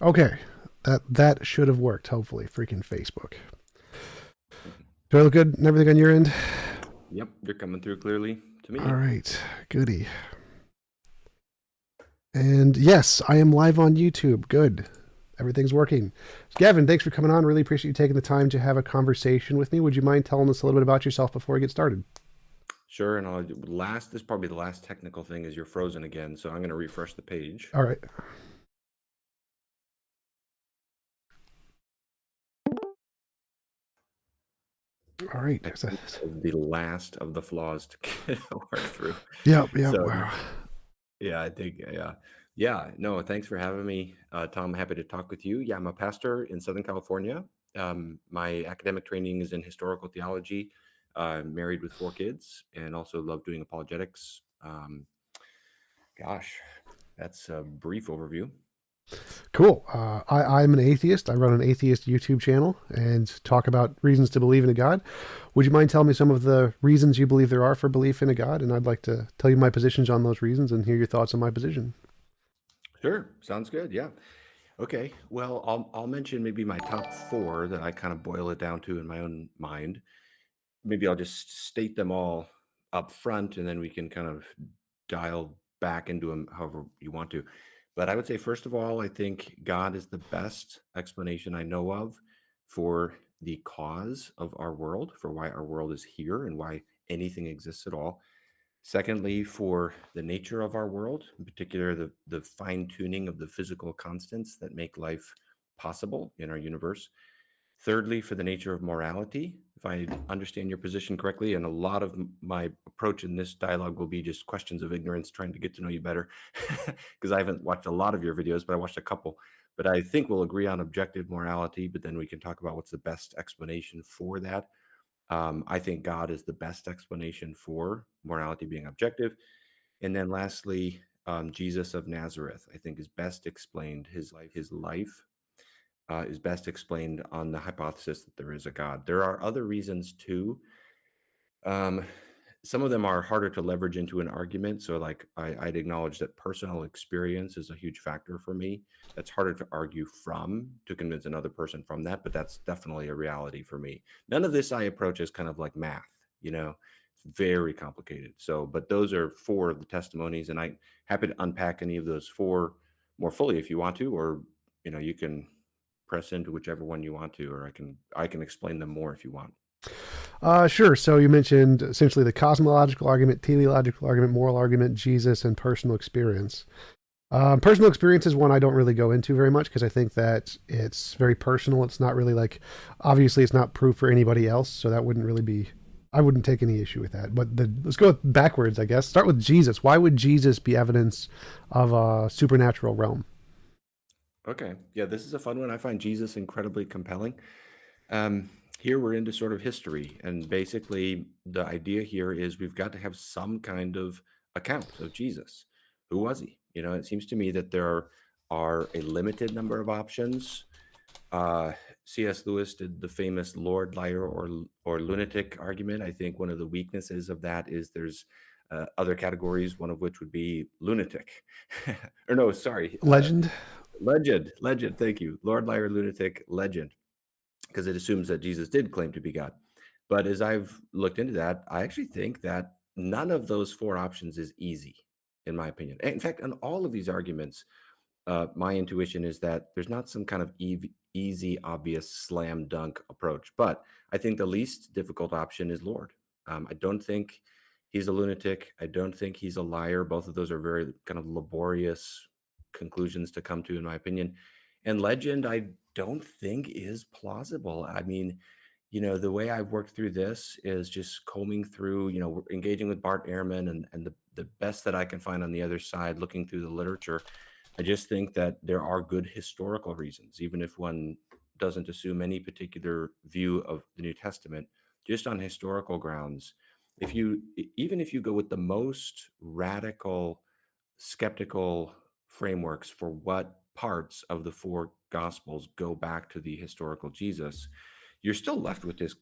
Okay, that should have worked. Hopefully, freaking Facebook. Do I look good and everything on your end? Yep, you're coming through clearly to All me. right, goody. And yes, I am live on YouTube. Good. Everything's working. Gavin, thanks for coming on. Really appreciate you taking the time to have a conversation with me. Would you mind telling us a little bit about yourself before we get started? Sure, and this is probably the last technical thing is you're frozen again, so I'm going to refresh the page. All right. All right. I There's that. think that was the last of the flaws to work through. Yep. Yep. So Wow. yeah, I think yeah. No, thanks for having me, Tom. Happy to talk with you. Yeah, I'm a pastor in Southern California. My academic training is in historical theology. Married with 4 kids, and also love doing apologetics. Gosh, that's a brief overview. Cool. I'm an atheist. I run an atheist YouTube channel and talk about reasons to believe in a God. Would you mind telling me some of the reasons you believe there are for belief in a God? And I'd like to tell you my positions on those reasons and hear your thoughts on my position. Sure, sounds good. Yeah. Okay. Well, I'll mention maybe my top four that I kind of boil it down to in my own mind. Maybe I'll just state them all up front, and then we can kind of dial back into them however you want to. But I would say, first of all, I think God is the best explanation I know of for the cause of our world, for why our world is here and why anything exists at all. Secondly, for the nature of our world, in particular, the fine tuning of the physical constants that make life possible in our universe. Thirdly, for the nature of morality, if I understand your position correctly, and a lot of my approach in this dialogue will be just questions of ignorance, trying to get to know you better, because I haven't watched a lot of your videos, but I watched a couple. But I think we'll agree on objective morality, but then we can talk about what's the best explanation for that. I think God is the best explanation for morality being objective. And then lastly, Jesus of Nazareth, I think is best explained, his life is best explained on the hypothesis that there is a God. There are other reasons too. Um, some of them are harder to leverage into an argument. So, like, I'd acknowledge that personal experience is a huge factor for me. That's harder to argue from to convince another person from that, but that's definitely a reality for me. None of this I approach as kind of like math, it's very complicated. So, but those are four of the testimonies, and I'm happy to unpack any of those four more fully if you want to, or you can press into whichever one you want to, or I can explain them more if you want. Sure. So you mentioned essentially the cosmological argument, teleological argument, moral argument, Jesus, and personal experience. Personal experience is one I don't really go into very much because I think that it's very personal. It's not really like, obviously, it's not proof for anybody else, so that wouldn't really be. I wouldn't take any issue with that. But let's go backwards, I guess. Start with Jesus. Why would Jesus be evidence of a supernatural realm? Okay. Yeah, this is a fun one. I find Jesus incredibly compelling. Here we're into sort of history, and basically the idea here is we've got to have some kind of account of Jesus. Who was he? It seems to me that there are a limited number of options. Uh, C.S. Lewis did the famous Lord, liar, or lunatic argument. I think one of the weaknesses of that is there's other categories, one of which would be lunatic. Or no, sorry, Legend. legend. Thank you, Lord, liar, lunatic, legend, because it assumes that Jesus did claim to be God. But as I've looked into that, I actually think that none of those four options is easy, in my opinion. In fact, on all of these arguments, my intuition is that there's not some kind of easy, obvious slam dunk approach. But I think the least difficult option is Lord. I don't think he's a lunatic. I don't think he's a liar. Both of those are very kind of laborious conclusions to come to, in my opinion. And legend, I don't think is plausible. I mean, the way I've worked through this is just combing through, engaging with Bart Ehrman and the best that I can find on the other side, looking through the literature. I just think that there are good historical reasons, even if one doesn't assume any particular view of the New Testament, just on historical grounds. Even if you go with the most radical skeptical frameworks for what parts of the four gospels go back to the historical Jesus, you're still left with this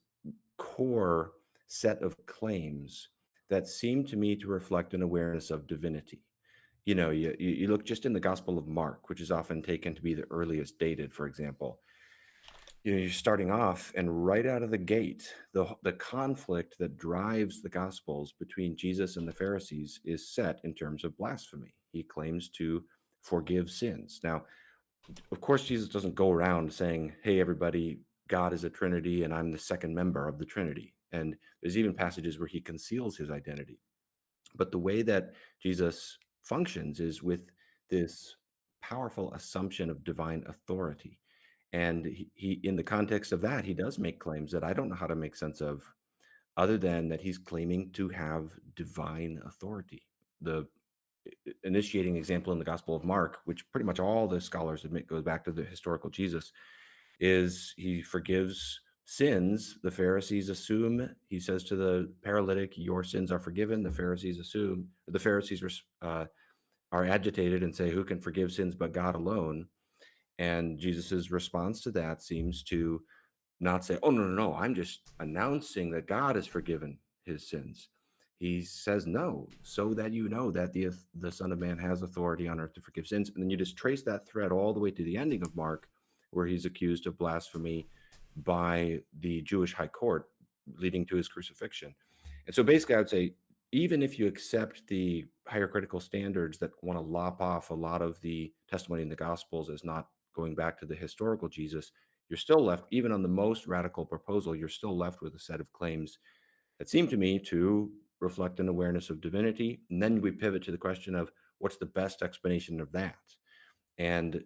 core set of claims that seem to me to reflect an awareness of divinity. You look just in the Gospel of Mark, which is often taken to be the earliest dated, for example. You're starting off, and right out of the gate, the conflict that drives the Gospels between Jesus and the Pharisees is set in terms of blasphemy. He claims to forgive sins. Now, of course, Jesus doesn't go around saying, "Hey, everybody, God is a Trinity, and I'm the second member of the Trinity." And there's even passages where he conceals his identity. But the way that Jesus functions is with this powerful assumption of divine authority. And he in the context of that, he does make claims that I don't know how to make sense of, other than that he's claiming to have divine authority. The initiating example in the Gospel of Mark, which pretty much all the scholars admit goes back to the historical Jesus, is he forgives sins. The Pharisees assume, he says to the paralytic, "Your sins are forgiven." The Pharisees assume, the Pharisees are agitated and say, "Who can forgive sins but God alone?" And Jesus's response to that seems to not say, "Oh, no, no, no, I'm just announcing that God has forgiven his sins." He says, "No, so that you know that the Son of Man has authority on earth to forgive sins." And then you just trace that thread all the way to the ending of Mark, where he's accused of blasphemy by the Jewish high court, leading to his crucifixion. And so basically, I would say, even if you accept the higher critical standards that want to lop off a lot of the testimony in the Gospels as not going back to the historical Jesus, you're still left, even on the most radical proposal, you're still left with a set of claims that seem to me to reflect an awareness of divinity. And then we pivot to the question of what's the best explanation of that? And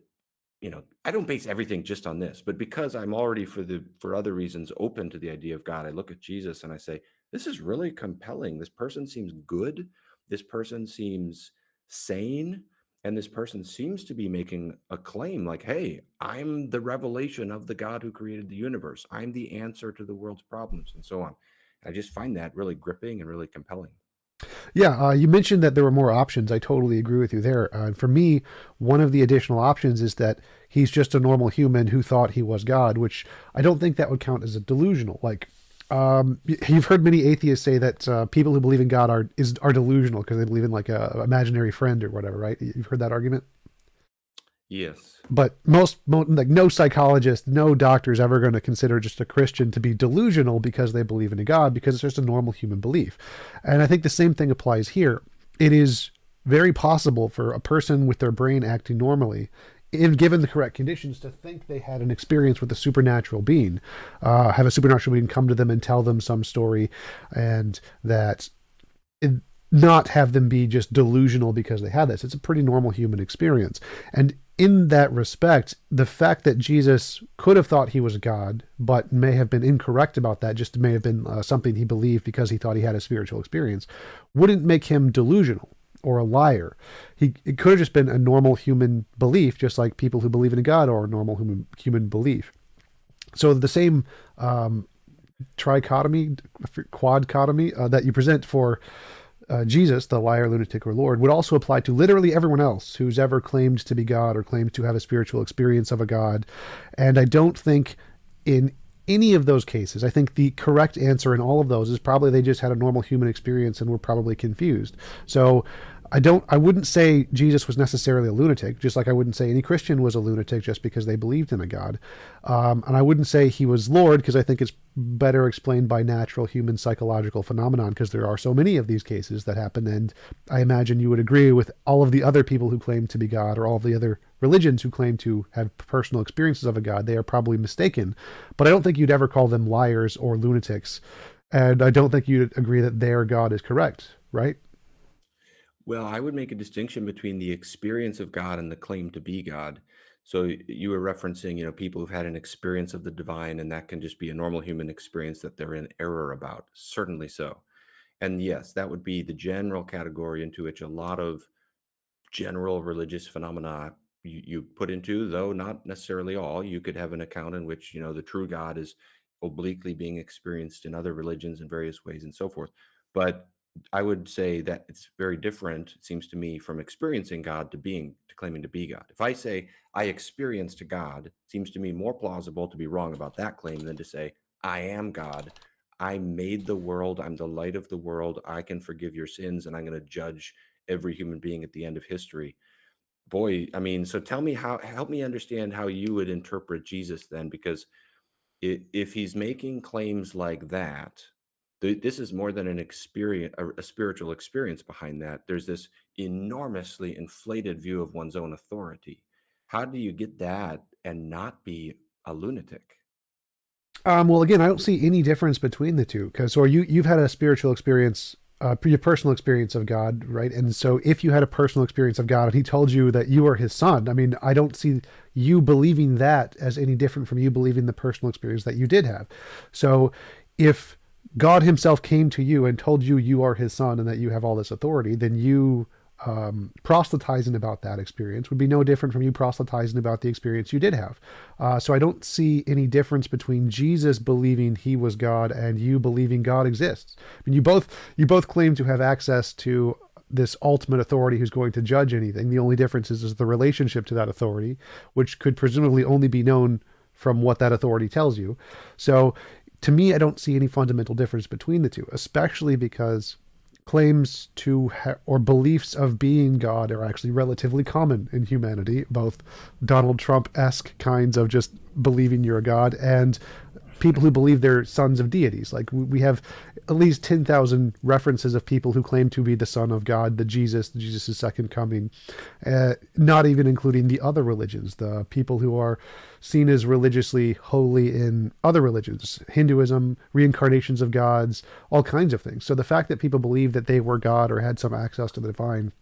I don't base everything just on this, but because I'm already for other reasons open to the idea of God, I look at Jesus and I say, this is really compelling. This person seems good. This person seems sane. And this person seems to be making a claim like, hey, I'm the revelation of the God who created the universe. I'm the answer to the world's problems, and so on. I just find that really gripping and really compelling. Yeah, you mentioned that there were more options. I totally agree with you there. For me, one of the additional options is that he's just a normal human who thought he was God, which I don't think that would count as a delusional. Like, you've heard many atheists say that people who believe in God are delusional because they believe in like a imaginary friend or whatever, right? You've heard that argument. Yes. But like no psychologist, no doctor is ever going to consider just a Christian to be delusional because they believe in a God, because it's just a normal human belief. And I think the same thing applies here. It is very possible for a person with their brain acting normally, in given the correct conditions, to think they had an experience with a supernatural being, have a supernatural being come to them and tell them some story, and that it, not have them be just delusional because they had this. It's a pretty normal human experience. And in that respect, the fact that Jesus could have thought he was God, but may have been incorrect about that, just may have been something he believed because he thought he had a spiritual experience, wouldn't make him delusional or a liar. It could have just been a normal human belief, just like people who believe in a God or a normal human belief. So the same trichotomy, quadcotomy that you present for Jesus, the liar, lunatic, or Lord, would also apply to literally everyone else who's ever claimed to be God or claimed to have a spiritual experience of a God. And I don't think in any of those cases, I think the correct answer in all of those is probably they just had a normal human experience and were probably confused. So I wouldn't say Jesus was necessarily a lunatic, just like I wouldn't say any Christian was a lunatic just because they believed in a God. And I wouldn't say he was Lord, because I think it's better explained by natural human psychological phenomenon, because there are so many of these cases that happen. And I imagine you would agree with all of the other people who claim to be God, or all of the other religions who claim to have personal experiences of a God. They are probably mistaken. But I don't think you'd ever call them liars or lunatics. And I don't think you'd agree that their God is correct, right? Well, I would make a distinction between the experience of God and the claim to be God. So you were referencing, people who've had an experience of the divine, and that can just be a normal human experience that they're in error about. Certainly so. And yes, that would be the general category into which a lot of general religious phenomena you put into, though not necessarily all. You could have an account in which, the true God is obliquely being experienced in other religions in various ways and so forth. But I would say that it's very different, it seems to me, from experiencing God to claiming to be God. If I say I experienced God, it seems to me more plausible to be wrong about that claim than to say I am God. I made the world. I'm the light of the world. I can forgive your sins, and I'm going to judge every human being at the end of history. Boy, I mean, so tell me how help me understand how you would interpret Jesus then, because if he's making claims like that, this is more than an experience, a spiritual experience behind that. There's this enormously inflated view of one's own authority. How do you get that and not be a lunatic? Well, again, I don't see any difference between the two because, or you've had a spiritual experience, your personal experience of God, right? And so, if you had a personal experience of God and He told you that you are His son, I mean, I don't see you believing that as any different from you believing the personal experience that you did have. So, if God Himself came to you and told you you are His son and that you have all this authority, then you proselytizing about that experience would be no different from you proselytizing about the experience you did have. So I don't see any difference between Jesus believing He was God and you believing God exists. I mean, you both claim to have access to this ultimate authority who's going to judge anything. The only difference is the relationship to that authority, which could presumably only be known from what that authority tells you. So to me, I don't see any fundamental difference between the two, especially because claims to or beliefs of being God are actually relatively common in humanity, both Donald Trump-esque kinds of just believing you're a God and people who believe they're sons of deities. Like we have at least 10,000 references of people who claim to be the son of God, Jesus' second coming, not even including the other religions, the people who are seen as religiously holy in other religions, Hinduism, reincarnations of gods, all kinds of things. So the fact that people believe that they were God or had some access to the divine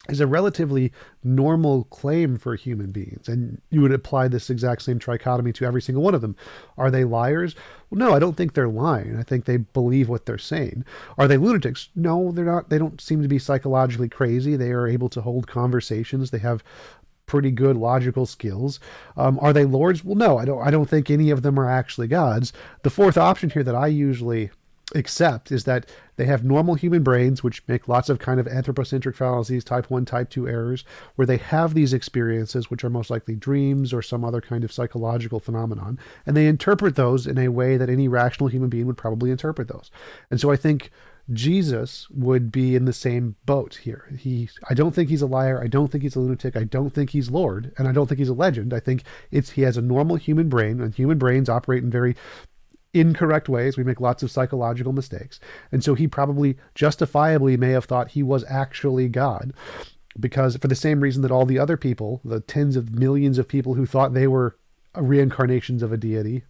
is a relatively normal claim for human beings. And you would apply this exact same trichotomy to every single one of them. Are they liars? Well, no, I don't think they're lying. I think they believe what they're saying. Are they lunatics? No, they're not. They don't seem to be psychologically crazy. They are able to hold conversations. They have pretty good logical skills. Are they lords? Well, no, I don't think any of them are actually gods. The fourth option here that I usually accept is that they have normal human brains, which make lots of kind of anthropocentric fallacies, type 1, type 2 errors, where they have these experiences, which are most likely dreams or some other kind of psychological phenomenon, and they interpret those in a way that any rational human being would probably interpret those. And so I think Jesus would be in the same boat here. I don't think he's a liar. I don't think he's a lunatic. I don't think he's Lord, and I don't think he's a legend. I think he has a normal human brain, and human brains operate in very incorrect ways. We make lots of psychological mistakes. And so he probably justifiably may have thought he was actually God, because for the same reason that all the other people, the tens of millions of people who thought they were reincarnations of a deity,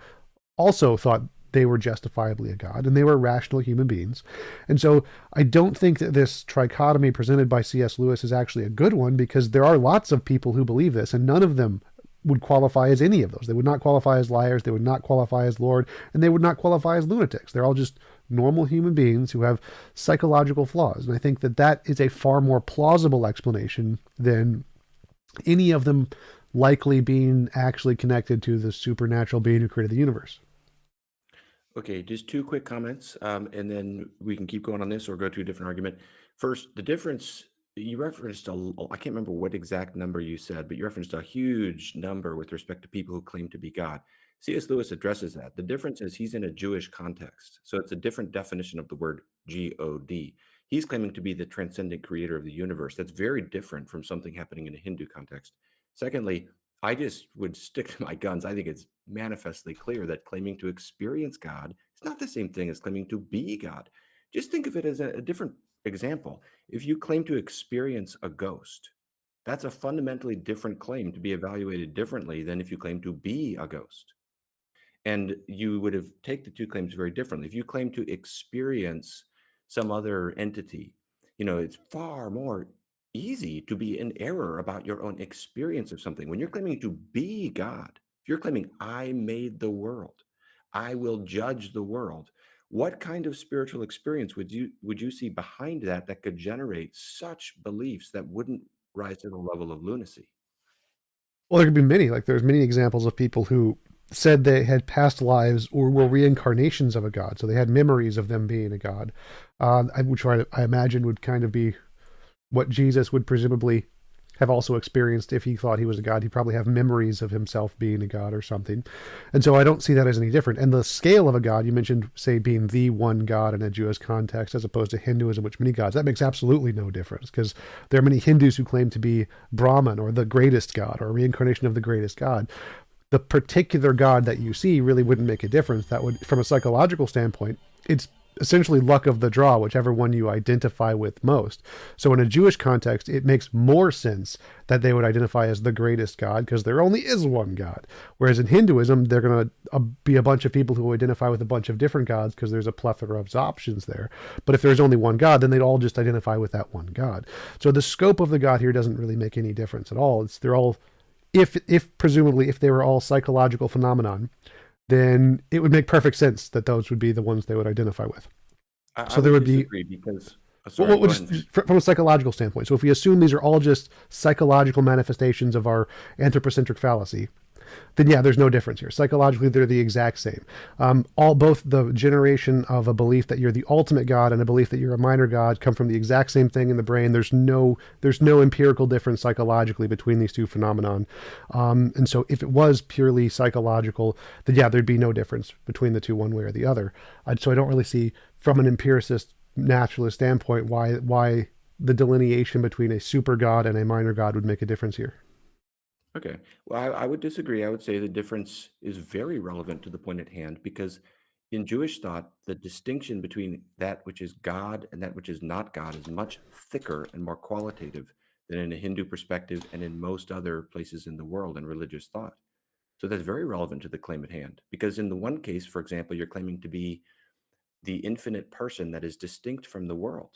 also thought they were justifiably a god, and they were rational human beings. And so I don't think that this trichotomy presented by C.S. Lewis is actually a good one, because there are lots of people who believe this, and none of them would qualify as any of those. They would not qualify as liars, they would not qualify as Lord, and they would not qualify as lunatics. They're all just normal human beings who have psychological flaws. And I think that that is a far more plausible explanation than any of them likely being actually connected to the supernatural being who created the universe. Okay, just two quick comments, and then we can keep going on this or go to a different argument. First, the difference you referenced I can't remember what exact number you said, but you referenced a huge number with respect to people who claim to be God. C.S. Lewis addresses that. The difference is he's in a Jewish context, so it's a different definition of the word God. He's claiming to be the transcendent creator of the universe. That's very different from something happening in a Hindu context. Secondly, I just would stick to my guns. I think it's manifestly clear that claiming to experience God is not the same thing as claiming to be God. Just think of it as a different example. If you claim to experience a ghost, that's a fundamentally different claim to be evaluated differently than if you claim to be a ghost. And you would have take the two claims very differently. If you claim to experience some other entity, it's far more easy to be in error about your own experience of something. When you're claiming to be God, if you're claiming, I made the world, I will judge the world, what kind of spiritual experience would you see behind that that could generate such beliefs that wouldn't rise to the level of lunacy? Well, there could be many. Like there's many examples of people who said they had past lives or were reincarnations of a god, so they had memories of them being a god, which I imagine would kind of be what Jesus would presumably have also experienced, if he thought he was a god, he'd probably have memories of himself being a god or something. And so I don't see that as any different. And the scale of a god, you mentioned, say, being the one god in a Jewish context, as opposed to Hinduism, which many gods, that makes absolutely no difference, because there are many Hindus who claim to be Brahman or the greatest god or a reincarnation of the greatest god. The particular god that you see really wouldn't make a difference. That would, from a psychological standpoint, it's essentially luck of the draw, whichever one you identify with most. So in a Jewish context, it makes more sense that they would identify as the greatest god because there only is one god. Whereas in Hinduism, they're going to be a bunch of people who identify with a bunch of different gods because there's a plethora of options there. But if there's only one god, then they'd all just identify with that one god. So the scope of the god here doesn't really make any difference at all. They're all, if presumably if they were all psychological phenomenon, then it would make perfect sense that those would be the ones they would identify with. I So there would would be, disagree because sorry, well, go ahead. just from a psychological standpoint. So if we assume these are all just psychological manifestations of our anthropocentric fallacy, then yeah, there's no difference here. Psychologically, they're the exact same. Both the generation of a belief that you're the ultimate God and a belief that you're a minor God come from the exact same thing in the brain. There's no empirical difference psychologically between these two phenomenon. And so if it was purely psychological, then yeah, there'd be no difference between the two one way or the other. So I don't really see from an empiricist naturalist standpoint why the delineation between a super God and a minor God would make a difference here. Okay. Well, I would disagree. I would say the difference is very relevant to the point at hand because in Jewish thought, the distinction between that which is God and that which is not God is much thicker and more qualitative than in a Hindu perspective and in most other places in the world in religious thought. So that's very relevant to the claim at hand because in the one case, for example, you're claiming to be the infinite person that is distinct from the world.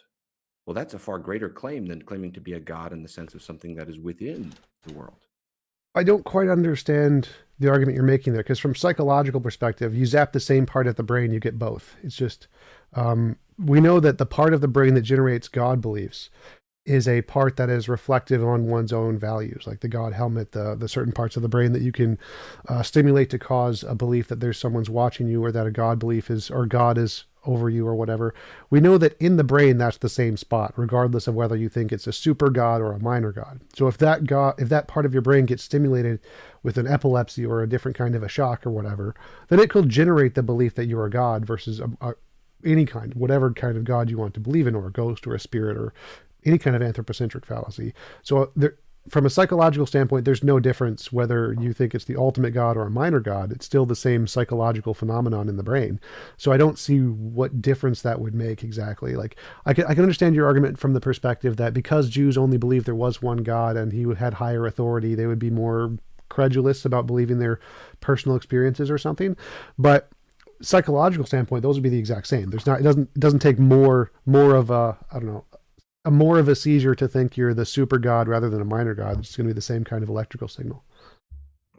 Well, that's a far greater claim than claiming to be a God in the sense of something that is within the world. I don't quite understand the argument you're making there because from psychological perspective, you zap the same part of the brain, you get both. It's just we know that the part of the brain that generates God beliefs is a part that is reflective on one's own values, like the God helmet, the certain parts of the brain that you can stimulate to cause a belief that there's someone's watching you or that a God belief is or God is over you or whatever. We know that in the brain that's the same spot, regardless of whether you think it's a super God or a minor God. So if that part of your brain gets stimulated with an epilepsy or a different kind of a shock or whatever, then it could generate the belief that you're a God versus any kind, whatever kind of God you want to believe in, or a ghost or a spirit or any kind of anthropocentric fallacy. So there, from a psychological standpoint, there's no difference whether you think it's the ultimate God or a minor God. It's still the same psychological phenomenon in the brain. So I don't see what difference that would make exactly. Like I can understand your argument from the perspective that because Jews only believed there was one God and he had higher authority, they would be more credulous about believing their personal experiences or something. But psychological standpoint, those would be the exact same. It doesn't take more of a, I don't know, a more of a seizure to think you're the super god rather than a minor god. It's going to be the same kind of electrical signal.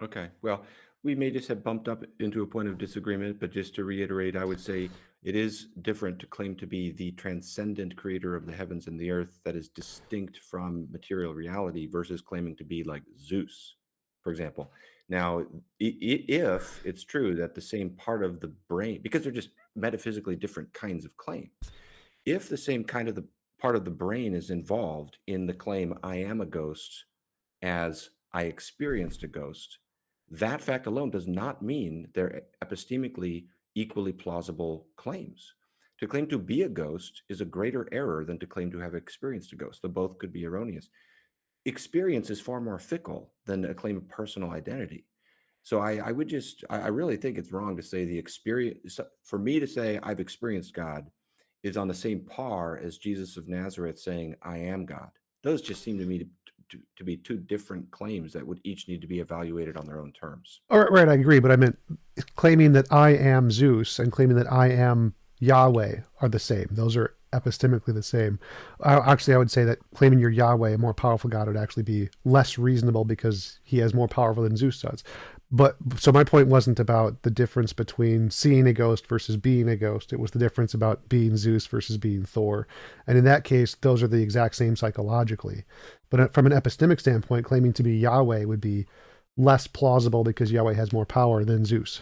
Okay. Well, we may just have bumped up into a point of disagreement, but just to reiterate, I would say it is different to claim to be the transcendent creator of the heavens and the earth that is distinct from material reality versus claiming to be like Zeus, for example. Now, if it's true that the same part of the brain, because they're just metaphysically different kinds of claim, if the same kind of the part of the brain is involved in the claim, I am a ghost, as I experienced a ghost, that fact alone does not mean they're epistemically equally plausible claims. To claim to be a ghost is a greater error than to claim to have experienced a ghost, though both could be erroneous. Experience is far more fickle than a claim of personal identity. So I really think it's wrong to say the experience, for me to say I've experienced God is on the same par as Jesus of Nazareth saying, I am God. Those just seem to me to be two different claims that would each need to be evaluated on their own terms. All right, right, I agree, but I meant claiming that I am Zeus and claiming that I am Yahweh are the same. Those are epistemically the same. Actually, I would say that claiming you're Yahweh, a more powerful God, would actually be less reasonable because he is more powerful than Zeus does. But so my point wasn't about the difference between seeing a ghost versus being a ghost. It was the difference about being Zeus versus being Thor. And in that case, those are the exact same psychologically. But from an epistemic standpoint, claiming to be Yahweh would be less plausible because Yahweh has more power than Zeus.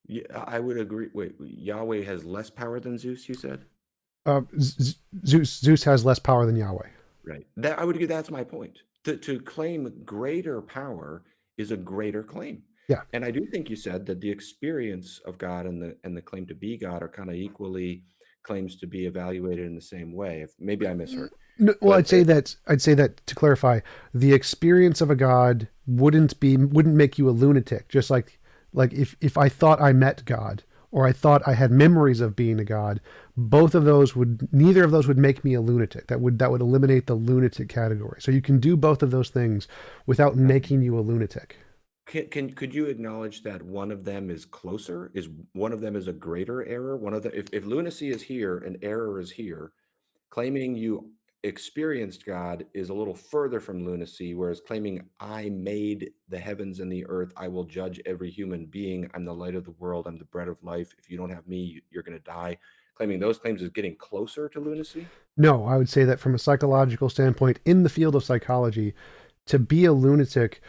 Yeah, I would agree. Wait, Yahweh has less power than Zeus, you said? Zeus has less power than Yahweh. Right. That I would agree. That's my point. to claim greater power is a greater claim. Yeah. And I do think you said that the experience of God and the claim to be God are kind of equally claims to be evaluated in the same way. If maybe I misheard, No, well, but I'd say that to clarify, the experience of a god wouldn't make you a lunatic. Just like if I thought I met God or I thought I had memories of being a god, neither of those would make me a lunatic. That would eliminate the lunatic category. So you can do both of those things without okay. making you a lunatic. Could you acknowledge that one of them is closer? Is one of them is a greater error? One of the if lunacy is here and error is here, claiming you experienced God is a little further from lunacy, whereas claiming I made the heavens and the earth, I will judge every human being, I'm the light of the world, I'm the bread of life. If you don't have me, you're going to die. Claiming those claims is getting closer to lunacy. No, I would say that from a psychological standpoint, in the field of psychology, to be a lunatic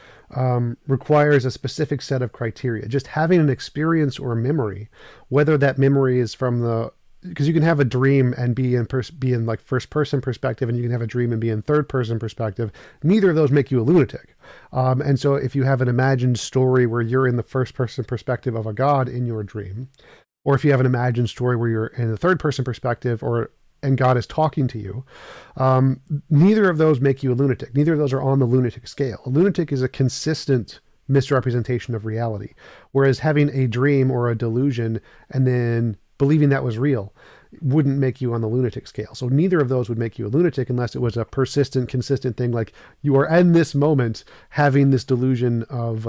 requires a specific set of criteria. Just having an experience or a memory, whether that memory is from the because you can have a dream and be in like first person perspective, and you can have a dream and be in third person perspective. Neither of those make you a lunatic. And so, if you have an imagined story where you're in the first person perspective of a god in your dream, or if you have an imagined story where you're in the third person perspective, or and God is talking to you, neither of those make you a lunatic. Neither of those are on the lunatic scale. A lunatic is a consistent misrepresentation of reality, whereas having a dream or a delusion and then believing that was real wouldn't make you on the lunatic scale. So neither of those would make you a lunatic unless it was a persistent, consistent thing, like you are in this moment having this delusion of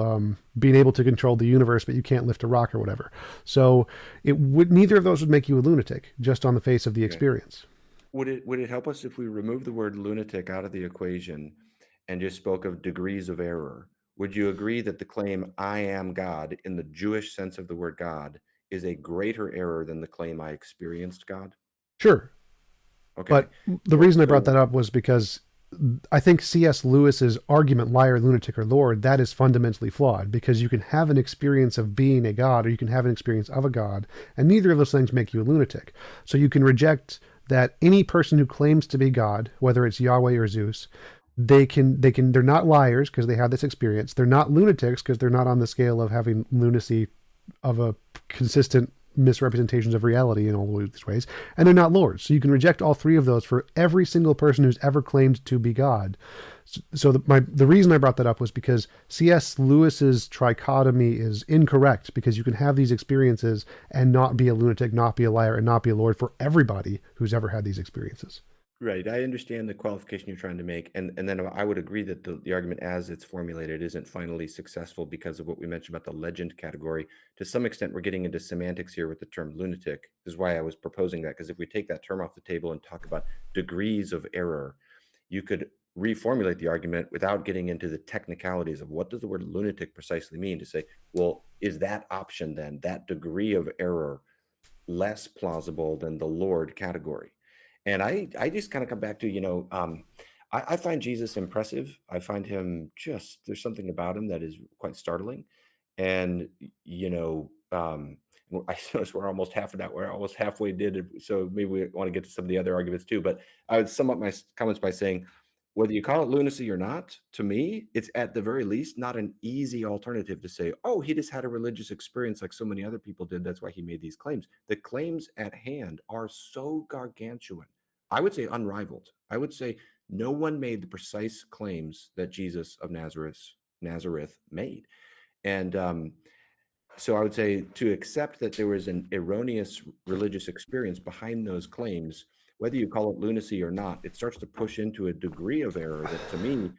being able to control the universe, but you can't lift a rock or whatever. So neither of those would make you a lunatic just on the face of the Okay. experience. Would it help us if we remove the word lunatic out of the equation and just spoke of degrees of error? Would you agree that the claim I am God in the Jewish sense of the word God is a greater error than the claim I experienced God? Sure. Okay. But the So reason I brought so that up was because I think C.S. Lewis's argument, liar, lunatic, or Lord, that is fundamentally flawed because you can have an experience of being a god or you can have an experience of a god, and neither of those things make you a lunatic. So you can reject that any person who claims to be God, whether it's Yahweh or Zeus, they're not liars because they have this experience. They're not lunatics because they're not on the scale of having lunacy of a consistent misrepresentations of reality in all of these ways, and they're not lords. So you can reject all three of those for every single person who's ever claimed to be God. So the reason I brought that up was because C.S. Lewis's trichotomy is incorrect, because you can have these experiences and not be a lunatic, not be a liar, and not be a lord for everybody who's ever had these experiences. right, I understand the qualification you're trying to make, and then I would agree that the argument as it's formulated isn't finally successful because of what we mentioned about the legend category. To some extent, we're getting into semantics here with the term lunatic. This is why I was proposing that, because if we take that term off the table and talk about degrees of error, you could reformulate the argument without getting into the technicalities of what does the word lunatic precisely mean, to say, well, is that option then, that degree of error, less plausible than the Lord category? And I just kind of come back to, I find Jesus impressive. I find him just, there's something about him that is quite startling. And, well, I suppose we're almost half of that. We're almost halfway did it. So maybe we want to get to some of the other arguments too. But I would sum up my comments by saying, whether you call it lunacy or not, to me, it's at the very least not an easy alternative to say, oh, he just had a religious experience like so many other people did. That's why he made these claims. The claims at hand are so gargantuan. I would say unrivaled. I would say no one made the precise claims that Jesus of Nazareth made. And so I would say to accept that there was an erroneous religious experience behind those claims, whether you call it lunacy or not, it starts to push into a degree of error that to me,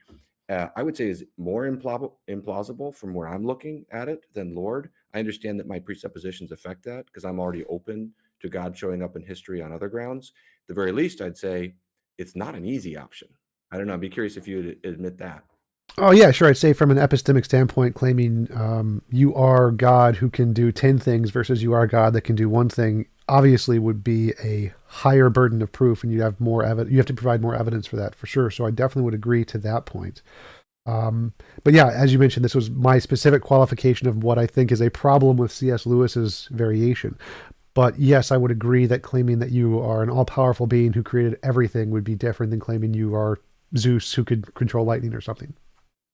I would say is more implausible from where I'm looking at it than Lord. I understand that my presuppositions affect that because I'm already open to God showing up in history on other grounds. At the very least, I'd say it's not an easy option. I don't know. I'd be curious if you would admit that. Oh yeah, sure. I'd say from an epistemic standpoint, claiming you are God who can do 10 things versus you are God that can do one thing obviously would be a higher burden of proof, and you have more evidence. You have to provide more evidence for that, for sure. So I definitely would agree to that point. But yeah, as you mentioned, this was my specific qualification of what I think is a problem with C.S. Lewis's variation. But yes, I would agree that claiming that you are an all-powerful being who created everything would be different than claiming you are Zeus who could control lightning or something.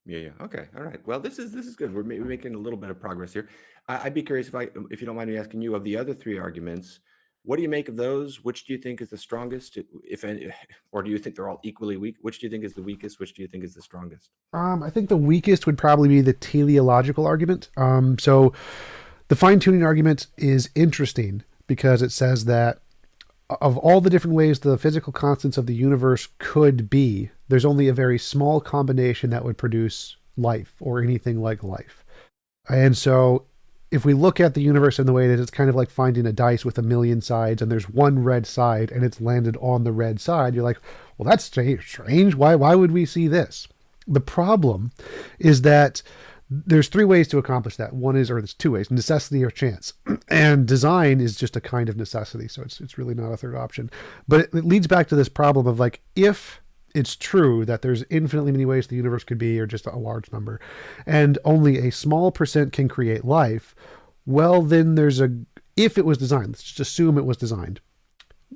Yeah, yeah. Okay. All right. Well, this is good. We're making a little bit of progress here. I'd be curious if you don't mind me asking you, of the other three arguments, what do you make of those? Which do you think is the strongest, if any, or do you think they're all equally weak? Which do you think is the weakest? Which do you think is the strongest? I think the weakest would probably be the teleological argument. So the fine tuning argument is interesting because it says that of all the different ways the physical constants of the universe could be, there's only a very small combination that would produce life or anything like life. And so if we look at the universe in the way that it's kind of like finding a dice with a million sides and there's one red side and it's landed on the red side, you're like, well, that's strange. Why would we see this? The problem is that there's three ways to accomplish that. One is, or there's two ways: necessity or chance. And design is just a kind of necessity, so it's really not a third option. But it leads back to this problem of like, if it's true that there's infinitely many ways the universe could be, or just a large number, and only a small percent can create life, well, then if it was designed, let's just assume it was designed.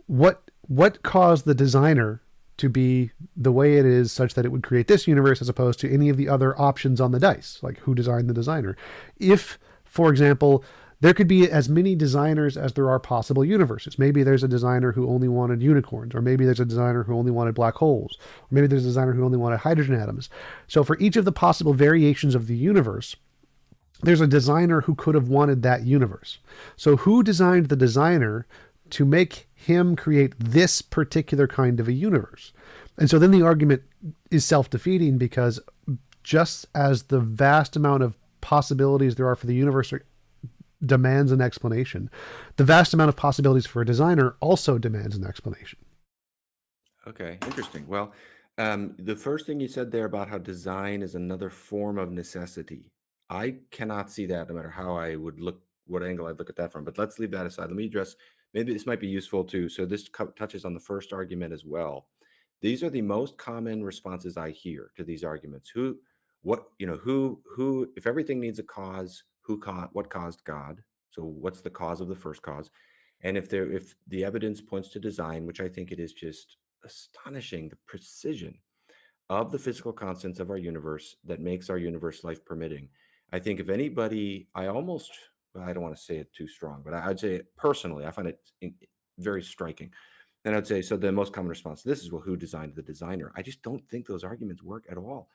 What caused the designer to be the way it is such that it would create this universe as opposed to any of the other options on the dice? Like, who designed the designer? If, for example, there could be as many designers as there are possible universes. Maybe there's a designer who only wanted unicorns, or maybe there's a designer who only wanted black holes, or maybe there's a designer who only wanted hydrogen atoms. So for each of the possible variations of the universe, there's a designer who could have wanted that universe. So who designed the designer to make him create this particular kind of a universe? And so then the argument is self-defeating, because just as the vast amount of possibilities there are for the universe demands an explanation, the vast amount of possibilities for a designer also demands an explanation. Okay, interesting. Well, the first thing you said there about how design is another form of necessity, I cannot see that no matter how I would look, what angle I'd look at that from. But let's leave that aside. Let me address, maybe this might be useful too. So this touches on the first argument as well. These are the most common responses I hear to these arguments. If everything needs a cause, what caused God? So what's the cause of the first cause? And if the evidence points to design, which I think it is just astonishing, the precision of the physical constants of our universe that makes our universe life permitting. I think if anybody, well, I don't want to say it too strong, but I'd say personally, I find it very striking. And I'd say, so the most common response to this is, well, who designed the designer? I just don't think those arguments work at all.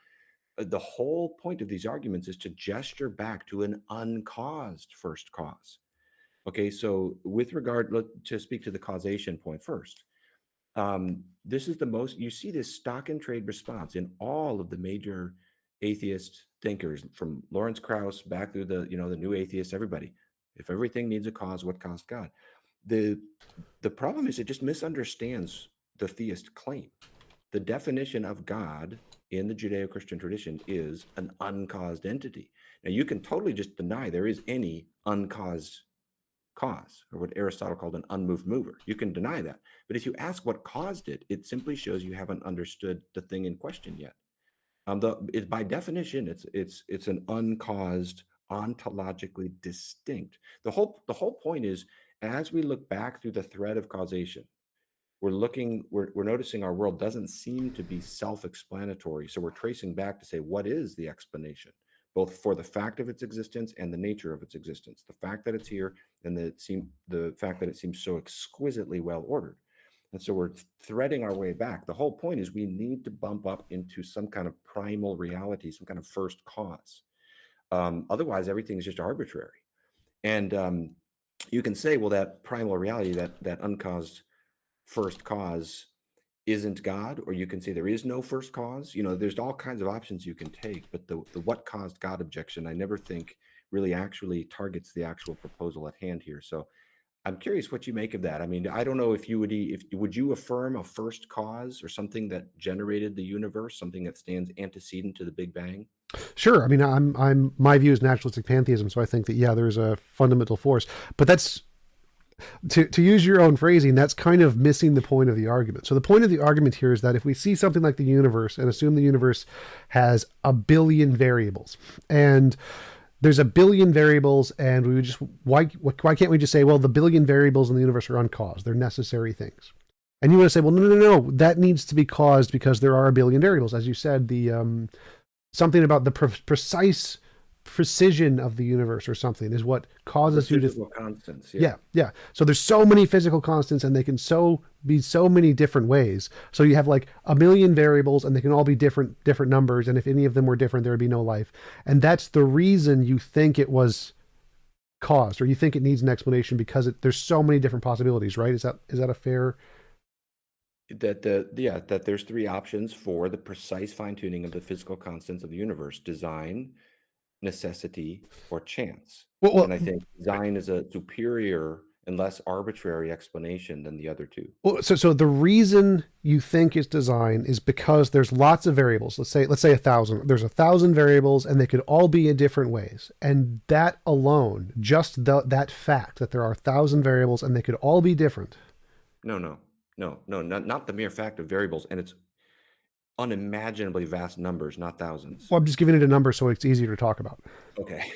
The whole point of these arguments is to gesture back to an uncaused first cause. Okay, so with regard to speak to the causation point first, this is the most, you see this stock and trade response in all of the major atheist thinkers, from Lawrence Krauss back through the new atheists, everybody. If everything needs a cause, what caused God? The the problem is it just misunderstands the theist claim. The definition of God in the Judeo-Christian tradition is an uncaused entity. Now you can totally just deny there is any uncaused cause, or what Aristotle called an unmoved mover. You can deny that. But if you ask what caused it, it simply shows you haven't understood the thing in question yet. By definition, it's an uncaused, ontologically distinct. The whole point is, as we look back through the thread of causation, we're noticing our world doesn't seem to be self-explanatory. So we're tracing back to say, what is the explanation, both for the fact of its existence and the nature of its existence, the fact that it's here, and the fact that it seems so exquisitely well ordered. And so we're threading our way back. The whole point is we need to bump up into some kind of primal reality, some kind of first cause. Otherwise, everything is just arbitrary. And you can say, well, that primal reality, that uncaused first cause, isn't God, or you can say there is no first cause. There's all kinds of options you can take, but the what caused God objection, I never think really actually targets the actual proposal at hand here. So I'm curious what you make of that. I mean, I don't know if would you affirm a first cause, or something that generated the universe, something that stands antecedent to the Big Bang? Sure. I mean, my view is naturalistic pantheism, so I think that yeah, there's a fundamental force, but that's to use your own phrasing, that's kind of missing the point of the argument. So the point of the argument here is that if we see something like the universe and assume the universe has a billion variables, and there's a billion variables, and why can't we just say, well, the billion variables in the universe are uncaused, they're necessary things. And you want to say, well, no, no, no, no, that needs to be caused because there are a billion variables. As you said, the something about the precise precision of the universe or something is what The causes you to. physical constants, yeah. Yeah, yeah. So there's so many physical constants, and they can be so many different ways. So you have like a million variables, and they can all be different numbers. And if any of them were different, there would be no life. And that's the reason you think it was caused, or you think it needs an explanation because there's so many different possibilities, right? Is that a fair? That there's three options for the precise fine-tuning of the physical constants of the universe: design, necessity, or chance. Well, And well, I think design is a superior and less arbitrary explanation than the other two. so the reason you think it's design is because there's lots of variables. Let's say 1,000. There's 1,000 variables, and they could all be in different ways. And that alone, just that fact that there are 1,000 variables and they could all be different. No, no, no, no, not the mere fact of variables, and it's unimaginably vast numbers, not thousands. Well, I'm just giving it a number so it's easier to talk about. Okay.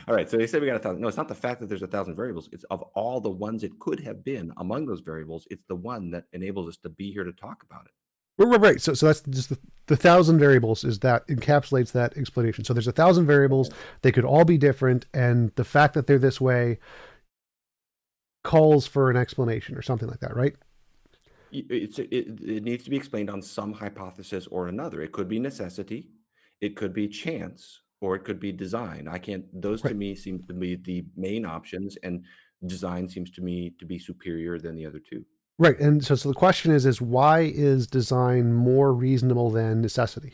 All right. So they say we got 1,000. No, it's not the fact that there's 1,000 variables. It's of all the ones it could have been among those variables, it's the one that enables us to be here to talk about it. Right. So that's just the 1,000 variables is that encapsulates that explanation. So there's 1,000 variables. Okay. They could all be different. And the fact that they're this way calls for an explanation or something like that, right? It needs to be explained on some hypothesis or another. It could be necessity, it could be chance, or it could be design. I can't, those to Right. me seem to be the main options, and design seems to me to be superior than the other two. Right. And so the question is why is design more reasonable than necessity?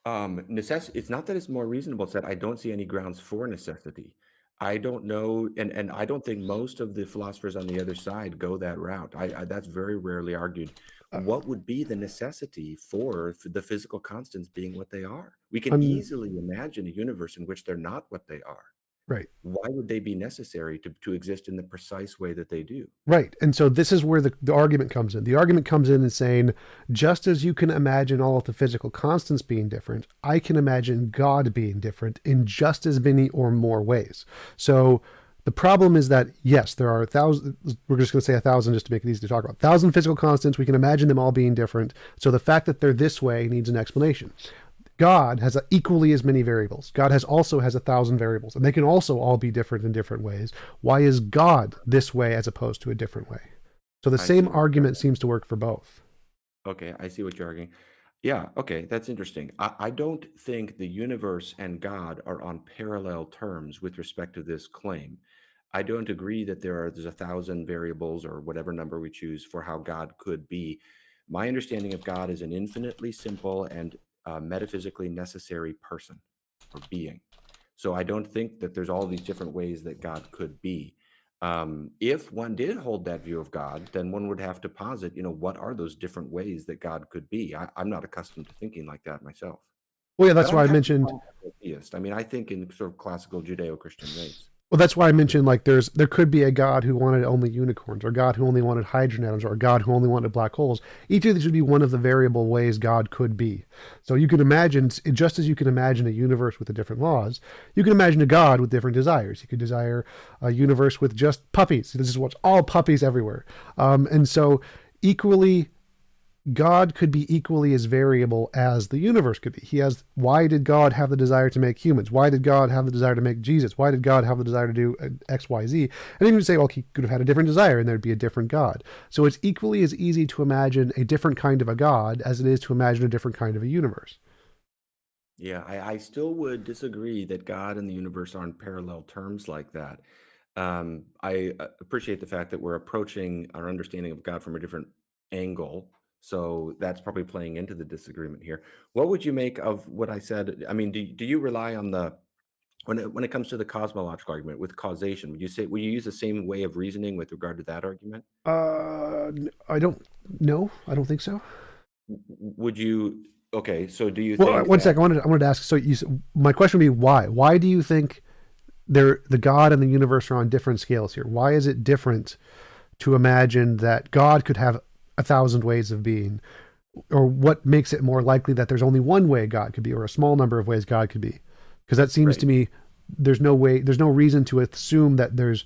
Necessity. It's not that it's more reasonable. It's that I don't see any grounds for necessity. I don't know, and I don't think most of the philosophers on the other side go that route. That's very rarely argued. Uh, What would be the necessity for the physical constants being what they are? We can I'm easily imagine a universe in which they're not what they are. right. Why would they be necessary to exist in the precise way that they do? Right. And so this is where the argument comes in. The argument comes in and saying, just as you can imagine all of the physical constants being different, I can imagine God being different in just as many or more ways. So the problem is that, yes, there are 1,000, we're just going to say 1,000 just to make it easy to talk about. 1,000 physical constants, we can imagine them all being different. So the fact that they're this way needs an explanation. God has equally as many variables. God also has 1,000 variables, and they can also all be different in different ways. Why is God this way as opposed to a different way? So the I see same what you're argument arguing. seems to work for both. Okay, I see what you're arguing. Yeah, okay, that's interesting. I don't think the universe and God are on parallel terms with respect to this claim. I don't agree that there's 1,000 variables or whatever number we choose for how God could be. My understanding of God is an infinitely simple and metaphysically necessary person or being. So I don't think that there's all these different ways that God could be. If one did hold that view of God, then one would have to posit, what are those different ways that God could be? I'm not accustomed to thinking like that myself, Well, yeah, but that's I'm why I happy to mentioned. call myself a theist. I mean, I think in sort of classical Judeo-Christian ways. Well, that's why I mentioned like there could be a God who wanted only unicorns, or God who only wanted hydrogen atoms, or a God who only wanted black holes. Each of these would be one of the variable ways God could be. So you can imagine, just as you can imagine a universe with the different laws, you can imagine a God with different desires. You could desire a universe with just puppies. This is what's all puppies everywhere, and so equally God could be equally as variable as the universe could be. Why did God have the desire to make humans? Why did God have the desire to make Jesus? Why did God have the desire to do X, Y, Z? And even say, well, he could have had a different desire and there'd be a different God. So it's equally as easy to imagine a different kind of a God as it is to imagine a different kind of a universe. Yeah, I still would disagree that God and the universe are on parallel terms like that. I appreciate the fact that we're approaching our understanding of God from a different angle. So that's probably playing into the disagreement here. What would you make of what I said? I mean, do you rely on when it comes to the cosmological argument with causation? Would you use the same way of reasoning with regard to that argument? I don't know. I don't think so. Would you? Okay, so do you Well, think one that? sec. I wanted to ask. So my question would be why? Why do you think the God and the universe are on different scales here? Why is it different to imagine that God could have 1,000 ways of being, or what makes it more likely that there's only one way God could be, or a small number of ways God could be? Because that seems to Right. me there's no reason to assume that there's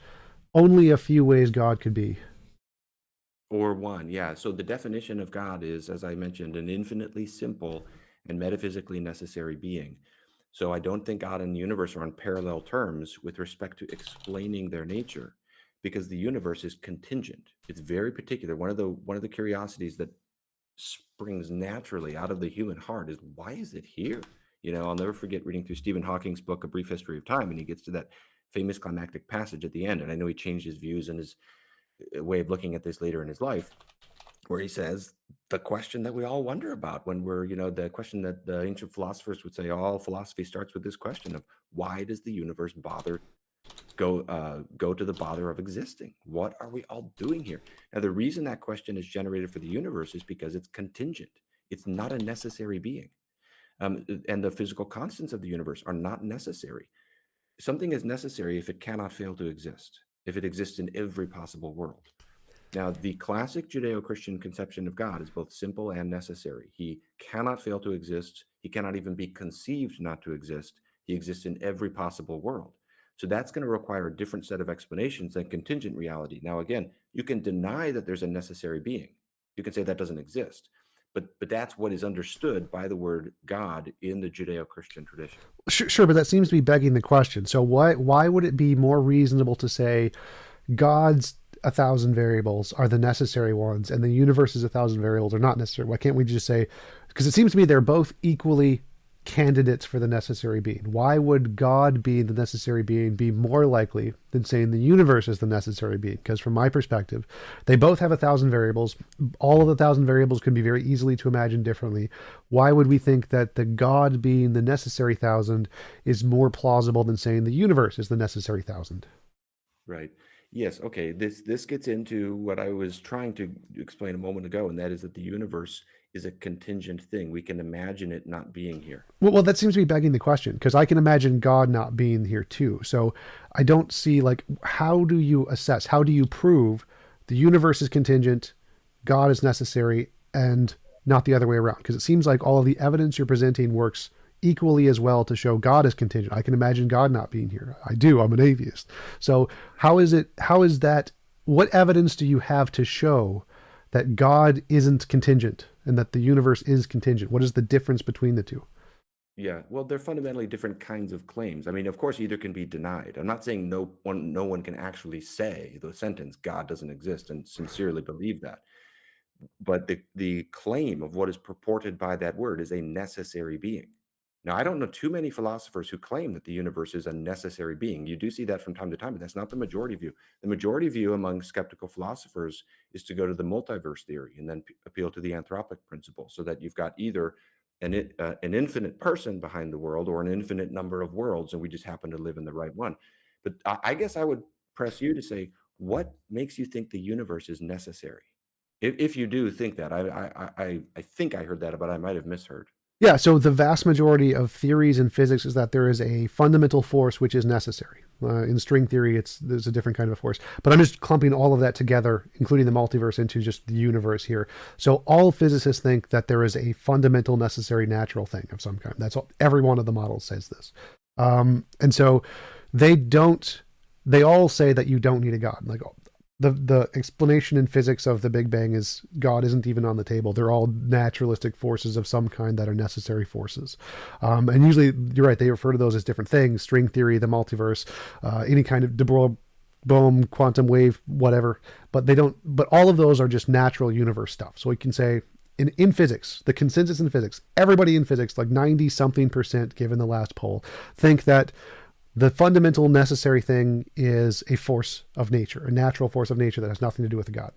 only a few ways God could be. Or one, yeah. So the definition of God is, as I mentioned, an infinitely simple and metaphysically necessary being. So I don't think God and the universe are on parallel terms with respect to explaining their nature, because the universe is contingent. It's very particular. One of the curiosities that springs naturally out of the human heart is, why is it here? I'll never forget reading through Stephen Hawking's book, A Brief History of Time, and he gets to that famous climactic passage at the end. And I know he changed his views and his way of looking at this later in his life, where he says the question that we all wonder about when the question that the ancient philosophers would say, all philosophy starts with this question of, why does the universe bother go to the bother of existing? What are we all doing here? Now, the reason that question is generated for the universe is because it's contingent. It's not a necessary being. And the physical constants of the universe are not necessary. Something is necessary if it cannot fail to exist, if it exists in every possible world. Now, the classic Judeo-Christian conception of God is both simple and necessary. He cannot fail to exist. He cannot even be conceived not to exist. He exists in every possible world. So that's going to require a different set of explanations than contingent reality. Now, again, you can deny that there's a necessary being. You can say that doesn't exist. But that's what is understood by the word God in the Judeo-Christian tradition. Sure, but that seems to be begging the question. So why would it be more reasonable to say God's a thousand variables are the necessary ones, and the universe's a thousand variables are not necessary? Why can't we just say, because it seems to me they're both equally candidates for the necessary being. Why would God being the necessary being be more likely than saying the universe is the necessary being? Because from my perspective, they both have a thousand variables. All of the thousand variables can be very easily to imagine differently. Why would we think that the God being the necessary thousand is more plausible than saying the universe is the necessary thousand? Right. Yes. Okay. This gets into what I was trying to explain a moment ago, and that is that the universe is a contingent thing. We can imagine it not being here. Well, that seems to be begging the question, because I can imagine God not being here too. So I don't see, like, how do you assess, how do you prove the universe is contingent, God is necessary, and not the other way around? Because it seems like all of the evidence you're presenting works equally as well to show God is contingent. I can imagine God not being here. I do. I'm an atheist. So how is that? What evidence do you have to show that God isn't contingent and that the universe is contingent? What is the difference between the two? Yeah. Well, they're fundamentally different kinds of claims. I mean, of course, either can be denied. I'm not saying no one can actually say the sentence "God doesn't exist" and sincerely believe that. But the claim of what is purported by that word is a necessary being. Now, I don't know too many philosophers who claim that the universe is a necessary being. You do see that from time to time, but that's not the majority view. The majority view among skeptical philosophers is to go to the multiverse theory and then appeal to the anthropic principle, so that you've got either an infinite person behind the world or an infinite number of worlds, and we just happen to live in the right one. But I guess I would press you to say, what makes you think the universe is necessary? If you do think that, I think I heard that, but I might have misheard. Yeah, so the vast majority of theories in physics is that there is a fundamental force which is necessary. In string theory, there's a different kind of force. But I'm just clumping all of that together, including the multiverse, into just the universe here. So all physicists think that there is a fundamental necessary natural thing of some kind. That's all, every one of the models says this. And so they don't, they all say that you don't need a God. Like the explanation in physics of the Big Bang is God isn't even on the table. They're all naturalistic forces of some kind that are necessary forces. And usually, you're right, they refer to those as different things: string theory, the multiverse, any kind of de Broglie, boom, quantum wave, whatever. But they don't. But all of those are just natural universe stuff. So we can say in physics, the consensus in physics, everybody in physics, like 90 something percent, given the last poll, think that the fundamental necessary thing is a force of nature, a natural force of nature that has nothing to do with God.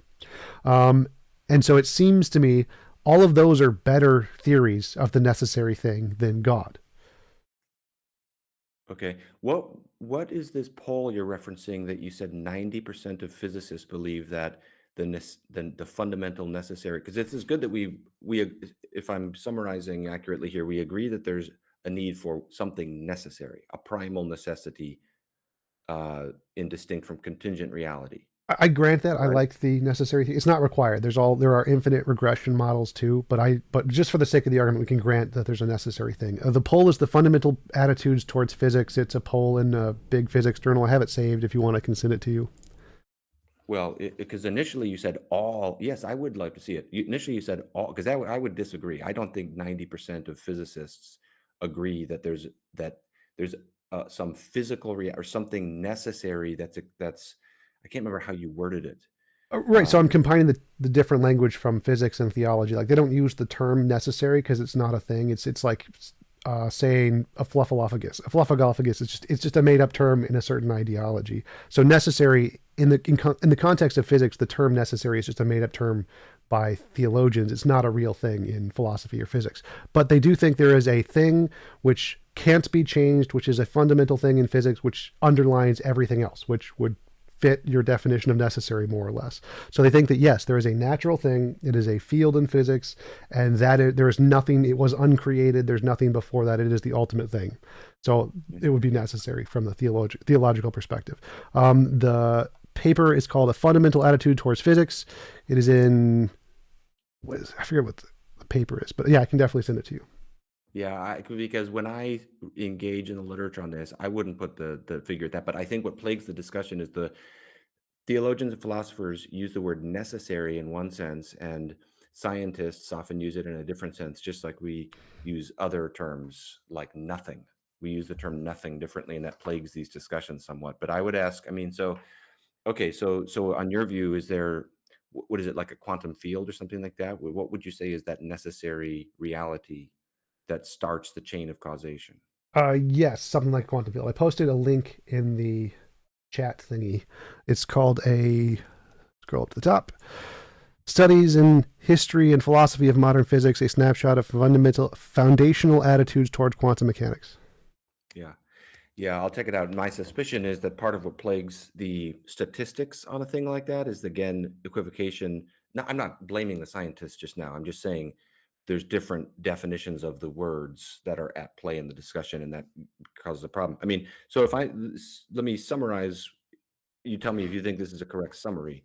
And so it seems to me all of those are better theories of the necessary thing than God. Okay. What is this poll you're referencing that you said 90% of physicists believe that the fundamental necessary? Because it's good that if I'm summarizing accurately here, we agree that there's a need for something necessary, a primal necessity, in distinct from contingent reality. I grant that All I right. like the necessary thing. It's not required. There are infinite regression models too, but just for the sake of the argument, we can grant that there's a necessary thing. The poll is the fundamental attitudes towards physics. It's a poll in a big physics journal. I have it saved if you want. I can send it to you. Well, because initially you said all. Yes, I would like to see it. Initially you said all, because I would disagree. I don't think 90% of physicists agree that there's some physical or something necessary that's I can't remember how you worded it. Right. So I'm Um, combining the different language from physics and theology. Like they don't use the term necessary because it's not a thing. It's like saying a fluffalophagus. A fluffagophagus is just a made up term in a certain ideology. So necessary in the context of physics, the term necessary is just a made up term by theologians. It's not a real thing in philosophy or physics. But they do think there is a thing which can't be changed, which is a fundamental thing in physics, which underlines everything else, which would fit your definition of necessary more or less. So they think that yes, there is a natural thing. It is a field in physics, and there is nothing. It was uncreated. There's nothing before that. It is the ultimate thing. So it would be necessary from the theological perspective. The paper is called "A Fundamental Attitude Towards Physics." It is in I forget what the paper is, but yeah, I can definitely send it to you. yeah, because when I engage in the literature on this, I wouldn't put the figure at that. But I think what plagues the discussion is the theologians and philosophers use the word necessary in one sense, and scientists often use it in a different sense, just like we use other terms like nothing. We use the term nothing differently, and that plagues these discussions somewhat. But I would ask, I mean, so okay, so on your view, is there what is it, like a quantum field or something like that? What would you say is that necessary reality that starts the chain of causation? Yes, something like quantum field. I posted a link in the chat thingy. It's called a scroll up to the top. Studies in History and Philosophy of Modern Physics, a snapshot of foundational attitudes towards quantum mechanics. Yeah. Yeah, I'll check it out. My suspicion is that part of what plagues the statistics on a thing like that is, again, equivocation. No, I'm not blaming the scientists just now. I'm just saying there's different definitions of the words that are at play in the discussion, and that causes a problem. I mean, so if let me summarize, you tell me if you think this is a correct summary.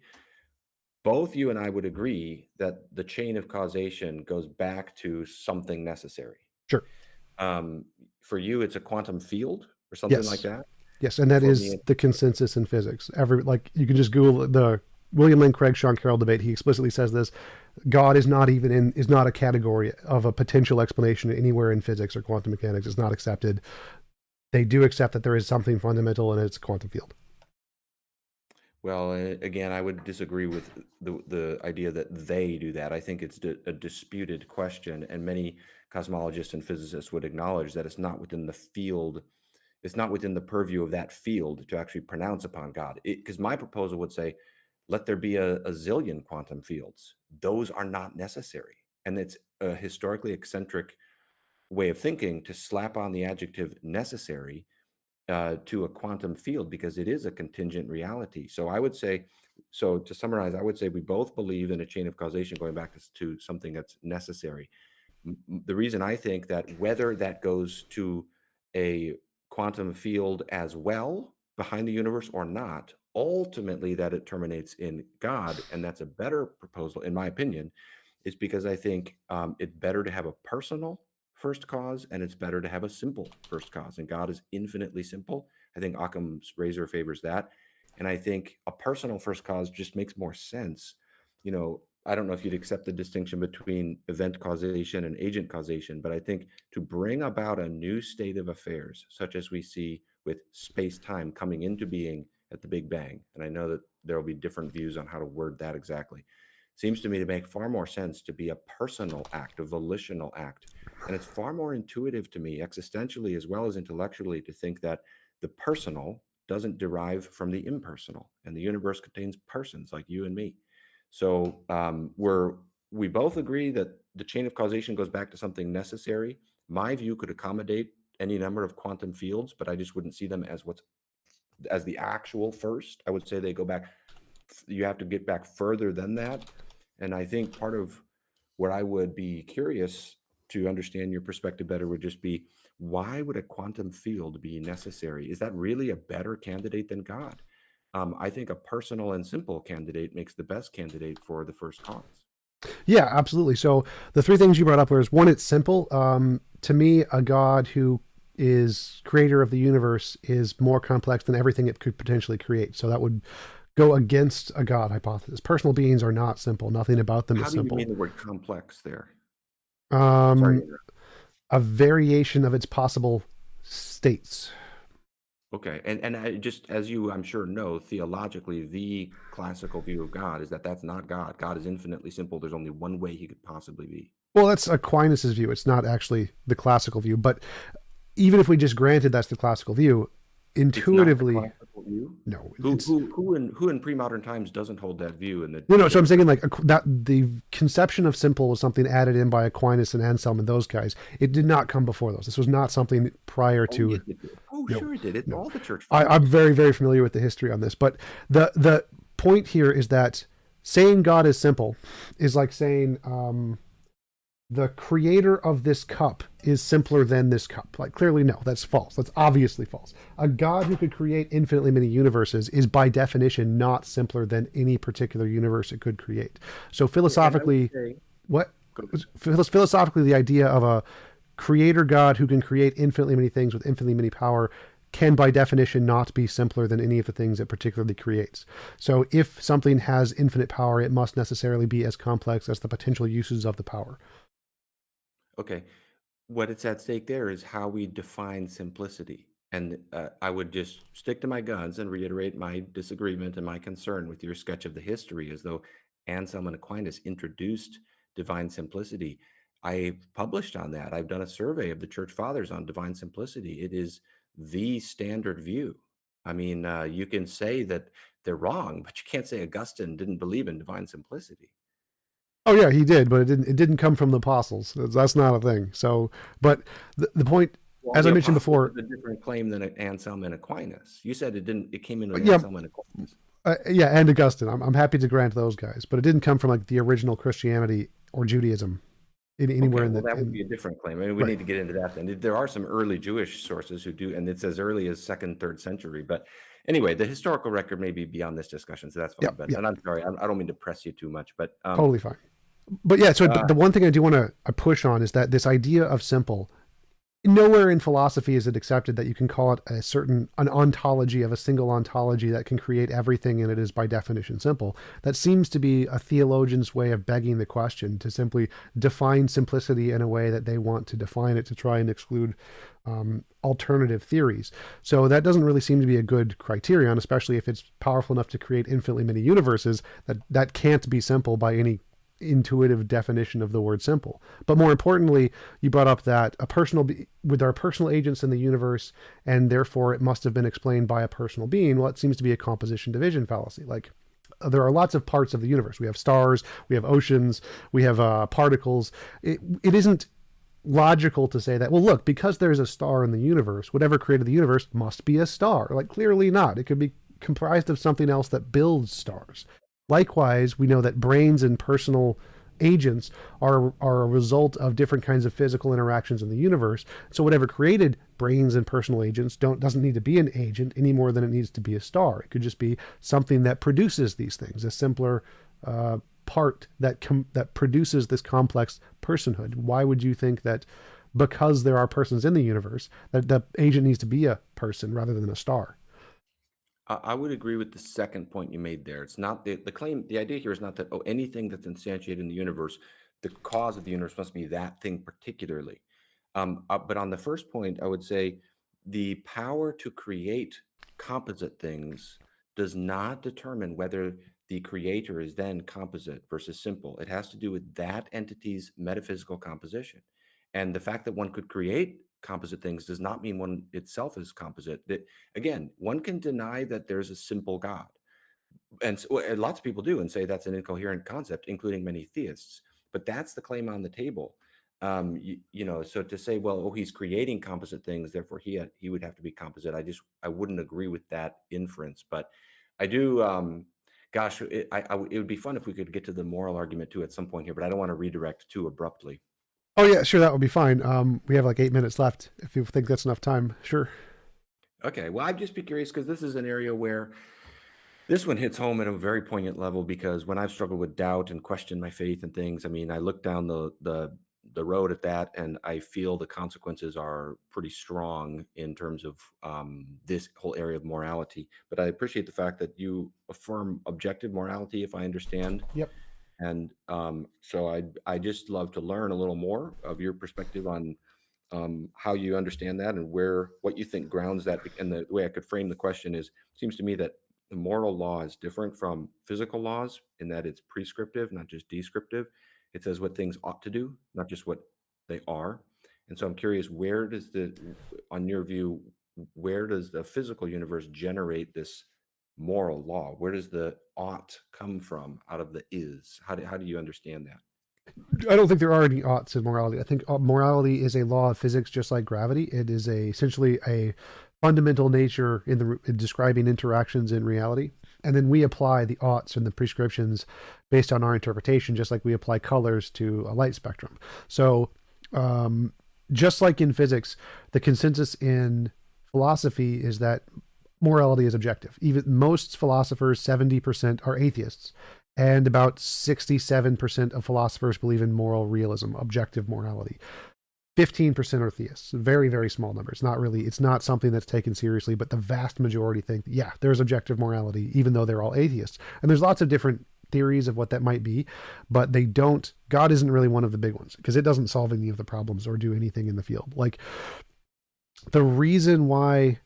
Both you and I would agree that the chain of causation goes back to something necessary. Sure. Um, for you, it's a quantum field or something like Yes. that. Yes, and that For is me, the consensus in physics. Like you can just Google the William Lane Craig Sean Carroll debate. He explicitly says this: God is not a category of a potential explanation anywhere in physics or quantum mechanics. It's not accepted. They do accept that there is something fundamental, and it's a quantum field. well, again, I would disagree with the idea that they do that. I think it's a disputed question, and many cosmologists and physicists would acknowledge that it's not within the field, it's not within the purview of that field to actually pronounce upon God. Because my proposal would say, let there be a zillion quantum fields. Those are not necessary, and it's a historically eccentric way of thinking to slap on the adjective necessary to a quantum field because it is a contingent reality. So I would say, so to summarize, I would say we both believe in a chain of causation going back to something that's necessary. The reason I think that whether that goes to a quantum field as well behind the universe or not, ultimately that it terminates in God, and that's a better proposal, in my opinion, is because I think it's better to have a personal first cause and it's better to have a simple first cause. And God is infinitely simple. I think Occam's razor favors that. And I think a personal first cause just makes more sense. You know, I don't know if you'd accept the distinction between event causation and agent causation, but I think to bring about a new state of affairs, such as we see with space time coming into being at the Big Bang, and I know that there will be different views on how to word that exactly, seems to me to make far more sense to be a personal act, a volitional act. And it's far more intuitive to me, existentially as well as intellectually, to think that the personal doesn't derive from the impersonal, and the universe contains persons like you and me. So we both agree that the chain of causation goes back to something necessary. My view could accommodate any number of quantum fields, but I just wouldn't see them as what's as the actual first. I would say they go back. You have to get back further than that, and I think part of what I would be curious to understand your perspective better would just be, why would a quantum field be necessary? Is that really a better candidate than God? I think a personal and simple candidate makes the best candidate for the first cause. Yeah, absolutely. So the three things you brought up was one, it's simple. To me, a God who is creator of the universe is more complex than everything it could potentially create. So that would go against a God hypothesis. Personal beings are not simple. Nothing about them is How do you simple. mean the word complex there? Sorry to Um, interrupt. a variation of its possible states. Okay, and I just as you, I'm sure, know, theologically, the classical view of God is that that's not God. God is infinitely simple. There's only one way he could possibly be. Well, that's Aquinas's view. It's not actually the classical view. But even if we just granted that's the classical view, It's not the intuitively, classical view? no, Who it's who who in who in pre-modern times doesn't hold that view in no, no. So I'm the saying like that the conception of simple was something added in by Aquinas and Anselm and those guys. It did not come before those. This was not something prior Oh, yes, to. it did. Oh, No, sure it did. It's no. all the church I'm fathers. very, very familiar with the history on this, but the point here is that saying God is simple is like saying the creator of this cup is simpler than this cup. Like, clearly, no, that's false. That's obviously false. A God who could create infinitely many universes is by definition not simpler than any particular universe it could create. So And I would philosophically, say what go philosophically the idea of a creator God who can create infinitely many things with infinitely many power can by definition not be simpler than any of the things it particularly creates. So if something has infinite power, it must necessarily be as complex as the potential uses of the power. okay. What it's at stake there is how we define simplicity. And I would just stick to my guns and reiterate my disagreement and my concern with your sketch of the history, as though Anselm and Aquinas introduced divine simplicity. I published on that. I've done a survey of the church fathers on divine simplicity. It is the standard view. I mean, you can say that they're wrong, but you can't say Augustine didn't believe in divine simplicity. Oh yeah, he did, but it didn't come from the apostles. That's not a thing. So, but the point, Well, as the I mentioned apostles before, is a different claim than Anselm and Aquinas. You said it didn't. It came in with yeah, Anselm and Aquinas. yeah, and Augustine. I'm happy to grant those guys, but it didn't come from like the original Christianity or Judaism anywhere Okay, in well, the that would in be a different claim. I mean, we right. need to get into that then. There are some early Jewish sources who do, and it's as early as second, third century. But anyway, the historical record may be beyond this discussion, so that's Yeah, fine. But yeah, and I'm sorry, I don't mean to press you too much, but totally fine. But yeah, so uh, the one thing I do want to push on is that this idea of simple, nowhere in philosophy is it accepted that you can call it an ontology of a single ontology that can create everything and it is by definition simple. That seems to be a theologian's way of begging the question to simply define simplicity in a way that they want to define it to try and exclude alternative theories. So that doesn't really seem to be a good criterion, especially if it's powerful enough to create infinitely many universes. That can't be simple by any intuitive definition of the word simple. But more importantly, you brought up that with our personal agents in the universe, and therefore it must have been explained by a personal being. Well, it seems to be a composition division fallacy. Like, there are lots of parts of the universe. We have stars, we have oceans, we have particles. It isn't logical to say that, well, look, because there's a star in the universe, whatever created the universe must be a star. Like, clearly not. It could be comprised of something else that builds stars. Likewise, we know that brains and personal agents are a result of different kinds of physical interactions in the universe. So whatever created brains and personal agents doesn't need to be an agent any more than it needs to be a star. It could just be something that produces these things, a simpler part that produces this complex personhood. Why would you think that because there are persons in the universe that the agent needs to be a person rather than a star? I would agree with the second point you made there. It's not the claim. The idea here is not that anything that's instantiated in the universe, the cause of the universe must be that thing particularly. But on the first point, I would say the power to create composite things does not determine whether the creator is then composite versus simple. It has to do with that entity's metaphysical composition. And the fact that one could create composite things does not mean one itself is composite. That again, one can deny that there's a simple God, and and lots of people do, and say that's an incoherent concept, including many theists. But that's the claim on the table. So to say, well, oh, he's creating composite things, therefore he would have to be composite. I wouldn't agree with that inference, but I do. Gosh, it would be fun if we could get to the moral argument too at some point here, but I don't want to redirect too abruptly. Oh yeah, sure, that would be fine. We have like 8 minutes left. If you think that's enough time, sure. Okay, well, I'd just be curious because this is an area where this one hits home at a very poignant level because when I've struggled with doubt and questioned my faith and things, I mean, I look down the road at that, and I feel the consequences are pretty strong in terms of this whole area of morality. But I appreciate the fact that you affirm objective morality, if I understand. Yep. And so I just love to learn a little more of your perspective on how you understand that and where what you think grounds that. And the way I could frame the question is, it seems to me that the moral law is different from physical laws in that it's prescriptive, not just descriptive. It says what things ought to do, not just what they are. And so I'm curious, where does on your view, where does the physical universe generate this moral law? Where does the ought come from out of the is? How do you understand that? I don't think there are any oughts in morality. I think morality is a law of physics, just like gravity. It is essentially a fundamental nature in describing interactions in reality. And then we apply the oughts and the prescriptions based on our interpretation, just like we apply colors to a light spectrum. So, just like in physics, the consensus in philosophy is that morality is objective. Even most philosophers, 70%, are atheists, and about 67% of philosophers believe in moral realism, objective morality. 15% are theists. Very, very small numbers. It's not something that's taken seriously, but the vast majority think, yeah, there's objective morality, even though they're all atheists. And there's lots of different theories of what that might be, but God isn't really one of the big ones because it doesn't solve any of the problems or do anything in the field. Like, the reason why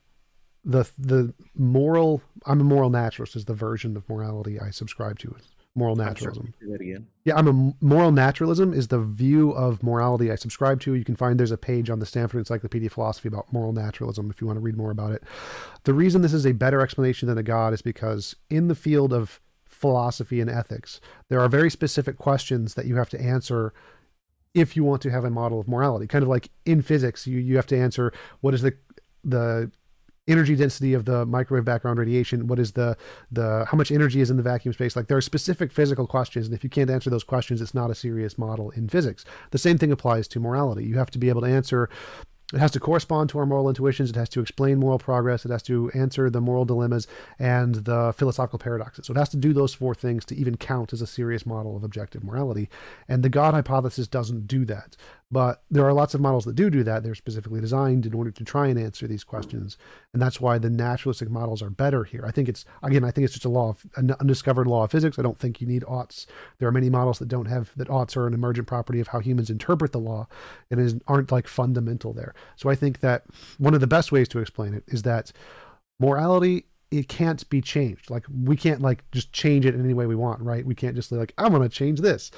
the moral I'm a moral naturalist is the version of morality I subscribe to. Moral I'm sorry, naturalism. say that again. Yeah, moral naturalism is the view of morality I subscribe to. You can find there's a page on the Stanford Encyclopedia of Philosophy about moral naturalism if you want to read more about it. The reason this is a better explanation than a God is because in the field of philosophy and ethics, there are very specific questions that you have to answer if you want to have a model of morality. Kind of like in physics, you have to answer what is the energy density of the microwave background radiation, what is the how much energy is in the vacuum space. Like, there are specific physical questions, and if you can't answer those questions, it's not a serious model in physics. The same thing applies to morality. You have to be able to answer, it has to correspond to our moral intuitions. It has to explain moral progress. It has to answer the moral dilemmas and the philosophical paradoxes. So it has to do those four things to even count as a serious model of objective morality. And the God hypothesis doesn't do that. But there are lots of models that do that. They're specifically designed in order to try and answer these questions. And that's why the naturalistic models are better here. I think it's just an undiscovered law of physics. I don't think you need oughts. There are many models that don't have that. Oughts are an emergent property of how humans interpret the law and aren't like fundamental there. So I think that one of the best ways to explain it is that morality, it can't be changed. Like, we can't like just change it in any way we want, right? We can't just like, I'm going to change this.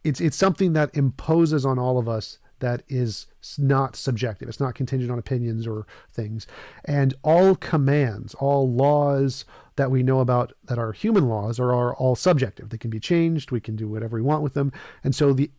It's something that imposes on all of us that is not subjective. It's not contingent on opinions or things. And all commands, all laws that we know about that are human laws are all subjective. They can be changed. We can do whatever we want with them. And so the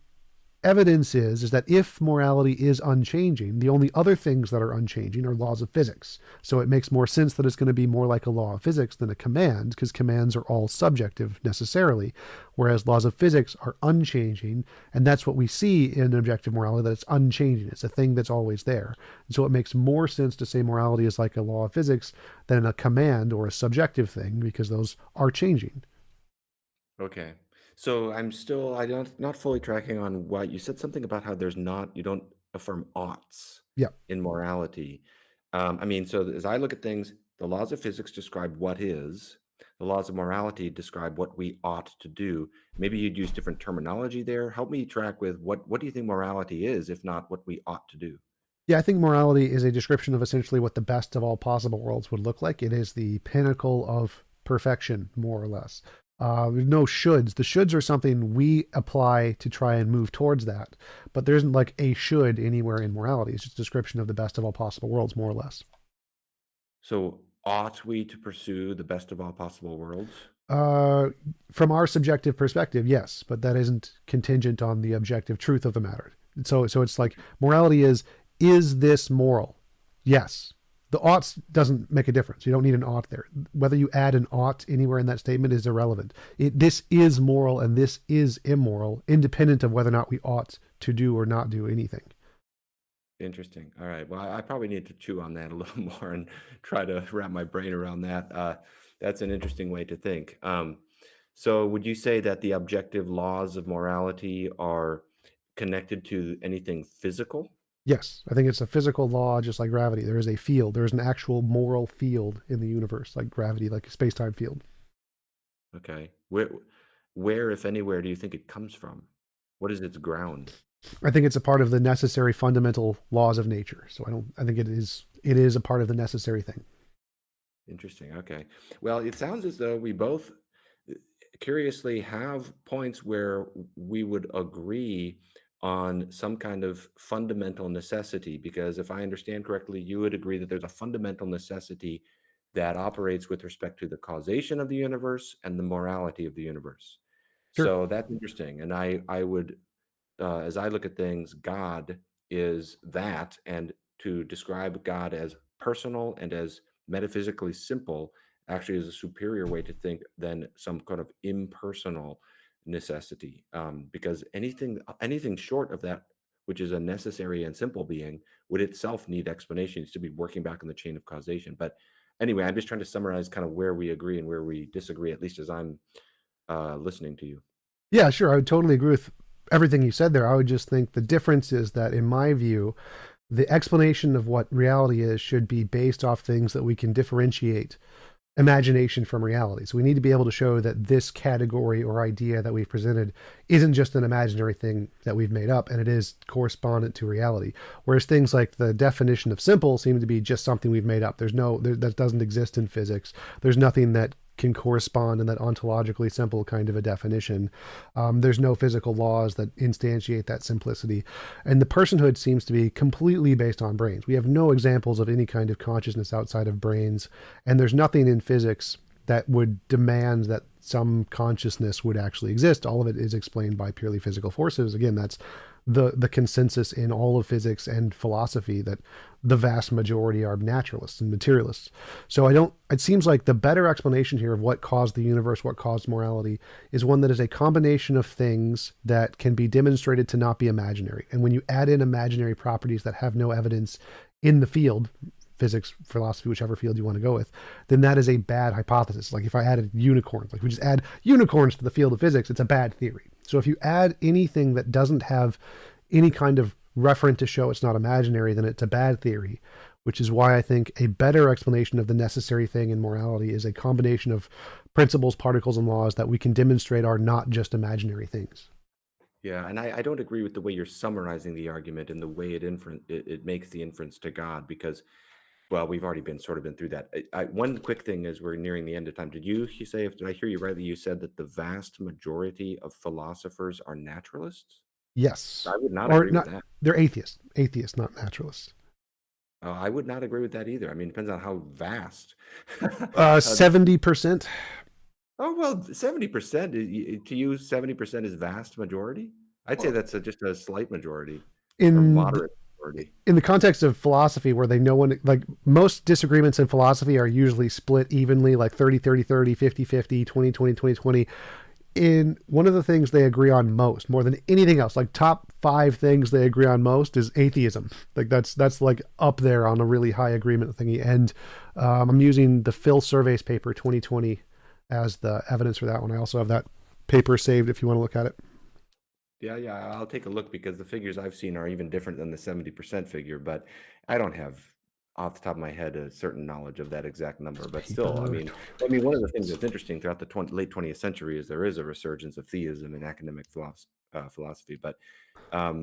evidence is that if morality is unchanging, the only other things that are unchanging are laws of physics. So it makes more sense that it's going to be more like a law of physics than a command, because commands are all subjective necessarily, whereas laws of physics are unchanging. And that's what we see in objective morality, that it's unchanging. It's a thing that's always there. And so it makes more sense to say morality is like a law of physics than a command or a subjective thing, because those are changing. Okay. So I don't not fully tracking on what you said something about how you don't affirm oughts Yeah. in morality. I mean, so as I look at things, the laws of physics describe what is, the laws of morality describe what we ought to do. Maybe you'd use different terminology there. Help me track with what do you think morality is, if not what we ought to do? Yeah, I think morality is a description of essentially what the best of all possible worlds would look like. It is the pinnacle of perfection, more or less. There's no shoulds. The shoulds are something we apply to try and move towards that, but there isn't like a should anywhere in morality. It's just a description of the best of all possible worlds, more or less. So ought we to pursue the best of all possible worlds? Uh, from our subjective perspective, yes, but that isn't contingent on the objective truth of the matter. So it's like morality is this moral? Yes. The oughts doesn't make a difference. You don't need an ought there. Whether you add an ought anywhere in that statement is irrelevant. This is moral and this is immoral, independent of whether or not we ought to do or not do anything. Interesting. All right. Well, I probably need to chew on that a little more and try to wrap my brain around that. That's an interesting way to think. So, would you say that the objective laws of morality are connected to anything physical? Yes, I think it's a physical law, just like gravity. There is a field. There is an actual moral field in the universe, like gravity, like a space-time field. Okay. Where, if anywhere, do you think it comes from? What is its ground? I think it's a part of the necessary fundamental laws of nature. So I don't. I think it is a part of the necessary thing. Interesting. Okay. Well, it sounds as though we both uh, curiously have points where we would agree on some kind of fundamental necessity, because if I understand correctly, you would agree that there's a fundamental necessity that operates with respect to the causation of the universe and the morality of the universe. Sure. So that's interesting. And I would as I look at things, God is that, and to describe God as personal and as metaphysically simple actually is a superior way to think than some kind of impersonal necessity. Because anything short of that, which is a necessary and simple being, would itself need explanations to be working back in the chain of causation. But anyway, I'm just trying to summarize kind of where we agree and where we disagree, at least as I'm listening to you. Yeah, sure. I would totally agree with everything you said there. I would just think the difference is that, in my view, the explanation of what reality is should be based off things that we can differentiate imagination from reality. So we need to be able to show that this category or idea that we've presented isn't just an imaginary thing that we've made up, and it is correspondent to reality. Whereas things like the definition of simple seem to be just something we've made up. That doesn't exist in physics. There's nothing that can correspond in that ontologically simple kind of a definition. There's no physical laws that instantiate that simplicity. And the personhood seems to be completely based on brains. We have no examples of any kind of consciousness outside of brains. And there's nothing in physics that would demand that some consciousness would actually exist. All of it is explained by purely physical forces. Again, that's the consensus in all of physics and philosophy, that the vast majority are naturalists and materialists. So it seems like the better explanation here of what caused the universe, what caused morality, is one that is a combination of things that can be demonstrated to not be imaginary. And when you add in imaginary properties that have no evidence in the field, physics, philosophy, whichever field you want to go with, then that is a bad hypothesis. Like if I added unicorns, like we just add unicorns to the field of physics, it's a bad theory. So if you add anything that doesn't have any kind of referent to show it's not imaginary, then it's a bad theory, which is why I think a better explanation of the necessary thing in morality is a combination of principles, particles, and laws that we can demonstrate are not just imaginary things. Yeah, and I don't agree with the way you're summarizing the argument and the way it makes the inference to God, because, well, we've already been through that. One quick thing as we're nearing the end of time. You say, if did I hear you rightly, you said that the vast majority of philosophers are naturalists? Yes. I would not Or agree with not, that. they're atheists, not naturalists. I would not agree with that either. I mean, it depends on how vast. 70%. Oh, well, 70%, to you, 70% is vast majority? I'd say that's just a slight majority or In moderate majority. in the context of philosophy, where they know when, like, most disagreements in philosophy are usually split evenly, like 30-30-30, 50-50, 20-20, 20-20. In one of the things they agree on most, more than anything else, like top 5 things they agree on most, is atheism. Like that's like up there on a really high agreement thingy. And I'm using the Phil Surveys paper 2020 as the evidence for that one. I also have that paper saved if you want to look at it. Yeah, yeah, I'll take a look, because the figures I've seen are even different than the 70% figure, but I don't have off the top of my head a certain knowledge of that exact number. But still, Paper one of the things that's interesting throughout the late 20th century is there is a resurgence of theism in academic philosophy. But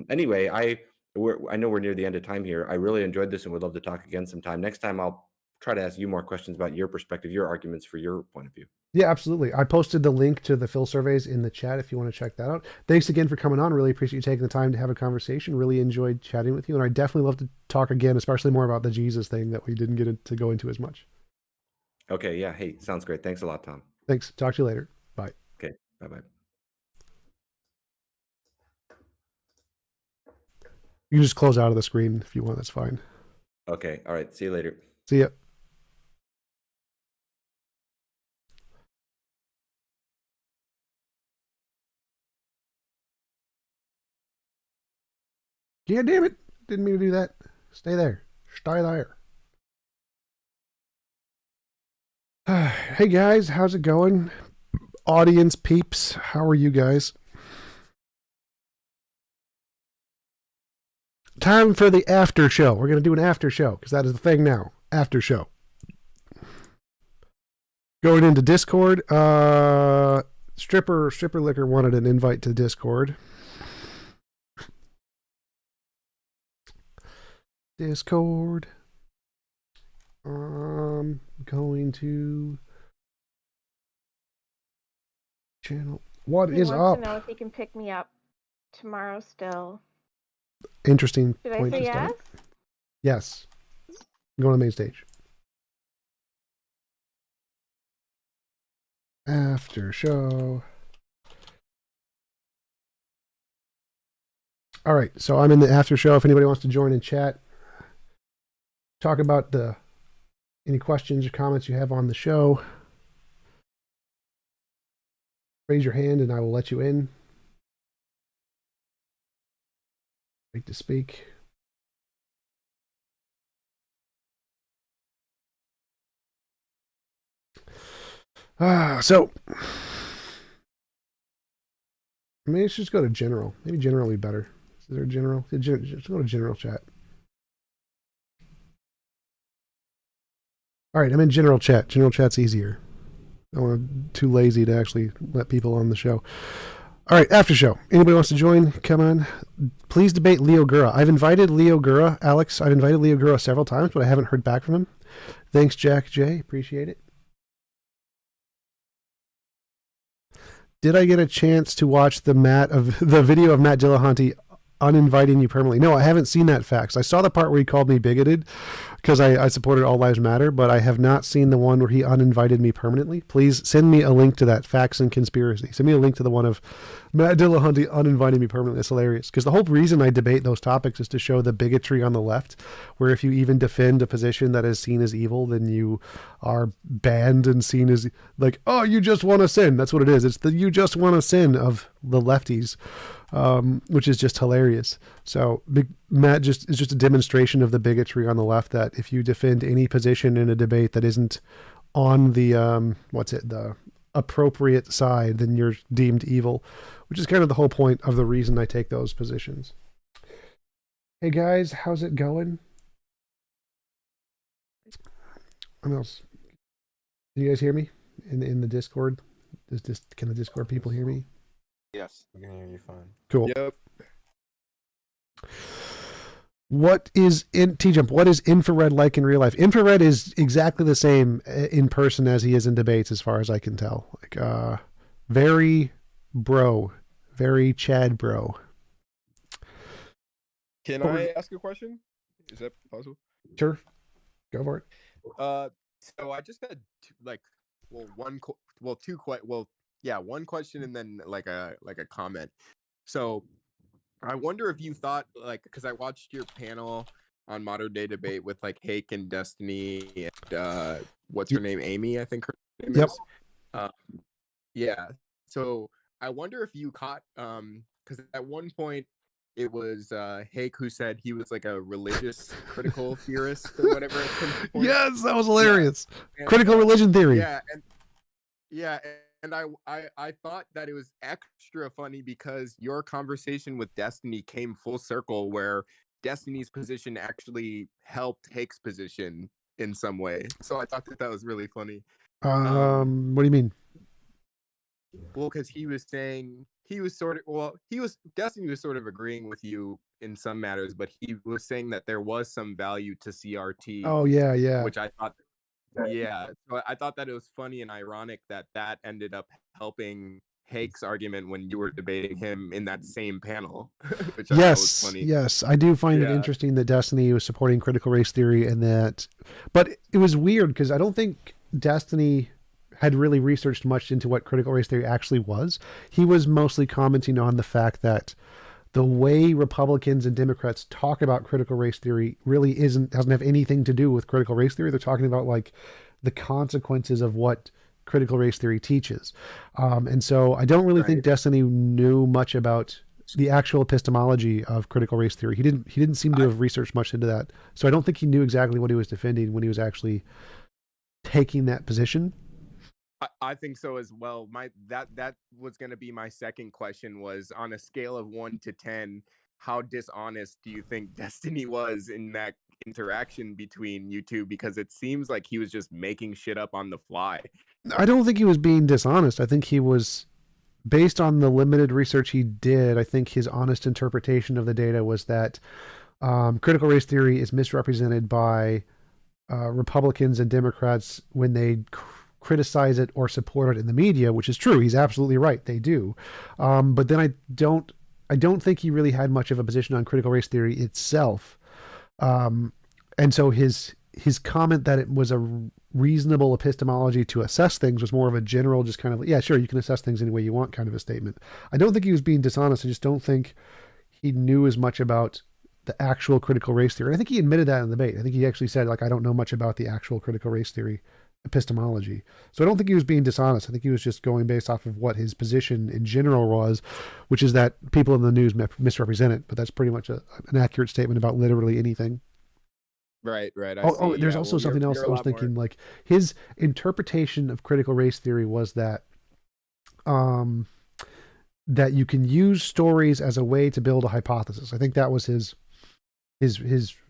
anyway, I know we're near the end of time here. I really enjoyed this and would love to talk again sometime. Next time, I'll try to ask you more questions about your perspective, your arguments for your point of view. Yeah, absolutely. I posted the link to the Phil surveys in the chat if you want to check that out. Thanks again for coming on. Really appreciate you taking the time to have a conversation. Really enjoyed chatting with you. And I definitely love to talk again, especially more about the Jesus thing that we didn't to go into as much. Okay, yeah. Hey, sounds great. Thanks a lot, Tom. Thanks. Talk to you later. Bye. Okay, bye-bye. You can just close out of the screen if you want. That's fine. Okay, all right. See you later. See ya. Yeah, damn it. Didn't mean to do that. Stay there. Stay there. Hey guys, how's it going? Audience peeps, how are you guys? time for the after show. We're going to do an after show because that is the thing now. After show. Going into Discord. Stripper Liquor wanted an invite to Discord. Going to channel. What He is wants up? to know if he can pick me up tomorrow still. Interesting Did I point say to yes? start. Yes. Going on the main stage. After show. All right, so I'm in the after show. If anybody wants to join in chat, talk about any questions or comments you have on the show, raise your hand and I will let you in. Wait to speak. So maybe let's just go to general. Maybe general would be better. Is there a general? Just go to general chat. All right, I'm in general chat. General chat's easier. I'm too lazy to actually let people on the show. All right, after show. Anybody wants to join? Come on. Please debate Leo Gura. I've invited Leo Gura, Alex. I've invited Leo Gura several times, but I haven't heard back from him. Thanks, Jack J. Appreciate it. Did I get a chance to watch the video of Matt Dillahunty uninviting you permanently? No, I haven't seen that fax. I saw the part where he called me bigoted because I supported All Lives Matter, but I have not seen the one where he uninvited me permanently. Please send me a link to that, Facts and Conspiracy. Send me a link to the one of Matt Dillahunty uninviting me permanently. It's hilarious because the whole reason I debate those topics is to show the bigotry on the left, where if you even defend a position that is seen as evil, then you are banned and seen as like, oh, you just want to sin. That's what it is. It's the you just want to sin of the lefties. Which is just hilarious. So Matt is just a demonstration of the bigotry on the left, that if you defend any position in a debate that isn't on the the appropriate side, then you're deemed evil, which is kind of the whole point of the reason I take those positions. Hey guys, how's it going? What else? Can you guys hear me in the Discord? Can the Discord people hear me? Yes, we can hear you fine. Cool. Yep. What is TJump? What is infrared like in real life? Infrared is exactly the same in person as he is in debates, as far as I can tell. Like, very Chad bro. Can I ask a question? Is that possible? Sure, go for it. So I just had one question and then like a comment. So I wonder if you thought, like, because I watched your panel on Modern Day Debate with like Hake and Destiny and what's her name, Amy, I think her name is. Yeah. So I wonder if you caught because at one point it was Hake who said he was like a religious critical theorist or whatever at some point. Yes, that was hilarious. Yeah. Critical religion theory. Yeah, and I thought that it was extra funny because your conversation with Destiny came full circle, where Destiny's position actually helped Hake's position in some way. So I thought that was really funny. What do you mean? Well, because he was saying Destiny was sort of agreeing with you in some matters, but he was saying that there was some value to CRT. Oh yeah. Which I thought. Yeah, so I thought that it was funny and ironic that ended up helping Hake's argument when you were debating him in that same panel, which I thought was funny. Yes, I do find it interesting that Destiny was supporting critical race theory, but it was weird because I don't think Destiny had really researched much into what critical race theory actually was. He was mostly commenting on the fact that the way Republicans and Democrats talk about critical race theory really doesn't have anything to do with critical race theory. They're talking about like the consequences of what critical race theory teaches. And so I don't really think Destiny knew much about the actual epistemology of critical race theory. He didn't seem to have researched much into that. So I don't think he knew exactly what he was defending when he was actually taking that position. I think so as well. That was going to be my second question, was on a scale of 1 to 10, how dishonest do you think Destiny was in that interaction between you two? Because it seems like he was just making shit up on the fly. I don't think he was being dishonest. I think he was, based on the limited research he did, I think his honest interpretation of the data was that critical race theory is misrepresented by Republicans and Democrats when they criticize it or support it in the media, which is true. He's absolutely right. They do. But then I don't think he really had much of a position on critical race theory itself. And so his comment that it was a reasonable epistemology to assess things was more of a general, just kind of, yeah, sure, you can assess things any way you want kind of a statement. I don't think he was being dishonest. I just don't think he knew as much about the actual critical race theory. I think he admitted that in the debate. I think he actually said, like, I don't know much about the actual critical race theory epistemology. So I don't think he was being dishonest. I think he was just going based off of what his position in general was, which is that people in the news misrepresent it. But that's pretty much an accurate statement about literally anything. Right. There's also something else I was thinking, like his interpretation of critical race theory was that that you can use stories as a way to build a hypothesis. I think that was his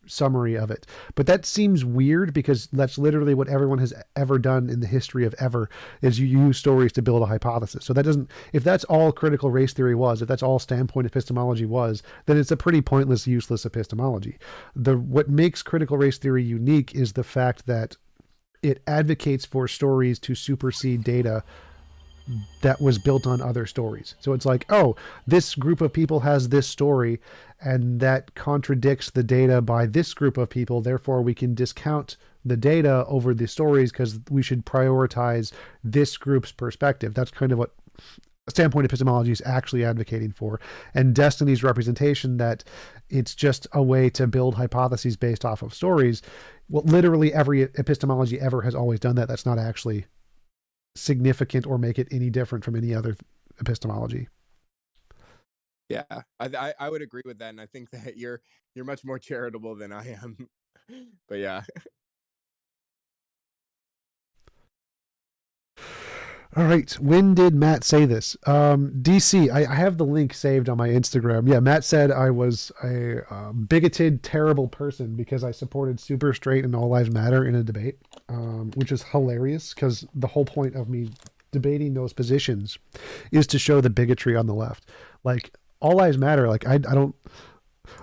summary of it. But that seems weird because that's literally what everyone has ever done in the history of ever, is you use stories to build a hypothesis. So that doesn't, if that's all critical race theory was, if that's all standpoint epistemology was, then it's a pretty pointless, useless epistemology. What makes critical race theory unique is the fact that it advocates for stories to supersede data that was built on other stories. So it's like, oh, this group of people has this story and that contradicts the data by this group of people. Therefore, we can discount the data over the stories because we should prioritize this group's perspective. That's kind of what standpoint epistemology is actually advocating for. And Destiny's representation that it's just a way to build hypotheses based off of stories. Well, literally every epistemology ever has always done that. That's not actually significant or make it any different from any other epistemology. Yeah, I would agree with that, and I think that you're much more charitable than I am. But yeah. All right. When did Matt say this? DC, I have the link saved on my Instagram. Yeah, Matt said I was a bigoted, terrible person because I supported super straight and all lives matter in a debate, which is hilarious because the whole point of me debating those positions is to show the bigotry on the left. Like, all lives matter. Like, I don't...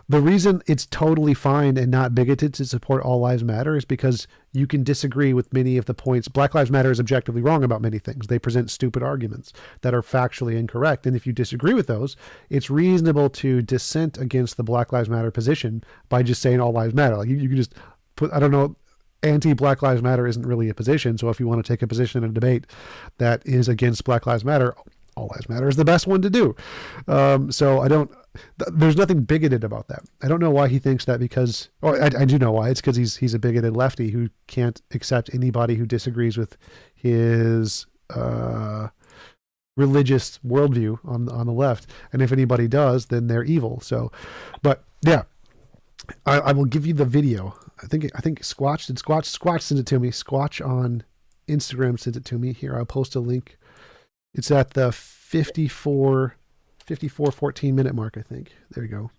The reason it's totally fine and not bigoted to support all lives matter is because you can disagree with many of the points. Black Lives Matter is objectively wrong about many things. They present stupid arguments that are factually incorrect. And if you disagree with those, it's reasonable to dissent against the Black Lives Matter position by just saying all lives matter. Like you can just put, I don't know, anti-Black Lives Matter isn't really a position. So if you want to take a position in a debate that is against Black Lives Matter, all lives matter is the best one to do. So there's nothing bigoted about that. I don't know why he thinks that because, or I do know why. It's because he's a bigoted lefty who can't accept anybody who disagrees with his religious worldview on the left. And if anybody does, then they're evil. So, but yeah, I will give you the video. I think Squatch sent it to me. Squatch on Instagram sent it to me. Here, I'll post a link. It's at the 54 14-minute mark, I think. There you go.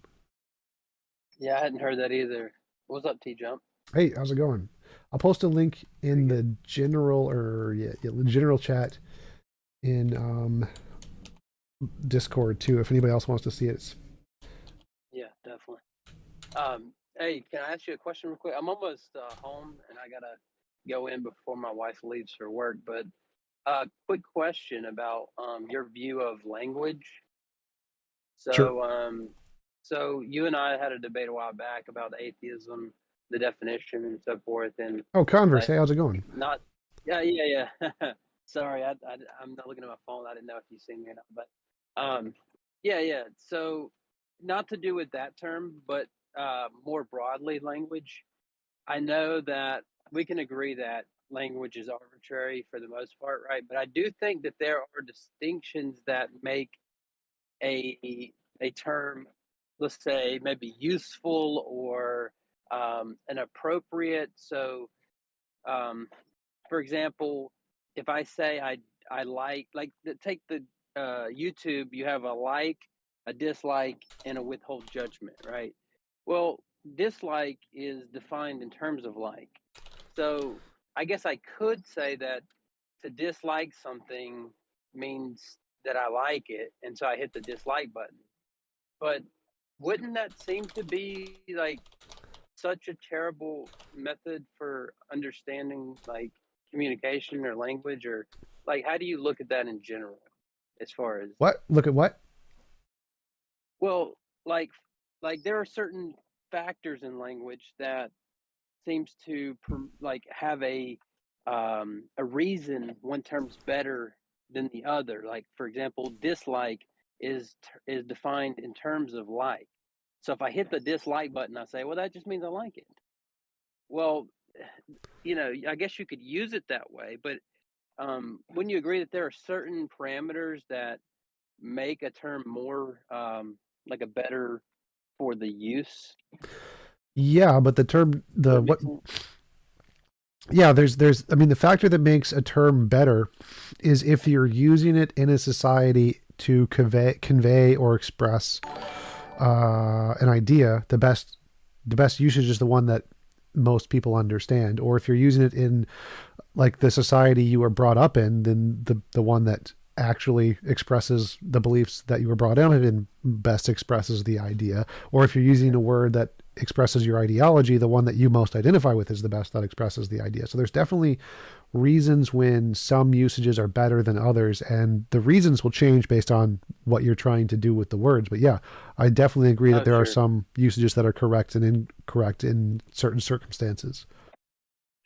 Yeah, I hadn't heard that either. What's up, TJump? Hey, how's it going? I'll post a link in the general general chat in Discord too, if anybody else wants to see it. Yeah, definitely. Hey, can I ask you a question real quick? I'm almost home, and I gotta go in before my wife leaves for work. But quick question about your view of language. So, Sure. So you and I had a debate a while back about atheism, the definition, and so forth. And Oh, Converse. Hey, how's it going? Yeah. Sorry, I'm not looking at my phone. I didn't know if you seen me or not. But yeah. So not to do with that term, but more broadly, language. I know that we can agree that language is arbitrary for the most part, right? But I do think that there are distinctions that make a term, let's say, maybe useful or an appropriate. So, for example, if I say I like take the YouTube, you have a like a dislike, and a withhold judgment, right? Well, dislike is defined in terms of like. So I guess I could say that to dislike something means that I like it, and so I hit the dislike button. But wouldn't that seem to be like such a terrible method for understanding like communication or language, or like how do you look at that in general as far as What? Look at what? well, like there are certain factors in language that seems to like have a reason one term's better than the other. Like for example, dislike is defined in terms of like. So if I hit the dislike button, I say, well, that just means I like it. Well, I guess you could use it that way, but wouldn't you agree that there are certain parameters that make a term more like a better for the use? Yeah, but the term, Does the that make what? sense? Yeah, there's. I mean, the factor that makes a term better is if you're using it in a society to convey or express an idea. The best usage is the one that most people understand. Or if you're using it in like the society you were brought up in, then the one that actually expresses the beliefs that you were brought up in best expresses the idea. Or if you're using a word that expresses your ideology, the one that you most identify with is the best that expresses the idea. So there's definitely reasons when some usages are better than others, and the reasons will change based on what you're trying to do with the words. But yeah, I definitely agree that Oh, there are sure. some usages that are correct and incorrect in certain circumstances.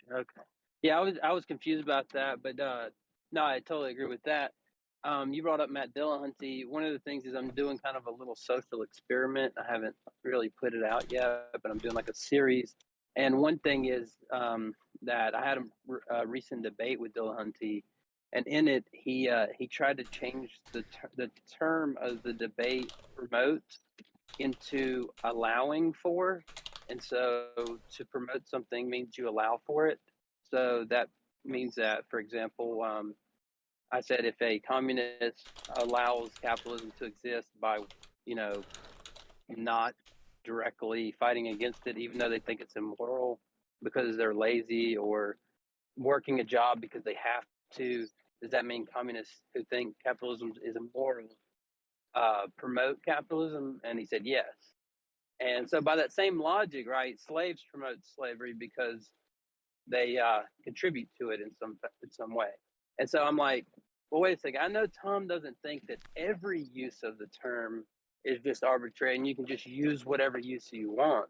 Okay. Yeah, I was confused about that, but no, I totally agree with that. You brought up Matt Dillahunty. One of the things is I'm doing kind of a little social experiment. I haven't really put it out yet, but I'm doing like a series. And one thing is that I had a recent debate with Dillahunty, and in it he tried to change the term of the debate promote into allowing for. And so to promote something means you allow for it. So that means that, for example, I said if a communist allows capitalism to exist by, you know, not directly fighting against it, even though they think it's immoral because they're lazy or working a job because they have to, does that mean communists who think capitalism is immoral promote capitalism? And he said yes. And so, by that same logic, right, slaves promote slavery because they contribute to it in some way. And so, I'm like, well, wait a second. I know Tom doesn't think that every use of the term is just arbitrary, and you can just use whatever use you want.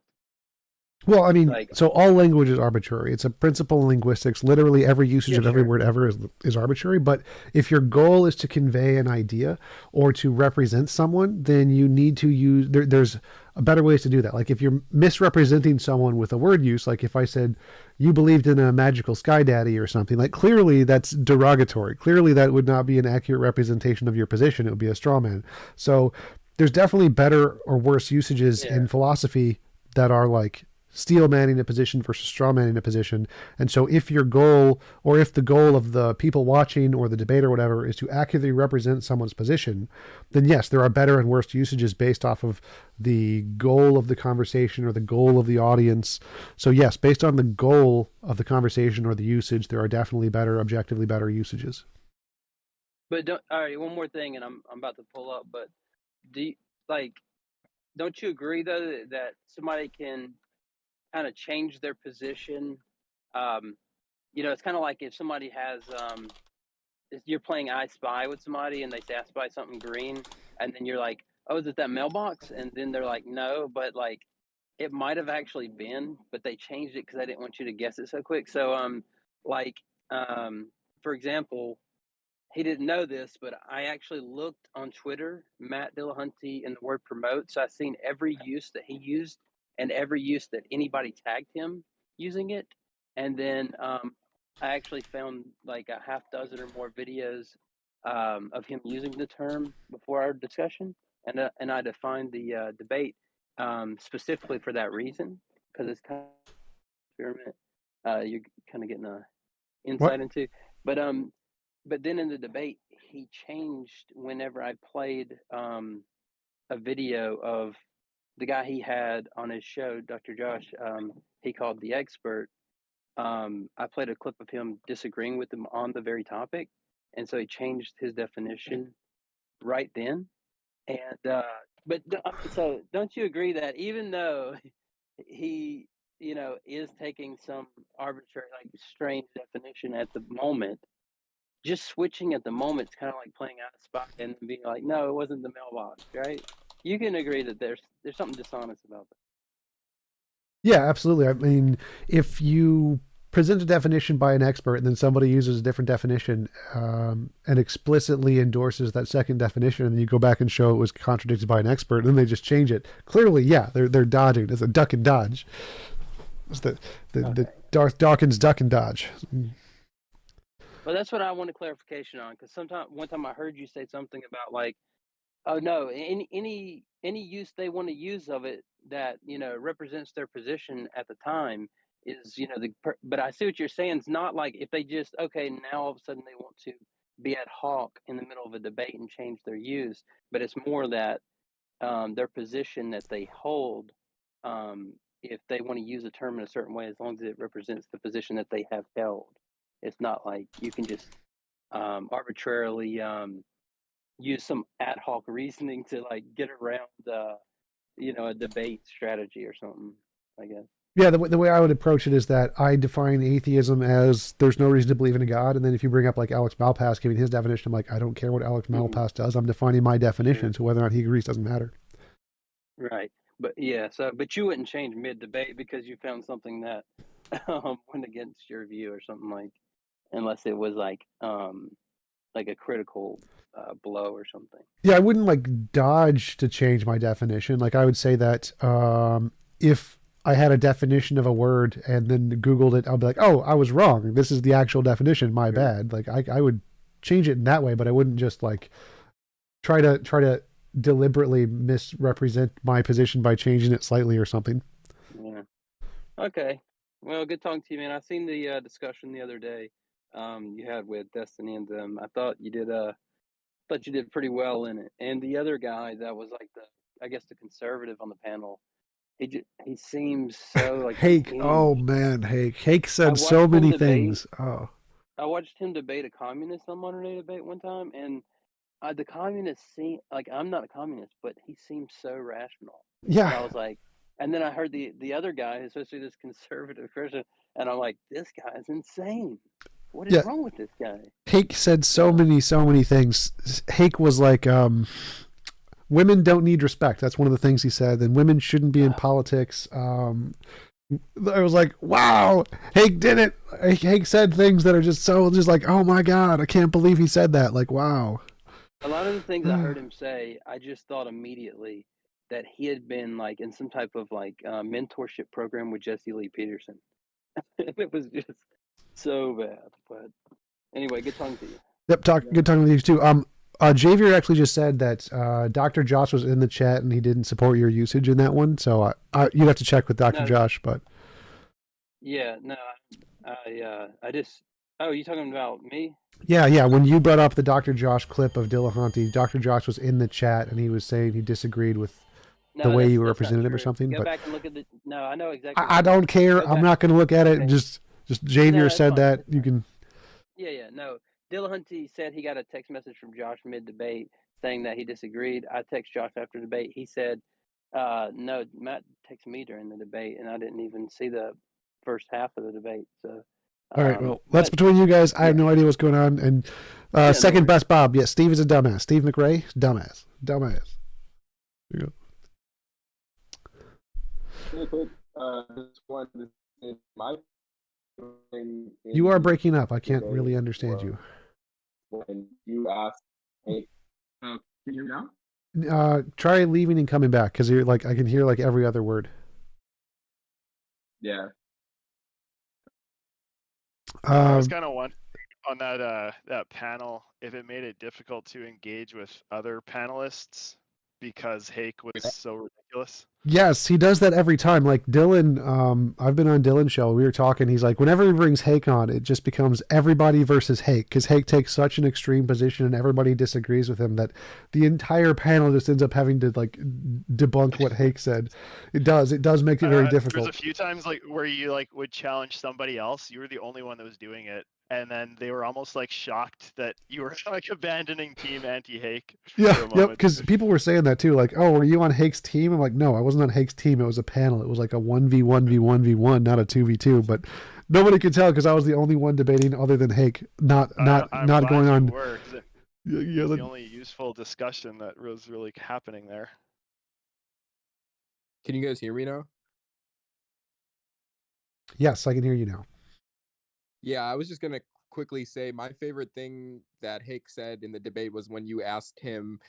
Well, I mean, Like, so all language is arbitrary. It's a principle in linguistics. Literally every usage yeah, of every sure, word ever is arbitrary. But if your goal is to convey an idea or to represent someone, then you need to use, there's a better ways to do that. Like if you're misrepresenting someone with a word use, like if I said, you believed in a magical sky daddy or something, like clearly that's derogatory. Clearly that would not be an accurate representation of your position. It would be a straw man. So there's definitely better or worse usages yeah. in philosophy that are like steel manning a position versus straw manning a position. And so if your goal, or if the goal of the people watching or the debate or whatever is to accurately represent someone's position, then yes, there are better and worse usages based off of the goal of the conversation or the goal of the audience. So yes, based on the goal of the conversation or the usage, there are definitely better, objectively better usages. But all right, one more thing, and I'm about to pull up. But do you, like, don't you agree though that somebody can kind of change their position? Um, it's kind of like if somebody has you're playing I Spy with somebody and they say I spy something green, and then you're like, oh, is it that mailbox? And then they're like, no, but like it might have actually been, but they changed it because I didn't want you to guess it so quick. So like for example, he didn't know this, but I actually looked on Twitter, Matt Dillahunty, and the word promote. So I've seen every use that he used and every use that anybody tagged him using it. And then I actually found like a half dozen or more videos of him using the term before our discussion. And I defined the debate specifically for that reason, because it's kind of experiment you're kind of getting a What? insight into. But then in the debate, he changed whenever I played a video of the guy he had on his show, Dr. Josh. He called The Expert. I played a clip of him disagreeing with him on the very topic, and so he changed his definition right then. And so don't you agree that even though he, is taking some arbitrary, like strange definition at the moment, just switching at the moment is kind of like playing out of spot and then being like, no, it wasn't the mailbox, right? You can agree that there's something dishonest about that. Yeah, absolutely. I mean, if you present a definition by an expert and then somebody uses a different definition and explicitly endorses that second definition, and then you go back and show it was contradicted by an expert, and then they just change it. Clearly, yeah, they're dodging. It's a duck and dodge. It's the Darth Dawkins duck and dodge. Well, that's what I want a clarification on, because one time I heard you say something about like, oh no, any use they want to use of it that represents their position at the time is but I see what you're saying. It's not like if they just okay now all of a sudden they want to be ad hoc in the middle of a debate and change their use, but it's more that their position that they hold. If they want to use a term in a certain way, as long as it represents the position that they have held, it's not like you can just arbitrarily use some ad hoc reasoning to like get around a debate strategy or something, I guess. Yeah, the way I would approach it is that I define atheism as there's no reason to believe in a God, and then if you bring up like Alex Malpass giving his definition, I'm like, I don't care what Alex Malpass does. I'm defining my definition, so whether or not he agrees doesn't matter. Right, but yeah, but you wouldn't change mid debate because you found something that went against your view or something, like, unless it was like a critical blow or something. Yeah, I wouldn't like dodge to change my definition. Like I would say that if I had a definition of a word and then Googled it, I'll be like, oh, I was wrong. This is the actual definition. My bad. Like I would change it in that way, but I wouldn't just like try to deliberately misrepresent my position by changing it slightly or something. Yeah. Okay. Well, good talking to you, man. I seen the discussion the other day you had with Destiny and them. I thought you did pretty well in it. And the other guy that was like I guess the conservative on the panel, he seems so like Hake. unhinged. Oh man, Hake said so many things. Oh. I watched him debate a communist on Modern Day Debate one time, and the communist seemed like, I'm not a communist, but he seems so rational. Yeah. And I was like, and then I heard the other guy, especially this conservative Christian, and I'm like, this guy is insane. What is wrong with this guy? Hake said so many things. Hake was like, women don't need respect. That's one of the things he said. And women shouldn't be in politics. I was like, wow, Hake did it. Hake said things that are just like, oh my God, I can't believe he said that. Like, wow. A lot of the things I heard him say, I just thought immediately that he had been like in some type of like mentorship program with Jesse Lee Peterson. It was just so bad. But anyway, good talking to you. Yep, good talking with you too. Javier actually just said that Dr. Josh was in the chat and he didn't support your usage in that one. So you'd have to check with Dr. Josh, but yeah, no, I just. Oh, you talking about me? Yeah. When you brought up the Dr. Josh clip of Dillahunty, Dr. Josh was in the chat and he was saying he disagreed with the way you represented him or something. Go but back and look at the. No, I know exactly. I don't care. I'm not going to look at it. Just Javier said that you can. Yeah. No, Dillahunty said he got a text message from Josh mid debate saying that he disagreed. I text Josh after the debate. He said, "No, Matt texted me during the debate, and I didn't even see the first half of the debate." So. All right, well, that's between you guys. I have no idea what's going on. And second best Bob. Yes, Steve is a dumbass. Steve McRae, dumbass. There you go. You are breaking up. I can't really understand you. When you asked, hey, can you hear me now? Try leaving and coming back because you're like I can hear like every other word. Yeah. I was kind of wondering on that panel if it made it difficult to engage with other panelists because Hake was so ridiculous. Yes, he does that every time. Like Dylan, I've been on Dylan's show. We were talking. He's like, whenever he brings Hake on, it just becomes everybody versus Hake because Hake takes such an extreme position and everybody disagrees with him that the entire panel just ends up having to like debunk what Hake said. It does. It does make it very difficult. There's a few times like where you like would challenge somebody else. You were the only one that was doing it, and then they were almost like shocked that you were like abandoning team anti-Hake. Yeah, yep. Because people were saying that too. Like, oh, were you on Hake's team? I'm like, no, I wasn't on Hake's team. It was a panel. It was like a 1v1v1v1, not a 2v2. But nobody could tell because I was the only one debating other than Hake, not going on. Yeah, the only useful discussion that was really happening there. Can you guys hear me now? Yes, I can hear you now. Yeah, I was just gonna quickly say my favorite thing that Hake said in the debate was when you asked him,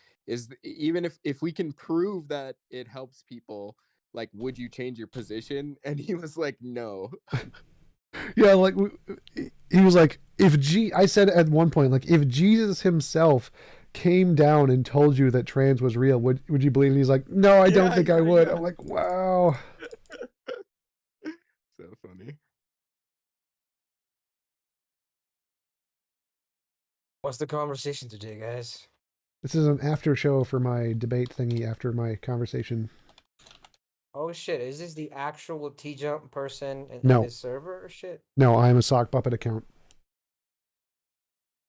even if we can prove that it helps people, like, would you change your position? And he was like, no. Yeah, like he was like, I said at one point, like, if Jesus himself came down and told you that trans was real, would you believe it? He's like, no, I don't think I would. I'm like, wow. So funny. What's the conversation today, guys? This is an after show for my debate thingy after my conversation. Oh shit, is this the actual TJump person in No. his server or shit? No, I'm a Sock Puppet account.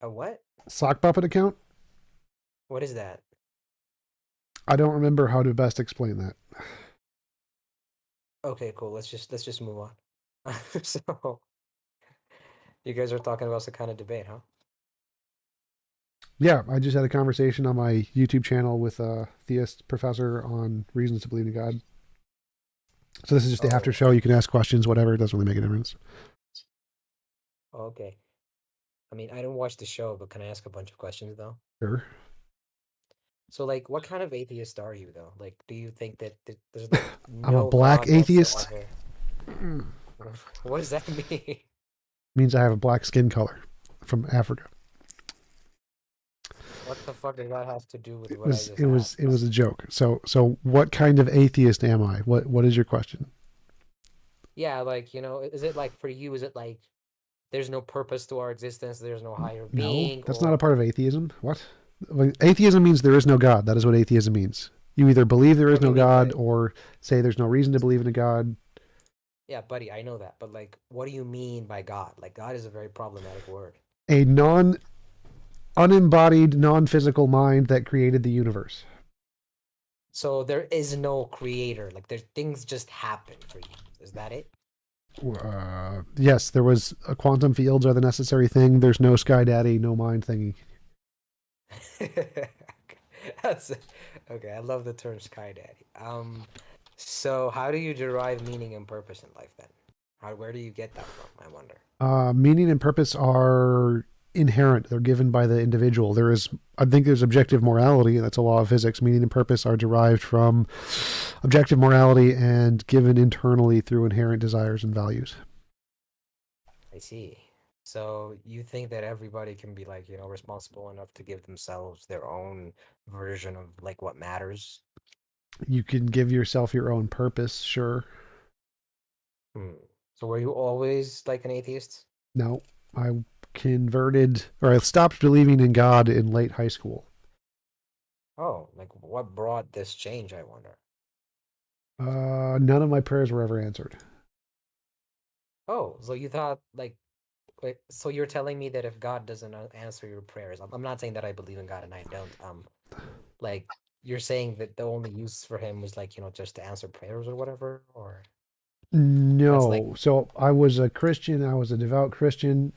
A what? Sock Puppet account? What is that? I don't remember how to best explain that. Okay, cool. Let's just move on. So, you guys are talking about some kind of debate, huh? Yeah, I just had a conversation on my YouTube channel with a theist professor on reasons to believe in God. So this is just the after show. You can ask questions, whatever. It doesn't really make a difference. Okay. I mean, I don't watch the show, but can I ask a bunch of questions though? Sure. So, like, what kind of atheist are you though? Like, do you think that there's like I'm no a black God atheist. whatsoever? What does that mean? Means I have a black skin color from Africa. What the fuck does that have to do with It what was I just asked? it was a joke. So what kind of atheist am I? What is your question? Yeah, like, is it like for you, is it like there's no purpose to our existence, there's no higher being? No, that's not a part of atheism. What? Atheism means there is no God. That is what atheism means. You either believe there is no God or say there's no reason to believe in a God. Yeah, buddy, I know that. But like, what do you mean by God? Like, God is a very problematic word. A unembodied, non-physical mind that created the universe. So there is no creator. Like, things just happen for you. Is that it? Yes, there was quantum fields are the necessary thing. There's no Sky Daddy, no mind thingy. That's okay. I love the term Sky Daddy. So how do you derive meaning and purpose in life then? Where do you get that from? I wonder. Meaning and purpose are inherent. They're given by the individual. I think there's objective morality, and that's a law of physics. Meaning and purpose are derived from objective morality and given internally through inherent desires and values. I see. So you think that everybody can be like, responsible enough to give themselves their own version of like what matters? You can give yourself your own purpose, sure. So were you always like an atheist? No, I converted, or I stopped believing in God in late high school. Oh, like what brought this change, I wonder? None of my prayers were ever answered. Oh, so you thought like, wait, so you're telling me that if God doesn't answer your prayers, I'm not saying that I believe in God and I don't, like you're saying that the only use for him was like, just to answer prayers or whatever, or? No, so I was a Christian, I was a devout Christian,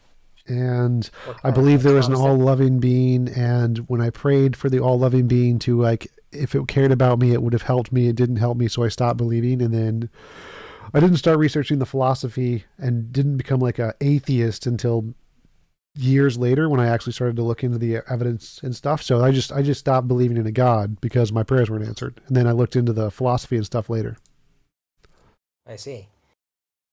and I believe there was an all-loving being, and when I prayed for the all-loving being to, like, if it cared about me, it would have helped me. It didn't help me, so I stopped believing, and then I didn't start researching the philosophy and didn't become like an atheist until years later when I actually started to look into the evidence and stuff. So I just stopped believing in a God because my prayers weren't answered, and then I looked into the philosophy and stuff later. I see.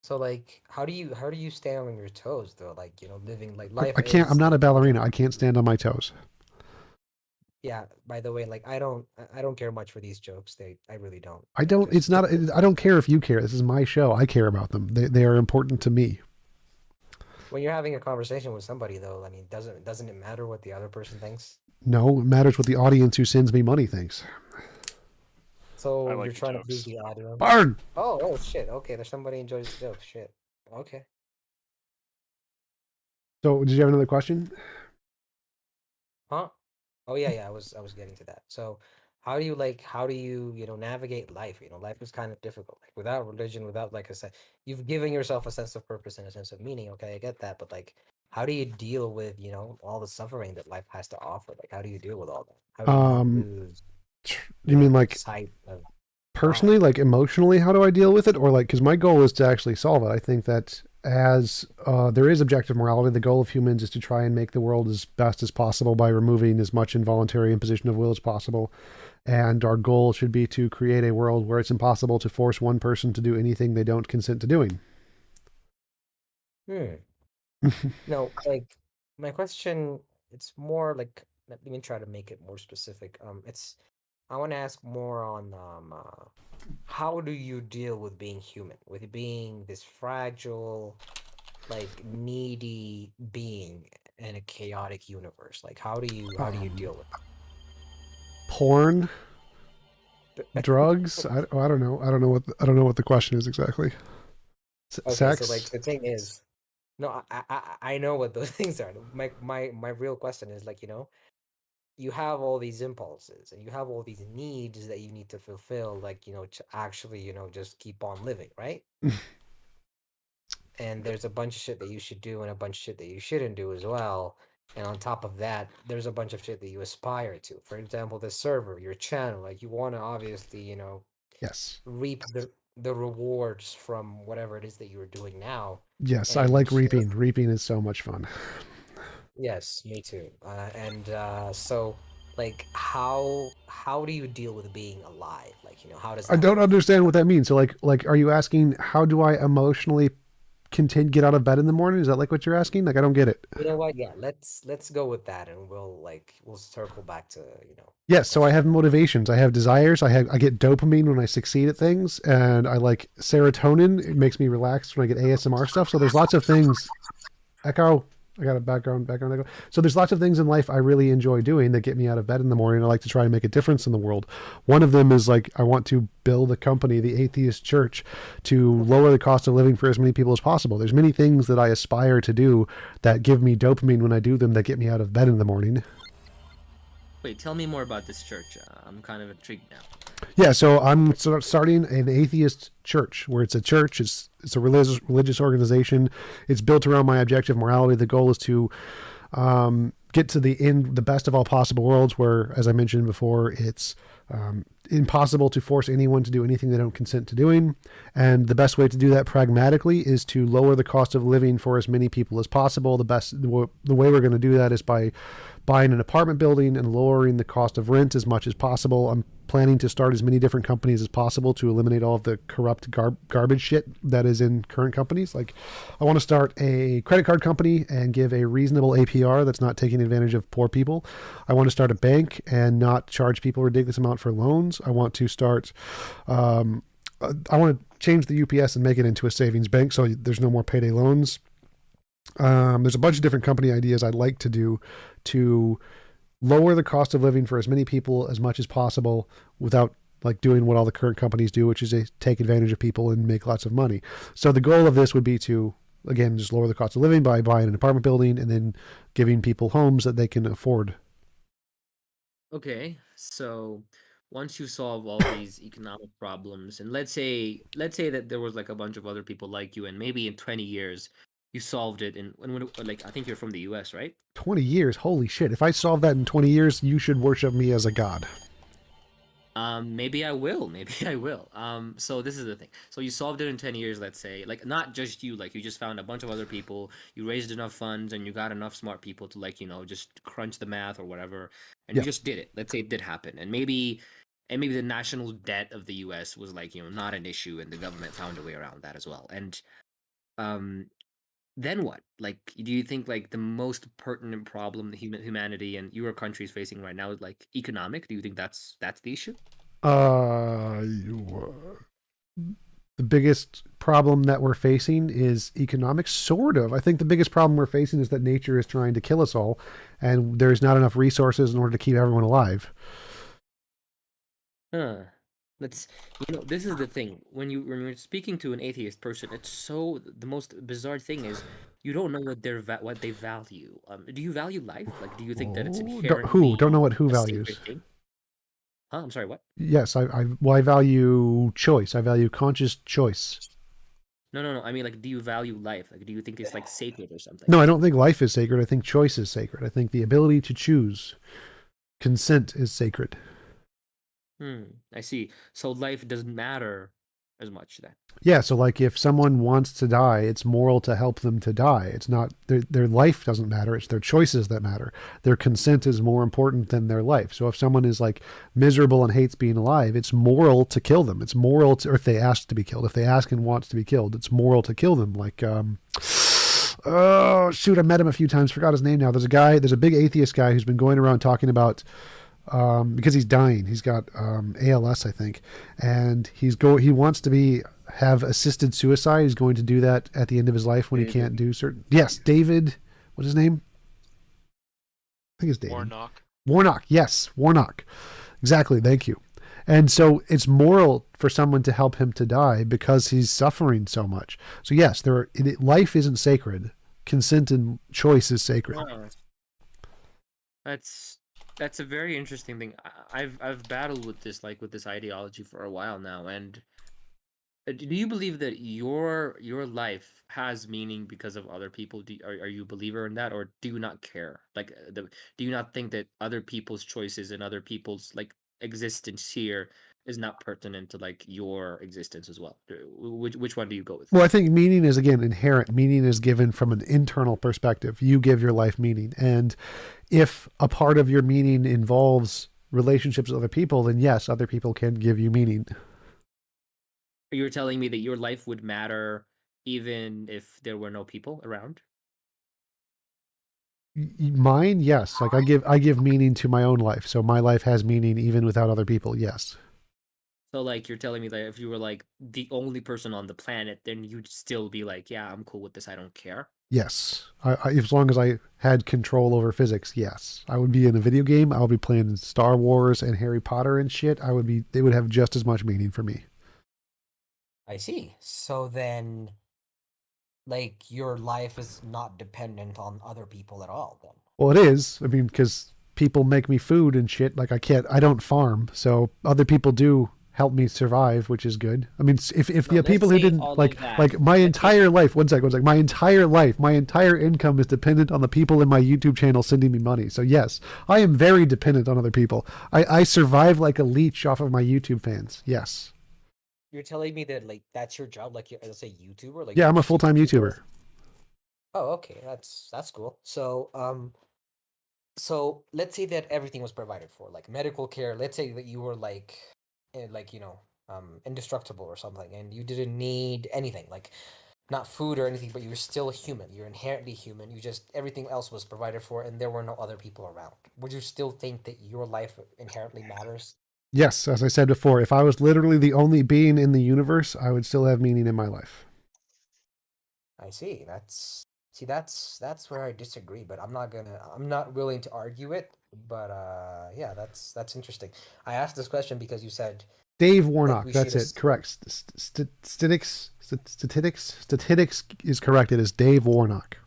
So like, how do you stay on your toes though? Like, living like life. I'm not a ballerina. I can't stand on my toes. Yeah, by the way, like I don't care much for these jokes. I really don't. I don't. It's Just not. I don't care if you care. This is my show. I care about them. They are important to me. when you're having a conversation with somebody though, I mean, doesn't it matter what the other person thinks? No, it matters what the audience who sends me money thinks. So I you're like the trying to please jokes. the audience. Barn. Oh shit. Okay, there's somebody enjoys the joke. Shit. Okay. So, did you have another question? Huh? Oh yeah. I was getting to that. So how do you, navigate life? Life is kind of difficult. Like without religion, without like I said, you've given yourself a sense of purpose and a sense of meaning. Okay, I get that. But like how do you deal with, all the suffering that life has to offer? Like how do you deal with all that? How do you not Um, lose, you mean like sight of personally, life? like emotionally? How do I deal with it, or like because my goal is to actually solve it? I think that as there is objective morality, the goal of humans is to try and make the world as best as possible by removing as much involuntary imposition of will as possible. And our goal should be to create a world where it's impossible to force one person to do anything they don't consent to doing. Hmm. No, like my question, it's more like let me try to make it more specific. It's I want to ask more on how do you deal with being human, with being this fragile, like needy being in a chaotic universe? Like how do you deal with Porn, that? drugs. I don't know. I don't know what the question is exactly. Okay, so like Sex. the thing is, no, I know what those things are. My real question is like, you have all these impulses and you have all these needs that you need to fulfill, like, to actually, just keep on living, right? And there's a bunch of shit that you should do and a bunch of shit that you shouldn't do as well. And on top of that, there's a bunch of shit that you aspire to. For example, the server, your channel, like you want to obviously, Yes. reap the rewards from whatever it is that you're doing now. Yes, I like And reaping. Reaping is so much fun. yes, me too. So like how do you deal with being alive? Like, how does I that don't work for you? understand what that means. So like are you asking how do I emotionally continue get out of bed in the morning? Is that like what you're asking? Like I don't get it. You know what? Yeah, let's go with that and we'll circle back to, my Yes, so I question. have motivations. I have desires. I get dopamine when I succeed at things, and I like serotonin. It makes me relax when I get ASMR stuff. So there's lots of things. Echo. I got a background echo. So there's lots of things in life I really enjoy doing that get me out of bed in the morning. I like to try and make a difference in the world. One of them is like I want to build a company, the Atheist Church, to lower the cost of living for as many people as possible. There's many things that I aspire to do that give me dopamine when I do them that get me out of bed in the morning. Wait, tell me more about this church. I'm kind of intrigued now. Yeah, so I'm starting an atheist church where it's a church. It's a religious organization. It's built around my objective morality. The goal is to get to the best of all possible worlds, where, as I mentioned before, it's impossible to force anyone to do anything they don't consent to doing. And the best way to do that pragmatically is to lower the cost of living for as many people as possible. The way we're going to do that is by buying an apartment building and lowering the cost of rent as much as possible. I'm planning to start as many different companies as possible to eliminate all of the corrupt garbage shit that is in current companies. Like, I want to start a credit card company and give a reasonable APR that's not taking advantage of poor people. I want to start a bank and not charge people a ridiculous amount for loans. I want to start, I want to change the UPS and make it into a savings bank so there's no more payday loans. There's a bunch of different company ideas I'd like to do to lower the cost of living for as many people as much as possible without like doing what all the current companies do, which is they take advantage of people and make lots of money. So the goal of this would be to, again, just lower the cost of living by buying an apartment building and then giving people homes that they can afford. Okay, so once you solve all these economic problems, and let's say that there was like a bunch of other people like you, and maybe in 20 years you solved it, and like I think you're from the U.S., right? 20 years, holy shit. If I solve that in 20 years, you should worship me as a god. Maybe I will. Maybe I will. So this is the thing. So you solved it in 10 years, let's say. Like not just you, like you just found a bunch of other people, you raised enough funds and you got enough smart people to like, just crunch the math or whatever, and you Yep. just did it. Let's say it did happen. And maybe the national debt of the US was like, not an issue and the government found a way around that as well. And um then what? Like, do you think like the most pertinent problem that humanity and your country is facing right now is like economic? Do you think that's the issue? The biggest problem that we're facing is economics, sort of. I think the biggest problem we're facing is that nature is trying to kill us all, and there's not enough resources in order to keep everyone alive. Huh. Let's, this is the thing. When you're speaking to an atheist person, it's so the most bizarre thing is you don't know what what they value. Do you value life? Like, do you think that it's Who? Don't know inherently what who a values. sacred thing? Huh? I'm sorry, what? Yes, I value choice. I value conscious choice. No. I mean, like, do you value life? Like, do you think it's like sacred or something? No, I don't think life is sacred. I think choice is sacred. I think the ability to choose, consent is sacred. I see. So life doesn't matter as much then. Yeah, so like if someone wants to die, it's moral to help them to die. It's not their life doesn't matter, it's their choices that matter. Their consent is more important than their life. So if someone is like miserable and hates being alive, it's moral to kill them. It's moral to, or if they ask to be killed, if they ask and wants to be killed, it's moral to kill them. Like oh shoot, I met him a few times, forgot his name now. There's a big atheist guy who's been going around talking about because he's dying. He's got ALS, I think, and he wants to have assisted suicide. He's going to do that at the end of his life when he can't do certain. Yes, David. What's his name? I think it's David. Warnock. Yes, Warnock. Exactly. Thank you. And so it's moral for someone to help him to die because he's suffering so much. So yes, life isn't sacred. Consent and choice is sacred. Oh. That's a very interesting thing. I've battled with this ideology for a while now. And do you believe that your life has meaning because of other people? Are you a believer in that, or do you not care? Like, do you not think that other people's choices and other people's like existence here is not pertinent to like your existence as well? Which one do you go with? Well, I think meaning is, again, inherent. Meaning is given from an internal perspective. You give your life meaning. And if a part of your meaning involves relationships with other people, then yes, other people can give you meaning. You're telling me that your life would matter even if there were no people around? Mine, yes. Like I give meaning to my own life. So my life has meaning even without other people. Yes. So like you're telling me that if you were like the only person on the planet, then you'd still be like, yeah, I'm cool with this. I don't care. Yes. As long as I had control over physics, yes. I would be in a video game. I would be playing Star Wars and Harry Potter and shit. They would have just as much meaning for me. I see. So then, like, your life is not dependent on other people at all, then? Well, it is. I mean, because people make me food and shit. Like I don't farm. So other people do help me survive, which is good. I mean, if the people who didn't like my entire life, one sec, my entire life, my entire income is dependent on the people in my YouTube channel sending me money. So yes, I am very dependent on other people. I survive like a leech off of my YouTube fans. Yes. You're telling me that like that's your job, like you're, let's say YouTuber, like yeah, I'm a full-time YouTuber. Oh, okay, that's cool. So so let's say that everything was provided for, like medical care. Let's say that you were like indestructible or something, and you didn't need anything, like not food or anything, but you're still human. You're inherently human. You just everything else was provided for, and there were no other people around. Would you still think that your life inherently matters? Yes, as I said before, if I was literally the only being in the universe, I would still have meaning in my life. I see. That's where I disagree, but I'm not willing to argue it. But yeah, that's interesting. I asked this question because you said Dave Warnock. That's it. Correct. Statistics is correct. It is Dave Warnock.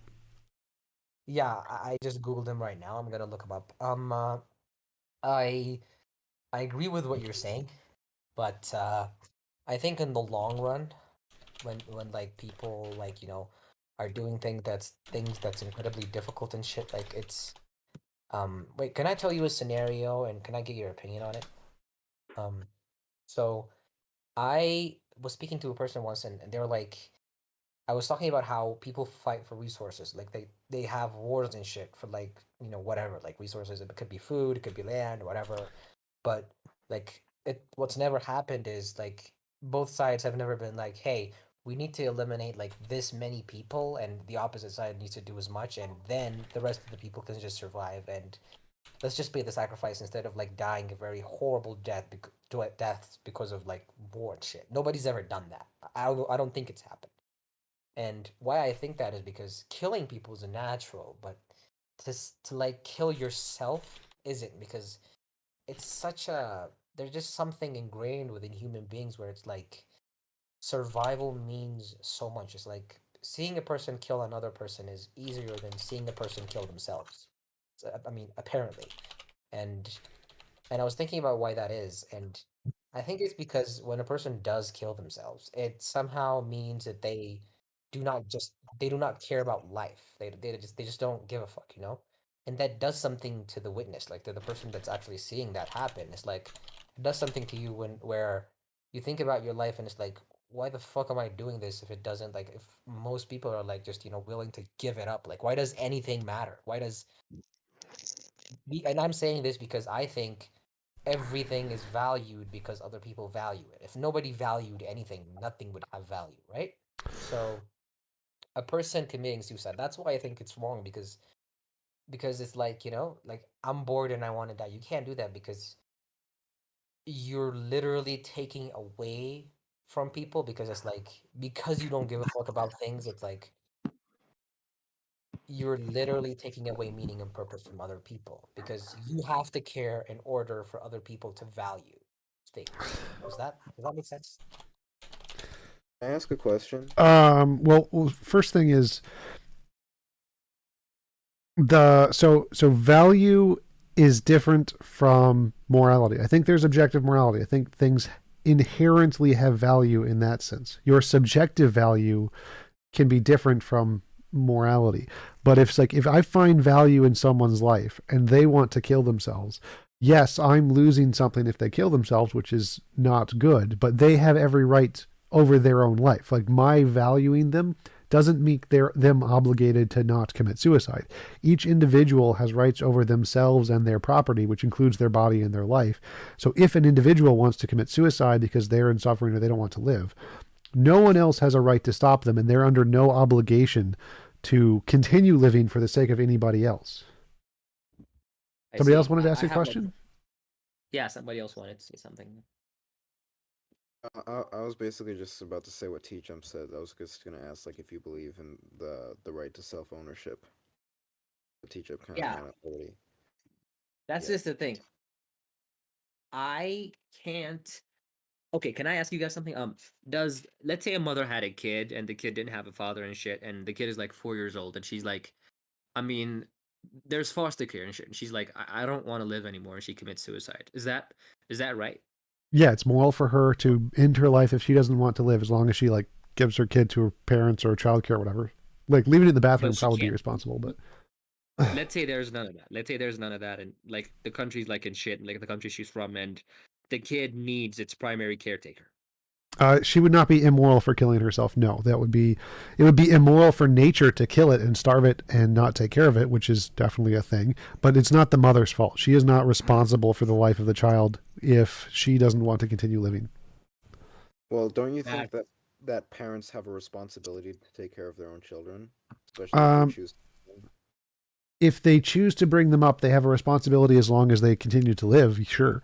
Yeah, I just googled him right now. I'm gonna look him up. I agree with what you're saying, but I think in the long run, when like people like are doing things that's incredibly difficult and shit, like it's wait, can I tell you a scenario and can I get your opinion on it? So I was speaking to a person once and they were like, I was talking about how people fight for resources. Like they have wars and shit for like, whatever, like resources. It could be food, it could be land, whatever. But like what's never happened is like both sides have never been like, hey, we need to eliminate like this many people, and the opposite side needs to do as much, and then the rest of the people can just survive, and let's just pay the sacrifice instead of like dying a very horrible deaths because of like war and shit. Nobody's ever done that. I don't think it's happened. And why I think that is because killing people is a natural, but to like kill yourself isn't, because it's such a there's just something ingrained within human beings where it's like survival means so much. It's like seeing a person kill another person is easier than seeing a person kill themselves. I mean, apparently, and I was thinking about why that is, and I think it's because when a person does kill themselves, it somehow means that they do not care about life. They just don't give a fuck, you know? And that does something to the witness, like to the person that's actually seeing that happen. It's like it does something to you when where you think about your life and it's like, why the fuck am I doing this if it doesn't, like, if most people are like just, you know, willing to give it up? Like, why does anything matter? Why does and I'm saying this because I think everything is valued because other people value it. If nobody valued anything, nothing would have value, right? So a person committing suicide, that's why I think it's wrong, because it's like, you know, like I'm bored and I want to die. You can't do that because you're literally taking away from people, because it's like, because you don't give a fuck about things, it's like you're literally taking away meaning and purpose from other people, because you have to care in order for other people to value things. Does that make sense? Can I ask a question? Well, first thing is so value is different from morality. I think there's objective morality. I think things inherently have value in that sense. Your subjective value can be different from morality. But if I find value in someone's life and they want to kill themselves, yes, I'm losing something if they kill themselves, which is not good, but they have every right over their own life. Like, my valuing them doesn't make them obligated to not commit suicide. Each individual has rights over themselves and their property, which includes their body and their life. So if an individual wants to commit suicide because they're in suffering or they don't want to live, no one else has a right to stop them, and they're under no obligation to continue living for the sake of anybody else. Somebody else wanted to ask a question? Yeah, somebody else wanted to say something. I was basically just about to say what TJump said. I was just gonna ask, like, if you believe in the right to self ownership. The TJump kind Yeah. of already. That's Yeah. just the thing. I can't. Okay, can I ask you guys something? Let's say a mother had a kid and the kid didn't have a father and shit, and the kid is like 4 years old, and she's like, I mean, there's foster care and shit, and she's like, I don't want to live anymore, and she commits suicide. Is that right? Yeah, it's moral for her to end her life if she doesn't want to live, as long as she like gives her kid to her parents or childcare or whatever. Like, leaving it in the bathroom But she probably be can't. irresponsible, but Let's say there's none of that. Let's say there's none of that, and like the country's like in shit, and like the country she's from, and the kid needs its primary caretaker. she would not be immoral for killing herself. No, it would be immoral for nature to kill it and starve it and not take care of it, which is definitely a thing. But it's not the mother's fault. She is not responsible for the life of the child if she doesn't want to continue living. Well, don't you think that parents have a responsibility to take care of their own children, especially if they choose? If they choose to bring them up, they have a responsibility as long as they continue to live, sure.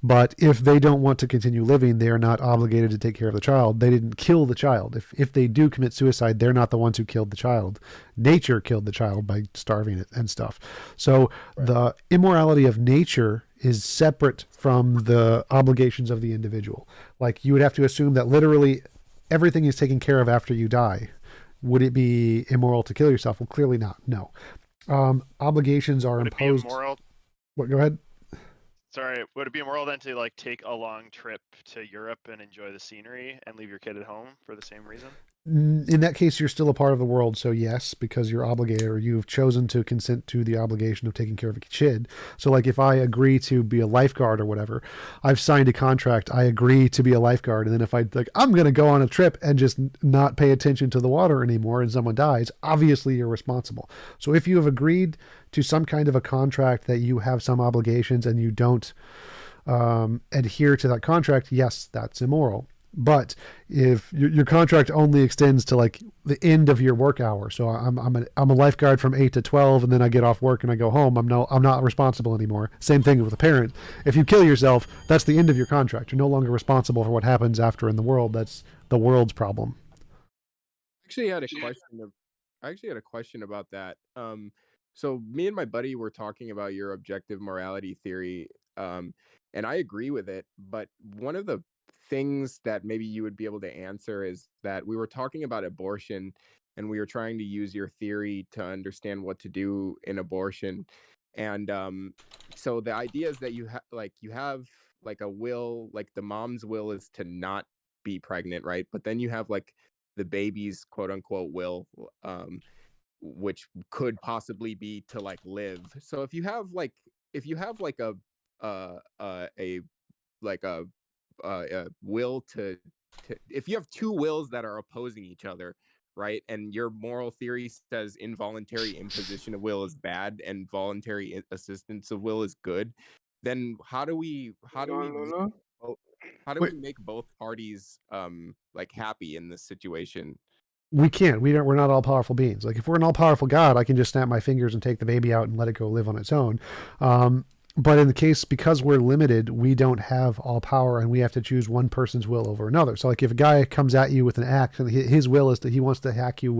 But if they don't want to continue living, they are not obligated to take care of the child. They didn't kill the child. If they do commit suicide, they're not the ones who killed the child. Nature killed the child by starving it and stuff. So the immorality of nature is separate from the obligations of the individual. Like, you would have to assume that literally everything is taken care of after you die. Would it be immoral to kill yourself? Well, clearly not. No. Obligations are imposed. Would it be immoral? What? Go ahead. Sorry, would it be immoral then to like take a long trip to Europe and enjoy the scenery and leave your kid at home for the same reason? In that case, you're still a part of the world, so yes, because you're obligated, or you've chosen to consent to the obligation of taking care of a kid. So, like, if I agree to be a lifeguard or whatever, I've signed a contract, I agree to be a lifeguard, and then if I'm going to go on a trip and just not pay attention to the water anymore and someone dies, obviously you're responsible. So if you have agreed to some kind of a contract that you have some obligations and you don't adhere to that contract, yes, that's immoral. But if your contract only extends to like the end of your work hour, so I'm a lifeguard from 8 to 12, and then I get off work and I go home. I'm not responsible anymore. Same thing with a parent. If you kill yourself, that's the end of your contract. You're no longer responsible for what happens after in the world. That's the world's problem. Actually had a question. I actually had a question about that. So me and my buddy were talking about your objective morality theory, and I agree with it. But one of the things that maybe you would be able to answer is that we were talking about abortion, and we were trying to use your theory to understand what to do in abortion. And so the idea is that you have like a will, like the mom's will is to not be pregnant, right? But then you have like the baby's quote unquote will, which could possibly be to like live. So if you have like a like a will to if you have two wills that are opposing each other, right? And your moral theory says involuntary imposition of will is bad and voluntary assistance of will is good, then how do we Wait, make both parties like happy in this situation? we can't. We're not all powerful beings. Like if we're an all powerful God, I can just snap my fingers and take the baby out and let it go live on its own. But in the case, because we're limited, we don't have all power, and we have to choose one person's will over another. So like if a guy comes at you with an axe, and his will is that he wants to hack you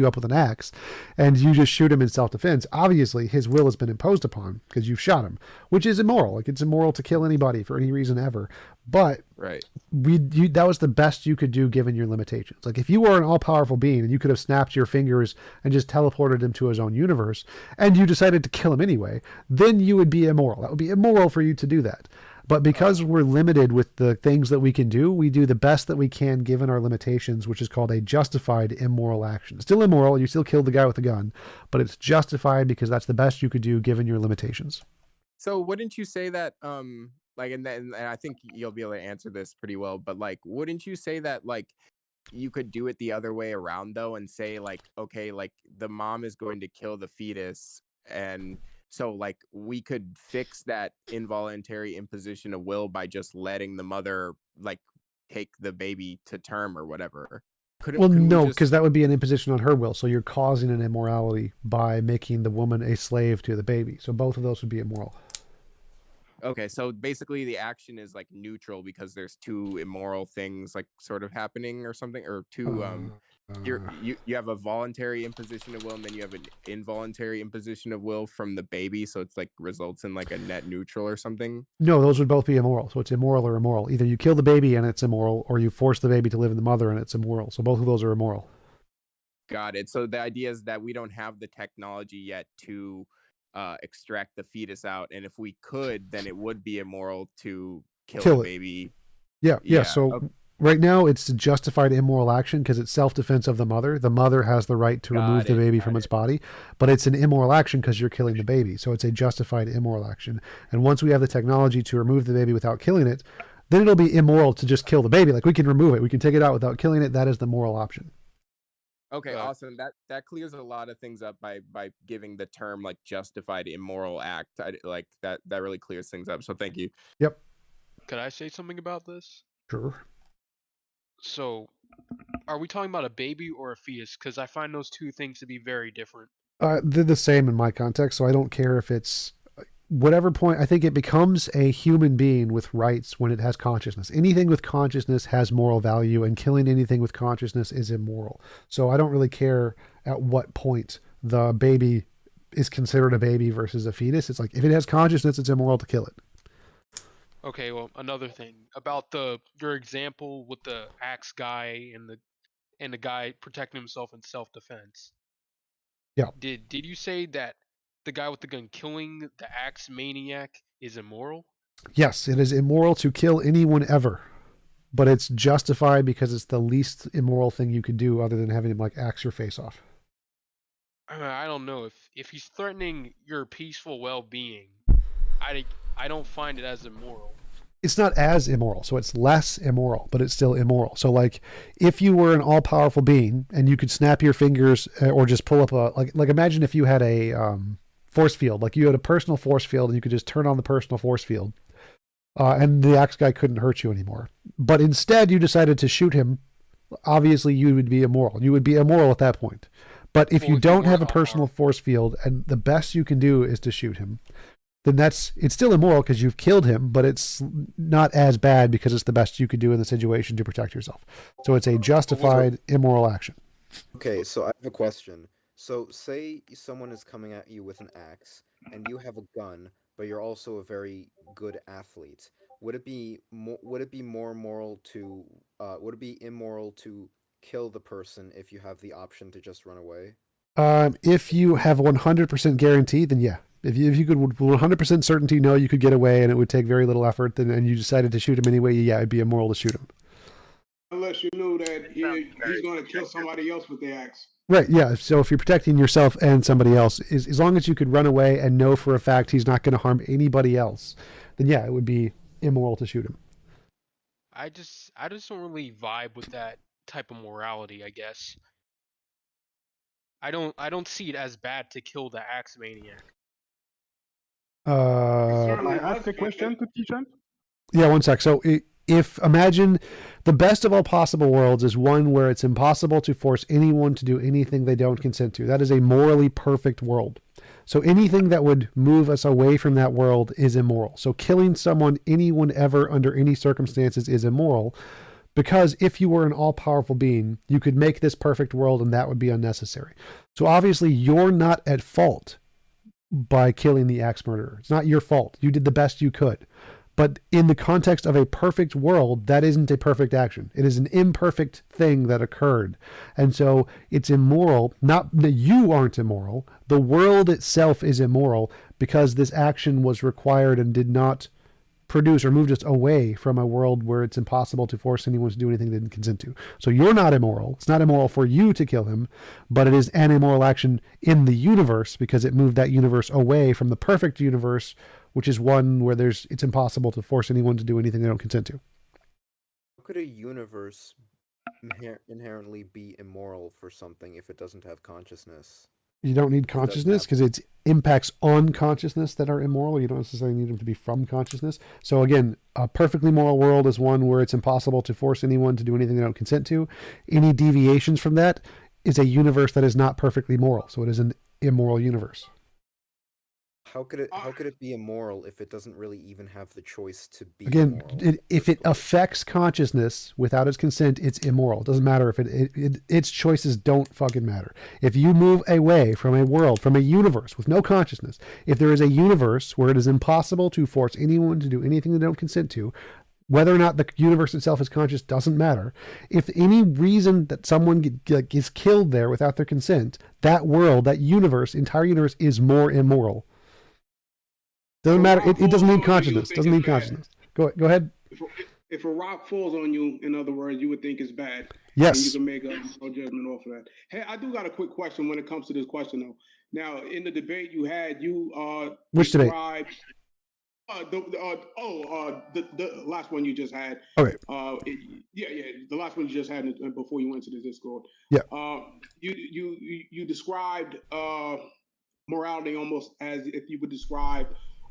up with an axe, and you just shoot him in self-defense, obviously his will has been imposed upon because you've shot him, which is immoral. Like it's immoral to kill anybody for any reason ever. But right, that was the best you could do given your limitations. Like if you were an all-powerful being and you could have snapped your fingers and just teleported him to his own universe, and you decided to kill him anyway, then you would be immoral. That would be immoral for you to do that. But because we're limited with the things that we can do, we do the best that we can given our limitations, which is called a justified immoral action. It's still immoral. You still killed the guy with the gun, but it's justified because that's the best you could do given your limitations. So wouldn't you say that like and I think you'll be able to answer this pretty well, but like wouldn't you say that like you could do it the other way around though, and say like, okay, like the mom is going to kill the fetus, and so like we could fix that involuntary imposition of will by just letting the mother like take the baby to term or whatever? Well, no, because that would be an imposition on her will. So you're causing an immorality by making the woman a slave to the baby. So both of those would be immoral. Okay, so basically the action is like neutral because there's two immoral things like sort of happening or something, or two you have a voluntary imposition of will, and then you have an involuntary imposition of will from the baby, so it's like results in like a net neutral or something. No, those would both be immoral. So it's immoral or immoral. Either you kill the baby and it's immoral, or you force the baby to live in the mother and it's immoral. So both of those are immoral. Got it. So the idea is that we don't have the technology yet to extract the fetus out, and if we could, then it would be immoral to kill the baby. Yeah. So right now it's a justified immoral action because it's self-defense of the mother. The mother has the right to remove the baby from its body, but it's an immoral action because you're killing the baby. So it's a justified immoral action. And once we have the technology to remove the baby without killing it, then it'll be immoral to just kill the baby. Like we can remove it, we can take it out without killing it. That is the moral option. Okay, awesome. That clears a lot of things up by giving the term like justified immoral act. Like that really clears things up. So thank you. Yep. Could I say something about this? Sure. So, are we talking about a baby or a fetus? Because I find those two things to be very different. They're the same in my context, so I don't care if it's whatever point. I think it becomes a human being with rights when it has consciousness. Anything with consciousness has moral value, and killing anything with consciousness is immoral. So I don't really care at what point the baby is considered a baby versus a fetus. It's like if it has consciousness, it's immoral to kill it. Okay, well, another thing about your example with the axe guy and the guy protecting himself in self-defense. Yeah. Did you say that the guy with the gun killing the axe maniac is immoral? Yes, it is immoral to kill anyone ever, but it's justified because it's the least immoral thing you could do other than having him like axe your face off. I don't know if he's threatening your peaceful well-being. I don't find it as immoral. It's not as immoral, so it's less immoral, but it's still immoral. So like if you were an all-powerful being and you could snap your fingers or just pull up a like imagine if you had a force field, like you had a personal force field and you could just turn on the personal force field and the axe guy couldn't hurt you anymore. But instead, you decided to shoot him. Obviously, you would be immoral. You would be immoral at that point. But if you don't have a personal force field, and the best you can do is to shoot him, then it's still immoral because you've killed him, but it's not as bad because it's the best you could do in the situation to protect yourself. So it's a justified immoral action. Okay, so I have a question. So say someone is coming at you with an axe, and you have a gun, but you're also a very good athlete. Would it be more moral to would it be immoral to kill the person if you have the option to just run away? If you have 100% guarantee, then yeah. If you could 100% certainty know you could get away and it would take very little effort, and you decided to shoot him anyway, yeah, it'd be immoral to shoot him. Unless you knew that he's going to kill somebody else with the axe. Right, yeah. So if you're protecting yourself and somebody else, as long as you could run away and know for a fact he's not going to harm anybody else, then yeah, it would be immoral to shoot him. I just don't really vibe with that type of morality, I guess. I don't see it as bad to kill the axe maniac. I asked a question to TJump. Yeah, one sec. So if imagine the best of all possible worlds is one where it's impossible to force anyone to do anything they don't consent to. That is a morally perfect world. So anything that would move us away from that world is immoral. So killing someone, anyone ever, under any circumstances is immoral, because if you were an all-powerful being, you could make this perfect world and that would be unnecessary. So obviously you're not at fault by killing the axe murderer. It's not your fault. You did the best you could. But in the context of a perfect world, that isn't a perfect action. It is an imperfect thing that occurred. And so it's immoral. Not that you aren't immoral. The world itself is immoral because this action was required and did not produce or moved us away from a world where it's impossible to force anyone to do anything they didn't consent to. So you're not immoral. It's not immoral for you to kill him, but it is an immoral action in the universe because it moved that universe away from the perfect universe, which is one where it's impossible to force anyone to do anything they don't consent to. How could a universe inherently be immoral for something if it doesn't have consciousness? You don't need consciousness because it's impacts on consciousness that are immoral. You don't necessarily need them to be from consciousness. So again, a perfectly moral world is one where it's impossible to force anyone to do anything they don't consent to. Any deviations from that is a universe that is not perfectly moral. So it is an immoral universe. How could it be immoral if it doesn't really even have the choice to be Again, immoral? if it affects consciousness without its consent, it's immoral. It doesn't matter if its choices don't fucking matter. If you move away from a world, from a universe with no consciousness, if there is a universe where it is impossible to force anyone to do anything they don't consent to, whether or not the universe itself is conscious doesn't matter. If any reason that someone gets killed there without their consent, that world, that universe, entire universe is more immoral. Doesn't matter. It doesn't need consciousness. Doesn't need consciousness. Go ahead. If a rock falls on you, in other words, you would think it's bad. Yes. And you can make a judgment off of that. Hey, I do got a quick question when it comes to this question, though. Now, in the debate you had, Which debate? The last one you just had. Okay. The last one you just had before you went to the Discord. Yeah. You described morality almost as if you would describe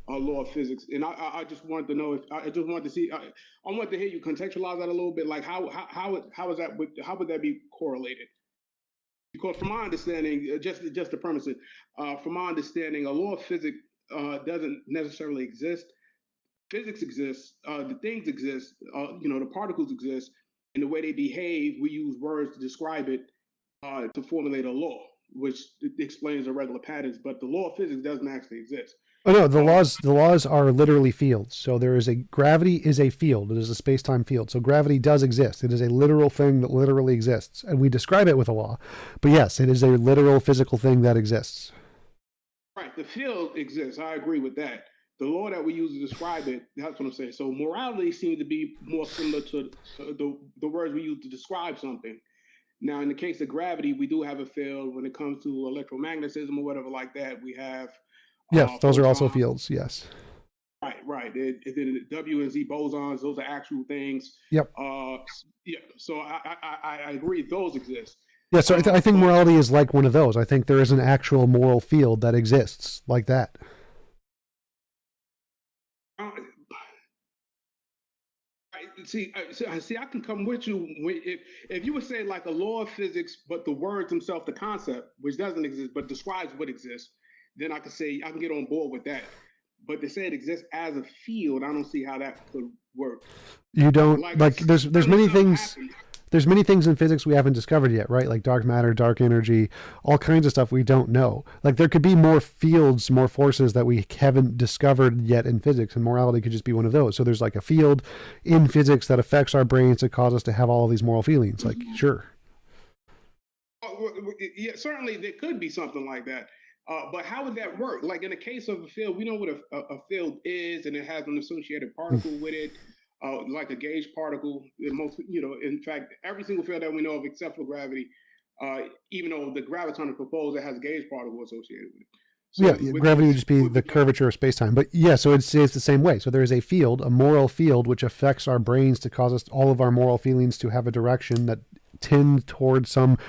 a law of physics, and I just wanted to know if I just wanted to see. I wanted to hear you contextualize that a little bit. Like how is that? How would that be correlated? Because from my understanding, just to premise it, from my understanding, a law of physics doesn't necessarily exist. Physics exists. The things exist. The particles exist, and the way they behave, we use words to describe it to formulate a law, which explains the regular patterns. But the law of physics doesn't actually exist. Oh no, the laws are literally fields. So gravity is a field. It is a space-time field. So gravity does exist. It is a literal thing that literally exists, and we describe it with a law. But yes, it is a literal physical thing that exists. Right, the field exists. I agree with that. The law that we use to describe it, that's what I'm saying. So morality seems to be more similar to the words we use to describe something. Now, in the case of gravity, we do have a field. When it comes to electromagnetism or whatever like that, we have. Yes, those are also fields. Yes. Right. The W and Z bosons; those are actual things. Yep. So I agree. Those exist. Yeah. So I think morality is like one of those. I think there is an actual moral field that exists like that. see, I can come with you if you would say like a law of physics, but the words themselves, the concept, which doesn't exist but describes what exists, then I could say I can get on board with that. But to say it exists as a field, I don't see how that could work. You don't like there's many things. Happens. There's many things in physics we haven't discovered yet, right? Like dark matter, dark energy, all kinds of stuff we don't know. Like there could be more fields, more forces that we haven't discovered yet in physics, and morality could just be one of those. So there's like a field in physics that affects our brains to cause us to have all of these moral feelings. Like, sure. Yeah, certainly there could be something like that. But how would that work? Like in the case of a field, we know what a field is, and it has an associated particle with it. Like a gauge particle. In fact, every single field that we know of except for gravity, even though the graviton proposed, it has a gauge particle associated with it. So gravity would just be the curvature of space-time. But yeah, so it's the same way. So there is a field, a moral field, which affects our brains to cause us all of our moral feelings to have a direction that tend towards some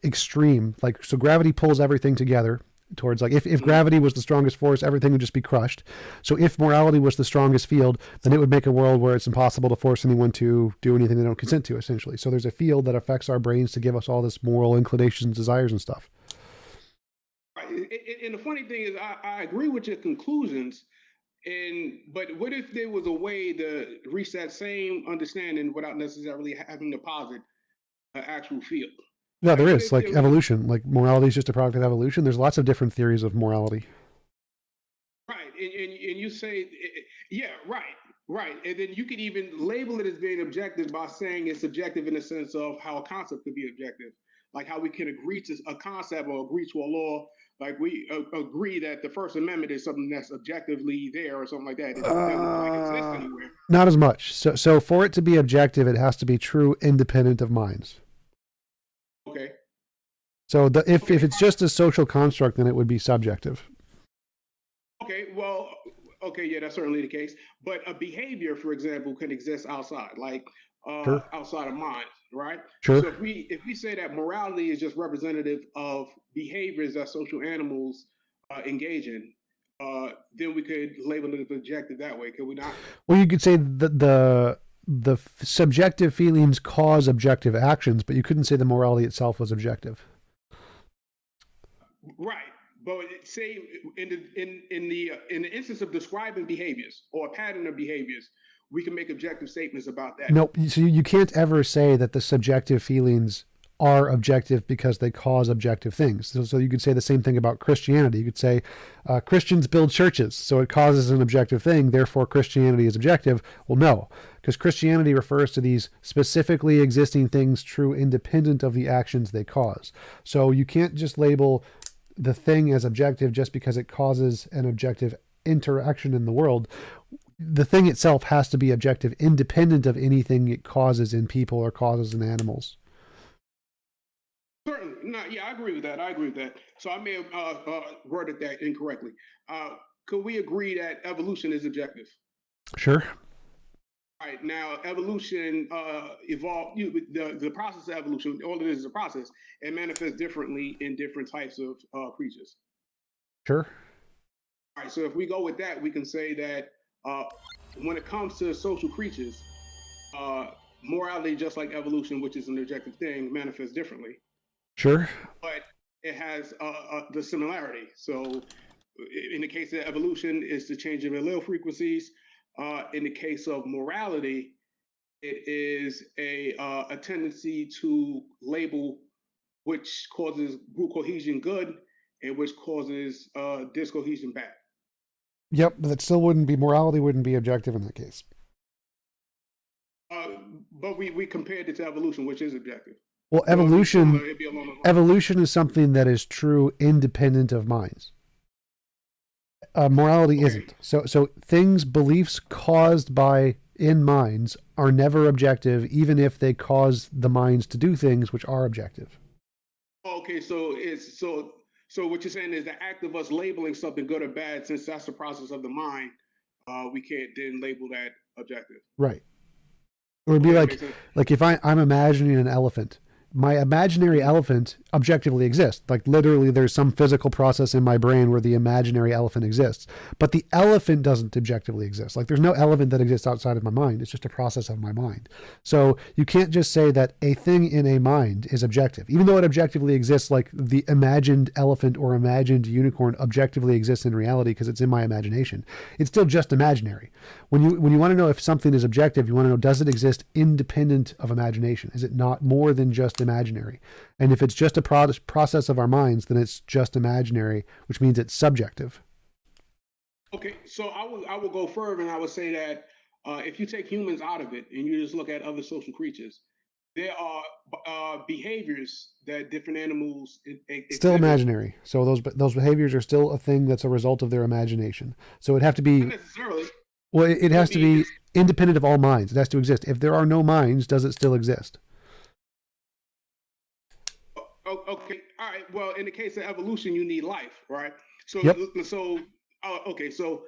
extreme. Like, so gravity pulls everything together towards, like, if gravity was the strongest force, everything would just be crushed. So if morality was the strongest field, then it would make a world where it's impossible to force anyone to do anything they don't consent to, essentially. So there's a field that affects our brains to give us all this moral inclinations, desires, and stuff. And the funny thing is, I agree with your conclusions, but what if there was a way to reach that same understanding without necessarily having to posit an actual field? Yeah, there is, like evolution. Like morality is just a product of evolution. There's lots of different theories of morality. Right, and you say, yeah, right, and then you could even label it as being objective by saying it's subjective in the sense of how a concept could be objective, like how we can agree to a concept or agree to a law. Like we agree that the First Amendment is something that's objectively there or something like that. It doesn't exist anywhere. Not as much. So for it to be objective, it has to be true, independent of minds. Okay. So if it's just a social construct, then it would be subjective. Okay, well, yeah, that's certainly the case. But a behavior, for example, can exist outside, like Sure. outside of mind, right? Sure. So if we say that morality is just representative of behaviors that social animals engage in, then we could label it as objective that way, could we not? Well, you could say that the subjective feelings cause objective actions, but you couldn't say the morality itself was objective. Right. But say in the instance of describing behaviors or a pattern of behaviors, we can make objective statements about that. Nope. So you can't ever say that the subjective feelings are objective because they cause objective things. So you could say the same thing about Christianity. You could say Christians build churches, so it causes an objective thing, therefore Christianity is objective. Well, no, because Christianity refers to these specifically existing things true independent of the actions they cause. So you can't just label the thing as objective just because it causes an objective interaction in the world. The thing itself has to be objective independent of anything it causes in people or causes in animals. Certainly. No, yeah, I agree with that. So I may have worded that incorrectly. Could we agree that evolution is objective? Sure. All right. Now, evolution evolved. The process of evolution, all it is a process. It manifests differently in different types of creatures. Sure. All right. So if we go with that, we can say that when it comes to social creatures, morality, just like evolution, which is an objective thing, manifests differently. Sure. But it has the similarity. So in the case of evolution, it's the change of allele frequencies. In the case of morality, it is a tendency to label which causes group cohesion good and which causes discohesion bad. Yep, but that still wouldn't be, morality wouldn't be objective in that case. But we compared it to evolution, which is objective. Well, evolution is something that is true independent of minds. Morality isn't. So things, beliefs caused by in minds are never objective, even if they cause the minds to do things which are objective. Okay, so what you're saying is the act of us labeling something good or bad, since that's the process of the mind, we can't then label that objective. Right. It would be like if I'm imagining an elephant, my imaginary elephant objectively exists. Like literally there's some physical process in my brain where the imaginary elephant exists. But the elephant doesn't objectively exist. Like there's no elephant that exists outside of my mind. It's just a process of my mind. So you can't just say that a thing in a mind is objective. Even though it objectively exists, like the imagined elephant or imagined unicorn objectively exists in reality because it's in my imagination. It's still just imaginary. When you want to know if something is objective, you want to know, does it exist independent of imagination? Is it not more than just imaginary? And if it's just a process of our minds, then it's just imaginary, which means it's subjective. Okay, so I will go further, and I would say that if you take humans out of it and you just look at other social creatures, there are behaviors that different animals Still exhibit. imaginary. So those behaviors are still a thing that's a result of their imagination. So it'd have to be Not necessarily. well, it has to be independent of all minds. It has to exist. If there are no minds, does it still exist? Okay, all right. Well, in the case of evolution, you need life, right? So, Yep. okay. So,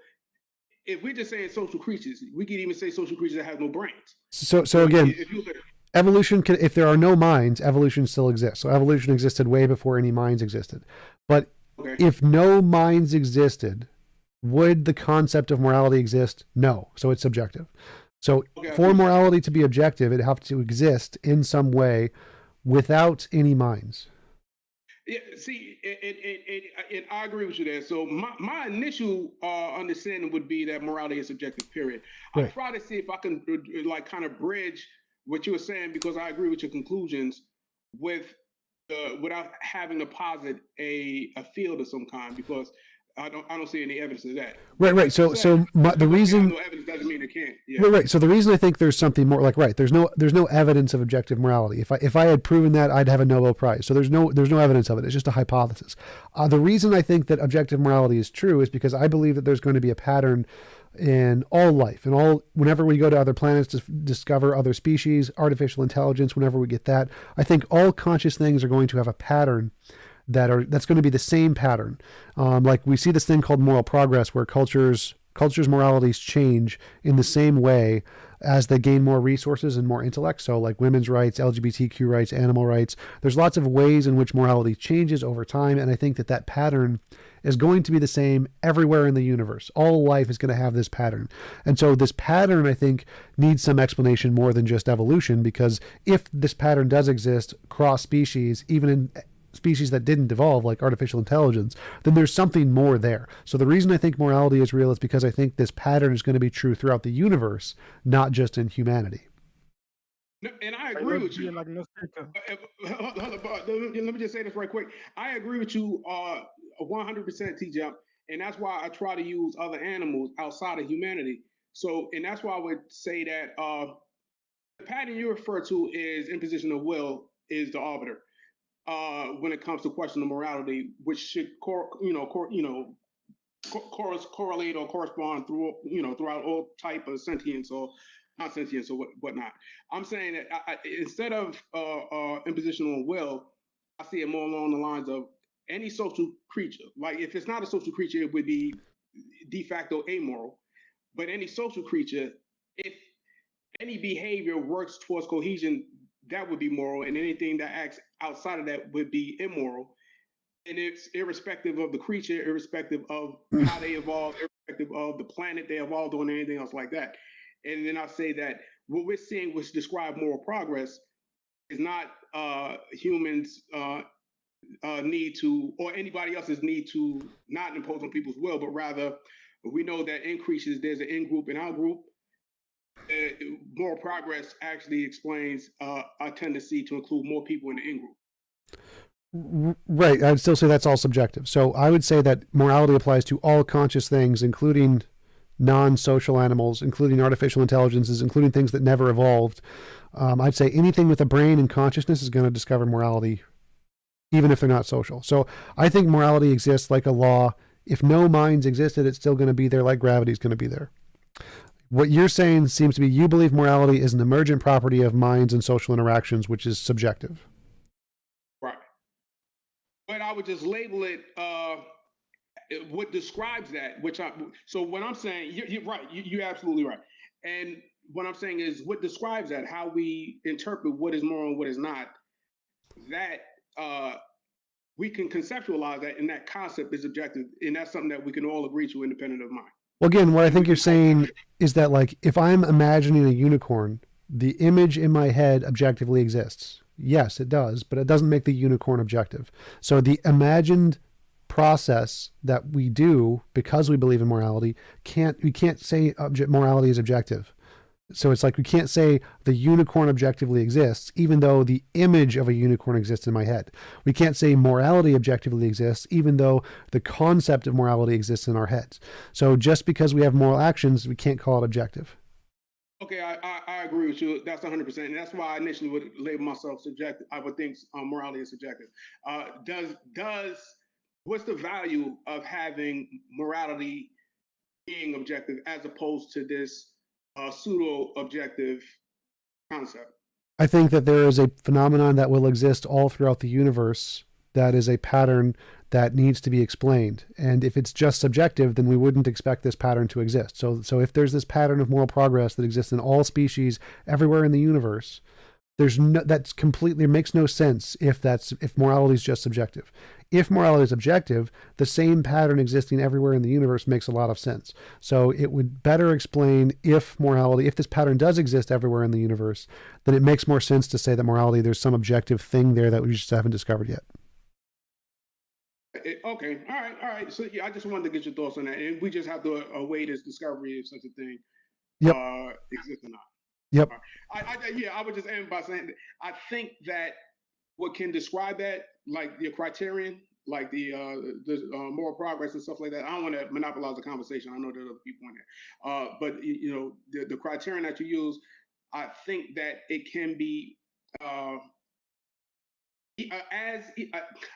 if we're just saying social creatures, we could even say social creatures that have no brains. So again, if you look at evolution can, if there are no minds, evolution still exists. So evolution existed way before any minds existed. But okay, if no minds existed, would the concept of morality exist? No. So it's subjective. So okay, for morality to be objective, it'd have to exist in some way without any minds. yeah. See, and I agree with you there. So my initial understanding would be that morality is subjective. Period. I Right. try to see if I can like kind of bridge what you were saying because I agree with your conclusions with without having to posit a field of some kind because I don't see any evidence of that. Right. So the reason no evidence doesn't mean it can't. Yeah. Right. So the reason I think there's something more like there's no evidence of objective morality. If I had proven that, I'd have a Nobel Prize. So there's no evidence of it. It's just a hypothesis. The reason I think that objective morality is true is because I believe that there's going to be a pattern in all life and whenever we go to other planets to discover other species, artificial intelligence, whenever we get that, I think all conscious things are going to have a pattern that's going to be the same pattern. Like we see this thing called moral progress where cultures' moralities change in the same way as they gain more resources and more intellect. So like women's rights, LGBTQ rights, animal rights, there's lots of ways in which morality changes over time. And I think that pattern is going to be the same everywhere in the universe. All life is going to have this pattern. And so this pattern, I think, needs some explanation more than just evolution, because if this pattern does exist cross species, even in species that didn't evolve, like artificial intelligence, then there's something more there. So the reason I think morality is real is because I think this pattern is going to be true throughout the universe, not just in humanity. No, and I agree with you. Let me just say this right quick. I agree with you 100%, TJump, and that's why I try to use other animals outside of humanity. So, and that's why I would say that the pattern you refer to is imposition of will is the arbiter when it comes to question of morality, which should correlate or correspond throughout all type of sentience or not sentience or whatnot. I'm saying that instead of imposition of will, I see it more along the lines of any social creature. Like if it's not a social creature, it would be de facto amoral. But any social creature, if any behavior works towards cohesion, that would be moral, and anything that acts outside of that would be immoral. And it's irrespective of the creature, irrespective of how they evolved, irrespective of the planet they evolved on, or anything else like that. And then I say that what we're seeing, which describe moral progress, is not humans' need to, or anybody else's need to not impose on people's will, but rather we know that in creatures there's an in group and out group. Moral progress actually explains our tendency to include more people in the in group. Right. I'd still say that's all subjective. So I would say that morality applies to all conscious things, including non-social animals, including artificial intelligences, including things that never evolved. I'd say anything with a brain and consciousness is going to discover morality, even if they're not social. So I think morality exists like a law. If no minds existed, it's still going to be there, like gravity is going to be there. What you're saying seems to be you believe morality is an emergent property of minds and social interactions, which is subjective. Right. But I would just label it what describes that, so what I'm saying, you're right, you're absolutely right. And what I'm saying is what describes that, how we interpret what is moral and what is not, that we can conceptualize that, and that concept is objective, and that's something that we can all agree to, independent of mind. Well, again, what I think you're saying is that, like, if I'm imagining a unicorn, the image in my head objectively exists. Yes, it does, but it doesn't make the unicorn objective. So the imagined process that we do because we believe in morality we can't say morality is objective. So it's like we can't say the unicorn objectively exists, even though the image of a unicorn exists in my head. We can't say morality objectively exists, even though the concept of morality exists in our heads. So just because we have moral actions, we can't call it objective. Okay, I agree with you. That's 100%. And that's why I initially would label myself subjective. I would think morality is subjective. What's the value of having morality being objective as opposed to this pseudo-objective concept? I think that there is a phenomenon that will exist all throughout the universe that is a pattern that needs to be explained. And if it's just subjective, then we wouldn't expect this pattern to exist. So if there's this pattern of moral progress that exists in all species everywhere in the universe, that's completely makes no sense if morality is just subjective. If morality is objective, the same pattern existing everywhere in the universe makes a lot of sense. So it would better explain if this pattern does exist everywhere in the universe, then it makes more sense to say that morality, there's some objective thing there that we just haven't discovered yet. Okay, all right. So yeah, I just wanted to get your thoughts on that, and we just have to await this discovery if such a thing exists or not. Yep. I would just end by saying that I think that what can describe that, like the criterion, like the moral progress and stuff like that. I don't want to monopolize the conversation. I know there are other people in there, but the criterion that you use, I think that it can be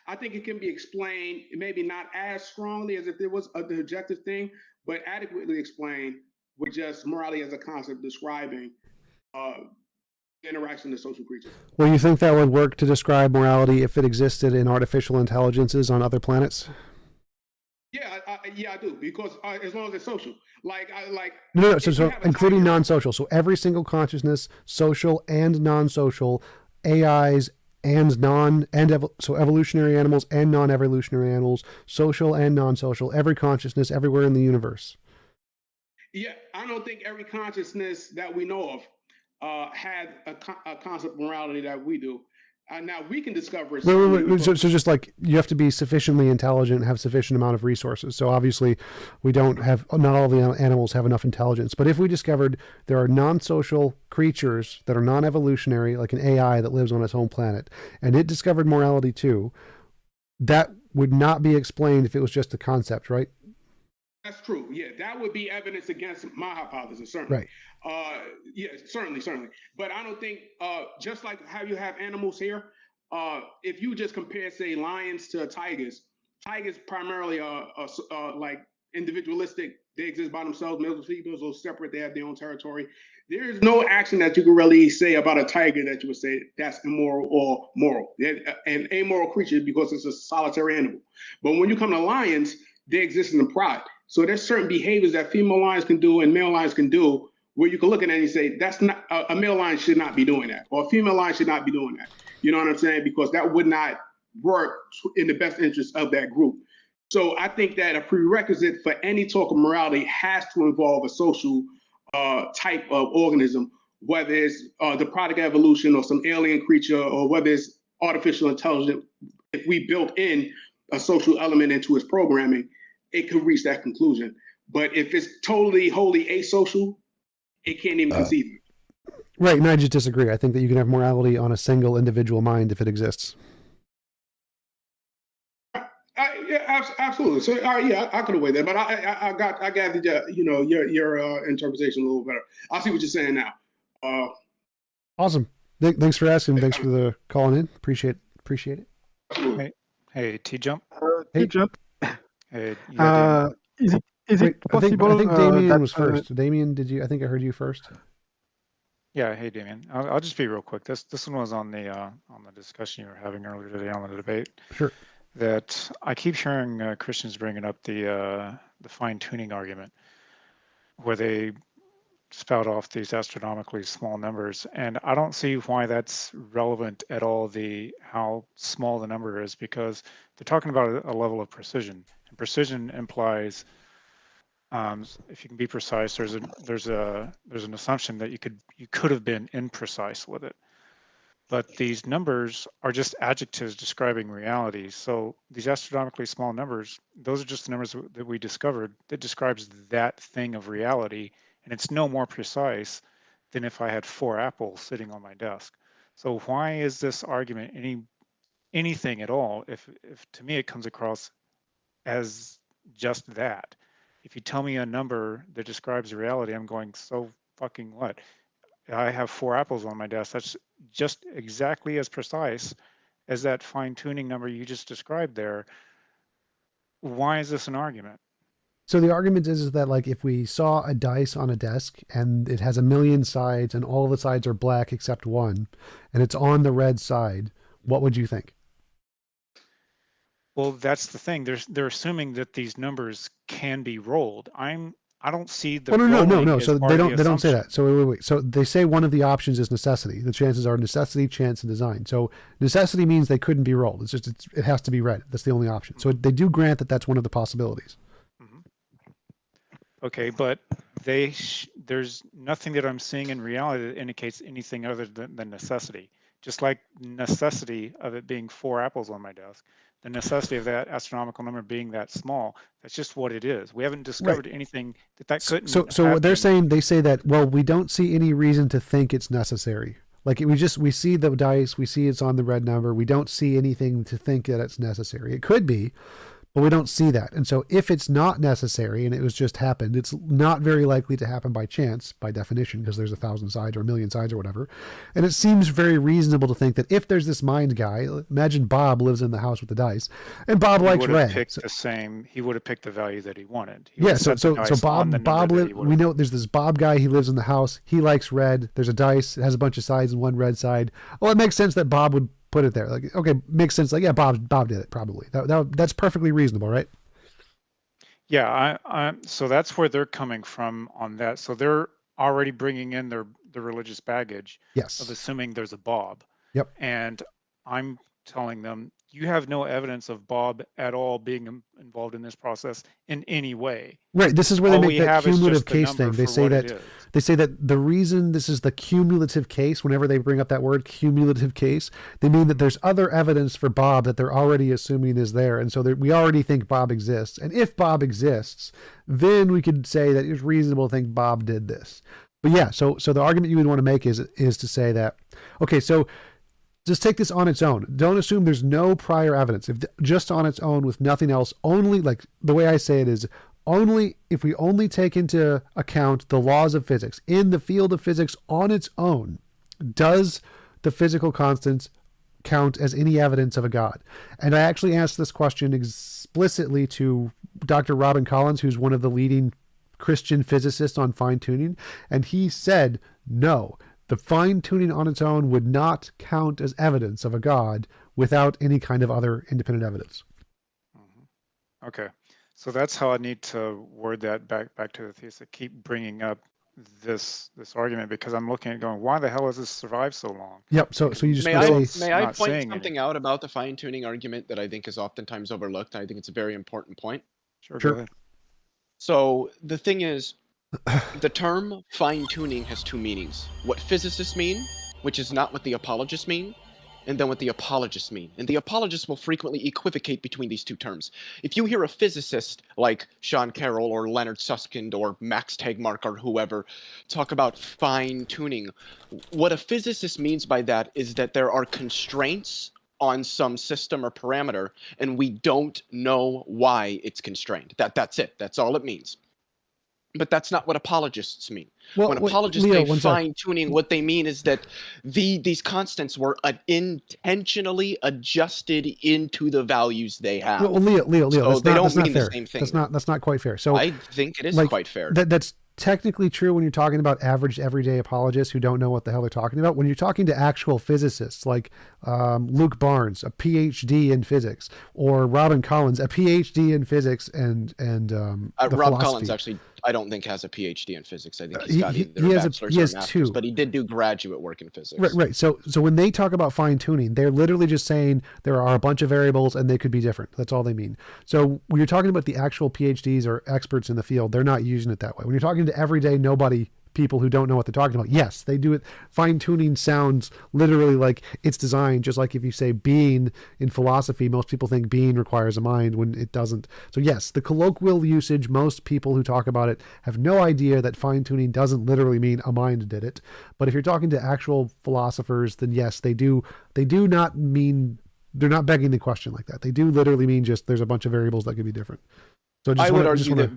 I think it can be explained maybe not as strongly as if there was the objective thing, but adequately explained with just morality as a concept describing interaction of social creatures. Well, you think that would work to describe morality if it existed in artificial intelligences on other planets? Yeah, I do, because as long as it's social, no, so including non-social. So every single consciousness, social and non-social, AIs and so evolutionary animals and non-evolutionary animals, social and non-social, every consciousness everywhere in the universe. Yeah, I don't think every consciousness that we know of had a concept of morality that we do. Now we can discover it. So just like you have to be sufficiently intelligent and have sufficient amount of resources. So obviously not all the animals have enough intelligence. But if we discovered there are non-social creatures that are non-evolutionary, like an AI that lives on its own planet, and it discovered morality too, that would not be explained if it was just a concept, right? That's true. Yeah, that would be evidence against my hypothesis, certainly. Right. Yeah, certainly. But I don't think, just like how you have animals here, if you just compare, say, lions to tigers primarily are like individualistic. They exist by themselves. Males and females are separate. They have their own territory. There is no action that you can really say about a tiger that you would say that's immoral or moral. They're an amoral creature because it's a solitary animal. But when you come to lions, they exist in the pride. So there's certain behaviors that female lions can do and male lions can do where you can look at it and you say, that's not a male lion should not be doing that, or a female lion should not be doing that. You know what I'm saying? Because that would not work in the best interest of that group. So I think that a prerequisite for any talk of morality has to involve a social type of organism, whether it's the product of evolution or some alien creature, or whether it's artificial intelligence. If we built in a social element into its programming, it could reach that conclusion. But if it's totally, wholly asocial, it can't even conceive it. Right, and I just disagree. I think that you can have morality on a single individual mind if it exists. Yeah, absolutely. So, I could avoid that, but I gathered your interpretation a little better. I see what you're saying now. Awesome. Thanks for asking. Thanks for the calling in. Appreciate it. Absolutely. Hey, TJump. Hey, TJump. Hey, is it possible? I think Damien was first. Damien, I think I heard you first. Yeah. Hey, Damien. I'll just be real quick. This one was on the discussion you were having earlier today on the debate. Sure. That I keep hearing Christians bringing up the fine tuning argument, where they spout off these astronomically small numbers, and I don't see why that's relevant at all, how small the number is, because they're talking about a level of precision. And precision implies, if you can be precise, there's an assumption that you could have been imprecise with it. But these numbers are just adjectives describing reality. So these astronomically small numbers, those are just the numbers that we discovered that describes that thing of reality. And it's no more precise than if I had 4 apples sitting on my desk. So why is this argument anything at all if to me it comes across as just that? If you tell me a number that describes reality, I'm going, so fucking what? I have 4 apples on my desk. That's just exactly as precise as that fine-tuning number you just described there. Why is this an argument? So the argument is that, like, if we saw a dice on a desk and it has 1,000,000 sides and all the sides are black except one, and it's on the red side, what would you think? Well, that's the thing. They're assuming that these numbers can be rolled. I don't see the no. as So part of the they don't say assumption. that. So wait. So they say one of the options is necessity. The chances are necessity, chance, and design. So necessity means they couldn't be rolled. It has to be read. That's the only option. So they do grant that that's one of the possibilities. Okay, but there's nothing that I'm seeing in reality that indicates anything other than necessity. Just like necessity of it being 4 apples on my desk, the necessity of that astronomical number being that small, that's just what it is. We haven't discovered anything that couldn't So what they're happen. saying, they say that, well, we don't see any reason to think it's necessary. Like we see the dice, we see it's on the red number. We don't see anything to think that it's necessary. It could be, but we don't see that. And so if it's not necessary and it was just happened, it's not very likely to happen by chance, by definition, because there's 1,000 sides or 1,000,000 sides or whatever. And it seems very reasonable to think that if there's this mind guy, imagine Bob lives in the house with the dice, and Bob likes red. He would have picked the value that he wanted. So Bob we know there's this Bob guy, he lives in the house, he likes red, there's a dice, it has a bunch of sides and one red side. Well, it makes sense that Bob would put it there. Like, okay, makes sense. Like, yeah, Bob did it probably. That's perfectly reasonable, right? Yeah, so that's where they're coming from on that. So they're already bringing in the religious baggage of assuming there's a Bob. Yep. And I'm telling them, you have no evidence of Bob at all being involved in this process in any way. Right. This is where they make that cumulative case thing. They say that the reason this is the cumulative case, whenever they bring up that word cumulative case, they mean that there's other evidence for Bob that they're already assuming is there. And so we already think Bob exists. And if Bob exists, then we could say that it's reasonable to think Bob did this. But yeah, so the argument you would want to make is to say that, okay, so just take this on its own. Don't assume there's no prior evidence. If just on its own with nothing else, only, like the way I say it is, only if we only take into account the laws of physics in the field of physics on its own, does the physical constants count as any evidence of a God? And I actually asked this question explicitly to Dr. Robin Collins, who's one of the leading Christian physicists on fine tuning, and he said no. The fine-tuning on its own would not count as evidence of a God without any kind of other independent evidence. Okay, so that's how I need to word that back to the thesis. I keep bringing up this argument because I'm looking at going, why the hell has this survived so long? Yep. So you just may I point something out about the fine-tuning argument that I think is oftentimes overlooked? I think it's a very important point. Sure. Go ahead. So the thing is, the term fine-tuning has 2 meanings. What physicists mean, which is not what the apologists mean, and then what the apologists mean. And the apologists will frequently equivocate between these 2 terms. If you hear a physicist like Sean Carroll or Leonard Susskind or Max Tegmark or whoever talk about fine-tuning, what a physicist means by that is that there are constraints on some system or parameter, and we don't know why it's constrained. That's it. That's all it means. But that's not what apologists mean. Well, when apologists Leo, say fine-tuning, what they mean is that these constants were intentionally adjusted into the values they have. Well, Leo, so they don't mean fair. the same thing. That's not quite fair. So I think it is quite fair. That's technically true when you're talking about average everyday apologists who don't know what the hell they're talking about. When you're talking to actual physicists like Luke Barnes, a PhD in physics, or Robin Collins, a PhD in physics and Rob philosophy. Collins actually I don't think has a PhD in physics. I think he's He- got he- either he a has a- bachelor's he or has a master's, two. but he did do graduate work in physics. Right. So when they talk about fine tuning, they're literally just saying there are a bunch of variables and they could be different. That's all they mean. So when you're talking about the actual PhDs or experts in the field, they're not using it that way. When you're talking to everyday nobody, people who don't know what they're talking about, yes, they do it. Fine tuning sounds literally like it's designed, just like if you say being in philosophy, most people think being requires a mind when it doesn't. So yes, the colloquial usage, most people who talk about it have no idea that fine tuning doesn't literally mean a mind did it. But if you're talking to actual philosophers, then yes, they do not mean, they're not begging the question like that. They do literally mean just there's a bunch of variables that could be different. So I would argue that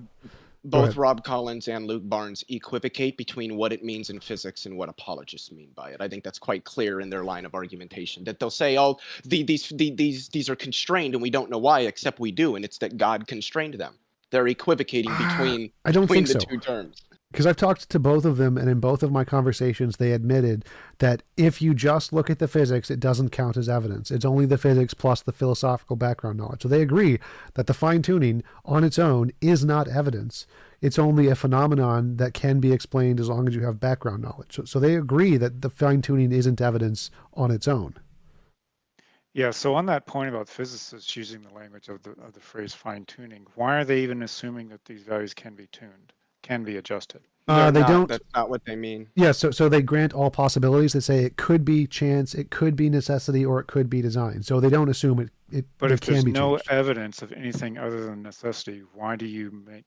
both ahead. Rob Collins and Luke Barnes equivocate between what it means in physics and what apologists mean by it. I think that's quite clear in their line of argumentation, that they'll say, "Oh, these are constrained, and we don't know why, except we do, and it's that God constrained them." They're equivocating between I don't between think the so. two terms. Because I've talked to both of them, and in both of my conversations, they admitted that if you just look at the physics, it doesn't count as evidence. It's only the physics plus the philosophical background knowledge. So they agree that the fine-tuning on its own is not evidence. It's only a phenomenon that can be explained as long as you have background knowledge. So they agree that the fine-tuning isn't evidence on its own. Yeah, so on that point about physicists using the language of the phrase fine-tuning, why are they even assuming that these values can be tuned, can be adjusted? They don't. That's not what they mean. Yeah, so they grant all possibilities. They say it could be chance, it could be necessity, or it could be design. So they don't assume it But if can there's be no changed. evidence of anything other than necessity, why do you make?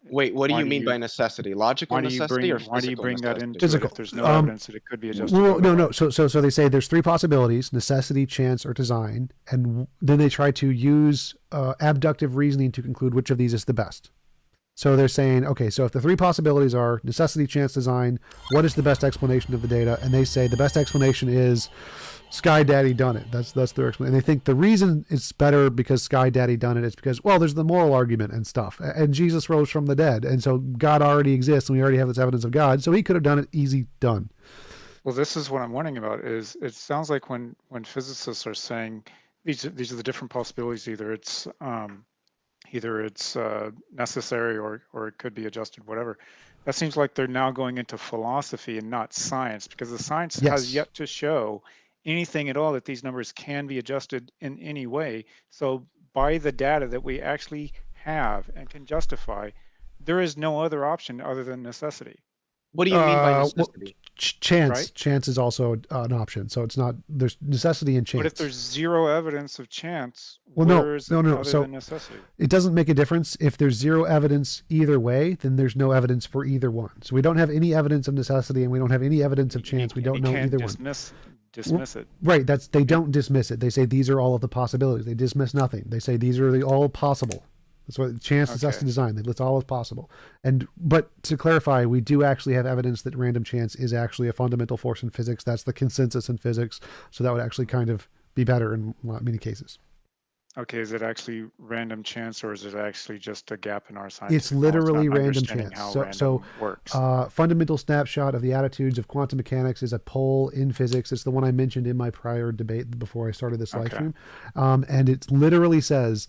Wait, what do why you mean by necessity? Logical why do you necessity bring, or why do you physical bring that necessity? into Physical. it if there's no evidence that it could be adjusted? Well, no. otherwise? So they say there's three possibilities: necessity, chance, or design, and then they try to use abductive reasoning to conclude which of these is the best. So they're saying, okay, so if the three possibilities are necessity, chance, design, what is the best explanation of the data? And they say the best explanation is Sky Daddy done it. That's their explanation. And they think the reason it's better because Sky Daddy done it is because, well, there's the moral argument and stuff. And Jesus rose from the dead. And so God already exists and we already have this evidence of God. So he could have done it, easy done. Well, this is what I'm wondering about. Is it sounds like when physicists are saying these are the different possibilities, either it's necessary or it could be adjusted, whatever. That seems like they're now going into philosophy and not science, because the science has yet to show anything at all that these numbers can be adjusted in any way. So by the data that we actually have and can justify, there is no other option other than necessity. What do you mean by necessity? Chance. Right? Chance is also an option. So it's not, there's necessity and chance. But if there's zero evidence of chance, Well, where is no. other So than necessity? it doesn't make a difference. If there's zero evidence either way, then there's no evidence for either one. So we don't have any evidence of necessity and we don't have any evidence of chance. We don't know either one. Dismiss it. Right. They don't dismiss it. They say these are all of the possibilities. They dismiss nothing. They say these are all possible. That's what chance, necessity, design. They list all as possible. But to clarify, we do actually have evidence that random chance is actually a fundamental force in physics. That's the consensus in physics. So that would actually kind of be better in many cases. Okay, is it actually random chance, or is it actually just a gap in our science? It's literally random chance. So works. Fundamental snapshot of the attitudes of quantum mechanics is a poll in physics. It's the one I mentioned in my prior debate before I started this live stream. And it literally says,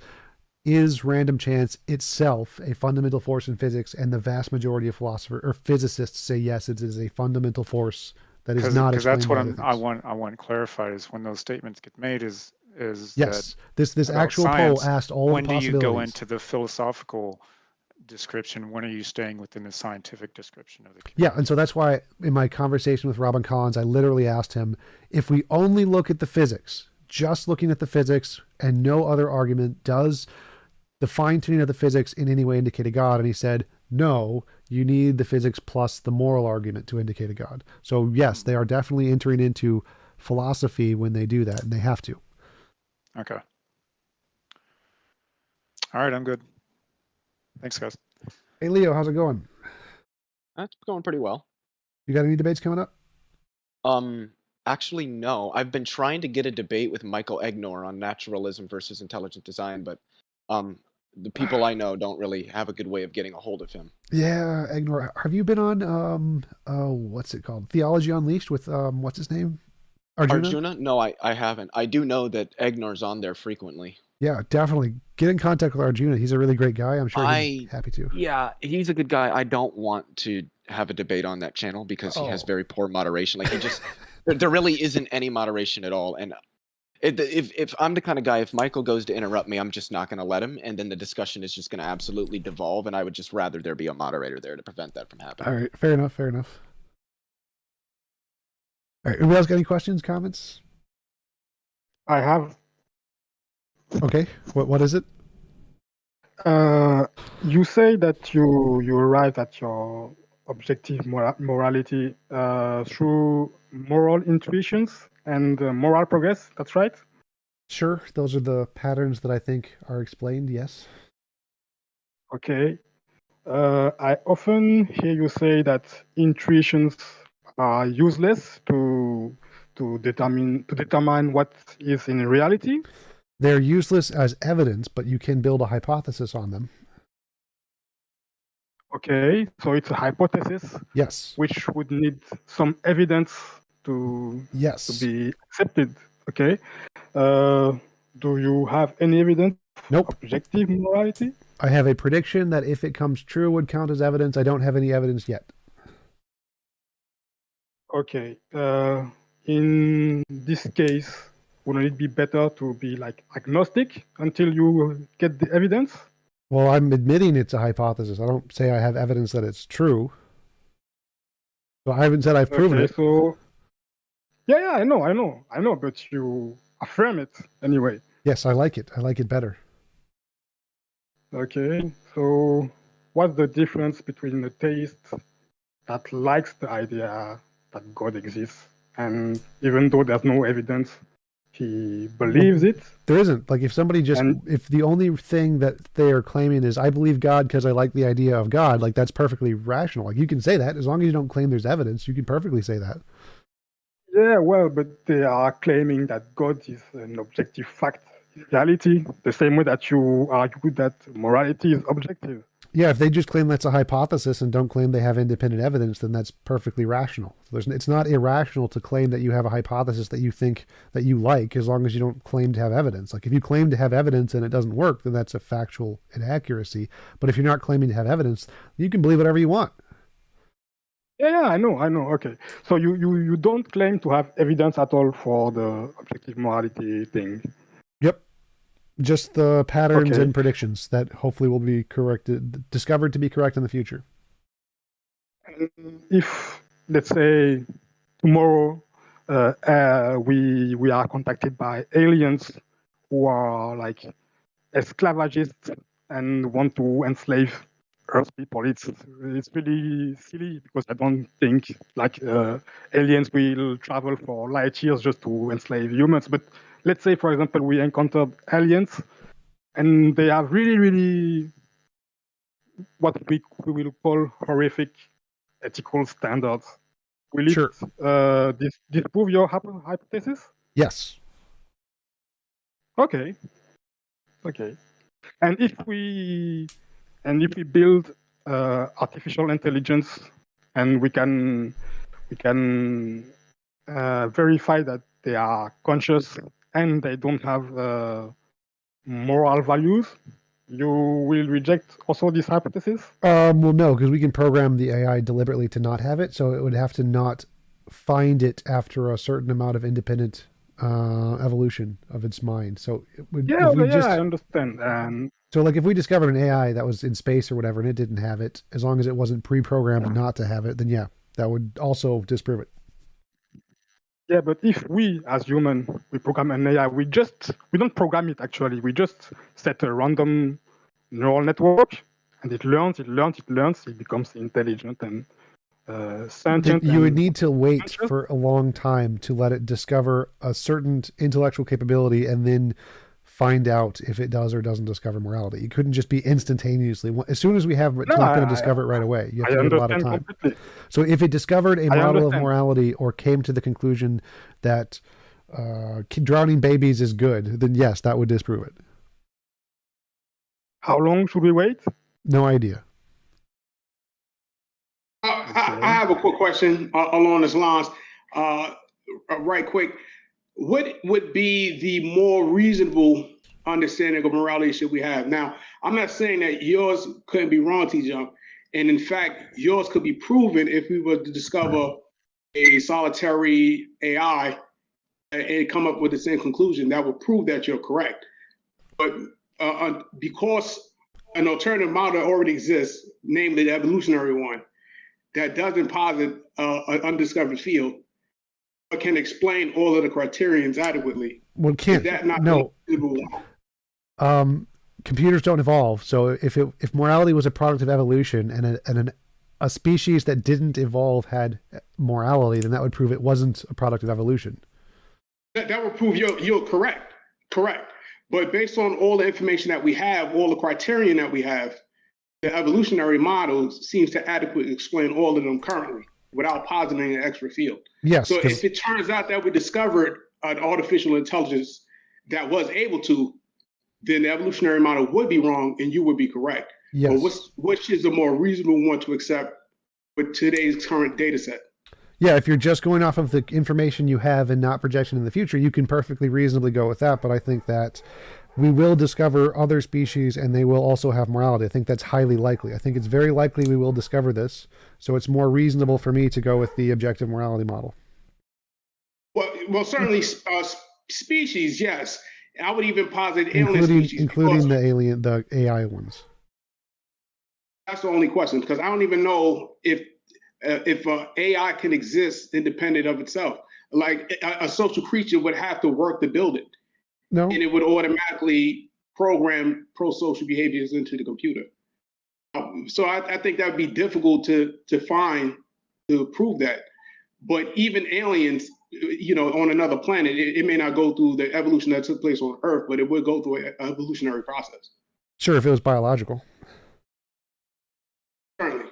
is random chance itself a fundamental force in physics? And the vast majority of philosophers or physicists say yes, it is a fundamental force that is not explained. Because that's what I want clarified is when those statements get made is yes, that this actual science, poll asked all when the possibilities. do you go into the philosophical description? When are you staying within the scientific description of the community? Yeah, and so that's why in my conversation with Robin Collins, I literally asked him, if we only look at the physics, just looking at the physics and no other argument, does the fine-tuning of the physics in any way indicate a God? And he said, no, you need the physics plus the moral argument to indicate a God. So yes, they are definitely entering into philosophy when they do that, and they have to. Okay. All right, I'm good. Thanks, guys. Hey, Leo, how's it going? That's going pretty well. You got any debates coming up? Actually, no. I've been trying to get a debate with Michael Egnor on naturalism versus intelligent design, but the people I know don't really have a good way of getting a hold of him. Yeah, Egnor. Have you been on what's it called? Theology Unleashed with what's his name? Arjuna? No, I haven't. I do know that Egnor's on there frequently. Yeah, definitely. Get in contact with Arjuna. He's a really great guy. I'm sure he's happy to. Yeah, he's a good guy. I don't want to have a debate on that channel because he has very poor moderation. Like he just, there really isn't any moderation at all. And if I'm the kind of guy, if Michael goes to interrupt me, I'm just not going to let him, and then the discussion is just going to absolutely devolve. And I would just rather there be a moderator there to prevent that from happening. All right, fair enough. Fair enough. All right, anybody else got any questions, comments? I have. Okay, what is it? You say that you arrive at your objective morality through moral intuitions and moral progress. That's right? Sure, those are the patterns that I think are explained, yes. Okay. I often hear you say that intuitions are useless to determine what is in reality. They're useless as evidence, but you can build a hypothesis on them. Okay, so it's a hypothesis. Yes. Which would need some evidence to be accepted. Okay. Do you have any evidence? Nope. Objective morality? I have a prediction that if it comes true would count as evidence. I don't have any evidence yet. Okay. In this case, wouldn't it be better to be like agnostic until you get the evidence? Well, I'm admitting it's a hypothesis. I don't say I have evidence that it's true. So I haven't said I've proven it. So yeah, I know, but you affirm it anyway. Yes, I like it. I like it better. Okay, so what's the difference between a theist that likes the idea that God exists, and even though there's no evidence, he believes it? There isn't. Like if somebody just, if the only thing that they are claiming is I believe God because I like the idea of God, like that's perfectly rational. Like you can say that as long as you don't claim there's evidence, you can perfectly say that. Yeah, well, but they are claiming that God is an objective fact, reality, the same way that you argue that morality is objective. Yeah, if they just claim that's a hypothesis and don't claim they have independent evidence, then that's perfectly rational. So it's not irrational to claim that you have a hypothesis that you think that you like, as long as you don't claim to have evidence. Like if you claim to have evidence and it doesn't work, then that's a factual inaccuracy. But if you're not claiming to have evidence, you can believe whatever you want. Yeah, I know. Okay, so you don't claim to have evidence at all for the objective morality thing. Yep. Just the patterns and predictions that hopefully will be discovered to be correct in the future. If, let's say, tomorrow we are contacted by aliens who are like esclavagists and want to enslave Earth people, it's really silly because I don't think like aliens will travel for light years just to enslave humans. But let's say, for example, we encountered aliens and they have really what we will call horrific ethical standards. Will it disprove your hypothesis? Yes. Okay. And if we build artificial intelligence and we can verify that they are conscious and they don't have moral values, you will reject also this hypothesis? Well, no, because we can program the AI deliberately to not have it, so it would have to not find it after a certain amount of independent evolution of its mind. So it would. I understand. So, like, if we discovered an AI that was in space or whatever, and it didn't have it, as long as it wasn't pre-programmed not to have it, then yeah, that would also disprove it. Yeah, but if we, as human, we program an AI, we don't program it actually. We just set a random neural network, and it learns, it becomes intelligent and sentient. You would need to wait for a long time to let it discover a certain intellectual capability and then find out if it does or doesn't discover morality. It couldn't just be instantaneously. As soon as we have it, it's not going to discover it right away. You have to wait a lot of time. Completely. So if it discovered a model of morality or came to the conclusion that drowning babies is good, then yes, that would disprove it. How long should we wait? No idea. I have a quick question along this lines. Right quick. What would be the more reasonable understanding of morality should we have. Now, I'm not saying that yours couldn't be wrong, TJump. And in fact, yours could be proven if we were to discover a solitary AI and come up with the same conclusion. That would prove that you're correct. But because an alternative model already exists, namely the evolutionary one, that doesn't posit an undiscovered field, but can explain all of the criterions adequately. Well, can't. Is that not No. Computers don't evolve. So if morality was a product of evolution and a species that didn't evolve had morality, then that would prove it wasn't a product of evolution. That would prove you're correct. Correct. But based on all the information that we have, all the criterion that we have, the evolutionary model seems to adequately explain all of them currently without positing an extra field. Yes. So if it turns out that we discovered an artificial intelligence that was able to, then the evolutionary model would be wrong and you would be correct. Yes. But which is the more reasonable one to accept with today's current data set? Yeah, if you're just going off of the information you have and not projection in the future, you can perfectly reasonably go with that. But I think that we will discover other species and they will also have morality. I think that's highly likely. I think it's very likely we will discover this. So it's more reasonable for me to go with the objective morality model. Well, certainly species, yes. I would even posit alien species. Including the AI ones. That's the only question, because I don't even know if AI can exist independent of itself. Like a social creature would have to work to build it. No. And it would automatically program pro-social behaviors into the computer. So I think that would be difficult to find, to prove that. But even aliens, on another planet, it may not go through the evolution that took place on Earth, but it would go through an evolutionary process. Sure, if it was biological. Certainly.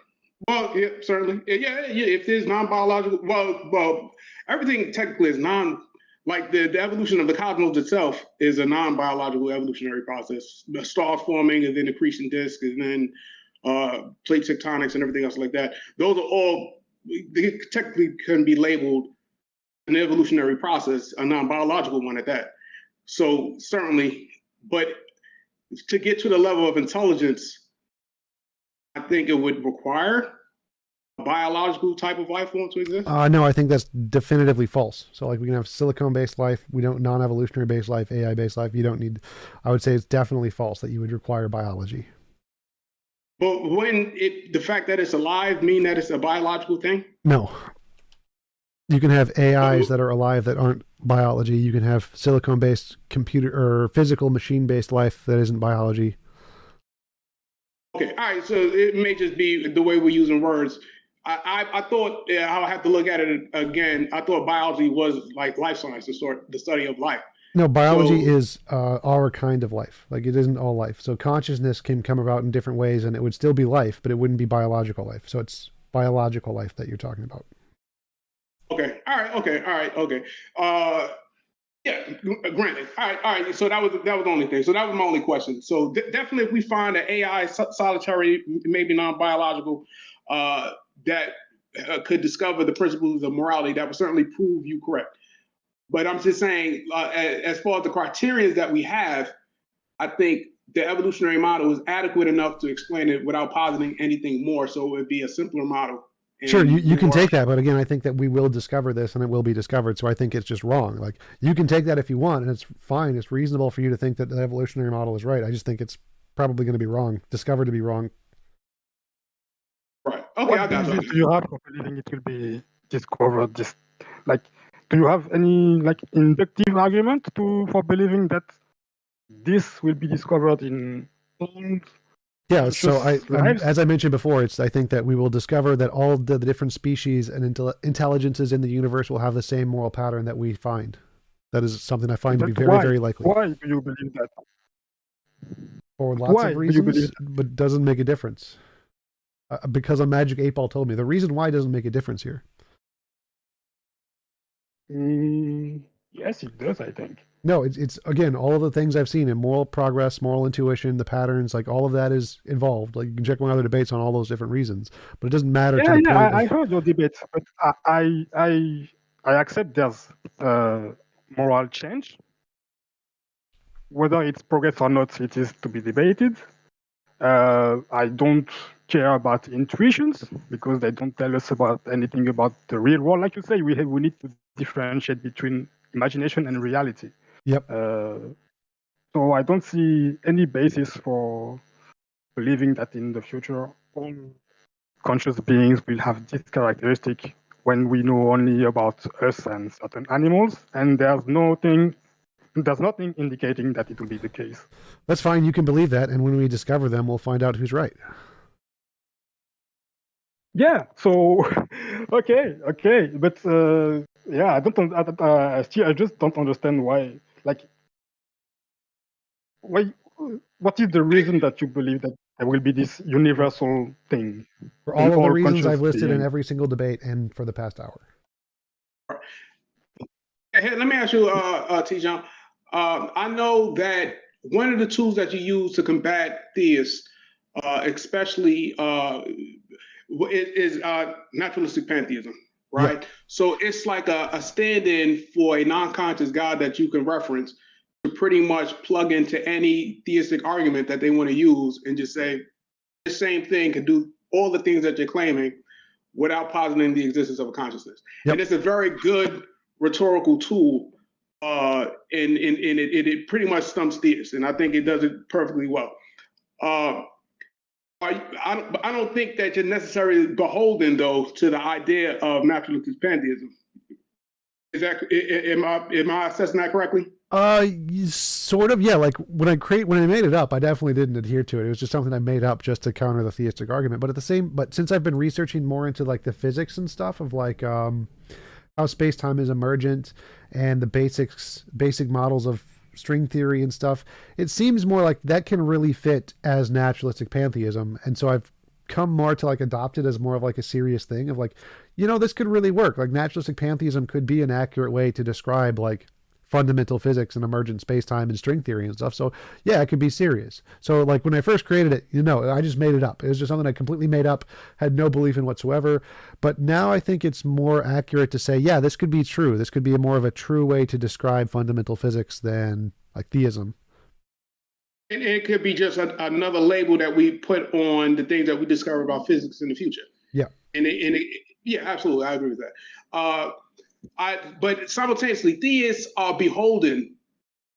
Well, yeah, certainly. Yeah. If there's non-biological, well, everything technically is like the evolution of the cosmos itself is a non-biological evolutionary process. The stars forming and then accretion disk and then plate tectonics and everything else like that. Those are all, they technically can be labeled an evolutionary process, a non-biological one at that. So certainly, but to get to the level of intelligence, I think it would require a biological type of life form to exist. No, I think that's definitively false. So like we can have silicone-based life, we don't non-evolutionary based life, AI-based life. You don't need, I would say it's definitely false that you would require biology. But the fact that it's alive mean that it's a biological thing? No. You can have AIs that are alive that aren't biology. You can have silicone-based computer or physical machine-based life that isn't biology. Okay, all right. So it may just be the way we're using words. I thought I'll have to look at it again. I thought biology was like life science, the study of life. No, biology is our kind of life. Like it isn't all life. So consciousness can come about in different ways, and it would still be life, but it wouldn't be biological life. So it's biological life that you're talking about. Okay. All right. Okay. Yeah. Granted. All right. So that was the only thing. So that was my only question. So definitely, if we find an AI solitary, maybe non-biological, that could discover the principles of morality, that would certainly prove you correct. But I'm just saying, as far as the criteria that we have, I think the evolutionary model is adequate enough to explain it without positing anything more. So it would be a simpler model. Sure, you can take that, but again, I think that we will discover this and it will be discovered. So I think it's just wrong. Like you can take that if you want, and it's fine. It's reasonable for you to think that the evolutionary model is right. I just think it's probably going to be wrong, discovered to be wrong. Right. Okay, what I got basis do you have for believing it will be discovered? Do you have any inductive argument for believing that this will be discovered in all? Yeah, so as I mentioned before, I think that we will discover that all the different species and intelligences in the universe will have the same moral pattern that we find. That is something I find to be very, very likely. Why do you believe that? For lots of reasons, but doesn't make a difference. Because a magic 8-ball told me. The reason why doesn't make a difference here. Yes, it does, I think. No, it's again, all of the things I've seen in moral progress, moral intuition, the patterns, like all of that is involved. Like you can check my other debates on all those different reasons, but it doesn't matter. I heard your debate, but I accept there's moral change. whether it's progress or not, it is to be debated. I don't care about intuitions because they don't tell us about anything about the real world. Like you say, we need to differentiate between imagination and reality. Yep. So I don't see any basis for believing that in the future all conscious beings will have this characteristic when we know only about us and certain animals, and there's nothing indicating that it will be the case. That's fine. You can believe that, and when we discover them, we'll find out who's right. Yeah. So, okay, but yeah, I just don't understand why. Like, why? What is the reason that you believe that there will be this universal thing For in all of the all reasons conscious I've listed in beings? every single debate and for the past hour. Hey, let me ask you, TJump. I know that one of the tools that you use to combat theists, especially, is naturalistic pantheism, right? Yep. So it's like a stand-in for a non-conscious God that you can reference to pretty much plug into any theistic argument that they want to use and just say the same thing can do all the things that you're claiming without positing the existence of a consciousness. Yep. And it's a very good rhetorical tool, and it pretty much stumps theists, and I think it does it perfectly well. I don't think that you're necessarily beholden, though, to the idea of naturalistic pantheism. Is that am I assessing that correctly? Sort of, yeah. Like when I made it up, I definitely didn't adhere to it. It was just something I made up just to counter the theistic argument. But since I've been researching more into like the physics and stuff of like how space-time is emergent and the basic models of string theory and stuff, it seems more like that can really fit as naturalistic pantheism. And so I've come more to like adopt it as more of like a serious thing of like, this could really work. Like naturalistic pantheism could be an accurate way to describe like fundamental physics and emergent space-time and string theory and stuff. So yeah, it could be serious. So like when I first created it, I just made it up. It was just something I completely made up, had no belief in whatsoever. But now I think it's more accurate to say, yeah, this could be true. This could be more of a true way to describe fundamental physics than like theism. And it could be just another label that we put on the things that we discover about physics in the future. Yeah. Yeah, absolutely, I agree with that. But simultaneously, theists are beholden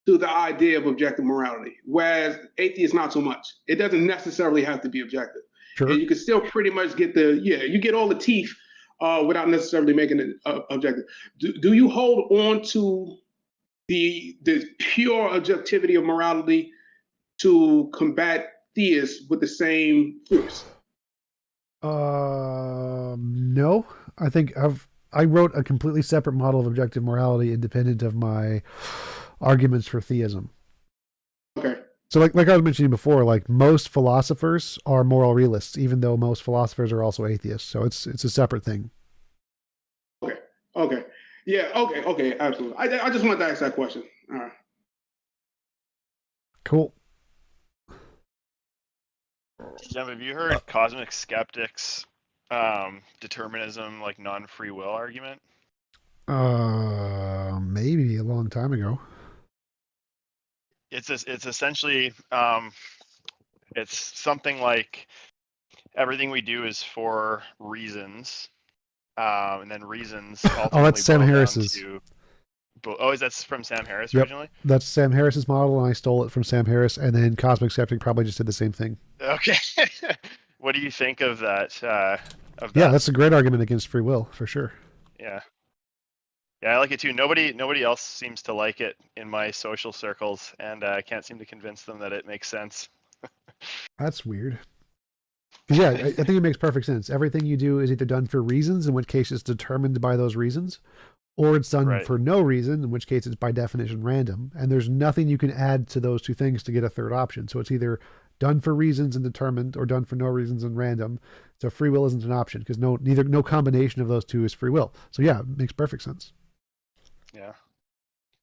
to the idea of objective morality, whereas atheists not so much. It doesn't necessarily have to be objective. Sure. And you can still pretty much get you get all the teeth without necessarily making it objective. Do you hold on to the pure objectivity of morality to combat theists with the same force? No. I think I wrote a completely separate model of objective morality independent of my arguments for theism. Okay. So like I was mentioning before, like most philosophers are moral realists, even though most philosophers are also atheists. So it's a separate thing. Okay. Yeah, okay, absolutely. I just wanted to ask that question. All right. Cool. Jim, have you heard cosmic skeptics determinism, like non-free will argument? Maybe a long time ago. It's essentially it's something like everything we do is for reasons, and then reasons ultimately That's Sam boil down Harris's. is that from Sam Harris Yep. originally? That's Sam Harris's model, and I stole it from Sam Harris, and then Cosmic Skeptic probably just did the same thing. Okay. What do you think of that? Yeah, that's a great argument against free will, for sure. Yeah, I like it too. Nobody else seems to like it in my social circles, and I can't seem to convince them that it makes sense. That's weird. Yeah, I think it makes perfect sense. Everything you do is either done for reasons, in which case it's determined by those reasons, or it's done for no reason, in which case it's by definition random. And there's nothing you can add to those two things to get a third option. So it's either done for reasons and determined, or done for no reasons and random. So free will isn't an option because no combination of those two is free will. So yeah, it makes perfect sense. Yeah.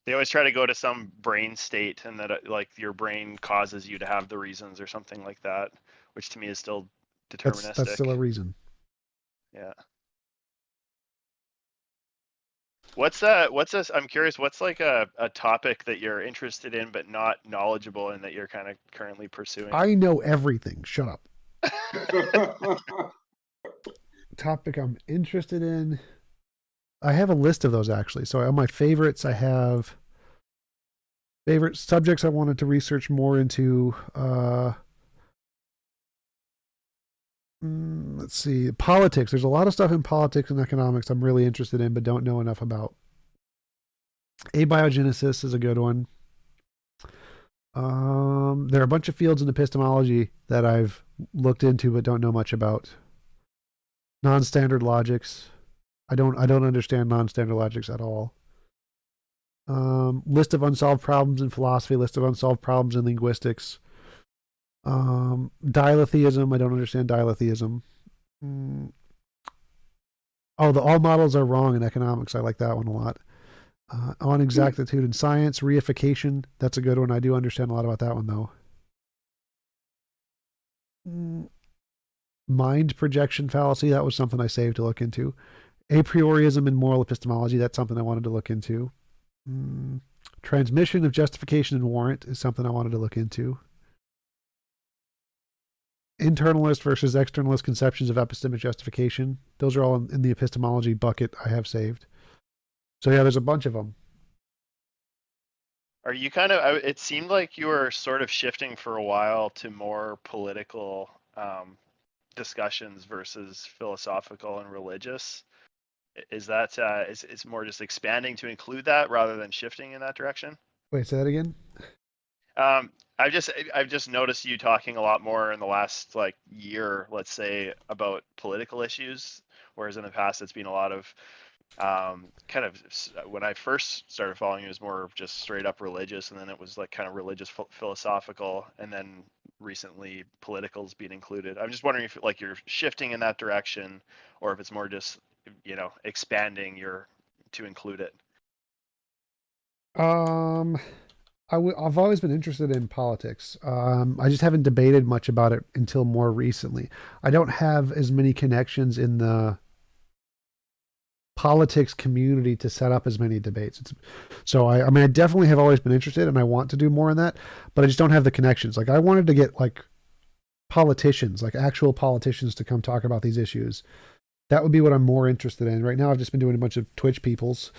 They always try to go to some brain state, and that like your brain causes you to have the reasons or something like that, which to me is still deterministic. That's still a reason. Yeah. What's this? I'm curious. What's like a topic that you're interested in but not knowledgeable in that you're kind of currently pursuing? I know everything. Shut up. Topic I'm interested in. I have a list of those actually. So on my favorites, I have favorite subjects I wanted to research more into. Let's see. Politics. There's a lot of stuff in politics and economics I'm really interested in, but don't know enough about. Abiogenesis is a good one. There are a bunch of fields in epistemology that I've looked into but don't know much about. Non-standard logics. I don't understand non-standard logics at all. List of unsolved problems in philosophy, list of unsolved problems in linguistics. Dialetheism, I don't understand dialetheism. Oh, the all models are wrong in economics. I like that one a lot. On exactitude in science, reification, that's a good one. I do understand a lot about that one though. Mind projection fallacy, that was something I saved to look into. A priorism in moral epistemology, that's something I wanted to look into. Transmission of justification and warrant is something I wanted to look into. Internalist versus externalist conceptions of epistemic justification. Those are all in the epistemology bucket I have saved. So yeah, there's a bunch of them. Are you kind of? It seemed like you were sort of shifting for a while to more political discussions versus philosophical and religious. Is that is more just expanding to include that rather than shifting in that direction? Wait, say that again? I've just noticed you talking a lot more in the last like year, let's say, about political issues, whereas in the past it's been a lot of kind of, when I first started following it was more of just straight up religious, and then it was like kind of religious philosophical, and then recently political's been included. I'm just wondering if like you're shifting in that direction, or if it's more just, you know, expanding to include it. I've always been interested in politics. I just haven't debated much about it until more recently. I don't have as many connections in the politics community to set up as many debates. So I mean, I definitely have always been interested, and I want to do more in that, but I just don't have the connections. Like I wanted to get like politicians, like actual politicians, to come talk about these issues. That would be what I'm more interested in. Right now, I've just been doing a bunch of Twitch peoples,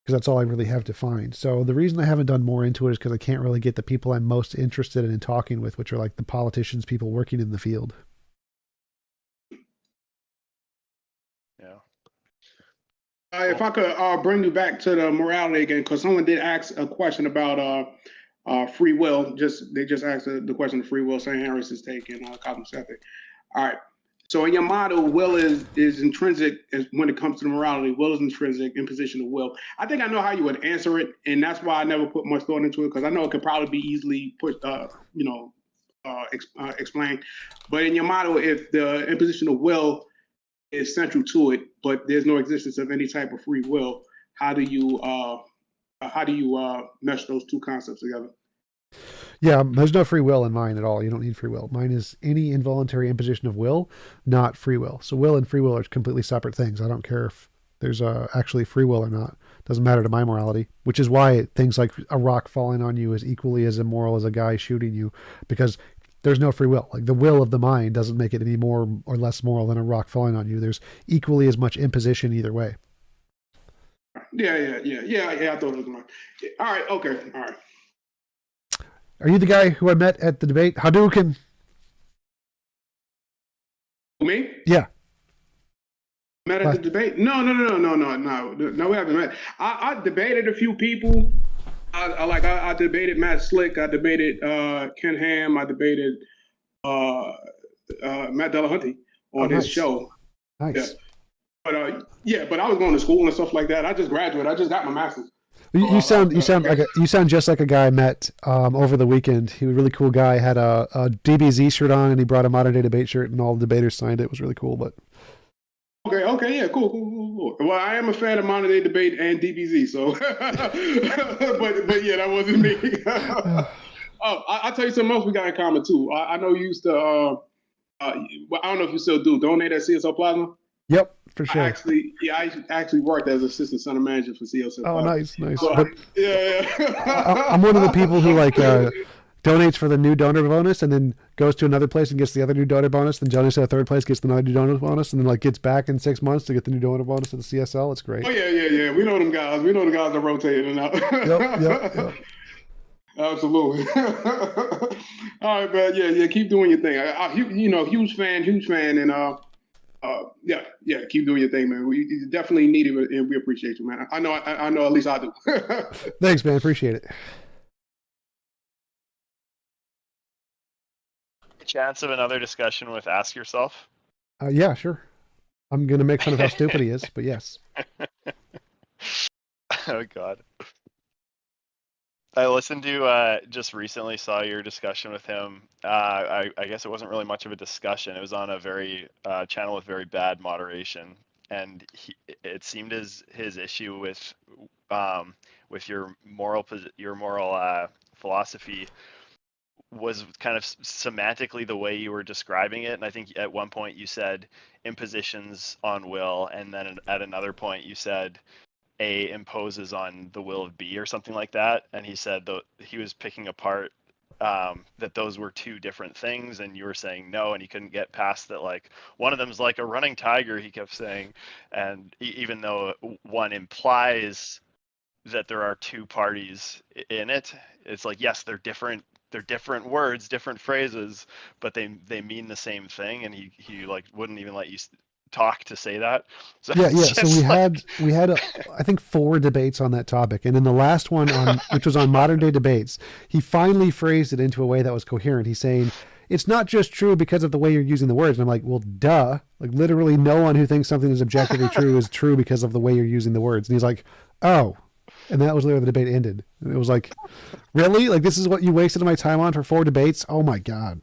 because that's all I really have to find. So the reason I haven't done more into it is because I can't really get the people I'm most interested in talking with, which are like the politicians, people working in the field. Yeah. If I could bring you back to the morality again, because someone did ask a question about free will. They just asked the question of free will. St. Harris's take in Causality. All right. So in your model, will is intrinsic when it comes to the morality. Will is intrinsic, imposition of will. I think I know how you would answer it, and that's why I never put much thought into it, because I know it could probably be easily explained. But in your model, if the imposition of will is central to it, but there's no existence of any type of free will, how do you mesh those two concepts together? Yeah, there's no free will in mine at all. You don't need free will. Mine is any involuntary imposition of will, not free will. So will and free will are completely separate things. I don't care if there's actually free will or not. It doesn't matter to my morality, which is why things like a rock falling on you is equally as immoral as a guy shooting you, because there's no free will. Like the will of the mind doesn't make it any more or less moral than a rock falling on you. There's equally as much imposition either way. Yeah. I thought it was mine. All right. Okay. All right. Are you the guy who I met at the debate? Hadouken. Me? Yeah. Met at the debate? No. We haven't met. I debated a few people. I debated Matt Slick. I debated Ken Ham. I debated Matt Delahunty on his show. Nice. Yeah. But I was going to school and stuff like that. I just graduated. I just got my master's. You sound just like a guy I met over the weekend. He was a really cool guy. Had a DBZ shirt on, and he brought a modern day debate shirt, and all the debaters signed it. It was really cool. But okay, yeah, cool. Well, I am a fan of modern day debate and DBZ, so but yeah, that wasn't me. I'll tell you something else we got in common too. I know you used to. I don't know if you still do donate at CSO Plasma. Yep, for sure. I actually worked as assistant center manager for CSF. Oh, nice. So, But I'm one of the people who like donates for the new donor bonus and then goes to another place and gets the other new donor bonus, then donates to a third place, gets another new donor bonus, and then like gets back in 6 months to get the new donor bonus at the CSL. It's great. Oh yeah. We know them guys. We know the guys that rotate in and out. Yep. Absolutely. All right, man. Yeah. Keep doing your thing. Huge fan, and keep doing your thing, man. We definitely need it, and we appreciate you, man. I know. At least I do. Thanks, man. Appreciate it. Chance of another discussion with Ask Yourself? Yeah, sure. I'm gonna make fun of how stupid he is, but yes. Oh God. I listened to just recently saw your discussion with him. I guess it wasn't really much of a discussion. It was on a very channel with very bad moderation, and it seemed as his issue with your moral philosophy was kind of semantically the way you were describing it. And I think at one point you said impositions on will, and then at another point you said A imposes on the will of B or something like that. And he said he was picking apart that those were two different things, and you were saying no, and he couldn't get past that. Like one of them's like a running tiger, he kept saying, and even though one implies that there are two parties in it, it's like, yes, they're different words, different phrases, but they mean the same thing. And he like wouldn't even let you talk to say that. So yeah. So we had I think 4 debates on that topic, and in the last one which was on modern day debates, he finally phrased it into a way that was coherent. He's saying it's not just true because of the way you're using the words. And I'm like, well, duh. Like literally no one who thinks something is objectively true is true because of the way you're using the words. And he's like, oh. And that was where the debate ended. And it was like, really? Like this is what you wasted my time on for 4 debates? Oh my God.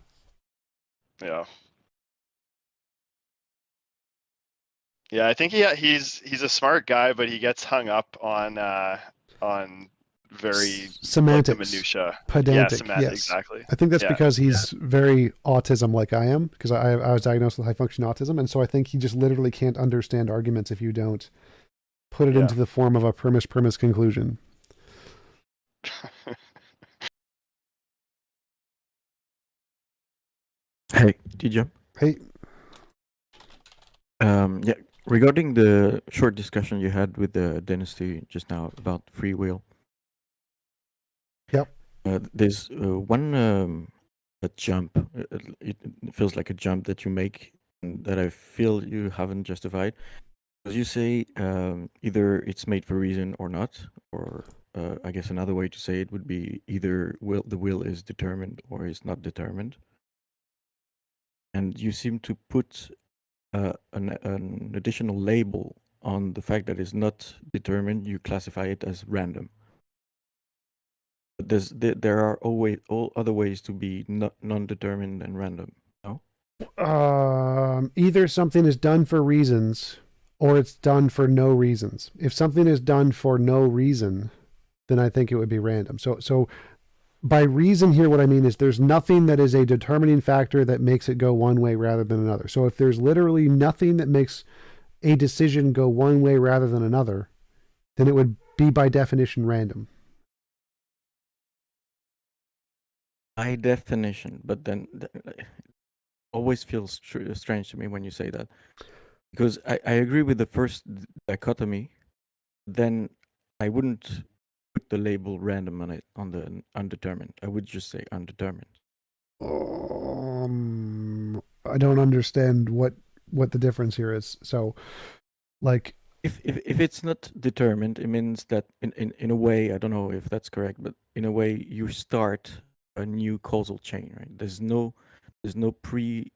Yeah. Yeah, I think he's a smart guy, but he gets hung up on very semantics, like, the minutia. pedantic. Yeah, semantic, yes, exactly. I think that's because he's very autism like I am, because I was diagnosed with high function autism, and so I think he just literally can't understand arguments if you don't put it into the form of a premise conclusion. Hey, TJump. Hey. Yeah, regarding the short discussion you had with the dynasty just now about free will. Yep. There's one a jump. It feels like a jump that you make that I feel you haven't justified. As you say, either it's made for reason or not, or I guess another way to say it would be either the will is determined or is not determined. And you seem to put an additional label on the fact that it's not determined. You classify it as random. But there are always all other ways to be non-determined and random. No. Either something is done for reasons, or it's done for no reasons. If something is done for no reason, then I think it would be random. So by reason here, what I mean is there's nothing that is a determining factor that makes it go one way rather than another. So if there's literally nothing that makes a decision go one way rather than another, then it would be by definition random. By definition, but then always feels strange to me when you say that. Because I agree with the first dichotomy, then I wouldn't put the label random on it, on the undetermined. I would just say undetermined. I don't understand what the difference here is. So, like, if it's not determined, it means that in a way, I don't know if that's correct, but in a way you start a new causal chain, right? There's no pre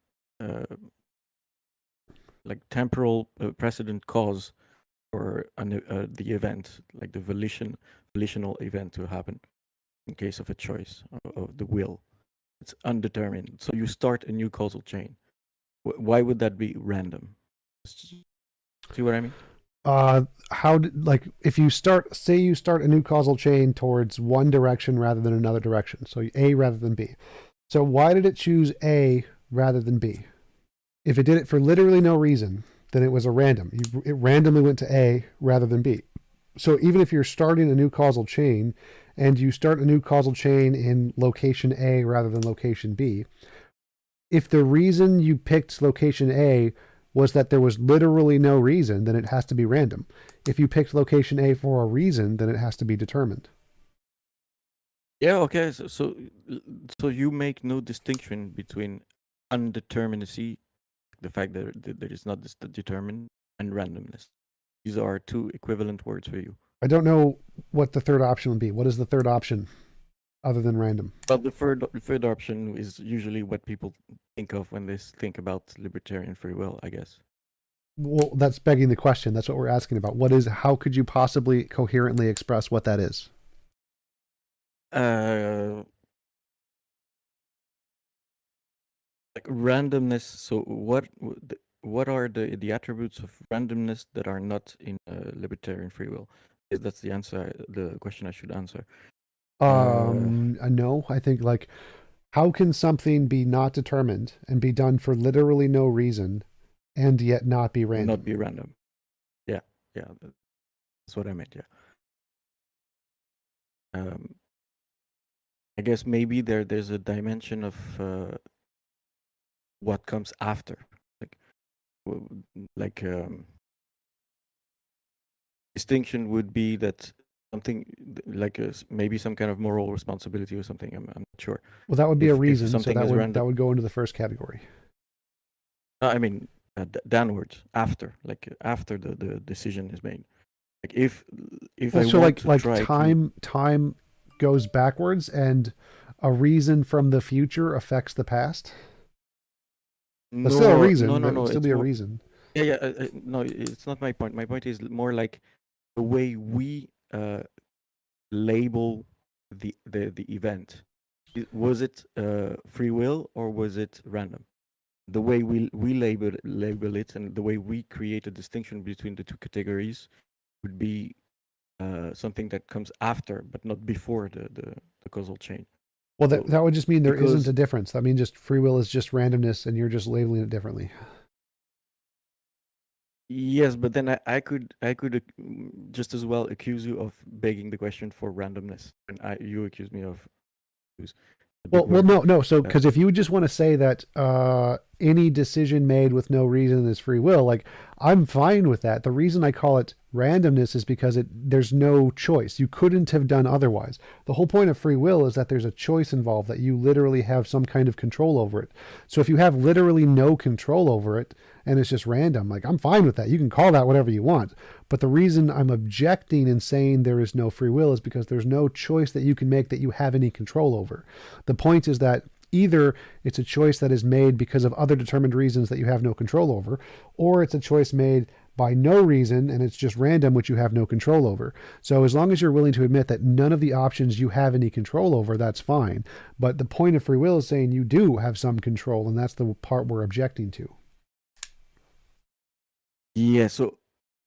like temporal precedent cause for the event, like the volitional event to happen in case of a choice of the will. It's undetermined. So you start a new causal chain. Why would that be random? See what I mean? If you start a new causal chain towards one direction rather than another direction, so A rather than B. So why did it choose A rather than B? If it did it for literally no reason, then it was a random. It randomly went to A rather than B. So even if you're starting a new causal chain and you start a new causal chain in location A rather than location B, if the reason you picked location A was that there was literally no reason, then it has to be random. If you picked location A for a reason, then it has to be determined. Yeah, okay. So you make no distinction between undeterminacy, the fact that there is not this determined, and randomness. These are two equivalent words for you. I don't know what the third option would be. What is the third option other than random? Well, the third option is usually what people think of when they think about libertarian free will, I guess. Well, that's begging the question. That's what we're asking about. How could you possibly coherently express what that is? Like randomness. So what are the attributes of randomness that are not in libertarian free will? That's the answer. The question I should answer. No, I think like, how can something be not determined and be done for literally no reason and yet not be random? Not be random. Yeah, that's what I meant. Yeah. I guess maybe there's a dimension of what comes after, like distinction would be that something like maybe some kind of moral responsibility or something. I'm not sure. Well, that would be a reason. So that would go into the first category. I mean, downwards after the decision is made. Like if well, I so want like to time goes backwards and a reason from the future affects the past. But still a reason. No. It would still be a reason. Yeah. No, it's not my point. My point is more like the way we label the event. Was it free will or was it random? The way we label it and the way we create a distinction between the two categories would be something that comes after, but not before the causal chain. Well, that would just mean there isn't a difference. I mean, just free will is just randomness, and you're just labeling it differently. Yes, but then I could just as well accuse you of begging the question for randomness, and you accuse me of. Well, no. So, because if you just want to say that any decision made with no reason is free will, like I'm fine with that. The reason I call it randomness is because there's no choice. You couldn't have done otherwise. The whole point of free will is that there's a choice involved, that you literally have some kind of control over it. So if you have literally no control over it and it's just random, like I'm fine with that. You can call that whatever you want. But the reason I'm objecting and saying there is no free will is because there's no choice that you can make that you have any control over. The point is that either it's a choice that is made because of other determined reasons that you have no control over, or it's a choice made by no reason and it's just random, which you have no control over. So as long as you're willing to admit that none of the options you have any control over, that's fine. But the point of free will is saying you do have some control, and that's the part we're objecting to. Yeah, so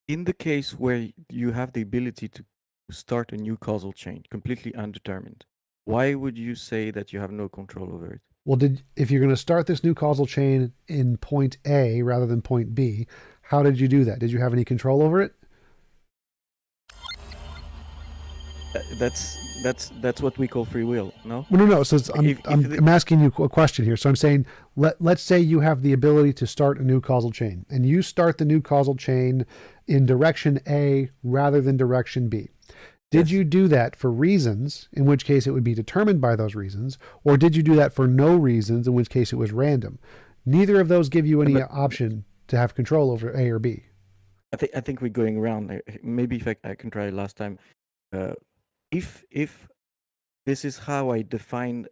in the case where you have the ability to start a new causal chain, completely undetermined, why would you say that you have no control over it? Well, if you're going to start this new causal chain in point A rather than point B, how did you do that? Did you have any control over it? That's what we call free will, no? No. So I'm asking you a question here. So I'm saying, let's say you have the ability to start a new causal chain, and you start the new causal chain in direction A rather than direction B. Did you do that for reasons, in which case it would be determined by those reasons, or did you do that for no reasons, in which case it was random? Neither of those give you any option to have control over A or B. I think we're going around. Maybe if I can try last time. If this is how I define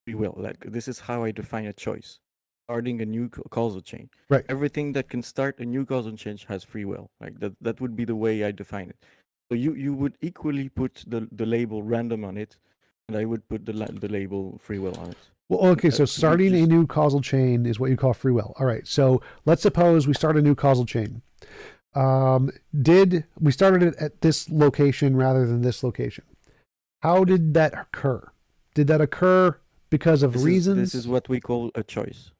free will, like this is how I define a choice, starting a new causal chain. Right. Everything that can start a new causal chain has free will. Like that would be the way I define it. So you would equally put the label random on it, and I would put the label free will on it. Well, okay, so starting a new causal chain is what you call free will. All right, so let's suppose we start a new causal chain. We started it at this location rather than this location? How did that occur? Did that occur because of reasons? This is what we call a choice.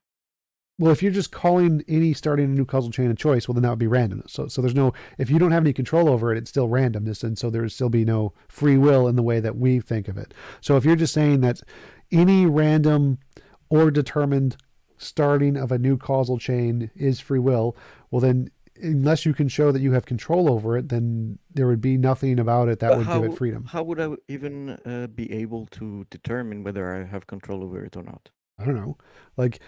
Well, if you're just calling any starting a new causal chain a choice, well, then that would be randomness. So there's no, if you don't have any control over it, it's still randomness. And so there would still be no free will in the way that we think of it. So if you're just saying that any random or determined starting of a new causal chain is free will, well, then unless you can show that you have control over it, then there would be nothing about it that But would give it freedom. how would I even be able to determine whether I have control over it or not? I don't know. Like,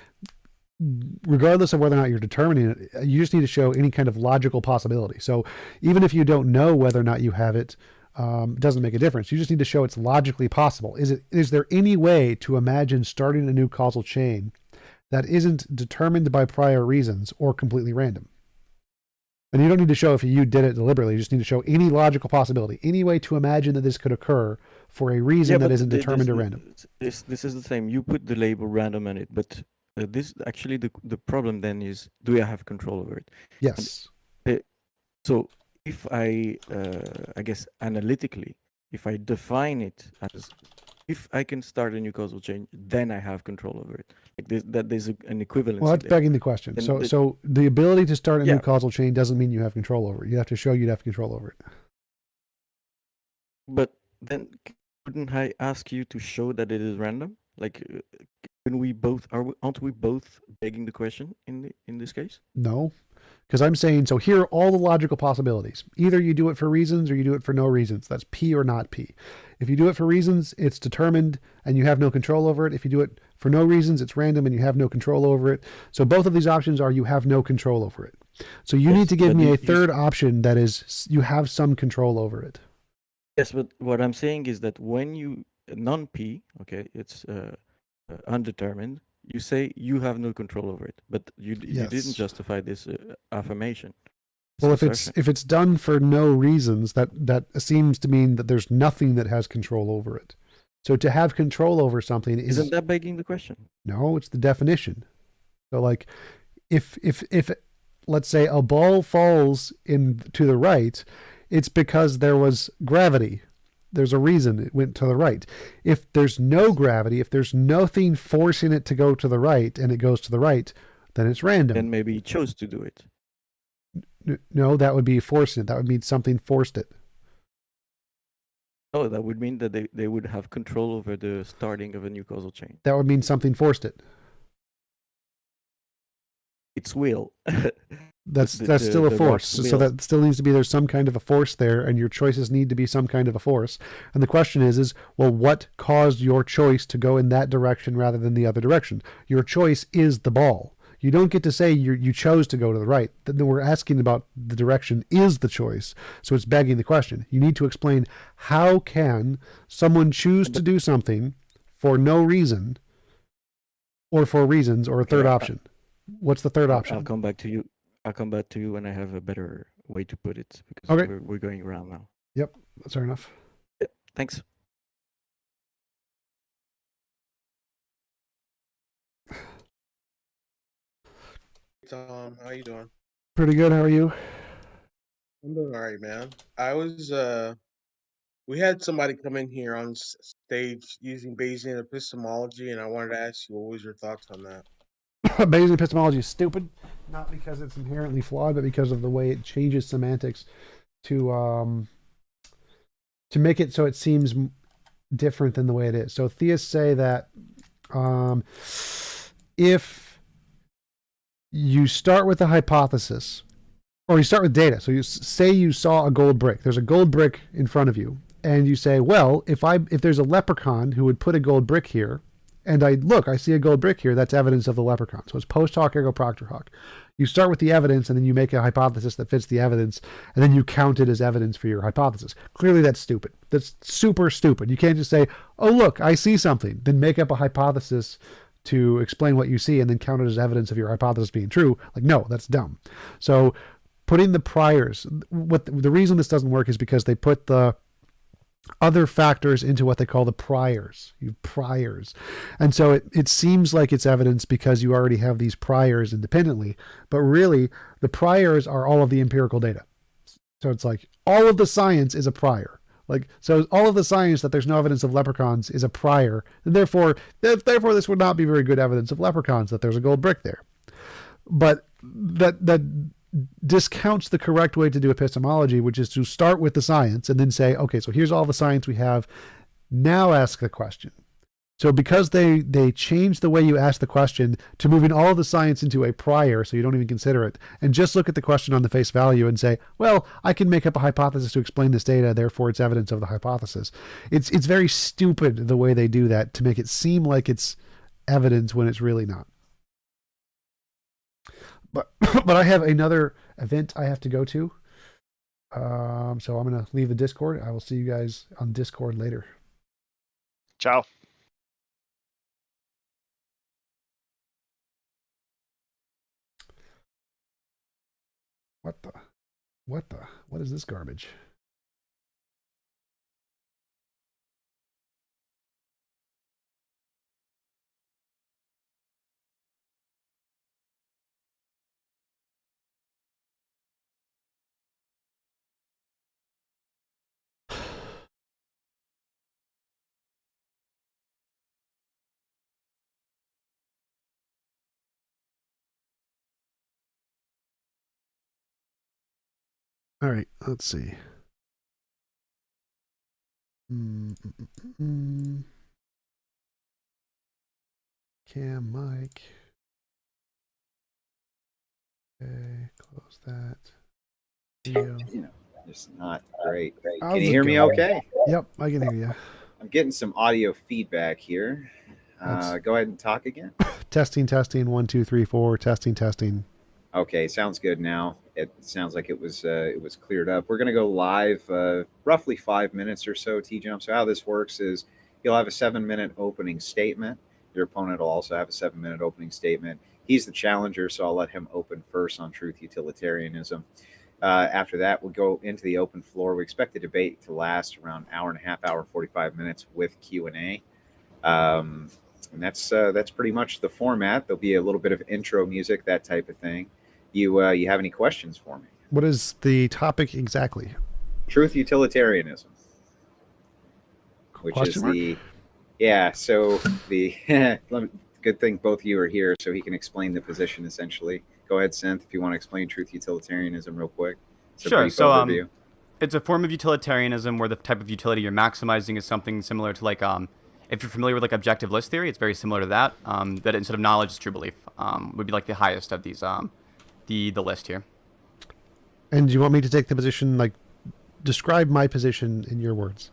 regardless of whether or not you're determining it, you just need to show any kind of logical possibility. So even if you don't know whether or not you have it, it doesn't make a difference. You just need to show it's logically possible. Is there any way to imagine starting a new causal chain that isn't determined by prior reasons or completely random? And you don't need to show if you did it deliberately. You just need to show any logical possibility, any way to imagine that this could occur for a reason that isn't determined or random. This is the same. You put the label random on it, but this actually the problem then is, do I have control over it? Yes. And, so if I guess analytically, if I define it as, if I can start a new causal chain, then I have control over it. Like there's an equivalence. Well, that's begging the question. And so the ability to start a new causal chain doesn't mean you have control over it. You have to show you'd have control over it. But then couldn't I ask you to show that it is random? Like, can we both, aren't we both begging the question in this case? No, because I'm saying, so here are all the logical possibilities. Either you do it for reasons or you do it for no reasons. That's P or not P. If you do it for reasons, it's determined and you have no control over it. If you do it for no reasons, it's random and you have no control over it. So both of these options are you have no control over it. So you need to give me a third option that is you have some control over it. Yes, but what I'm saying is that when you, non-P, okay, it's undetermined, you say you have no control over it, but you didn't justify this affirmation. Well, if it's done for no reasons, that seems to mean that there's nothing that has control over it. So to have control over something isn't that begging the question? No, it's the definition. So like, if let's say a ball falls to the right, it's because there was gravity. There's a reason it went to the right. If there's no gravity, if there's nothing forcing it to go to the right and it goes to the right, then it's random. Then maybe it chose to do it. No, that would be forcing it. That would mean something forced it. Oh, that would mean that they would have control over the starting of a new causal chain. That would mean something forced it. Its will. That's still a force. So that still needs to be, there's some kind of a force there, and your choices need to be some kind of a force. And the question is well, what caused your choice to go in that direction rather than the other direction? Your choice is the ball. You don't get to say you chose to go to the right. Then we're asking about the direction is the choice. So it's begging the question. You need to explain, how can someone choose to do something for no reason or for reasons or a third option? What's the third option? I'll come back to you. I'll come back to you when I have a better way to put it, because we're going around now. Yep, that's fair enough. Yep, thanks. Tom, how you doing? Pretty good. How are you? I'm doing all right, man. I was we had somebody come in here on stage using Bayesian epistemology, and I wanted to ask you, what was your thoughts on that? Bayesian epistemology is stupid, not because it's inherently flawed, but because of the way it changes semantics to make it so it seems different than the way it is. So theists say that if you start with a hypothesis, or you start with data, so you say you saw a gold brick. There's a gold brick in front of you, and you say, well, if there's a leprechaun who would put a gold brick here, and I see a gold brick here, that's evidence of the leprechaun. So it's post hoc ergo propter hoc. You start with the evidence, and then you make a hypothesis that fits the evidence, and then you count it as evidence for your hypothesis. Clearly that's stupid. That's super stupid. You can't just say, oh, look, I see something, then make up a hypothesis to explain what you see and then count it as evidence of your hypothesis being true. Like, no, that's dumb. So putting the priors, the reason this doesn't work is because they put the other factors into what they call the priors. And so it seems like it's evidence because you already have these priors independently, but really the priors are all of the empirical data. So it's like all of the science is a prior. So all of the science that there's no evidence of leprechauns is a prior, and therefore this would not be very good evidence of leprechauns, that there's a gold brick there. but that discounts the correct way to do epistemology, which is to start with the science and then say, okay, so here's all the science we have. Now ask the question. So because they changed the way you ask the question to moving all of the science into a prior, so you don't even consider it, and just look at the question on the face value and say, well, I can make up a hypothesis to explain this data, therefore it's evidence of the hypothesis. It's very stupid the way they do that to make it seem like it's evidence when it's really not. But I have another event I have to go to. So I'm going to leave the Discord. I will see you guys on Discord later. Ciao. What is this garbage? All right, let's see. Cam mic. Okay, close that. Video. It's not great. How's Can you it hear me going? okay? Yep, I can hear you. I'm getting some audio feedback here. Go ahead and talk again. Testing, 1, 2, 3, 4. Testing. Okay, sounds good now. It sounds like it was cleared up. We're going to go live roughly 5 minutes or so, TJump. So how this works is you'll have a 7-minute opening statement. Your opponent will also have a 7-minute opening statement. He's the challenger, so I'll let him open first on truth utilitarianism. After that, we'll go into the open floor. We expect the debate to last around an hour and a half, hour 45 minutes with Q&A. And that's pretty much the format. There'll be a little bit of intro music, that type of thing. You have any questions for me? What is the topic exactly? Truth utilitarianism, which Question is mark? So the good thing both of you are here, so he can explain the position essentially. Go ahead, Synth, if you want to explain truth utilitarianism real quick. Sure. So it's a form of utilitarianism where the type of utility you're maximizing is something similar to like if you're familiar with like objective list theory, it's very similar to that. That instead of knowledge is true belief would be like the highest of these the list here. And do you want me to take the position, like, describe my position in your words?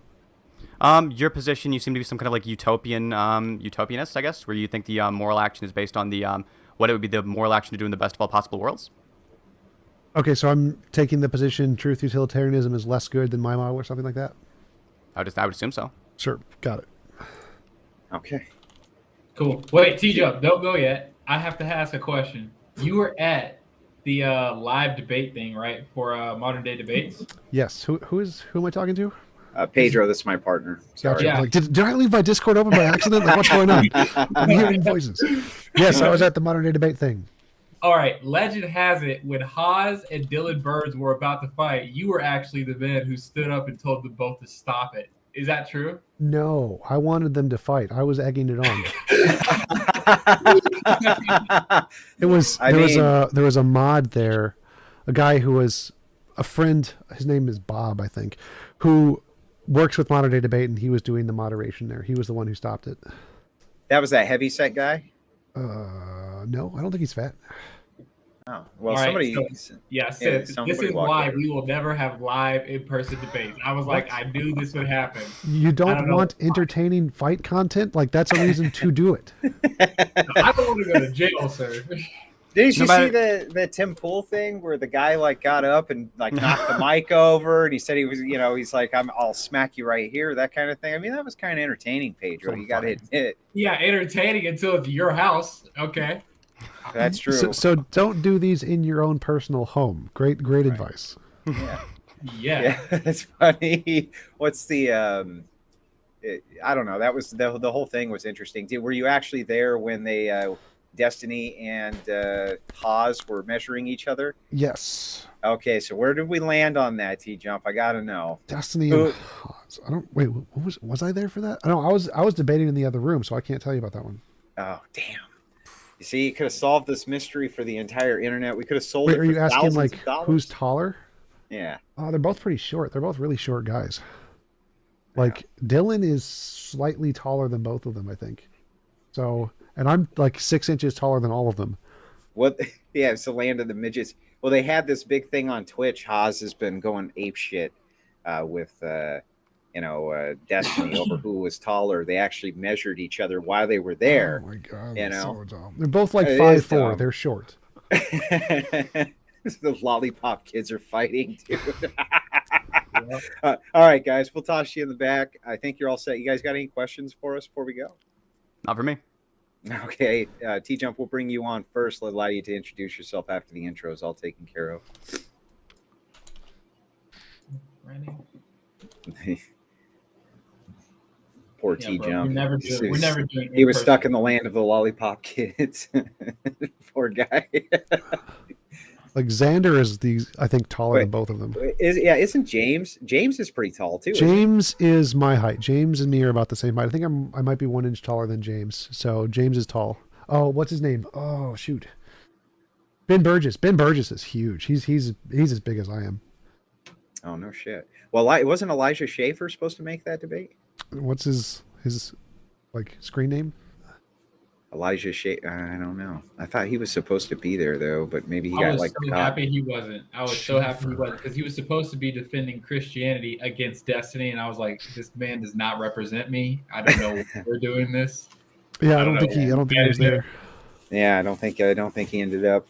Your position, you seem to be some kind of like utopianist, I guess, where you think the moral action is based on the what it would be the moral action to do in the best of all possible worlds. Okay, so I'm taking the position truth utilitarianism is less good than my model or something like that? I would assume so. Sure, got it. Okay. Cool. Wait, TJump, don't go yet. I have to ask a question. You were at the live debate thing, right, for modern day debates? Yes. Who am I talking to? Pedro, this is my partner. Sorry. Gotcha. Yeah. Like, did I leave my Discord open by accident? Like, what's going on? I'm hearing voices. Yes, I was at the modern day debate thing. All right. Legend has it, when Haas and Dylan Burns were about to fight, you were actually the man who stood up and told them both to stop it. Is that true? No, I wanted them to fight. I was egging it on. There was a mod there, a guy who was a friend. His name is Bob, I think, who works with Modern Day Debate, and he was doing the moderation there. He was the one who stopped it. That was that heavyset guy? No, I don't think he's fat. Oh, well, All right, somebody. this is why we will never have live in-person debates. I was like, I knew this would happen. You don't want entertaining fight content? Like, that's a reason to do it. I don't want to go to jail, sir. Didn't you see the Tim Pool thing where the guy like got up and like knocked the mic over and he said he was, he's like, I'll smack you right here, that kind of thing. I mean, that was kind of entertaining, Pedro. You got to admit. Yeah, entertaining until it's your house. Okay. That's true. So don't do these in your own personal home. Great advice. Yeah. That's funny. What's the I don't know. That was the whole thing was interesting. Were you actually there when they Destiny and Haas were measuring each other? Yes. Okay, so where did we land on that, TJump? I gotta know. Destiny and Haas. I don't wait. Was I there for that? I know I was debating in the other room, so I can't tell you about that one. Oh damn. You see, you could have solved this mystery for the entire internet. We could have sold Wait, it are for you asking thousands like of dollars. who's taller? Yeah. Oh, they're both pretty short. They're both really short guys. Like Dylan is slightly taller than both of them, I think. So, and I'm like 6 inches taller than all of them. What? Yeah, it's the land of the midgets. Well, they had this big thing on Twitch. Haas has been going ape shit with, Destiny over who was taller. They actually measured each other while they were there. Oh my god, You that's know, so dumb. They're both like It 5'4". is dumb. They're short. The lollipop kids are fighting, dude. All right, guys, we'll toss you in the back. I think you're all set. You guys got any questions for us before we go? Not for me. Okay, TJump, we'll bring you on first. We'll allow you to introduce yourself after the intro is all taken care of. Poor Yeah, bro, TJump. we're never doing He was stuck in-person. in the land of the lollipop kids. Poor guy. Like Xander is I think taller than both of them. Isn't James? James is pretty tall too. James is my height. James and me are about the same height. I think I might be 1 inch taller than James. So James is tall. Oh, what's his name? Oh, shoot. Ben Burgess. Ben Burgess is huge. He's as big as I am. Oh, no shit. Well, wasn't Elijah Schaefer supposed to make that debate? What's his like screen name? Elijah Schaefer. I don't know. I thought he was supposed to be there though, but maybe he I got was like so caught. happy he wasn't. I was so happy he wasn't because he was supposed to be defending Christianity against Destiny, and I was like, this man does not represent me. I don't know why we're doing this. Yeah, I don't think he was there. Yeah, I don't think he ended up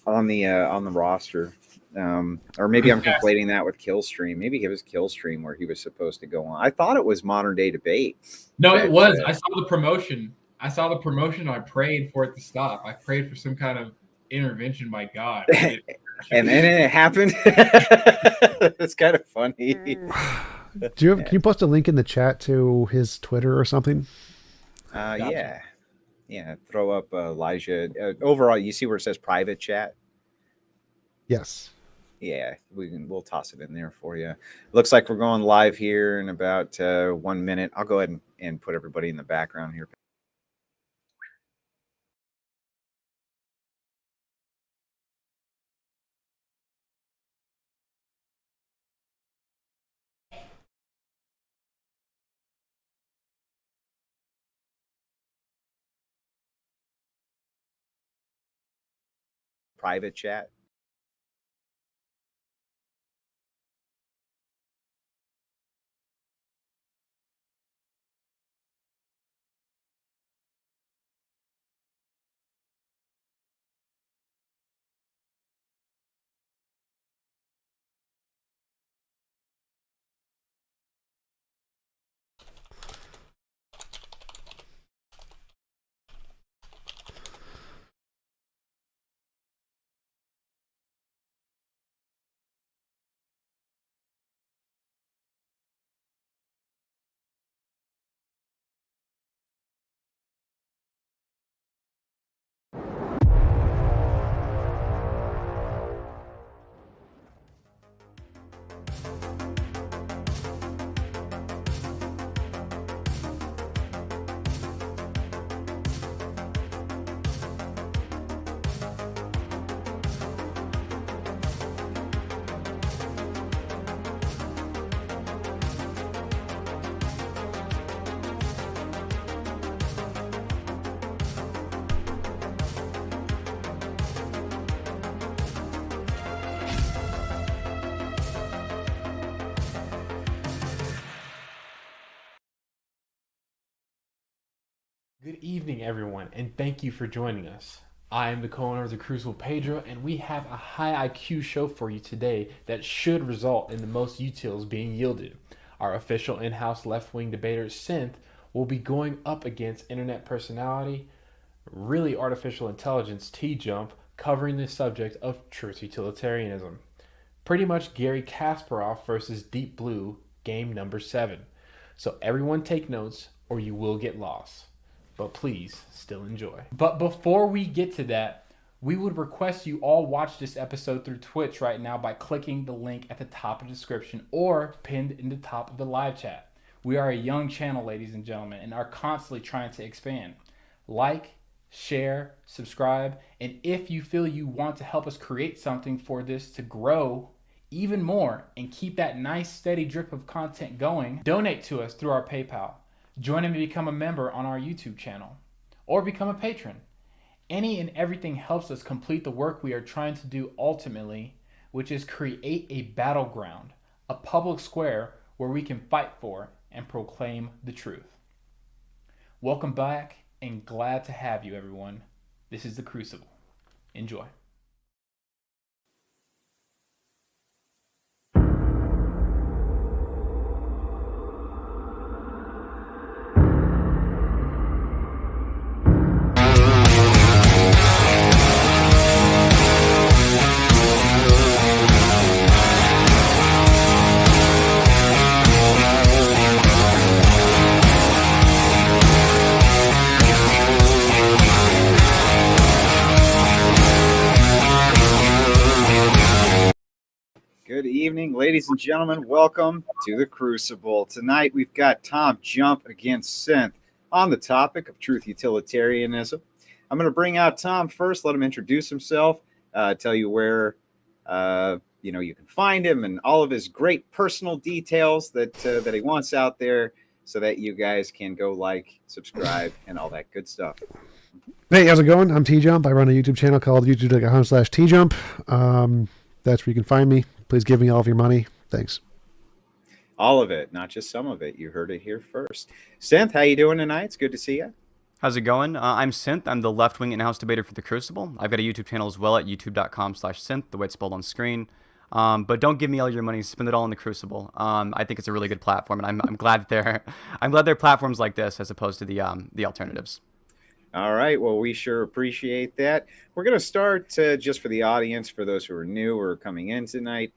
on the roster. Or maybe I'm conflating that with Killstream. Maybe it was Killstream where he was supposed to go on. I thought it was Modern Day Debate. No, it was. I saw the promotion. I prayed for it to stop. I prayed for some kind of intervention by God. And then it happened. It's kind of funny. Can you post a link in the chat to his Twitter or something? Yeah. Throw up Elijah. Overall, you see where it says private chat? Yes. Yeah, we'll toss it in there for you. Looks like we're going live here in about 1 minute. I'll go ahead and put everybody in the background here. Private chat. Good evening, everyone, and thank you for joining us. I am the co-owner of the Crucible Pedro, and we have a high IQ show for you today that should result in the most utils being yielded. Our official in-house left-wing debater, Synth, will be going up against internet personality, really artificial intelligence, TJump, covering the subject of truth utilitarianism. Pretty much Gary Kasparov versus Deep Blue, game number 7. So everyone take notes or you will get lost. But please still enjoy. But before we get to that, we would request you all watch this episode through Twitch right now by clicking the link at the top of the description or pinned in the top of the live chat. We are a young channel, ladies and gentlemen, and are constantly trying to expand. Like, share, subscribe, and if you feel you want to help us create something for this to grow even more and keep that nice steady drip of content going, donate to us through our PayPal. Join and become a member on our YouTube channel, or become a patron. Any and everything helps us complete the work we are trying to do ultimately, which is create a battleground, a public square where we can fight for and proclaim the truth. Welcome back, and glad to have you, everyone. This is The Crucible. Enjoy. Good evening, ladies and gentlemen. Welcome to the Crucible. Tonight we've got TJump against Synth on the topic of truth utilitarianism. I'm going to bring out Tom first, let him introduce himself, tell you where you can find him and all of his great personal details that he wants out there, so that you guys can go like, subscribe, and all that good stuff. Hey, how's it going? I'm TJump. I run a YouTube channel called youtube.com/TJump. That's where you can find me. Please give me all of your money. Thanks. All of it, not just some of it. You heard it here first. Synth, how you doing tonight? It's good to see you. How's it going? I'm Synth. I'm the left-wing in-house debater for The Crucible. I've got a YouTube channel as well at youtube.com/synth, the way it's spelled on screen. But don't give me all your money. Spend it all in The Crucible. I think it's a really good platform, and I'm glad there are platforms like this as opposed to the alternatives. All right. Well, we sure appreciate that. We're going to start just for the audience, for those who are new or coming in tonight.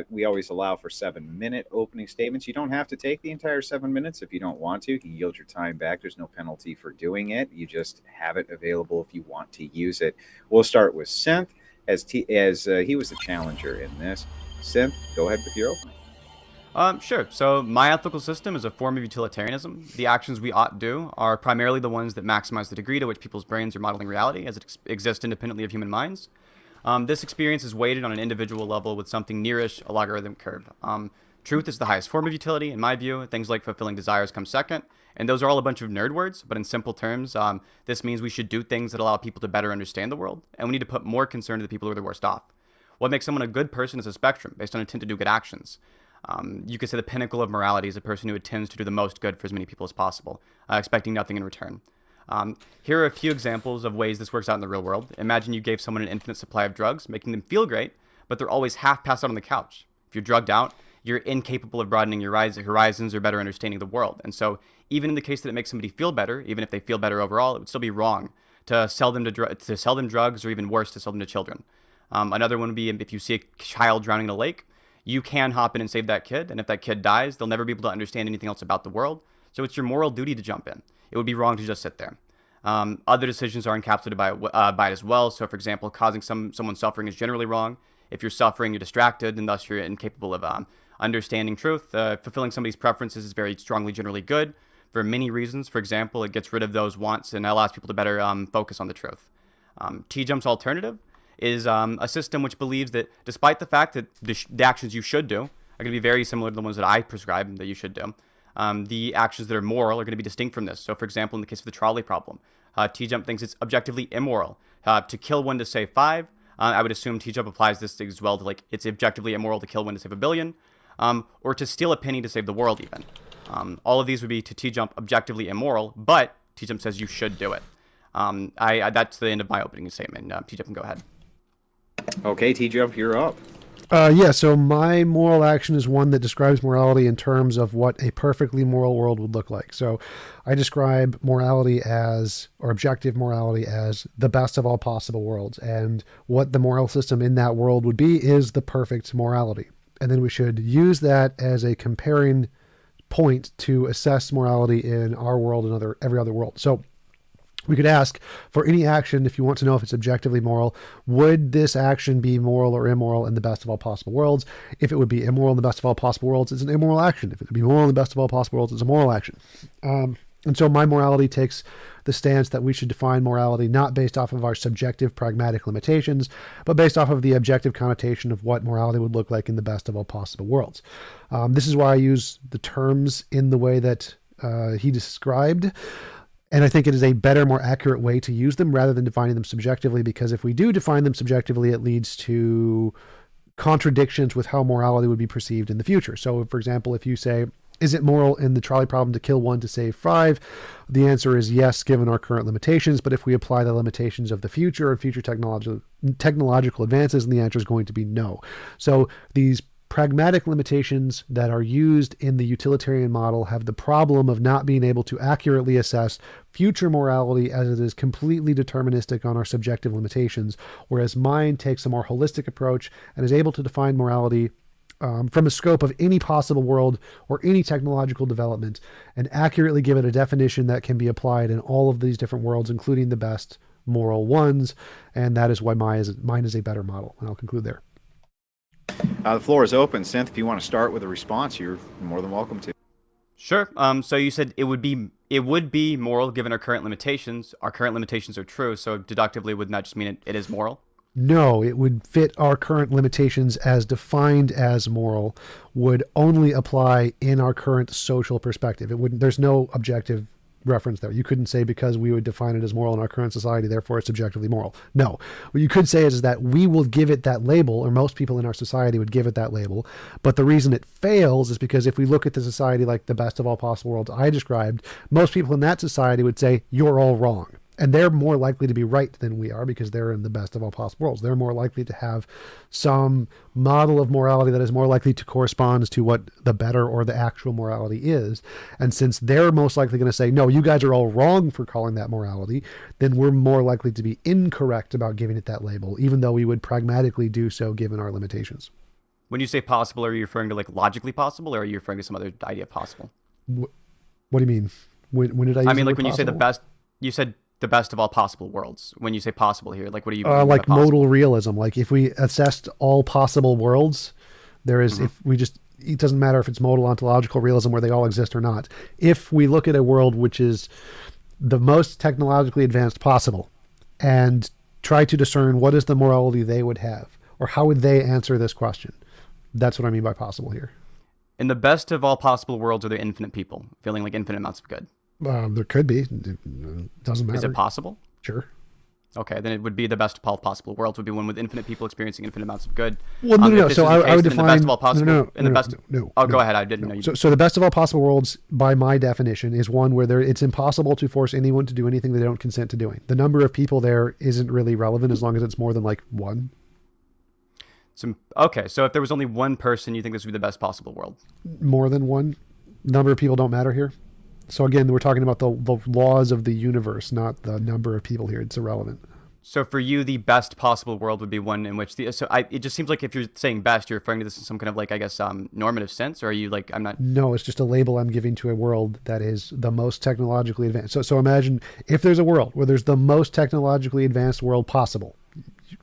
We always allow for 7-minute opening statements. You don't have to take the entire 7 minutes if you don't want to. You can yield your time back. There's no penalty for doing it. You just have it available if you want to use it. We'll start with Synth, as he was the challenger in this. Synth, go ahead with your opening. Sure. So my ethical system is a form of utilitarianism. The actions we ought do are primarily the ones that maximize the degree to which people's brains are modeling reality as it exists independently of human minds. This experience is weighted on an individual level with something nearish a logarithmic curve. Truth is the highest form of utility, in my view. Things like fulfilling desires come second. And those are all a bunch of nerd words, but in simple terms, this means we should do things that allow people to better understand the world, and we need to put more concern to the people who are the worst off. What makes someone a good person is a spectrum based on intent to do good actions. You could say the pinnacle of morality is a person who intends to do the most good for as many people as possible, expecting nothing in return. Here are a few examples of ways this works out in the real world. Imagine you gave someone an infinite supply of drugs, making them feel great, but they're always half passed out on the couch. If you're drugged out, you're incapable of broadening your horizons or better understanding the world. And so even in the case that it makes somebody feel better, even if they feel better overall, it would still be wrong to sell them drugs, or even worse, to sell them to children. Another one would be if you see a child drowning in a lake, you can hop in and save that kid, and if that kid dies, they'll never be able to understand anything else about the world. So it's your moral duty to jump in. It would be wrong to just sit there. Other decisions are encapsulated by it as well. So, for example, causing someone suffering is generally wrong. If you're suffering, you're distracted, and thus you're incapable of understanding truth. Fulfilling somebody's preferences is very strongly generally good for many reasons. For example, it gets rid of those wants and allows people to better focus on the truth. TJump's alternative is a system which believes that despite the fact that the actions you should do are going to be very similar to the ones that I prescribe that you should do, the actions that are moral are going to be distinct from this. So, for example, in the case of the trolley problem, TJump thinks it's objectively immoral to kill one to save 5. I would assume TJump applies this as well to, like, it's objectively immoral to kill one to save 1 billion, or to steal a penny to save the world even. All of these would be to TJump objectively immoral, but TJump says you should do it. That's the end of my opening statement. TJump can go ahead. Okay, TJump, you're up. So my moral action is one that describes morality in terms of what a perfectly moral world would look like. So I describe morality as, or objective morality as, the best of all possible worlds. And what the moral system in that world would be is the perfect morality. And then we should use that as a comparing point to assess morality in our world and every other world. So we could ask, for any action, if you want to know if it's objectively moral, would this action be moral or immoral in the best of all possible worlds? If it would be immoral in the best of all possible worlds, it's an immoral action. If it would be moral in the best of all possible worlds, it's a moral action. And And so my morality takes the stance that we should define morality not based off of our subjective pragmatic limitations, but based off of the objective connotation of what morality would look like in the best of all possible worlds. This is why I use the terms in the way that he described. And I think it is a better, more accurate way to use them rather than defining them subjectively, because if we do define them subjectively, it leads to contradictions with how morality would be perceived in the future. So, for example, if you say, is it moral in the trolley problem to kill 1 to save 5? The answer is yes, given our current limitations. But if we apply the limitations of the future and future technological advances, then the answer is going to be no. So these pragmatic limitations that are used in the utilitarian model have the problem of not being able to accurately assess future morality, as it is completely deterministic on our subjective limitations, whereas mine takes a more holistic approach and is able to define morality from a scope of any possible world or any technological development, and accurately give it a definition that can be applied in all of these different worlds, including the best moral ones. And that is why mine is a better model. And I'll conclude there. The floor is open. Synth, if you want to start with a response, you're more than welcome to. Sure. So you said it would be moral given our current limitations. Our current limitations are true, so deductively wouldn't that just mean it is moral? No, it would fit our current limitations as defined as moral, would only apply in our current social perspective. It wouldn't, there's no objective reference there. You couldn't say because we would define it as moral in our current society, therefore it's objectively moral. No, what you could say is that we will give it that label, or most people in our society would give it that label. But the reason it fails is because if we look at the society like the best of all possible worlds I described, most people in that society would say, you're all wrong. And they're more likely to be right than we are because they're in the best of all possible worlds. They're more likely to have some model of morality that is more likely to correspond to what the better or the actual morality is. And since they're most likely going to say, no, you guys are all wrong for calling that morality, then we're more likely to be incorrect about giving it that label, even though we would pragmatically do so given our limitations. When you say possible, are you referring to like logically possible, or are you referring to some other idea of possible? What do you mean? When did I use I mean, the like word when you say the possible? best, you said the best of all possible worlds. When you say possible here, like what do you mean like by possible? modal realism. Like if we assessed all possible worlds, there is, if we just, it doesn't matter if it's modal ontological realism where they all exist or not. If we look at a world which is the most technologically advanced possible and try to discern what is the morality they would have, or how would they answer this question, that's what I mean by possible here. In the best of all possible worlds, are there infinite people feeling like infinite amounts of good? There could be. It doesn't matter. Is it possible? Sure. Okay, then it would be the best of all possible worlds. Would be one with infinite people experiencing infinite amounts of good. Well, no. If this So is the I would case, then define the best of all possible. No. Oh, go ahead. I didn't know you. So the best of all possible worlds, by my definition, is one where it's impossible to force anyone to do anything they don't consent to doing. The number of people there isn't really relevant as long as it's more than like one. Okay, so if there was only one person, you think this would be the best possible world? More than one. Number of people don't matter here. So again, we're talking about the laws of the universe, not the number of people here. It's irrelevant. So for you, the best possible world would be one in which it just seems like if you're saying best, you're referring to this in some kind of like, I guess, normative sense, or are you like, I'm not. No, it's just a label I'm giving to a world that is the most technologically advanced. So imagine if there's a world where there's the most technologically advanced world possible.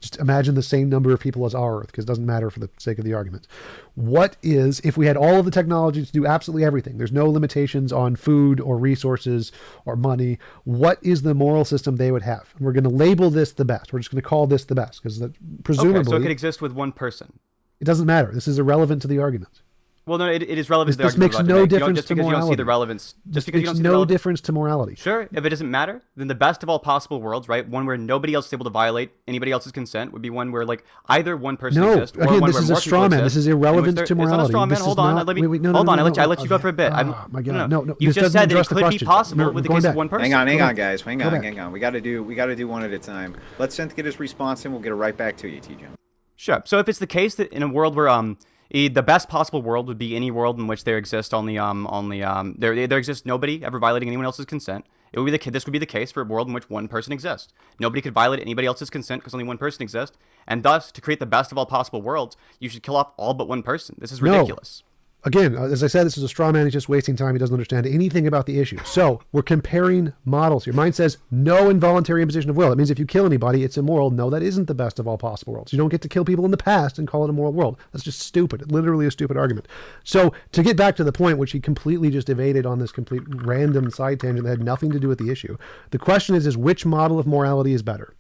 Just imagine the same number of people as our Earth, because it doesn't matter for the sake of the argument. What is, if we had all of the technology to do absolutely everything, there's no limitations on food or resources or money, what is the moral system they would have? And we're going to label this the best. We're just going to call this the best, because presumably... Okay, so it could exist with one person. It doesn't matter. This is irrelevant to the argument. Well, no, it is relevant to the This argument. makes no difference just to because morality. you don't see the relevance. Just because you don't see the no relevance. difference to morality. Sure, if it doesn't matter, then the best of all possible worlds, right? One where nobody else is able to violate anybody else's consent would be one where like either one person exists, or again, one this where is more a straw people man. exist, This is in which irrelevant there- to morality. It's not a straw man. This is Hold on, not- let me. wait, no, hold on, no, I let you go for a bit. Oh my God, no. You This just doesn't said that address it the could be question. possible We're with the going case of back. one person. Hang on, guys. Hang Go on, back. hang on. We got to do one at a time. Let Synth get his response, and we'll get it right back to you, TJump. Sure. So if it's the case that in a world where the best possible world would be any world in which there exists there exists nobody ever violating anyone else's consent. It would be this would be the case for a world in which one person exists. Nobody could violate anybody else's consent because only one person exists. And thus, to create the best of all possible worlds, you should kill off all but one person. This is ridiculous. again, as I said, this is a straw man. He's just wasting time. He doesn't understand anything about the issue. So we're comparing models here. Mine says no involuntary imposition of will. That means if you kill anybody, it's immoral. No, that isn't the best of all possible worlds. You don't get to kill people in the past and call it a moral world. That's just stupid. Literally a stupid argument. So to get back to the point, which he completely just evaded on this complete random side tangent that had nothing to do with the issue, the question is which model of morality is better?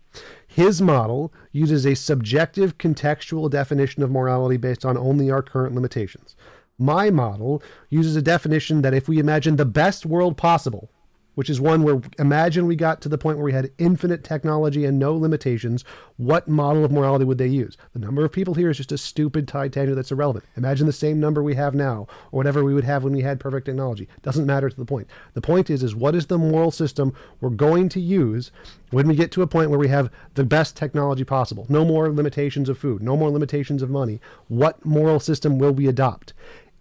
His model uses a subjective contextual definition of morality based on only our current limitations. My model uses a definition that if we imagine the best world possible, which is one where imagine we got to the point where we had infinite technology and no limitations, what model of morality would they use? The number of people here is just a stupid side tangent that's irrelevant. Imagine the same number we have now, or whatever we would have when we had perfect technology. Doesn't matter to the point. The point is what is the moral system we're going to use when we get to a point where we have the best technology possible? No more limitations of food, no more limitations of money. What moral system will we adopt?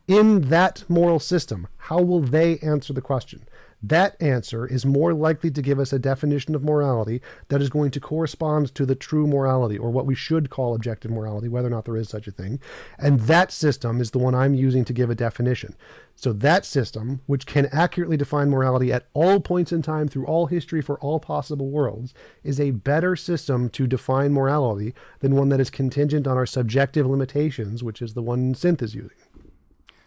In that moral system, how will they answer the question? That answer is more likely to give us a definition of morality that is going to correspond to the true morality, or what we should call objective morality, whether or not there is such a thing. And that system is the one I'm using to give a definition. So that system, which can accurately define morality at all points in time through all history for all possible worlds, is a better system to define morality than one that is contingent on our subjective limitations, which is the one Synth is using.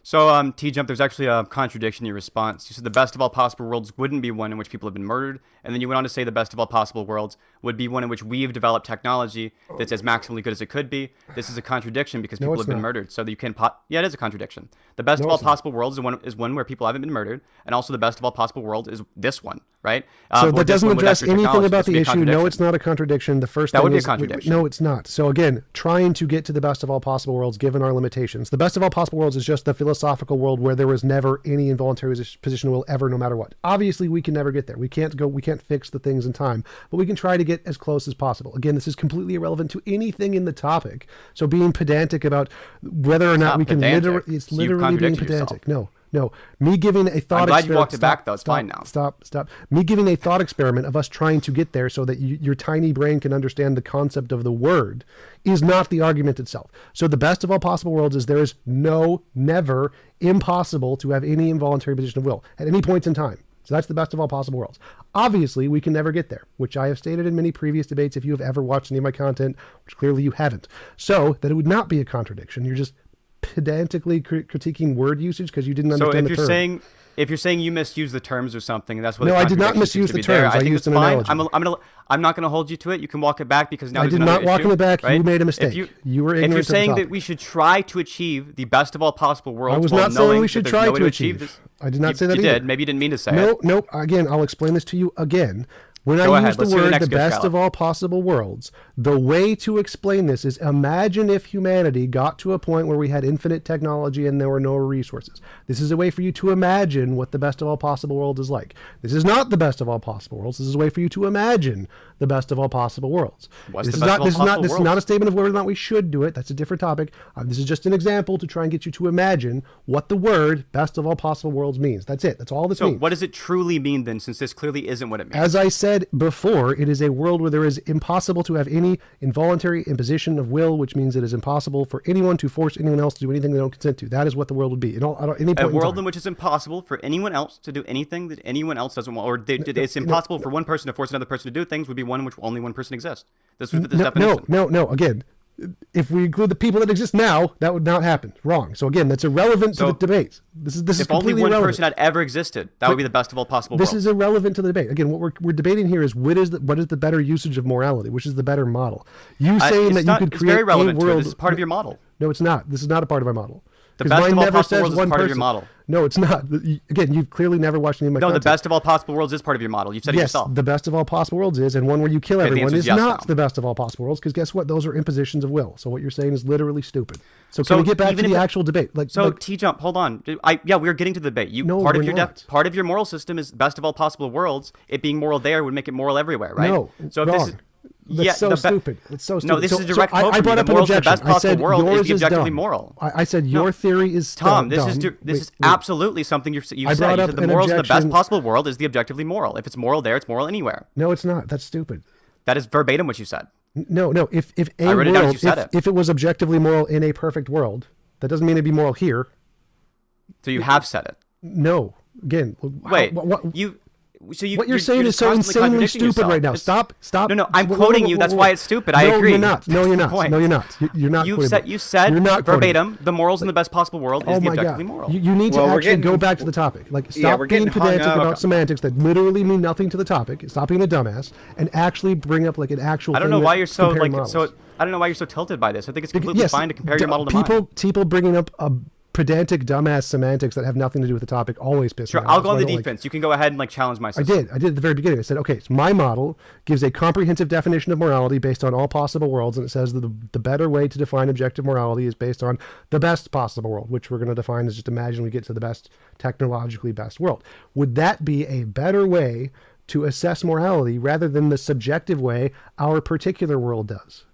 So, TJump, there's actually a contradiction in your response. You said the best of all possible worlds wouldn't be one in which people have been murdered, and then you went on to say the best of all possible worlds would be one in which we've developed technology that's as maximally good as it could be. This is a contradiction because people have been murdered, so that you can... Yeah, it is a contradiction. The best of all possible worlds is one where people haven't been murdered, and also the best of all possible world is this one, right? So that doesn't address anything about the issue. No, it's not a contradiction. The first thing would be a is... contradiction. No, it's not. So again, trying to get to the best of all possible worlds given our limitations. The best of all possible worlds is just the philosophical world where there was never any involuntary position of will ever, no matter what. Obviously, we can never get there. We can't fix the things in time, but we can try to get as close as possible. Again, this is completely irrelevant to anything in the topic. So being pedantic about whether or not we can it's literally being pedantic. No. Me giving a thought experiment. I'm glad you walked it back, though. It's fine now. Stop. Me giving a thought experiment of us trying to get there so that your tiny brain can understand the concept of the word is not the argument itself. So the best of all possible worlds is there is never impossible to have any involuntary position of will at any point in time. So that's the best of all possible worlds. Obviously, we can never get there, which I have stated in many previous debates if you have ever watched any of my content, which clearly you haven't. So that it would not be a contradiction. You're just pedantically critiquing word usage because you didn't understand the term. If you're saying you misused the terms or something, that's what. No, I did not misuse the terms. I think used it's an fine. analogy. I'm not going to hold you to it. You can walk it back because now I did not walk it back. Right? You made a mistake. You were ignorant. If you're of the saying topic. that we should try to achieve the best of all possible worlds, I was while not saying knowing we should that try there's no way to achieve this. I did not say that you either. did. Maybe you didn't mean to say it. No. Again, I'll explain this to you again. When Go I ahead. use the Let's hear word next the good best Scala. of all possible worlds, the way to explain this is imagine if humanity got to a point where we had infinite technology and there were no resources. This is a way for you to imagine what the best of all possible worlds is like. This is not the best of all possible worlds. This is a way for you to imagine the best of all possible worlds. What's This the best of all possible is worlds? not a statement of whether or not we should do it. That's a different topic. This is just an example to try and get you to imagine what the word best of all possible worlds means. That's it. That's all this So means. what does it truly mean then, since this clearly isn't what it means? As I said before, it is a world where there is impossible to have any involuntary imposition of will, which means it is impossible for anyone to force anyone else to do anything they don't consent to. That is what the world would be. At any point A in world time. in which it's impossible for anyone else to do anything that anyone else doesn't want, or it's impossible for one person to force another person to do things, would be one in which only one person exists. This would fit this definition. No. Again, if we include the people that exist now, that would not happen. Wrong. So again, that's irrelevant to the debate. This is If only completely one irrelevant. person had ever existed, that would be the best of all possible This worlds. is irrelevant to the debate. Again, what we're debating here is what is the better usage of morality, which is the better model. You saying that you could it's create very relevant a to it. world. This is part of your model. No, it's not. This is not a part of my model. The 'Cause best mine of all never possible says worlds is one part of your person. model. No, it's not. Again, you've clearly never watched any of my No, content. the best of all possible worlds is part of your model. You've said it Yes, yourself. the best of all possible worlds is, and one where you kill Okay, the everyone answer is is yes not now. the best of all possible worlds, because guess what? Those are impositions of will. So what you're saying is literally stupid. So So can we get back to even the if- actual debate? TJump, hold on. We're getting to the debate. No, part of we're your not. part of your moral system is best of all possible worlds. It being moral there would make it moral everywhere, right? No, so if wrong. this is, That's so stupid. It's so stupid. No, this is a direct quote I from brought you. up The an morals of the objection. best I possible said world yours is the objectively dumb. moral. I said your theory is Tom, dumb. this is Wait. absolutely something you said. I brought You up said the an morals of the best objection. possible world is the objectively moral. If it's moral there, it's moral anywhere. No, it's not. That's stupid. That is verbatim what you said. No. If I wrote it down as you said it. if it was objectively moral in a perfect world, that doesn't mean it'd be moral here. So you have said it. No. Again, Wait, you. So what you're saying you're is just so constantly insanely contradicting stupid yourself. right now. It's- Stop. No, I'm Whoa, quoting whoa, you. whoa, That's whoa. why it's stupid. I No, agree. You're not. No, That's you're the not. point. No, you're not. You're not. You quoting said me. you said You're not quoting me. verbatim. The morals in the best possible world is Oh the my objectively God. moral. You need to Well, we're actually go getting- back to the topic. Like, Yeah, stop we're being getting hung pedantic up. about semantics that literally mean nothing to the topic. Stop being a dumbass and actually bring up like an actual. I don't thing know that why you're so compare like models. so. I don't know why you're so tilted by this. I think it's completely Yes, fine to compare your model to people, mine. people bringing up a pedantic dumbass semantics that have nothing to do with the topic always piss Sure, me off. I'll That's go on why the I don't like- defense. You can go ahead and like challenge my I system. did at the very beginning. I said, okay, so my model gives a comprehensive definition of morality based on all possible worlds, and it says that the better way to define objective morality is based on the best possible world, which we're going to define as just imagine we get to the best, technologically best world. Would that be a better way to assess morality rather than the subjective way our particular world does?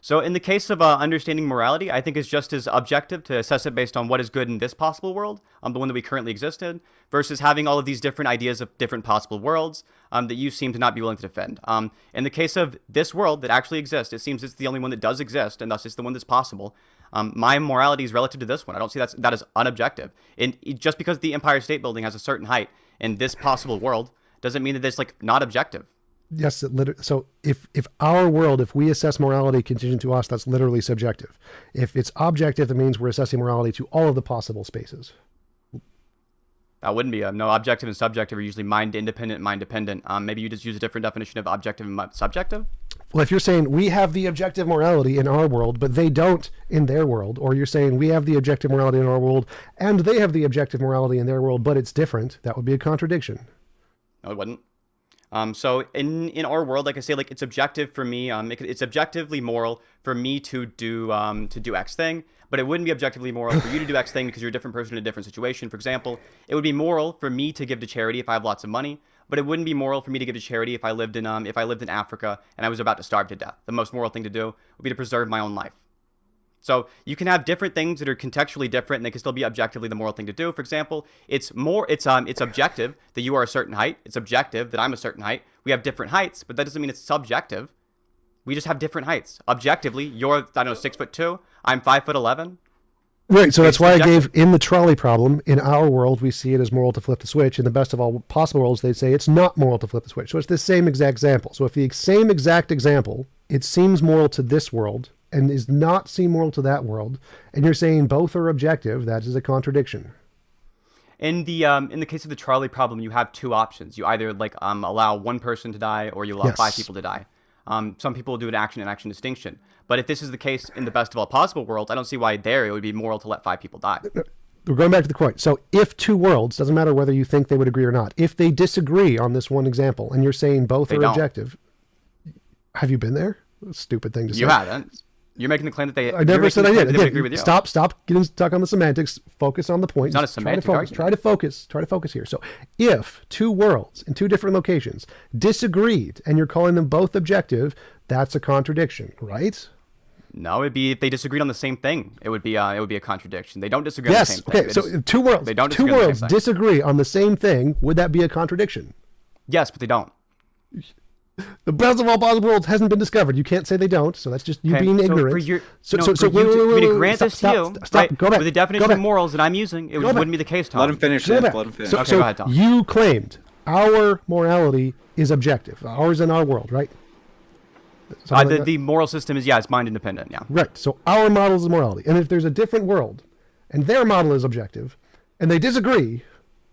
So in the case of understanding morality, I think it's just as objective to assess it based on what is good in this possible world, the one that we currently exist in, versus having all of these different ideas of different possible worlds that you seem to not be willing to defend. In the case of this world that actually exists, it seems it's the only one that does exist, and thus it's the one that's possible. My morality is relative to this one. I don't see that as unobjective. And just because the Empire State Building has a certain height in this possible world doesn't mean that it's like not objective. Yes, so if our world, if we assess morality contingent to us, that's literally subjective. If it's objective, that means we're assessing morality to all of the possible spaces. That wouldn't be no objective and subjective are usually mind independent, mind dependent. Maybe you just use a different definition of objective and subjective. Well, if you're saying we have the objective morality in our world, but they don't in their world, or you're saying we have the objective morality in our world and they have the objective morality in their world, but it's different, that would be a contradiction. No, it wouldn't. So in our world, like I say, like it's objective for me. It's objectively moral for me to do X thing, but it wouldn't be objectively moral for you to do X thing because you're a different person in a different situation. For example, it would be moral for me to give to charity if I have lots of money, but it wouldn't be moral for me to give to charity if I lived in Africa and I was about to starve to death. The most moral thing to do would be to preserve my own life. So you can have different things that are contextually different and they can still be objectively the moral thing to do. For example, it's objective that you are a certain height. It's objective that I'm a certain height. We have different heights, but that doesn't mean it's subjective. We just have different heights. Objectively, you're, 6'2", I'm 5'11". Right, so It's that's why I subjective. gave in the trolley problem, in our world, we see it as moral to flip the switch. In the best of all possible worlds, they'd say it's not moral to flip the switch. So it's the same exact example. So if the same exact example, it seems moral to this world and is not seem moral to that world, and you're saying both are objective, that is a contradiction. In the case of the trolley problem, you have two options. You either allow one person to die or you allow Yes. 5 people to die. Some people do an action and action distinction. But if this is the case in the best of all possible world, I don't see why there it would be moral to let 5 people die. We're going back to the point. So if two worlds, doesn't matter whether you think they would agree or not, if they disagree on this one example, and you're saying both They are don't. objective, have you been there? That's a stupid thing to say. You haven't. You're making the claim that they. I never said I did. They would Again, agree with you. Stop getting stuck on the semantics. Focus on the point. It's not a Just try to semantic focus. argument. Try to focus here. So if two worlds in two different locations disagreed and you're calling them both objective, that's a contradiction, right? No, it'd be if they disagreed on the same thing. It would be a contradiction. They don't disagree on the Yes. same thing. Okay. They So just- if two worlds. They don't Two disagree on the worlds same thing. disagree on the same thing. Would that be a contradiction? Yes, but they don't. The best of all possible worlds hasn't been discovered. You can't say they don't. So that's just you Okay, being so ignorant. for your, So no, so for wait, you to, wait, for me wait, to wait, grant stop, this to you, stop, right, go back. with the definition Go of back. morals that I'm using, it Go back. wouldn't be the case, Tom. Let him finish Go this. back. Let him finish. So, Okay, so go ahead, Tom. you claimed our morality is objective. Ours in our world, right? Something like that? The moral system is, it's mind independent, yeah. Right. So our model is morality. And if there's a different world and their model is objective and they disagree,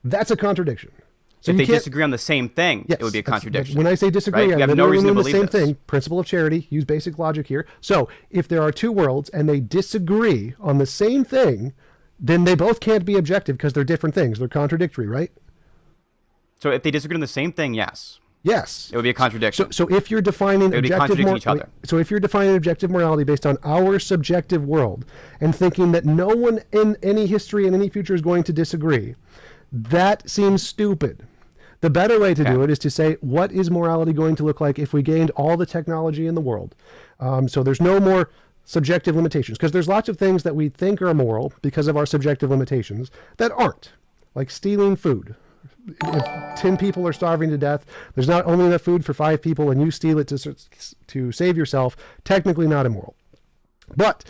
that's a contradiction. So If you they can't- disagree on the same thing, Yes, it would be a that's- contradiction. When I say disagree, right? I You have no literally reason to mean the believe same this. thing. Principle of charity. Use basic logic here. So if there are two worlds and they disagree on the same thing, then they both can't be objective because they're different things. They're contradictory, right? So if they disagree on the same thing, yes. Yes. It would be a contradiction. So if you're defining It would be objective contradicting each other. so if you're defining objective morality based on our subjective world and thinking that no one in any history and any future is going to disagree, that seems stupid. The better way to do it is to say, what is morality going to look like if we gained all the technology in the world? So there's no more subjective limitations, because there's lots of things that we think are moral because of our subjective limitations that aren't, like stealing food. If 10 people are starving to death, there's not only enough food for 5 people and you steal it to save yourself, technically not immoral. But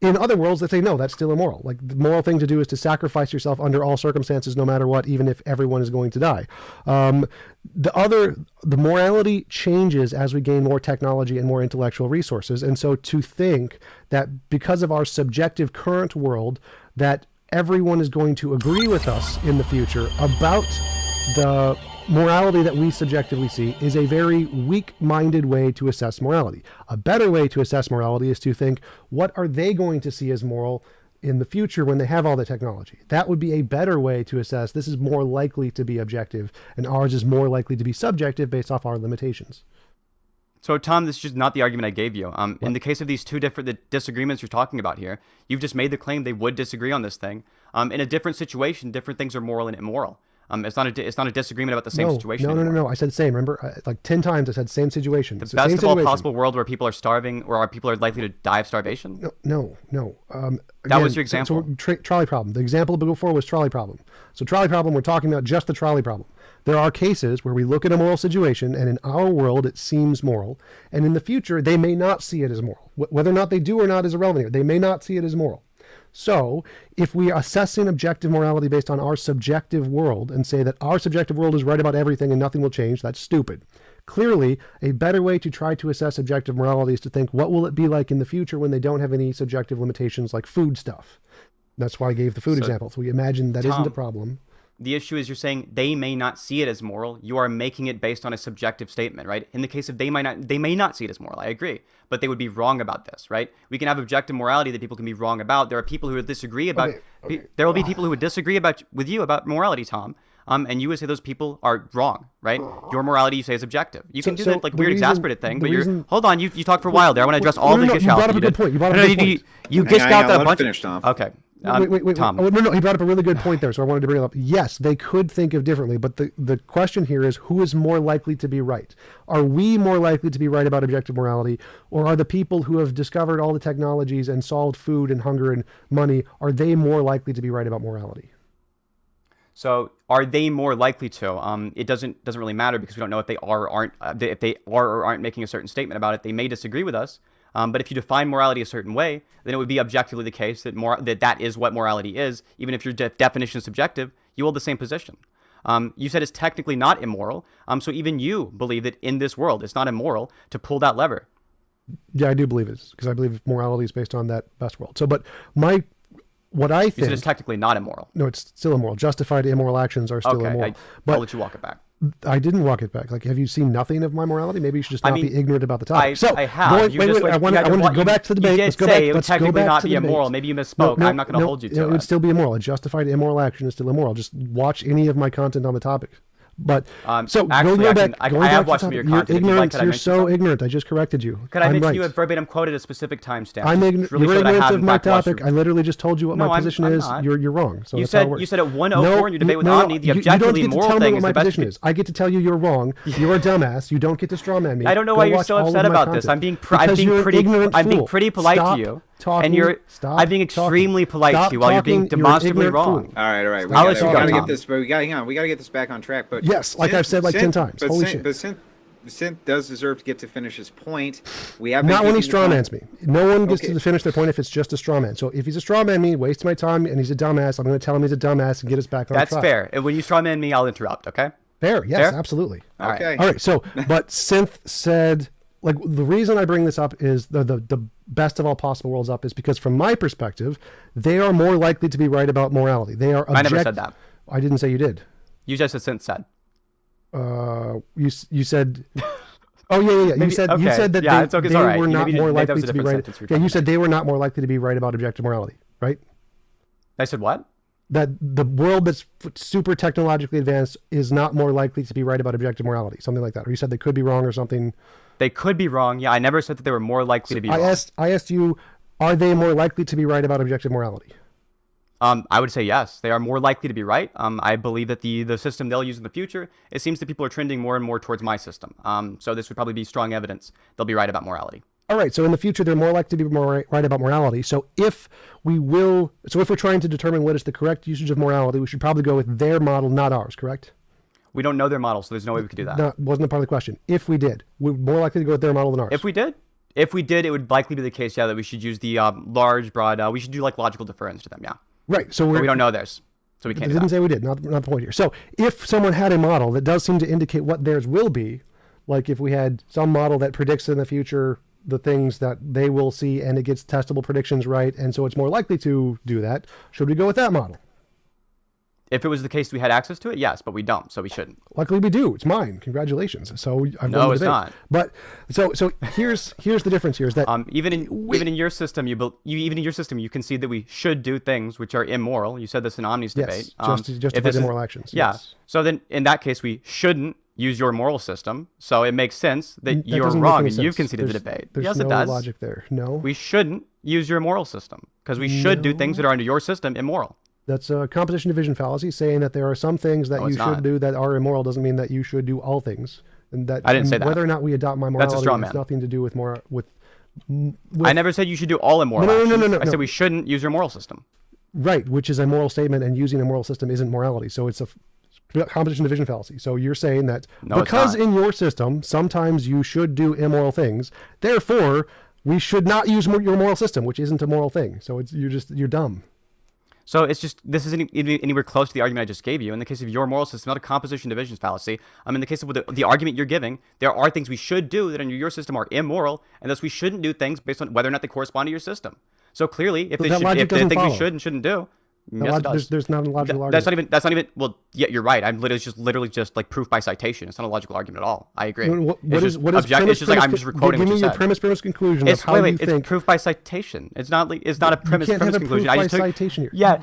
in other worlds, they say, no, that's still immoral. Like, the moral thing to do is to sacrifice yourself under all circumstances, no matter what, even if everyone is going to die. The morality changes as we gain more technology and more intellectual resources. And so to think that because of our subjective current world, that everyone is going to agree with us in the future about the morality that we subjectively see is a very weak-minded way to assess morality. A better way to assess morality is to think, what are they going to see as moral in the future when they have all the technology? That would be a better way to assess. This is more likely to be objective, and ours is more likely to be subjective based off our limitations. So, Tom, this is just not the argument I gave you. In the case of these two different disagreements you're talking about here, you've just made the claim they would disagree on this thing. In a different situation, different things are moral and immoral. It's not a disagreement about the same situation. No. I said same. Remember, like 10 times I said same situation. The best of all possible world where people are starving or people are likely to die of starvation? No. That was your example. So trolley problem. The example before was trolley problem. So trolley problem, we're talking about just the trolley problem. There are cases where we look at a moral situation, and in our world it seems moral, and in the future they may not see it as moral. Whether or not they do or not is irrelevant here. They may not see it as moral. So if we are assessing objective morality based on our subjective world and say that our subjective world is right about everything and nothing will change, that's stupid. Clearly, a better way to try to assess objective morality is to think, what will it be like in the future when they don't have any subjective limitations like food stuff? That's why I gave the food example. So we imagine that isn't a problem. The issue is you're saying they may not see it as moral. You are making it based on a subjective statement, right? In the case of they may not see it as moral. I agree, but they would be wrong about this, right? We can have objective morality that people can be wrong about. There are people who would disagree about. Okay. There will be people who would disagree with you about morality, Tom. And you would say those people are wrong, right? Your morality you say is objective. You can do that like weird exasperated thing, but hold on. You talked for a while there. I want to address all the gish you brought up a good point. You gished out that a bunch. Finish, Tom. Okay. Wait, Tom. No, he brought up a really good point there, so I wanted to bring it up. Yes, they could think of differently, but the question here is, who is more likely to be right? Are we more likely to be right about objective morality, or are the people who have discovered all the technologies and solved food and hunger and money, are they more likely to be right about morality? So are they more likely to? It doesn't really matter because we don't know if they are or aren't. If they are or aren't making a certain statement about it, they may disagree with us. But if you define morality a certain way, then it would be objectively the case that that is what morality is. Even if your definition is subjective, you hold the same position. You said it's technically not immoral. So even you believe that in this world, it's not immoral to pull that lever. Yeah, I do believe it is, because I believe morality is based on that best world. So, but what I think... You said it's technically not immoral. No, it's still immoral. Justified immoral actions are still immoral. I'll let you walk it back. I didn't walk it back. Like, have you seen nothing of my morality? Maybe you should just not be ignorant about the topic. I have. Wait, I want to go back to the debate. You did say it would technically not be immoral. Maybe you misspoke. I'm not going to hold you to it. It would still be immoral. A justified immoral action is still immoral. Just watch any of my content on the topic. But so actually, I have watched some of your content. You're so ignorant. I just corrected you. Could I mention you have verbatim quoted a specific timestamp? I'm ignorant. You're ignorant of my topic. I literally just told you what my position is. You're wrong. So you said at 104 in your debate with Omni, the objectively moral thing is the best. My position is. I get to tell you you're wrong. You're a dumbass. You don't get to strawman me. I don't know why you're so upset about this. I'm being pretty polite to you. I'm being extremely polite to you while you're being demonstrably wrong. All right. We gotta get this, but we gotta get this back on track. But yes, like I've said like 10 times. Holy shit. But Synth does deserve to get to finish his point. We have not when he strawmans me. No one gets to finish their point if it's just a strawman. So if he's a strawman me, wastes my time, and he's a dumbass, I'm going to tell him he's a dumbass and get us back on track. That's fair. And when you strawman me, I'll interrupt. Okay. Fair. Yes, absolutely. All right. All right. So, but Synth said, like, the reason I bring this up is the best of all possible worlds up is because from my perspective, they are more likely to be right about morality. They are. I never said that. I didn't say you did. You just said Synth said. You said. Oh yeah. You said that they were not more likely to be right. Yeah, you said they were not more likely to be right about objective morality, right? I said what? That the world that's super technologically advanced is not more likely to be right about objective morality, something like that. Or you said they could be wrong or something. They could be wrong. Yeah, I never said that they were more likely to be wrong. I asked you, are they more likely to be right about objective morality? I would say yes. They are more likely to be right. I believe that the system they'll use in the future, it seems that people are trending more and more towards my system. So this would probably be strong evidence they'll be right about morality. All right. So in the future, they're more likely to be more right about morality. So if we're trying to determine what is the correct usage of morality, we should probably go with their model, not ours, correct? We don't know their model, so there's no way we could do that. That wasn't a part of the question. If we did, we're more likely to go with their model than ours. If we did? If we did, it would likely be the case, yeah, that we should use the large, broad. We should do like logical deference to them, yeah. Right. So we don't know theirs, so we can't. It didn't say we did. Not the point here. So if someone had a model that does seem to indicate what theirs will be, like if we had some model that predicts in the future the things that they will see and it gets testable predictions right, and so it's more likely to do that, should we go with that model? If it was the case we had access to it, yes, but we don't, so we shouldn't. Luckily we do. It's mine. Congratulations. So I've no, it's not. But so here's the difference here is that even in your system you can see that we should do things which are immoral. You said this in Omni's debate. Justified immoral actions. Yeah. Yes. So then in that case we shouldn't use your moral system. So it makes sense that you're doesn't make wrong any and you've sense. conceded the debate. There's Yes, no it does. logic there. No. We shouldn't use your moral system because we should do things that are under your system immoral. That's a composition division fallacy, saying that there are some things that you should do that are immoral doesn't mean that you should do all things. And that I didn't say that. Whether or not we adopt my That's a morality straw has man. nothing to do with I never said you should do all immoral actions. No. I said we shouldn't use your moral system. Right, which is a moral statement, and using a moral system isn't morality. So it's a composition division fallacy. So you're saying that because in your system, sometimes you should do immoral things, therefore we should not use your moral system, which isn't a moral thing. So you're dumb. So it's just, this isn't anywhere close to the argument I just gave you. In the case of your moral system, not a composition division fallacy. In the case of the argument you're giving, there are things we should do that under your system are immoral, and thus we shouldn't do things based on whether or not they correspond to your system. So clearly, if there are things we should and shouldn't do, yes, it does. There's not a logical argument. That's not even, well, yeah, you're right. I'm literally just like proof by citation. It's not a logical argument at all. I agree. It's just like I'm just quoting what you said. Give me your premise conclusion of how you think. It's proof by citation. It's not a premise conclusion. I just took citation here. Yeah,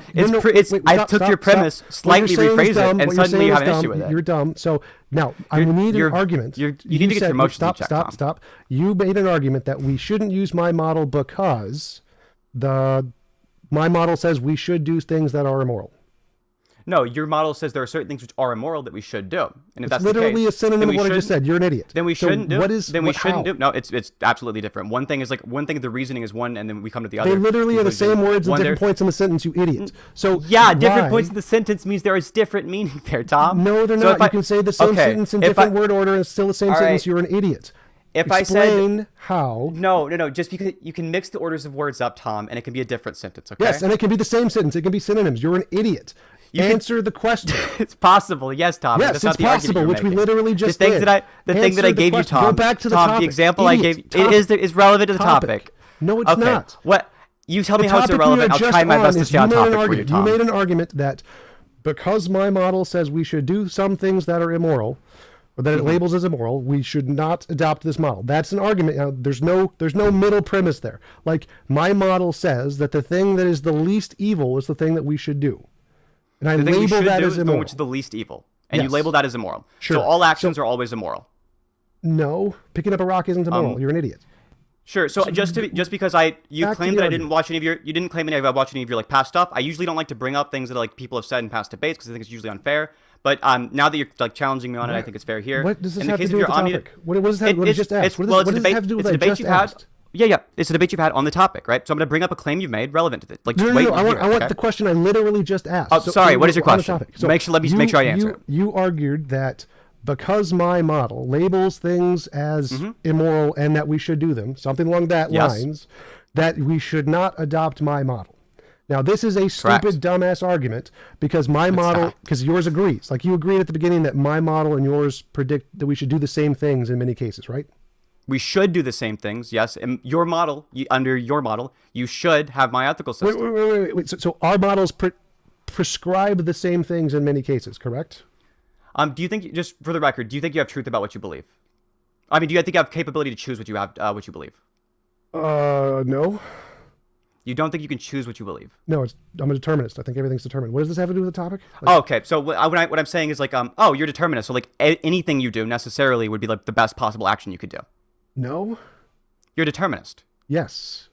I took your premise, slightly rephrased it, and suddenly you have an issue with it. You're dumb. So now I need an argument. You need to get your emotions in check, Tom. Stop. You made an argument that we shouldn't use my model because my model says we should do things that are immoral. No, your model says there are certain things which are immoral that we should do. And if it's that's the case, literally a synonym of what I just said. You're an idiot. Then we shouldn't do. We shouldn't do. No, it's absolutely different. One thing the reasoning is one, and then we come to the other. They literally are the same words at different points in the sentence. You idiot. So yeah, different points in the sentence means there is different meaning there, Tom. No, they're not. You can say the same sentence in different word order and still the same sentence. You're an idiot. If I said explain how. No. Just because you can mix the orders of words up, Tom, and it can be a different sentence. Okay. Yes, and it can be the same sentence. It can be synonyms. You're an idiot. Answer the question. It's possible, yes, Tom. Yes, that's not it's the possible, which we literally just did. The thing that I gave you, Tom. Go back to the Tom, topic. The example I gave is relevant to the topic. No, it's not. What? You tell me how it's irrelevant. I'll try my best to stay on topic for you, Tom. You made an argument that because my model says we should do some things that are immoral, or that it labels as immoral, we should not adopt this model. That's an argument. Now, there's no middle premise there. Like, my model says that the thing that is the least evil is the thing that we should do. And I label that as immoral. Which is the least evil. And you label that as immoral. Sure. So all actions are always immoral. No. Picking up a rock isn't immoral. You're an idiot. Sure. So just because you claimed that I didn't watch any of you didn't claim I watched any of your like past stuff. I usually don't like to bring up things that like people have said in past debates because I think it's usually unfair. But now that you're like challenging me on it, I think it's fair here. What does this have to do with the topic? What does it just ask? What does it have to do with what I just asked? Yeah. It's a debate you've had on the topic, right? So I'm going to bring up a claim you've made relevant to it. Like, no. I want the question I literally just asked. Oh, sorry. What is your question? So let me make sure I answer it. You argued that because my model labels things as immoral and that we should do them, something along that lines, that we should not adopt my model. Now, this is a stupid, dumbass argument because my model, because yours agrees. Like, you agreed at the beginning that my model and yours predict that we should do the same things in many cases, right? We should do the same things, yes. And your model, under your model, you should have my ethical system. Wait. So our models prescribe the same things in many cases, correct? Do you think, just for the record, do you think you have truth about what you believe? I mean, do you think you have capability to choose what you believe? No. You don't think you can choose what you believe? No, I'm a determinist. I think everything's determined. What does this have to do with the topic? Okay. So what I'm saying is like, you're determinist. So like anything you do necessarily would be like the best possible action you could do. No. You're a determinist. Yes.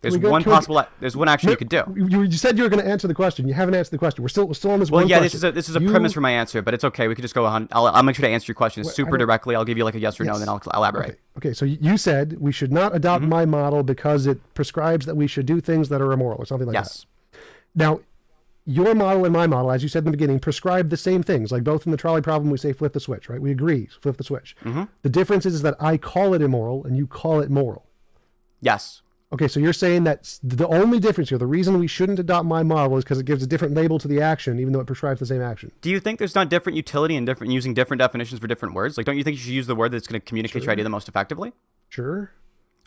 There's one action you could do. You said you were going to answer the question. You haven't answered the question. We're still on this one question. Well, yeah, this is a premise for my answer, but it's okay. We could just go on. I'll make sure to answer your question super directly. I'll give you like a yes or no, and then I'll elaborate. Okay. So you said we should not adopt my model because it prescribes that we should do things that are immoral or something like that. Yes. Now, your model and my model, as you said in the beginning, prescribe the same things. Like both in the trolley problem, we say flip the switch, right? We agree, flip the switch. The difference is that I call it immoral and you call it moral. Yes. Okay, so you're saying that the only difference here, the reason we shouldn't adopt my model is because it gives a different label to the action, even though it prescribes the same action. Do you think there's not different utility and using different definitions for different words? Like, don't you think you should use the word that's going to communicate your idea the most effectively? Sure.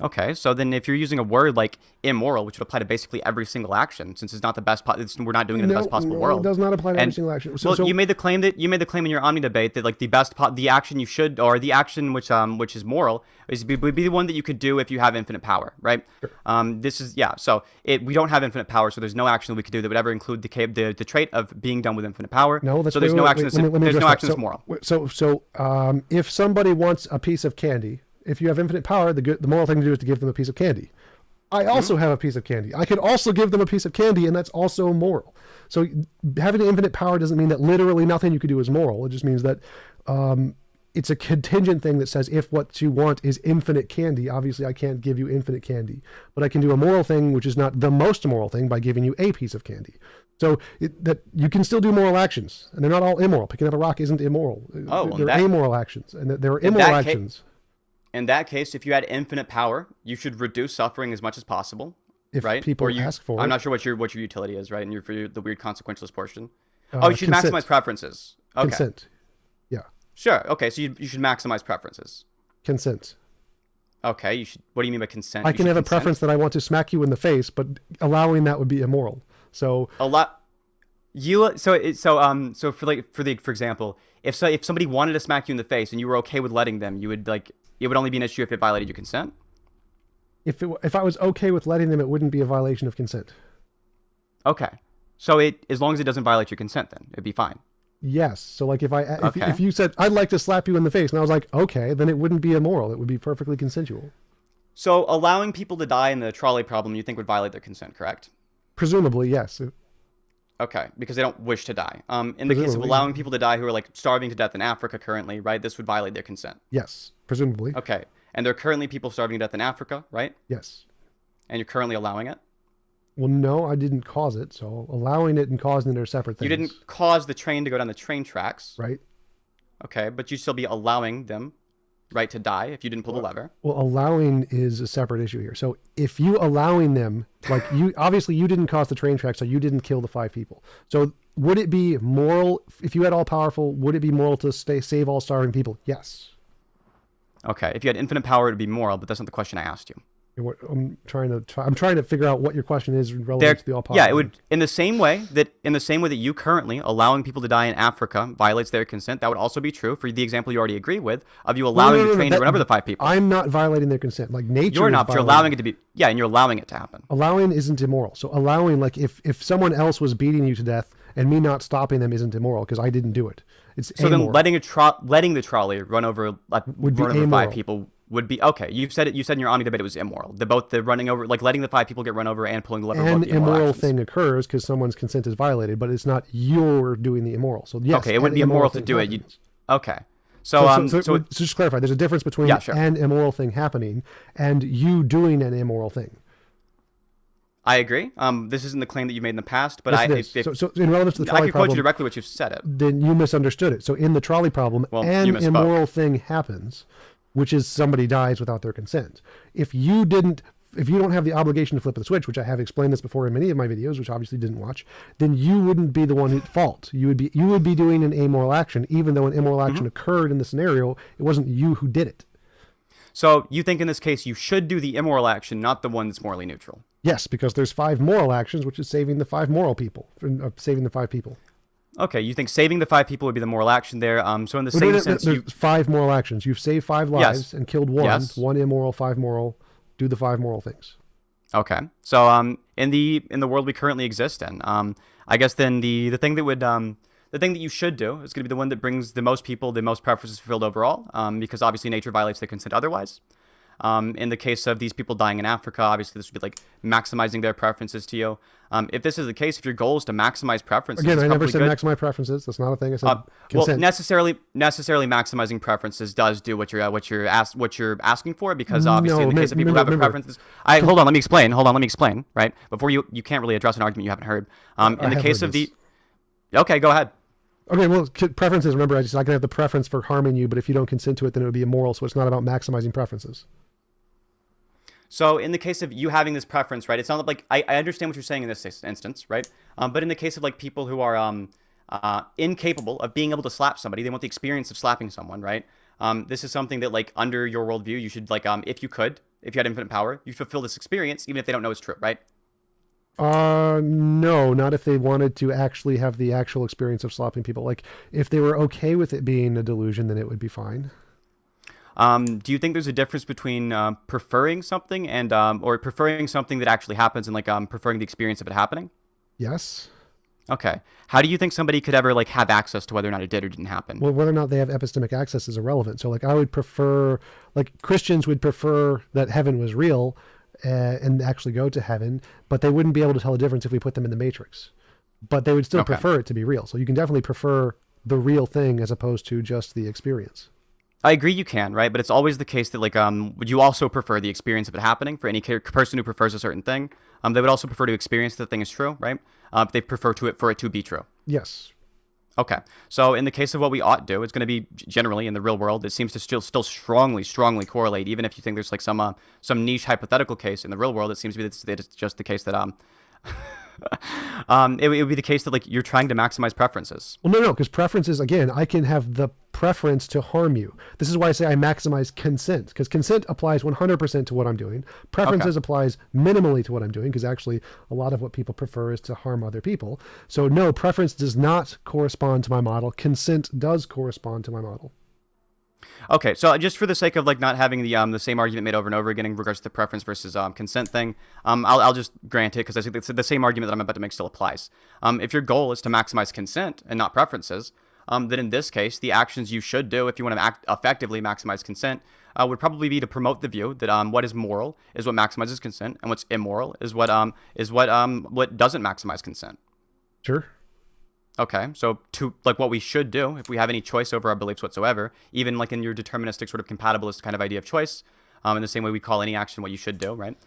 Okay, so then if you're using a word like immoral, which would apply to basically every single action, since it's not the best, we're not doing it in the best possible world. It does not apply to every single action. You made the claim in your Omni debate that like the action you should, or the action which is moral, would be the one that you could do if you have infinite power, right? Sure. So we don't have infinite power, so there's no action that we could do that would ever include the trait of being done with infinite power. No, that's so there's no action that's moral. So if somebody wants a piece of candy. If you have infinite power, the moral thing to do is to give them a piece of candy. I also have a piece of candy. I could also give them a piece of candy, and that's also moral. So having infinite power doesn't mean that literally nothing you could do is moral. It just means that it's a contingent thing that says if what you want is infinite candy, obviously I can't give you infinite candy. But I can do a moral thing, which is not the most moral thing, by giving you a piece of candy. So that you can still do moral actions, and they're not all immoral. Picking up a rock isn't immoral. They're amoral actions, and there are immoral actions. In that case, if you had infinite power, you should reduce suffering as much as possible, right? People ask for it. I'm not sure what your utility is, right? And for the weird consequentialist portion. You should maximize preferences. Okay. Consent. Yeah. Sure. Okay, so you should maximize preferences. Consent. Okay, you should. What do you mean by consent? I can have a preference that I want to smack you in the face, but allowing that would be immoral. So a lot. For example, if somebody wanted to smack you in the face and you were okay with letting them, you would like. It would only be an issue if it violated your consent? If I was okay with letting them, it wouldn't be a violation of consent. Okay. So as long as it doesn't violate your consent, then it'd be fine. Yes. So like if you said, I'd like to slap you in the face, and I was like, okay, then it wouldn't be immoral. It would be perfectly consensual. So allowing people to die in the trolley problem, you think would violate their consent, correct? Presumably, yes. Okay, because they don't wish to die. In the case of allowing people to die who are like starving to death in Africa currently, right? This would violate their consent. Yes, presumably. Okay, and there are currently people starving to death in Africa, right? Yes. And you're currently allowing it? Well, no, I didn't cause it. So allowing it and causing it are separate things. You didn't cause the train to go down the train tracks. Right. Okay, but you'd still be allowing them, right, to die if you didn't pull the lever. Well, allowing is a separate issue here. So if you allowing them, like obviously you didn't cause the train track, so you didn't kill the 5 people. So would it be moral, if you had all powerful, would it be moral to save all starving people? Yes. Okay, if you had infinite power, it would be moral, but that's not the question I asked you. I'm trying to figure out what your question is relative to the all powerful. Yeah, it would in the same way that you currently allowing people to die in Africa violates their consent. That would also be true for the example you already agree with of you allowing the train to run over the 5 people. I'm not violating their consent. Like nature. You're not. But you're allowing it to be. Yeah, and you're allowing it to happen. Allowing isn't immoral. So allowing, like if someone else was beating you to death and me not stopping them isn't immoral because I didn't do it. It's so amoral. Then letting the trolley run over would be over amoral. 5 people. Would be okay. You said in your Omni debate it was immoral. The running over, like letting the 5 people get run over and pulling the lever. An both the immoral thing occurs because someone's consent is violated, but it's not you're doing the immoral. So yes, okay, it wouldn't be immoral to do it. Okay, so just to clarify, there's a difference between an immoral thing happening and you doing an immoral thing. I agree. This isn't the claim that you made in the past, but so in relevance to the trolley I could quote you directly what you've said it. Then you misunderstood it. So in the trolley problem, an immoral thing happens, which is somebody dies without their consent. If you don't have the obligation to flip the switch, which I have explained this before in many of my videos, which obviously didn't watch, then you wouldn't be the one at fault. You would be doing an amoral action, even though an immoral action occurred in the scenario. It wasn't you who did it. So you think in this case you should do the immoral action, not the one that's morally neutral? Yes, because there's 5 moral actions, which is saving the 5 moral people, saving the 5 people. Okay, you think saving the 5 people would be the moral action there. So in the same sense, there's 5 moral actions. You've saved 5 lives and killed 1. Yes. 1 immoral, 5 moral. Do the 5 moral things. Okay, so in the world we currently exist in, I guess then the thing that you should do is going to be the one that brings the most people, the most preferences fulfilled overall, because obviously nature violates their consent otherwise. In the case of these people dying in Africa, obviously this would be like maximizing their preferences to you. If this is the case, if your goal is to maximize preferences, again, I never said maximize preferences. That's not a thing. I said consent. Well, necessarily maximizing preferences does do what you're asking for, because obviously in the case of people who have preferences, hold on, let me explain. Right before you can't really address an argument you haven't heard. In the case of okay, go ahead. Okay, well, preferences. Remember, I can have the preference for harming you, but if you don't consent to it, then it would be immoral. So it's not about maximizing preferences. So in the case of you having this preference, right? It's not like I understand what you're saying in this instance, right? But in the case of like people who are incapable of being able to slap somebody, they want the experience of slapping someone, right? This is something that like under your worldview, you should like if you had infinite power, you fulfill this experience even if they don't know it's true, right? No, not if they wanted to actually have the actual experience of slapping people. Like if they were okay with it being a delusion, then it would be fine. Do you think there's a difference between preferring something and or preferring something that actually happens and like preferring the experience of it happening? Yes. Okay. How do you think somebody could ever like have access to whether or not it did or didn't happen? Well, whether or not they have epistemic access is irrelevant. So like I would prefer, like Christians would prefer that heaven was real and actually go to heaven, but they wouldn't be able to tell the difference if we put them in the matrix. But they would still prefer it to be real. So you can definitely prefer the real thing as opposed to just the experience. I agree you can, right? But it's always the case that like would you also prefer the experience of it happening for any person who prefers a certain thing? They would also prefer to experience that the thing is true, right? If they prefer for it to be true. Yes. Okay. So in the case of what we ought do, it's going to be generally in the real world, it seems to still strongly correlate. Even if you think there's like some niche hypothetical case in the real world, it seems to be that it's just the case that it would be the case that like you're trying to maximize preferences. Well, no, because preferences, again, I can have the preference to harm you. This is why I say I maximize consent, because consent applies 100% to what I'm doing. Preferences applies minimally to what I'm doing, because actually a lot of what people prefer is to harm other people. So no, preference does not correspond to my model. Consent does correspond to my model. Okay, so just for the sake of like not having the same argument made over and over again in regards to the preference versus consent thing, I'll just grant it because I think the same argument that I'm about to make still applies. If your goal is to maximize consent and not preferences, then in this case, the actions you should do if you want to effectively maximize consent would probably be to promote the view that what is moral is what maximizes consent, and what's immoral is what doesn't maximize consent. Sure. Okay, so to like what we should do if we have any choice over our beliefs whatsoever, even like in your deterministic sort of compatibilist kind of idea of choice, in the same way we call any action what you should do, right?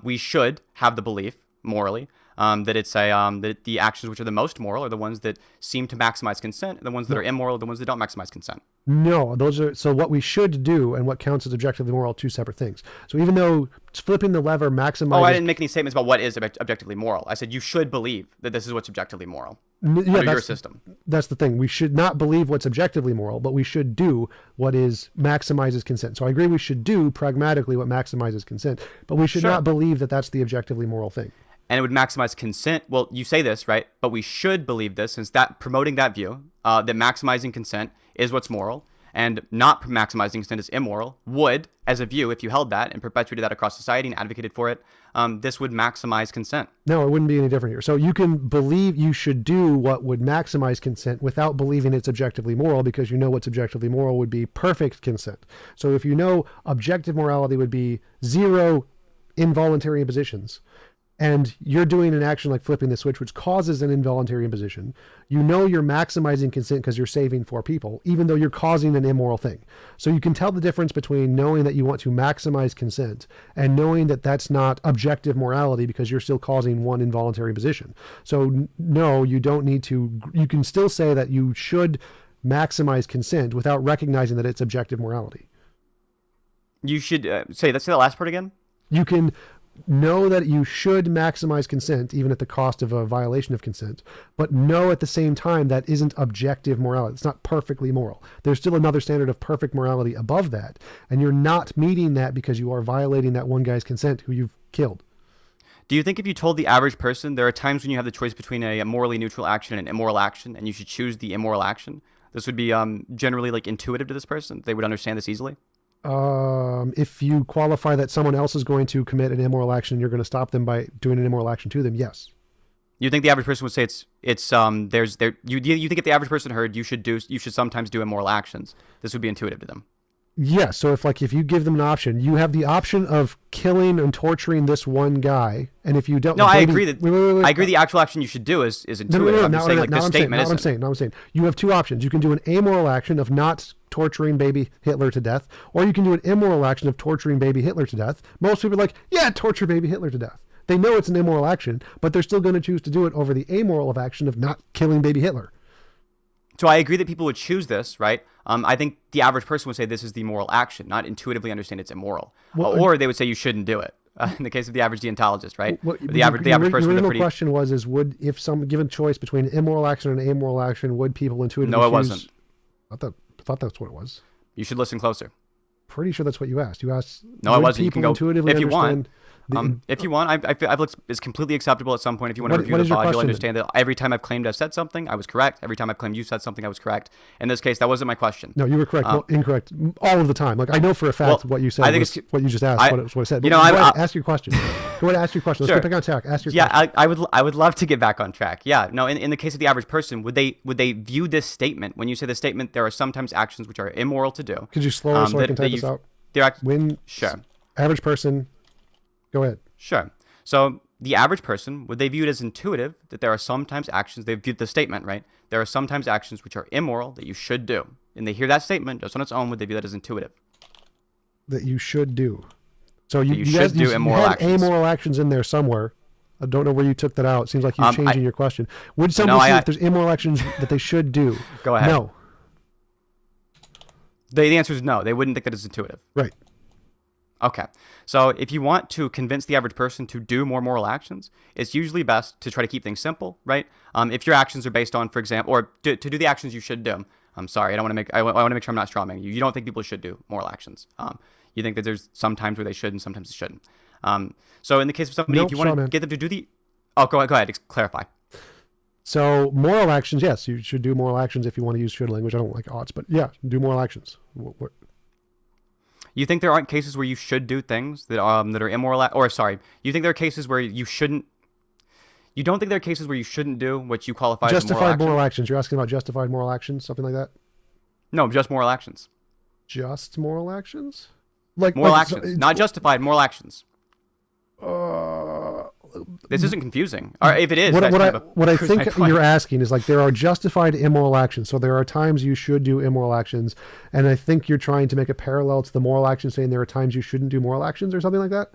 We should have the belief morally that it's that the actions which are the most moral are the ones that seem to maximize consent, and the ones that are immoral are the ones that don't maximize consent. No, those are, so what we should do and what counts as objectively moral are two separate things. So even though flipping the lever maximizes... Oh, I didn't make any statements about what is objectively moral. I said you should believe that this is what's objectively moral under your system. That's the thing. We should not believe what's objectively moral, but we should do what is maximizes consent. So I agree we should do pragmatically what maximizes consent, but we should not believe that that's the objectively moral thing. And it would maximize consent. Well, you say this, right? But we should believe this, since that promoting that view, that maximizing consent is what's moral, and not maximizing consent is immoral, would, as a view, if you held that and perpetuated that across society and advocated for it, this would maximize consent. No, it wouldn't be any different here. So you can believe you should do what would maximize consent without believing it's objectively moral, because you know what's objectively moral would be perfect consent. So if you know objective morality would be 0 involuntary impositions, and you're doing an action like flipping the switch, which causes an involuntary imposition, you know you're maximizing consent because you're saving 4 people, even though you're causing an immoral thing. So you can tell the difference between knowing that you want to maximize consent and knowing that that's not objective morality because you're still causing 1 involuntary imposition. So no, you don't need to, you can still say that you should maximize consent without recognizing that it's objective morality. You should say that last part again. You can know that you should maximize consent, even at the cost of a violation of consent, but know at the same time that isn't objective morality. It's not perfectly moral. There's still another standard of perfect morality above that, and you're not meeting that because you are violating that one guy's consent who you've killed. Do you think if you told the average person there are times when you have the choice between a morally neutral action and an immoral action, and you should choose the immoral action, this would be generally like intuitive to this person? They would understand this easily? If you qualify that someone else is going to commit an immoral action, you're going to stop them by doing an immoral action to them. Yes. You think the average person would say you think if the average person heard you should sometimes do immoral actions, this would be intuitive to them? Yes. So if you give them an option, you have the option of killing and torturing this one guy, and if you don't, I agree that I agree the actual action you should do is intuitive. I'm just saying like this statement isn't. I'm saying you have 2 options. You can do an amoral action of not torturing baby Hitler to death, or you can do an immoral action of torturing baby Hitler to death. Most people are like, yeah, torture baby Hitler to death. They know it's an immoral action, but they're still going to choose to do it over the amoral action of not killing baby Hitler. So I agree that people would choose this, right? I think the average person would say this is the moral action, not intuitively understand it's immoral. Or they would say you shouldn't do it. in the case of the average deontologist, right? What, the average person your with a original pretty. question was would, if some given choice between an immoral action and an amoral action, would people intuitively No, it choose? wasn't. I thought that's what it was. You should listen closer. Pretty sure that's what you asked. You asked. No, it would wasn't. You can people go intuitively if you want. understand If you want, I feel it's completely acceptable at some point. If you want to What- review what the is your pod, you'll question understand that every time I've claimed I've said something, I was correct. Every time I've claimed you said something, I was correct. In this case, that wasn't my question. No, you were correct. Well, incorrect all of the time. Like I know for a fact Well, what you said. I think Was it's- what you just asked. I- what I said. you But know, go ahead, I- ask your question. Go ahead, ask your question. Let's Sure. get back on track. Ask your Yeah, question. I would love to get back on track. Yeah, no. In the case of the average person, would they view this statement when you say the statement? There are sometimes actions which are immoral to do. Could you slower so I can type this out? Sure. Average person. Go ahead. Sure. So the average person, would they view it as intuitive that there are sometimes actions, they viewed the statement, right? There are sometimes actions which are immoral that you should do. And they hear that statement just on its own, would they view that as intuitive? That you should do. So you should guys, do immoral had actions. amoral actions in there somewhere. I don't know where you took that out. It seems like you're changing your question. Would someone see if there's immoral actions that they should do? Go ahead. No. The answer is no. They wouldn't think that it's intuitive. Right. Okay. So if you want to convince the average person to do more moral actions, it's usually best to try to keep things simple, right? If your actions are based on, for example, or to do the actions you should do. I'm sorry. I want to make sure I'm not strawmanning you. You don't think people should do moral actions. You think that there's some times where they should and sometimes they shouldn't. So in the case of somebody, Nope, if you want to get them to do the, go ahead, clarify. So moral actions, yes, you should do moral actions if you want to use should language. I don't like odds, but yeah, do moral actions. You think there aren't cases where you should do things that are immoral, you think there are cases where you shouldn't. You don't think there are cases where you shouldn't do what you qualify as Justified moral moral action? actions. You're asking about justified moral actions, something like that? No, just moral actions. Just moral actions? Moral actions, not justified moral actions. Uh, This isn't confusing. Or if it is, what I think you're asking is like there are justified immoral actions. So there are times you should do immoral actions, and I think you're trying to make a parallel to the moral action, saying there are times you shouldn't do moral actions or something like that.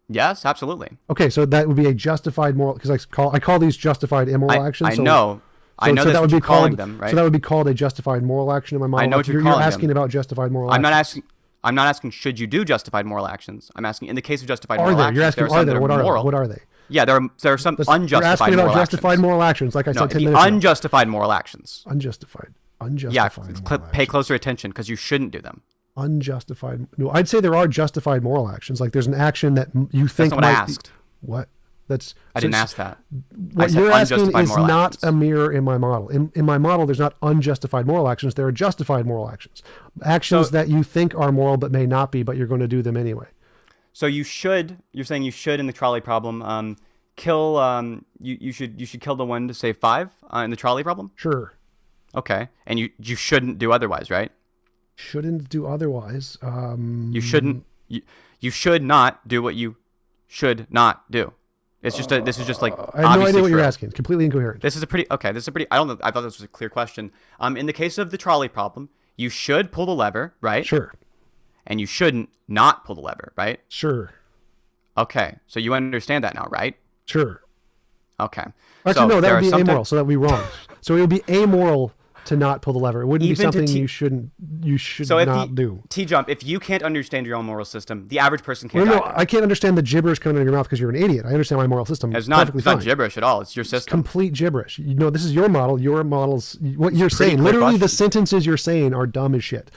Yes, absolutely. Okay, so that would be a justified moral, because I call these justified immoral actions. I know. I know that's that what would you're be calling called, them, right? So that would be called a justified moral action in my mind. I know what you're You're calling asking them. about justified moral I'm actions. not asking should you do justified moral actions. I'm asking in the case of justified Are moral there? actions. You're asking, there are are some there? that What are moral. they? What are they? Yeah, there are some You're unjustified asking about moral justified actions. moral actions, like I No, said 10 the minutes ago. unjustified moral actions. Unjustified. Yeah, pay closer attention because you shouldn't do them. Unjustified. No, I'd say there are justified moral actions. Like there's an action that you think That's not what I might asked. What? That's I didn't ask that. What I said you're asking unjustified is moral not actions. a mirror in my model. In my model, there's not unjustified moral actions. There are justified moral actions. Actions that you think are moral but may not be, but you're going to do them anyway. So you're saying you should in the trolley problem kill you should kill the one to save 5 in the trolley problem? Sure. Okay. And you shouldn't do otherwise, right? Shouldn't do otherwise. You shouldn't you should not do what you should not do. It's just this is just like I have no idea what you're true. asking. Completely incoherent. This is a pretty I don't know. I thought this was a clear question. In the case of the trolley problem, you should pull the lever, right? Sure. And you shouldn't not pull the lever, right? Sure. Okay. So you understand that now, right? Sure. Okay. Actually, no, that there would are be some amoral. So that would be wrong. So it would be amoral to not pull the lever. It wouldn't Even be to something you should So if not do. TJump, if you can't understand your own moral system, the average person No, can't. no, either. I can't understand the gibberish coming out of your mouth because you're an idiot. I understand my moral system. It's not perfectly fine. gibberish at all. It's your It's system. complete gibberish. You know, this is your model. Your models. What you're a pretty saying. clear Literally, the question. sentences you're saying are dumb as shit.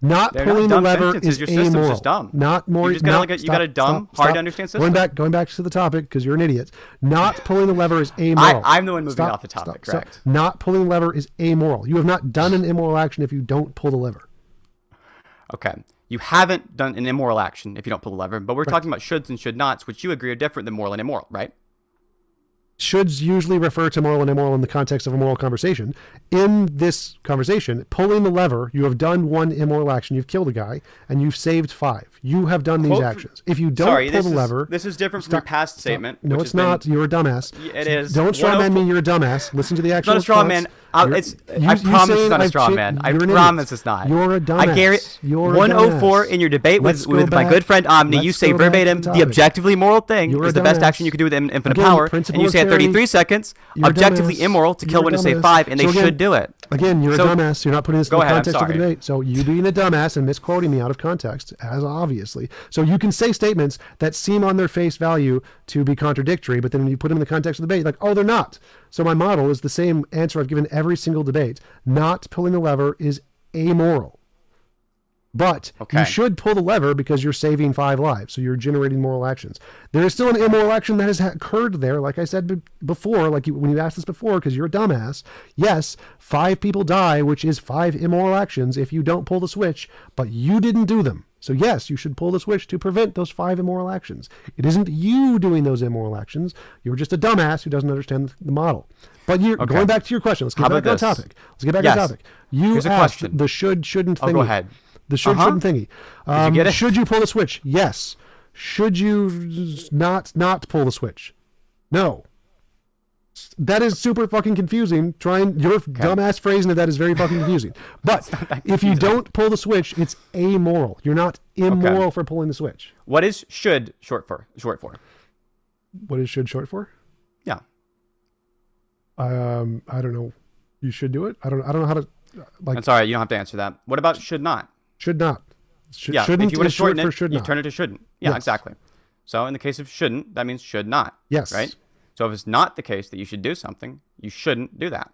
Not They're pulling not dumb the lever sentences. is Your system's amoral. just dumb. Not more. You just got not, you got a dumb, hard to understand system. Going back to the topic because you're an idiot. Not pulling the lever is amoral. I'm the one moving off the topic, correct? Not pulling the lever is amoral. You have not done an immoral action if you don't pull the lever. Okay. You haven't done an immoral action if you don't pull the lever, but we're talking about shoulds and should nots, which you agree are different than moral and immoral, right? Shoulds usually refer to moral and immoral in the context of a moral conversation. In this conversation, pulling the lever, you have done one immoral action. You've killed a guy, and you've saved 5. You have done these Quote from- actions. If you don't pull the lever... This is different from your past statement. No, which it's has been- not. You're a dumbass. It is. Don't straw man 104 me. You're a dumbass. Listen to the It's actual not a straw thoughts. man. I promise it's not a straw man. I you're an promise idiot. it's not. You're a dumbass. I guarantee. You're a 104 dumbass. in your debate Let's with go my back- good friend Omni, you let's say go back to verbatim the the topic. objectively moral thing You're is a the best dumbass. action you could do with infinite Again, power, principle and you of say at charity. 33 seconds, You're a objectively dumbass. immoral to kill You're a one to save dumbass. 5, and they So again, should do it. Again, you're So- a dumbass. You're not putting this Go in the ahead, I'm context of the sorry. debate. So you being a dumbass and misquoting me out of context, as obviously. So you can say statements that seem on their face value to be contradictory, but then when you put them in the context of the debate, like, oh, they're not. So my model is the same answer I've given every single debate. Not pulling the lever is amoral. But Okay. you should pull the lever because you're saving 5 lives. So you're generating moral actions. There is still an immoral action that has occurred there. Like I said before, when you asked this before, because you're a dumbass. Yes, 5 people die, which is 5 immoral actions if you don't pull the switch, but you didn't do them. So yes, you should pull the switch to prevent those 5 immoral actions. It isn't you doing those immoral actions. You're just a dumbass who doesn't understand the model. But you're Okay. going back to your question. Let's get How back on about this? topic. Let's get back Yes. on topic. You Here's a asked question. the shouldn't Oh, thingy. go ahead. The shouldn't thingy. Did you get it? Should you pull the switch? Yes. Should you not pull the switch? No. That is super fucking confusing. Your dumbass phrasing of that is very fucking confusing. But if you don't pull the switch, it's amoral. You're not immoral for pulling the switch. What is should short for? What is should short for? Yeah. I don't know. You should do it. I don't know how to. That's all right. You don't have to answer that. What about should not? Should not. Yeah. Shouldn't If you want to is short shorten for it, should you not. turn it to shouldn't. Yeah, Yes. exactly. So in the case of shouldn't, that means should not. Yes. Right. So if it's not the case that you should do something, you shouldn't do that.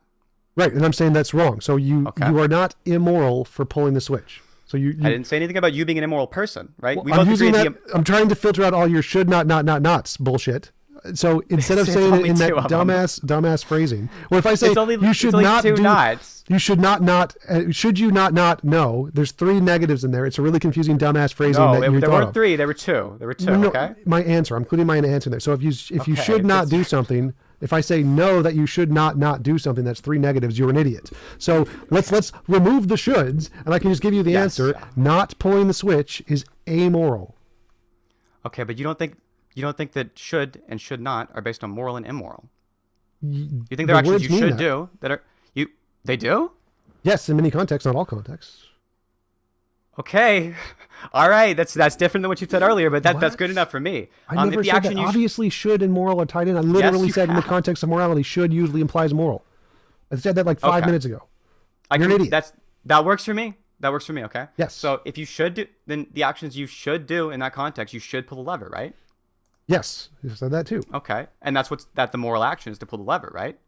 Right, and I'm saying that's wrong. So you are not immoral for pulling the switch. So you I didn't say anything about you being an immoral person, right? Well, We I'm both using agree that. I'm trying to filter out all your should nots bullshit. So instead of It's saying it only in that two of them. dumbass phrasing, or if I say It's only- you should it's only not two do, nots. you should not, should you not no. There's 3 negatives in there. It's a really confusing dumbass phrasing No, that you there thought weren't of. 3. There were 2. There were 2. No, Okay. my answer. I'm including my answer there. So if you Okay, should not that's- do something, if I say no that you should not do something, that's 3 negatives. You're an idiot. So let's remove the shoulds, and I can just give you the answer. Not pulling the switch is amoral. Okay, but you don't think that should and should not are based on moral and immoral? You think the they're actions words you mean should that. do that are you? They do? Yes, in many contexts, not all contexts. Okay, all right. That's different than what you said earlier, but that's good enough for me. I never if the said action that. you Obviously, should and moral are tied in. I literally you said in the have. context of morality, should usually implies moral. I said that like 5 Okay. minutes ago. You're an idiot. That works for me. That works for me. Okay. Yes. So if you should do, then the actions you should do in that context, you should pull the lever, right? Yes, you said that too. Okay, and that's the moral action is to pull the lever, right?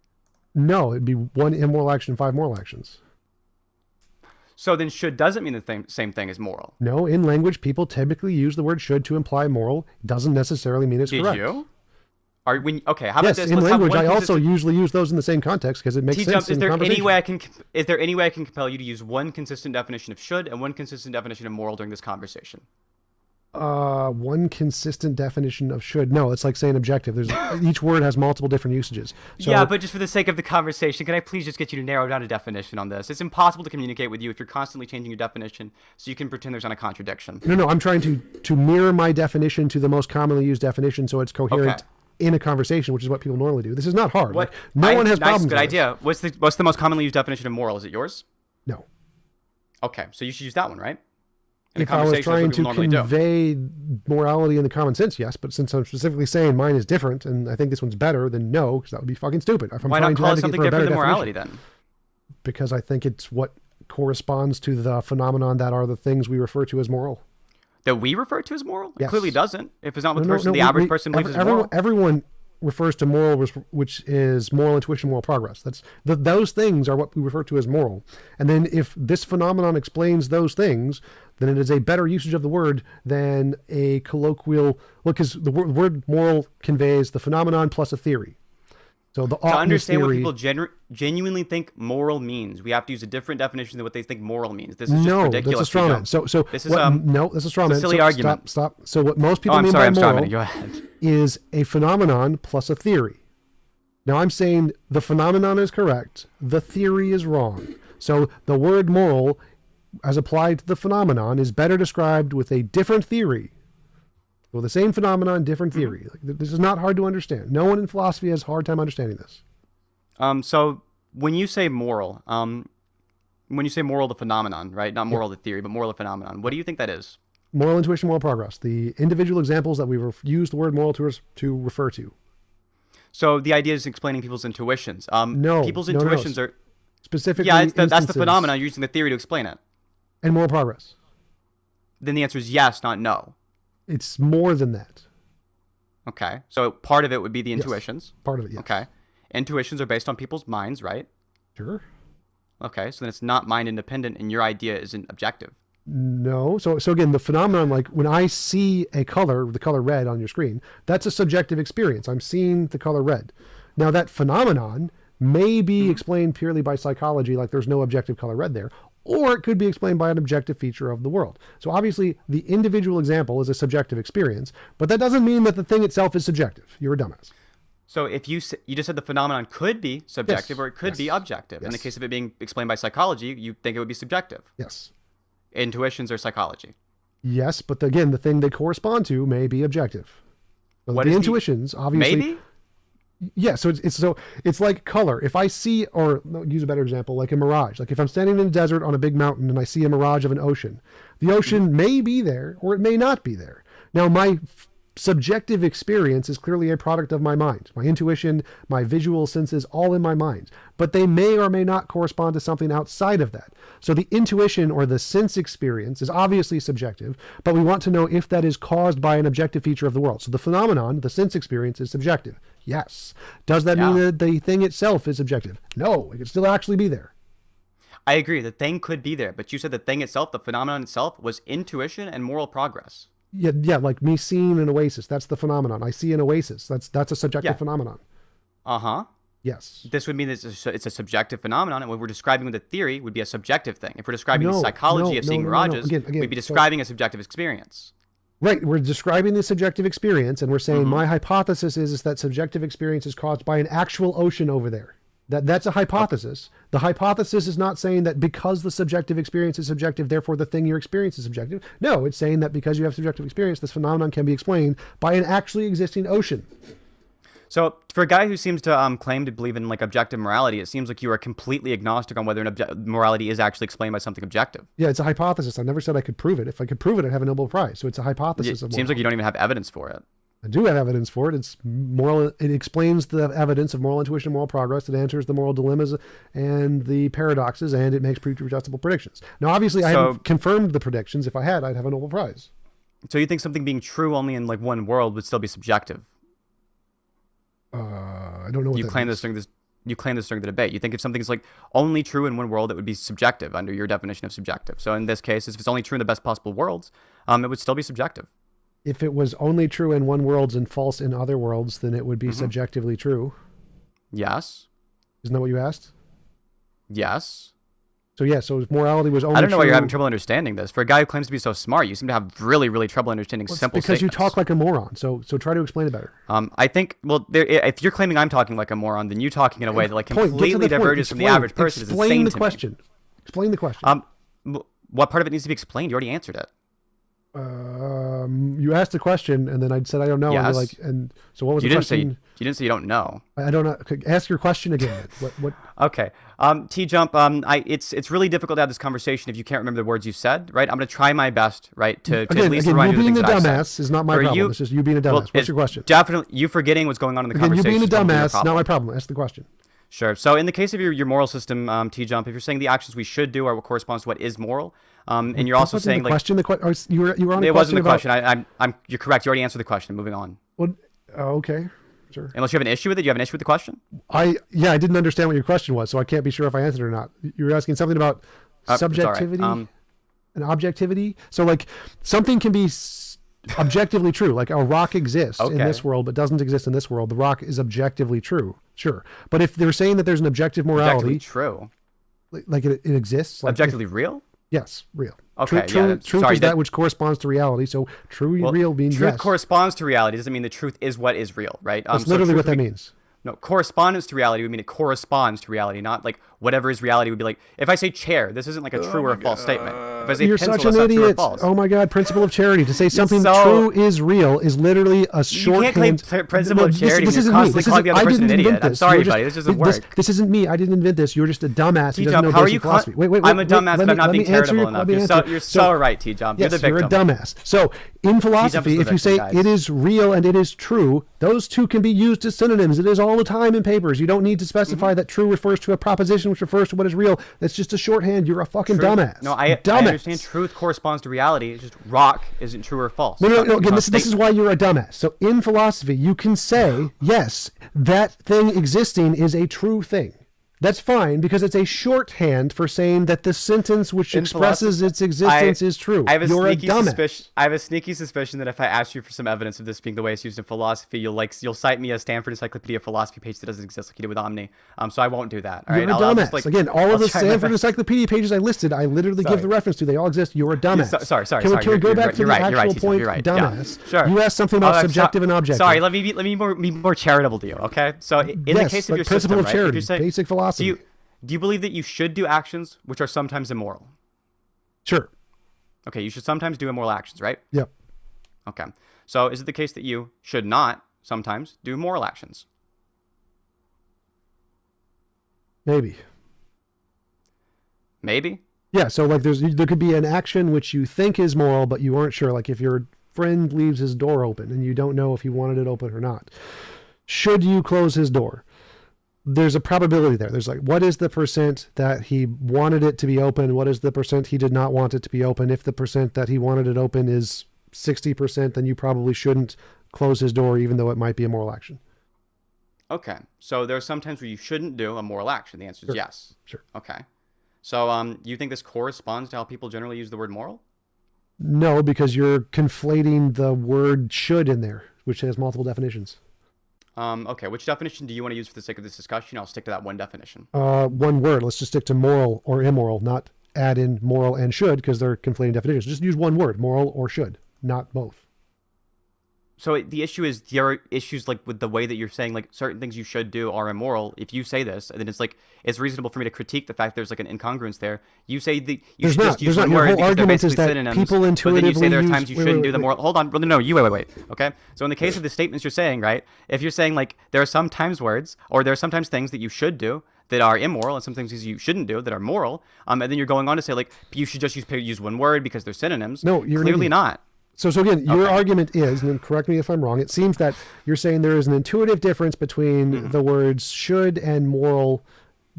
No, it'd be 1 immoral action, 5 moral actions. So then should doesn't mean the same thing as moral. No, in language, people typically use the word should to imply moral. Doesn't necessarily mean it's Did correct. you? Okay, how about Yes, this? in Let's have language, one I also consistent- usually use those in the same context because it makes TJump, sense in conversation. is there any way I can compel you to use one consistent definition of should and one consistent definition of moral during this conversation? One consistent definition of should. No, it's like saying objective. There's each word has multiple different usages. So, Yeah, but just for the sake of the conversation, can I please just get you to narrow down a definition on this? It's impossible to communicate with you if you're constantly changing your definition, so you can pretend there's not a contradiction. No, I'm trying to mirror my definition to the most commonly used definition, so it's coherent Okay. in a conversation, which is what people normally do. This is not hard. What? Like, no one has nice, problems. Good with idea. What's the most commonly used definition of moral? Is it yours? No. Okay, so you should use that one, right? In a If I was conversation, that's what trying people to normally do. convey morality in the common sense, yes. But since I'm specifically saying mine is different, and I think this one's better, then no, because that would be fucking stupid. If I'm Why trying not to call it advocate something for a different better than morality definition, then? because I think it's what corresponds to the phenomenon that are the things we refer to as moral. That we refer to as moral? It Yes. clearly doesn't. If it's not what No, the average person believes is moral. Everyone refers to moral, which is moral intuition, moral progress. Those things are what we refer to as moral. And then if this phenomenon explains those things, then it is a better usage of the word than a colloquial. Well, because the word moral conveys the phenomenon plus a theory. So the To understand theory, what people genuinely think moral means, we have to use a different definition than what they think moral means. This is just no, ridiculous. that's a straw man. TJump. So this is no, that's a straw it's man. a silly So argument. Stop. So what most people I'm mean sorry, by I'm straw moral manning. Go ahead. is a phenomenon plus a theory. Now I'm saying the phenomenon is correct, the theory is wrong. So the word moral, as applied to the phenomenon, is better described with a different theory. Well, the same phenomenon, different theory. Like, this is not hard to understand. No one in philosophy has a hard time understanding this. So when you say moral, the phenomenon, right? Not moral the theory, but moral the phenomenon. What do you think that is? Moral intuition, moral progress. The individual examples that we use the word moral to refer to. So the idea is explaining people's intuitions. No, people's no, no. intuitions are. Specifically, Yeah, that's the instances phenomenon. You're using the theory to explain it. and moral progress. Then the answer is yes, not no. It's more than that. Okay. So part of it would be the Yes. intuitions. Part of it, yes. Okay. Intuitions are based on people's minds, right? Sure. Okay. So then it's not mind independent, and your idea isn't objective. No. So again, the phenomenon, like when I see a color, the color red on your screen, that's a subjective experience. I'm seeing the color red. Now that phenomenon may be explained purely by psychology, like there's no objective color red there, or it could be explained by an objective feature of the world. So obviously the individual example is a subjective experience, but that doesn't mean that the thing itself is subjective. You're a dumbass. So if you just said the phenomenon could be subjective, Yes. or it could be objective. In the Yes. case of it being explained by psychology, you think it would be subjective. Yes. Intuitions are psychology. Yes, but again, the thing they correspond to may be objective. So What the is the- intuitions, obviously. Maybe? Yeah, so it's like color. If I see, or no, use a better example, like a mirage. Like if I'm standing in a desert on a big mountain and I see a mirage of an ocean, the ocean may be there or it may not be there. Now my subjective experience is clearly a product of my mind. My intuition, my visual senses, all in my mind. But they may or may not correspond to something outside of that. So the intuition or the sense experience is obviously subjective, but we want to know if that is caused by an objective feature of the world. So the phenomenon, the sense experience, is subjective. Yes. Does that mean that the thing itself is subjective? No, it could still actually be there. I agree. The thing could be there, but you said the thing itself, the phenomenon itself, was intuition and moral progress. Yeah, like me seeing an oasis. That's the phenomenon. I see an oasis. That's a subjective phenomenon. Uh-huh. Yes. This would mean that it's a subjective phenomenon, and what we're describing with the theory would be a subjective thing. If we're describing the psychology of seeing mirages, Again, we'd be describing a subjective experience. Right. We're describing the subjective experience, and we're saying my hypothesis is that subjective experience is caused by an actual ocean over there. That's a hypothesis. The hypothesis is not saying that because the subjective experience is subjective, therefore the thing you're experiencing is subjective. No, it's saying that because you have subjective experience, this phenomenon can be explained by an actually existing ocean. So for a guy who seems to claim to believe in like objective morality, it seems like you are completely agnostic on whether morality is actually explained by something objective. Yeah, it's a hypothesis. I never said I could prove it. If I could prove it, I'd have a Nobel Prize. So it's a hypothesis. It seems like you don't even have evidence for it. I do have evidence for it. It's moral. It explains the evidence of moral intuition and moral progress. It answers the moral dilemmas and the paradoxes, and it makes pre-adjustable predictions. Now, obviously, I haven't confirmed the predictions. If I had, I'd have a Nobel Prize. So you think something being true only in like one world would still be subjective? I don't know what you that claim means. this during this. You claim this during the debate. You think if something's like only true in one world, it would be subjective under your definition of subjective. So in this case, if it's only true in the best possible worlds, it would still be subjective. If it was only true in one world and false in other worlds, then it would be subjectively true. Yes. Isn't that what you asked? Yes. So yeah, so if morality was only I don't know why you're true- having trouble understanding this. For a guy who claims to be so smart, you seem to have really, really trouble understanding Well, it's simple because statements. you talk like a moron. So try to explain it better. I think, well, if you're claiming I'm talking like a moron, then you talking in a way that like Get to the completely point. diverges from the Explain. average person is Explain insane the to question. Explain the question. me. What part of it needs to be explained? You already answered it. You asked the question, and then I said I don't know. And Yes. you're like, and so what was You the didn't question? you didn't say you don't know. I don't know. Ask your question again. What? Okay. TJump. It's really difficult to have this conversation if you can't remember the words you said. Right. I'm gonna try my best. Right. To at least again, remind you you being of a the things that I dumbass said. is not my For problem. you- It's just you being a dumbass. well, What's it's your question? Definitely, you forgetting what's going on in the Again, you conversation. being a is probably your dumbass, not problem. my problem. Ask the question. Sure. So in the case of your moral system, TJump, if you're saying the actions we should do are what corresponds to what is moral, and you're also saying the like question. You were on a it wasn't the about- question. You're correct. You already answered the question. Moving on. Well, okay, sure. Unless you have an issue with it, you have an issue with the question. I didn't understand what your question was, so I can't be sure if I answered it or not. You were asking something about It's all right. subjectivity and objectivity. So like something can be objectively true, like a rock exists in this world but doesn't exist in this world. The rock is objectively true, sure. But if they're saying that there's an objective morality, Objectively true. like it exists, like Objectively real. Yes, real. Okay, Truth sorry, is that which corresponds to reality. So real means truth yes. corresponds to reality. Doesn't mean the truth is what is real, right? That's So literally truth what that would be- means. No, correspondence to reality would mean it corresponds to reality, not like whatever is reality would be like. If I say chair, this isn't like a true or a false statement. If I say You're pencil, such that's an not true or idiot. false. Oh my God, principle of charity. To say something so- true is real is literally a shorthand. You can't claim principle of charity when this you're isn't me. constantly This calling the isn't- other I person an didn't idiot. invent I'm this. sorry, You're just- buddy. This doesn't work. This isn't me. I didn't invent this. You're just a dumbass who doesn't TJump, know how are basic you? philosophy. Wait. I'm a dumbass, but I'm not being let me answer charitable your- enough. let me You're answer. so right, TJump. You're Yes, the you're a victim. dumbass. So in philosophy, the if you say victim, guys. it is real and it is true, those two can be used as synonyms. It is all the time in papers. You don't need to specify that true refers to a proposition which refers to what is real. That's just a shorthand. You're a fucking Truth- dumbass. No, I Dumbass. understand truth corresponds to reality. It's just rock isn't true or false. No. It's Again, not this is why you're a dumbass. So in philosophy, you can say, yes, that thing existing is a true thing. That's fine because it's a shorthand for saying that the sentence which In expresses philosophy, its existence is true. I have a You're a sneaky dumbass. suspicion. I have a sneaky suspicion that if I ask you for some evidence of this being the way it's used in philosophy, you'll cite me a Stanford Encyclopedia of Philosophy page that doesn't exist like you did with Omni. So I won't do that. All right? You're a I'll dumbass. just, Again, all I'll of the try my Stanford best. Encyclopedia pages I listed, I literally give Sorry. the reference to. They all exist. You're a dumbass. Sorry. Can we go back to you're the right, actual TJ, point, you're right. dumbass? Yeah. Sure. You asked something about I'm subjective and objective. Sorry, let me be more charitable to you, okay? So in the Yes, case of like your principle system, of right? charity, If you're saying, basic philosophy. Do you believe that you should do actions which are sometimes immoral? Sure. Okay, you should sometimes do immoral actions, right? Yep. Okay. So is it the case that you should not sometimes do moral actions? Maybe. Maybe. Yeah, so like there could be an action which you think is moral, but you aren't sure. Like if your friend leaves his door open and you don't know if he wanted it open or not. Should you close his door? There's a probability there. There's like, what is the percent that he wanted it to be open? What is the percent he did not want it to be open? If the percent that he wanted it open is 60%, then you probably shouldn't close his door, even though it might be a moral action. Okay. So there are some times where you shouldn't do a moral action. The answer is Sure. yes. Sure. Okay. So you think this corresponds to how people generally use the word moral? No, because you're conflating the word should in there, which has multiple definitions. Okay. Which definition do you want to use for the sake of this discussion? I'll stick to that one definition. One word. Let's just stick to moral or immoral, not add in moral and should, because they're conflating definitions. Just use one word, moral or should, not both. So the issue is there are issues like with the way that you're saying like certain things you should do are immoral. If you say this, then it's like it's reasonable for me to critique the fact there's like an incongruence there. You say that you There's should just not. use There's one not. Your word whole because they're argument is basically that synonyms. people But then you say intuitively there are use- times you wait, shouldn't wait, do the wait. moral. Hold on, no, you wait. Okay, so in the case of the statements you're saying, right? If you're saying like there are sometimes words or there are sometimes things that you should do that are immoral and some things you shouldn't do that are moral, and then you're going on to say like you should just use one word because they're synonyms. No, you're an clearly idiot. not. So again, your Okay. argument is, and correct me if I'm wrong, it seems that you're saying there is an intuitive difference between Mm-hmm. the words should and moral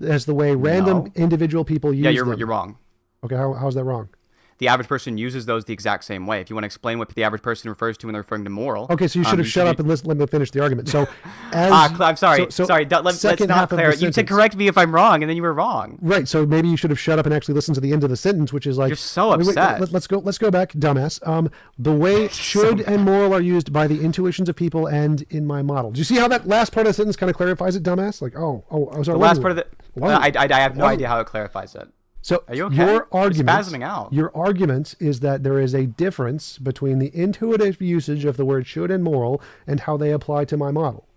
as the way random No. individual people use Yeah, them. you're wrong. Okay, how's that wrong? The average person uses those the exact same way. If you want to explain what the average person refers to when they're referring to moral. Okay, so you should have shut up and let me finish the argument. So, as I'm sorry. Sorry. Let's second not half of the clarify. You said sentence. correct me if I'm wrong, and then you were wrong. Right. So maybe you should have shut up and actually listened to the end of the sentence, which is like You're so wait, upset. let's go back, dumbass. The way should and moral are used by the intuitions of people and in my model. Do you see how that last part of the sentence kind of clarifies it, dumbass? Like, oh, I was The already last part of it. Whoa. I have no Whoa. idea how it clarifies it. So Are you okay? your argument, You're spasming out. Your argument is that there is a difference between the intuitive usage of the word should and moral and how they apply to my model.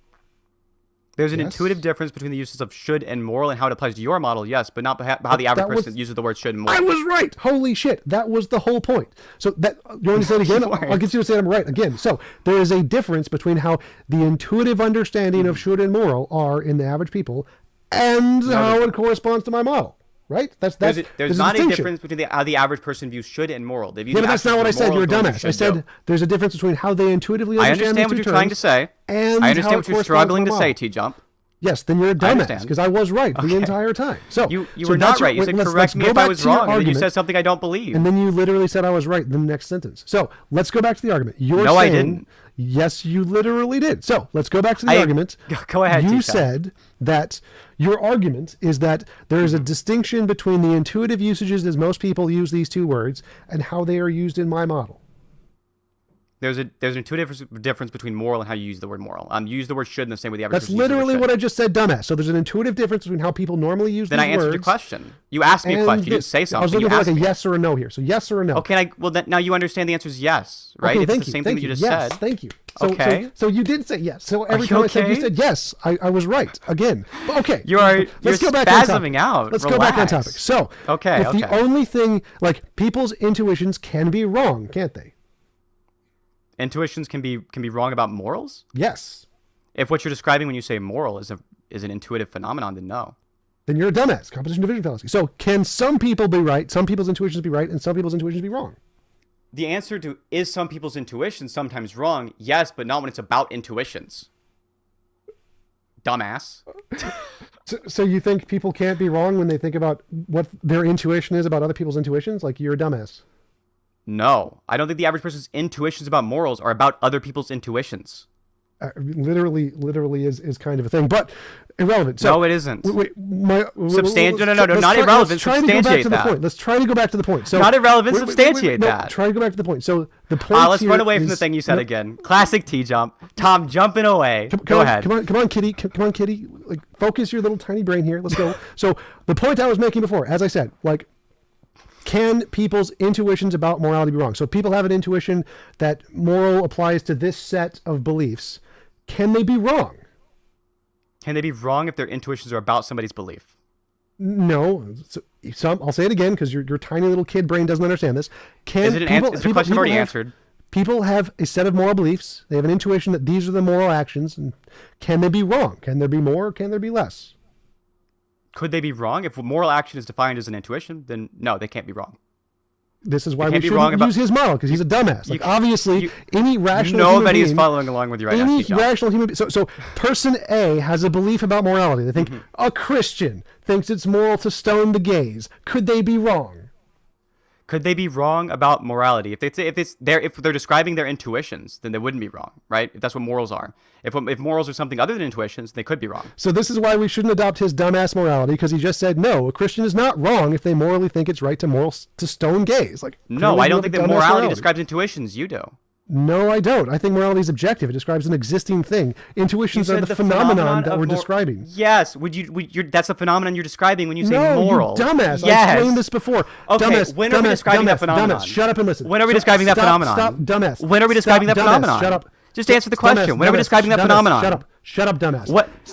There's an Yes. intuitive difference between the uses of should and moral and how it applies to your model, yes, but not how the average That was- person uses the word should and moral. I was right. Holy shit. That was the whole point. So that you want me to say it again? You I'll get you to say I'm right again. So there is a difference between how the intuitive understanding of should and moral are in the average people and how it corresponds to my model. Right? That's There's not a difference between how the average person views should and moral. They view Yeah, the but that's actions not what I as said. moral You're a as the ones you dumbass. I should said do. there's a difference between how they intuitively I understand understand what these you're two trying to terms say. and I how understand it what you're corresponds struggling my to say, model. T-Jump. Yes, then you're a I dumbass understand. because I was right the Okay. entire time. So You so were that's not right. You wait, said let's correct me go if I back was to your wrong, and then you argument. said something I don't believe. And then you literally said I was right in the next sentence. So let's go back to the argument. You're No, I saying, didn't. Yes, you literally did. So let's go back to the I- argument. Go ahead, You T-Jump. said that your argument is that there is a distinction between the intuitive usages as most people use these two words and how they are used in my model. there's an intuitive difference between moral and how you use the word moral. You use the word should in the same way the average That's person uses the word literally should. what I just said, dumbass. So there's an intuitive difference between how people normally use Then these I answered words. your question. You asked me a and question. You didn't this. say I was something. looking You for like asked a me. yes or a no here. So yes or a no. Okay, well then, now you understand the answer is yes, right? Okay, If thank it's the you. same Thank thing that you you. just Yes, said. thank you. So, Okay. So you did say yes. So every Are time you I said you okay? said yes, I was right again. But okay. You're Let's go back on topic. spasming out. Let's go back on Relax. topic. So Okay, if the okay. only thing, like, people's intuitions can be wrong, can't they? Intuitions can be wrong about morals. Yes. If what you're describing when you say moral is an intuitive phenomenon, then no. Then you're a dumbass. Composition division fallacy. So can some people be right, some people's intuitions be right, and some people's intuitions be wrong? The answer to is some people's intuition sometimes wrong? Yes, but not when it's about intuitions. Dumbass. So you think people can't be wrong when they think about what their intuition is about other people's intuitions? Like, you're a dumbass. No, I don't think the average person's intuitions about morals are about other people's intuitions. Literally is kind of a thing, but irrelevant. So, No, it isn't. No, No, not irrelevant. Substantiate that. Let's try to go back to the point. So Not irrelevant. Substantiate no, that. Try to go back to the point. So the point. Let's here run away from is- the thing you said no, again. Classic T-Jump. Tom jumping away. Go ahead. Come on, kitty. Come on, kitty. Like, focus your little tiny brain here. Let's go. So the point I was making before, as I said, like, can people's intuitions about morality be wrong? So people have an intuition that moral applies to this set of beliefs. Can they be wrong? Can they be wrong if their intuitions are about somebody's belief? No. I'll say it again because your tiny little kid brain doesn't understand this. Is it a question I've already answered? People have a set of moral beliefs. They have an intuition that these are the moral actions. And can they be wrong? Can there be more? Or can there be less? Could they be wrong? If moral action is defined as an intuition, then no, they can't be wrong. This is why They we can't be wrong shouldn't about- use his model because he's a dumbass. Like, obviously, any rational human Nobody is being- following along with you right now, Any T-Jump. rational human being. So person A has a belief about morality. They think a Christian thinks it's moral to stone the gays. Could they be wrong? Could they be wrong about morality? If they're describing their intuitions, then they wouldn't be wrong, right? If that's what morals are. If morals are something other than intuitions, they could be wrong. So this is why we shouldn't adopt his dumbass morality because he just said no. A Christian is not wrong if they morally think it's right to stone gays. Like, No, clearly I you don't have think a that dumbass morality describes intuitions. You do. No, I don't. I think morality is objective. It describes an existing thing. Intuitions are said the phenomenon that of we're mor- describing. Yes. That's the phenomenon you're describing when you say No, moral. you dumbass. I Yes. explained this before. Okay, Dumbass, when are we dumbass, describing that dumbass, phenomenon? Dumbass, shut up and listen. When are we Stop- describing that stop- phenomenon? Stop, dumbass. When are we describing Stop, that dumbass, phenomenon? Shut up. Just answer the question. When are we describing that dumbass, phenomenon? Shut up. Shut up, dumbass.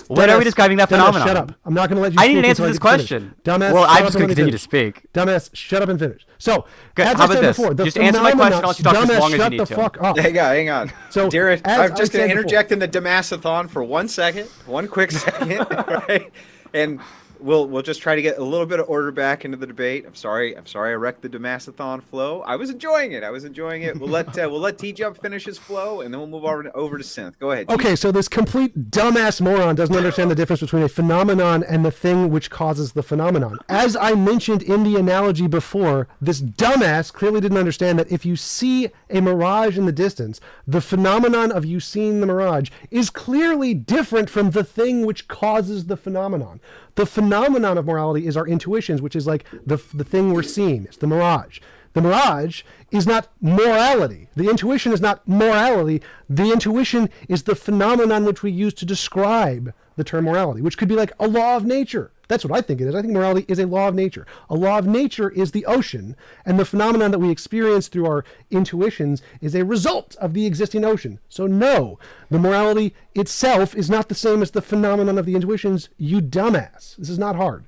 When are we describing that Dumbass, phenomenon? Shut up. I'm not going to let you I speak need an answer until to this I get finished. question. Dumbass, Well, shut I'm up just and going to let me continue to finish. speak. Dumbass, shut up and finish. So, Good. as How I about said this? before, the Just answer my phenomenon- question. I'll let you talk for as dumbass, long as you shut need the to. fuck up. Hang on. So, Darren, as I'm just I going said to interject in the Damasathon for 1 second, one quick second, right? And we'll just try to get a little bit of order back into the debate. I'm sorry I wrecked the Damasathon flow. I was enjoying it. We'll let TJump finish his flow, and then we'll move over to Synth. Go ahead. Okay, so this complete dumbass moron doesn't understand the difference between a phenomenon and the thing which causes the phenomenon. As I mentioned in the analogy before, this dumbass clearly didn't understand that if you see a mirage in the distance, the phenomenon of you seeing the mirage is clearly different from the thing which causes the phenomenon. The phenomenon of morality is our intuitions, which is like the thing we're seeing. It's the mirage. The mirage is not morality. The intuition is not morality. The intuition is the phenomenon which we use to describe the term morality, which could be like a law of nature. That's what I think it is. I think morality is a law of nature. A law of nature is the ocean, and the phenomenon that we experience through our intuitions is a result of the existing ocean. So no, the morality itself is not the same as the phenomenon of the intuitions, you dumbass. This is not hard.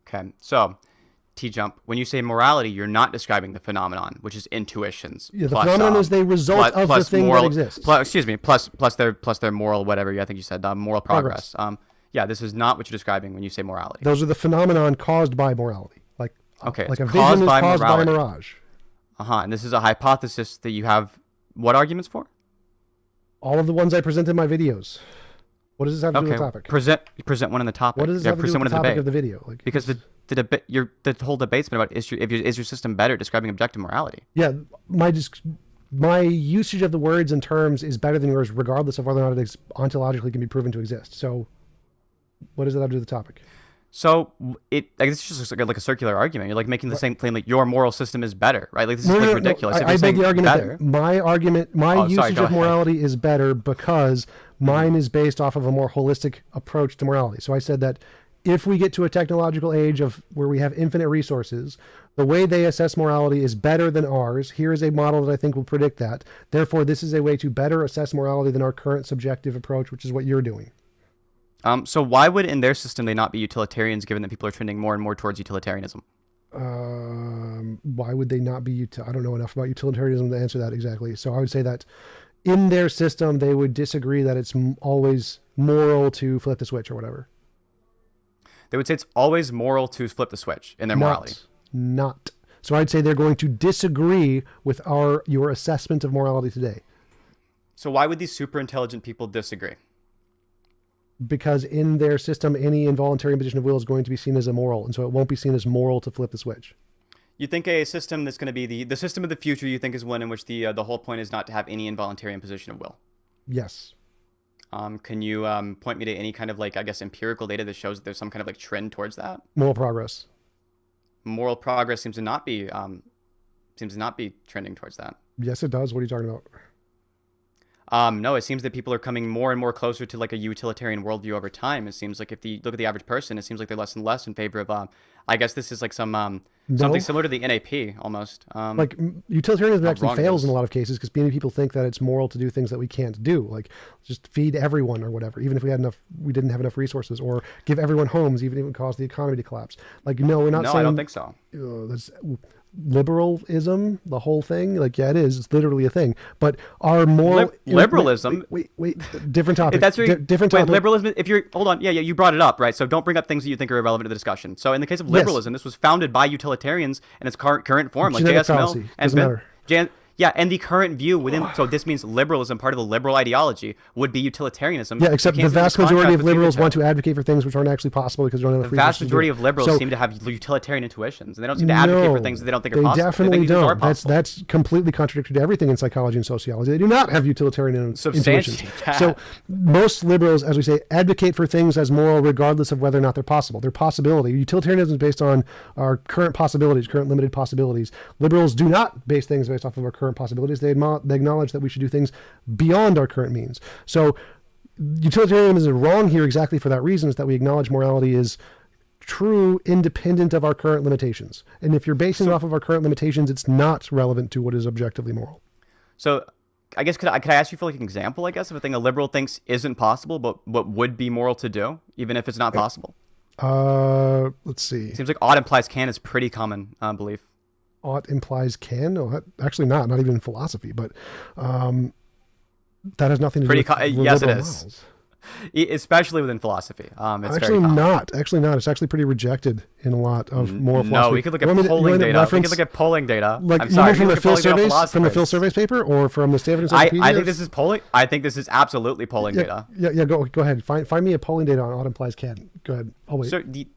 Okay, so T-Jump, when you say morality, you're not describing the phenomenon, which is intuitions. Yeah, the phenomenon is the result of the thing that exists. Plus their moral whatever. I think you said moral progress. Yeah, this is not what you're describing when you say morality. Those are the phenomenon caused by morality. Like a it's vision caused is by caused by a morality. mirage. And this is a hypothesis that you have what arguments for? All of the ones I present in my videos. What does this have to do with the topic? Present one in the topic. What does this have to do with the topic of the video? Like, because the debate, the whole debate's been about is your system better describing objective morality? Yeah, my usage of the words and terms is better than yours, regardless of whether or not it ontologically can be proven to exist. So, what does that have to do with the topic? So I guess it's just like a circular argument. You're like making the same claim like your moral system is better, right? Like this is like ridiculous. I made the argument better, that my usage go of ahead. morality is better because mine is based off of a more holistic approach to morality. So I said that if we get to a technological age of where we have infinite resources, the way they assess morality is better than ours. Here is a model that I think will predict that. Therefore, this is a way to better assess morality than our current subjective approach, which is what you're doing. So why would in their system they not be utilitarians, given that people are trending more and more towards utilitarianism? Why would they not be? I don't know enough about utilitarianism to answer that exactly. So I would say that in their system, they would disagree that it's always moral to flip the switch or whatever. They would say it's always moral to flip the switch in their morality. Not. So I'd say they're going to disagree with your assessment of morality today. So why would these super intelligent people disagree? Because in their system, any involuntary imposition of will is going to be seen as immoral, and so it won't be seen as moral to flip the switch. You think a system that's going to be the system of the future, you think is one in which the whole point is not to have any involuntary imposition of will? Yes. Can you point me to any kind of like, I guess, empirical data that shows that there's some kind of like trend towards that? Moral progress. Moral progress seems to not be trending towards that. Yes, it does. What are you talking about? No, it seems that people are coming more and more closer to like a utilitarian worldview over time. It seems like if you look at the average person, it seems like they're less and less in favor of, I guess this is like something similar to the NAP almost. Like utilitarianism actually fails in in a lot of cases because many people think that it's moral to do things that we can't do, like just feed everyone or whatever, even if we didn't have enough resources, or give everyone homes, even if it would cause the economy to collapse. Like, no, we're not saying. No, I don't think so. That's liberalism, the whole thing. Like, yeah, it is. It's literally a thing. But our moral liberalism. Wait. Different topic. If that's different topic. Liberalism. If you're hold on, yeah, you brought it up, right? So don't bring up things that you think are irrelevant to the discussion. So in the case of liberalism, this was founded by utilitarians in its current form, like Genetic J.S. Mill fallacy. and Doesn't matter. Yeah, and the current view within, so this means liberalism, part of the liberal ideology, would be utilitarianism. Yeah, except the vast majority of liberals want to advocate for things which aren't actually possible because they don't have enough The vast resources to do majority it. of liberals So- seem to have utilitarian intuitions, and they don't seem to advocate for things that they don't think are they possible. definitely think these are don't. possible. That's completely contradictory to everything in psychology and sociology. They do not have utilitarian Substantiate intuitions. that. So most liberals, as we say, advocate for things as moral regardless of whether or not they're possible. They're possibility. Utilitarianism is based on our current possibilities, current limited possibilities. Liberals do not base things based off of our current possibilities. They acknowledge that we should do things beyond our current means. So utilitarianism is wrong here exactly for that reason, is that we acknowledge morality is true independent of our current limitations. And if you're basing it off of our current limitations, it's not relevant to what is objectively moral. So I guess could I ask you for like an example, I guess, of a thing a liberal thinks isn't possible, but what would be moral to do, even if it's not possible? Let's see. Seems like ought implies can is pretty common belief. Ought implies can? No, actually not even in philosophy, but that has nothing to do with yes, it liberal is. morals. Especially within philosophy. It's Actually very common. not. It's actually pretty rejected in a lot of moral philosophy. No, we could look at polling data. We could look at polling data. Like, I'm sorry, from we the could look Phil at polling data surveys, from the Phil philosophers. surveys paper, or from the Stanford I Encyclopedia? think this is polling. I think this is absolutely polling data. Yeah. Go ahead. Find me a polling data on ought implies can. Go ahead. Oh wait. So the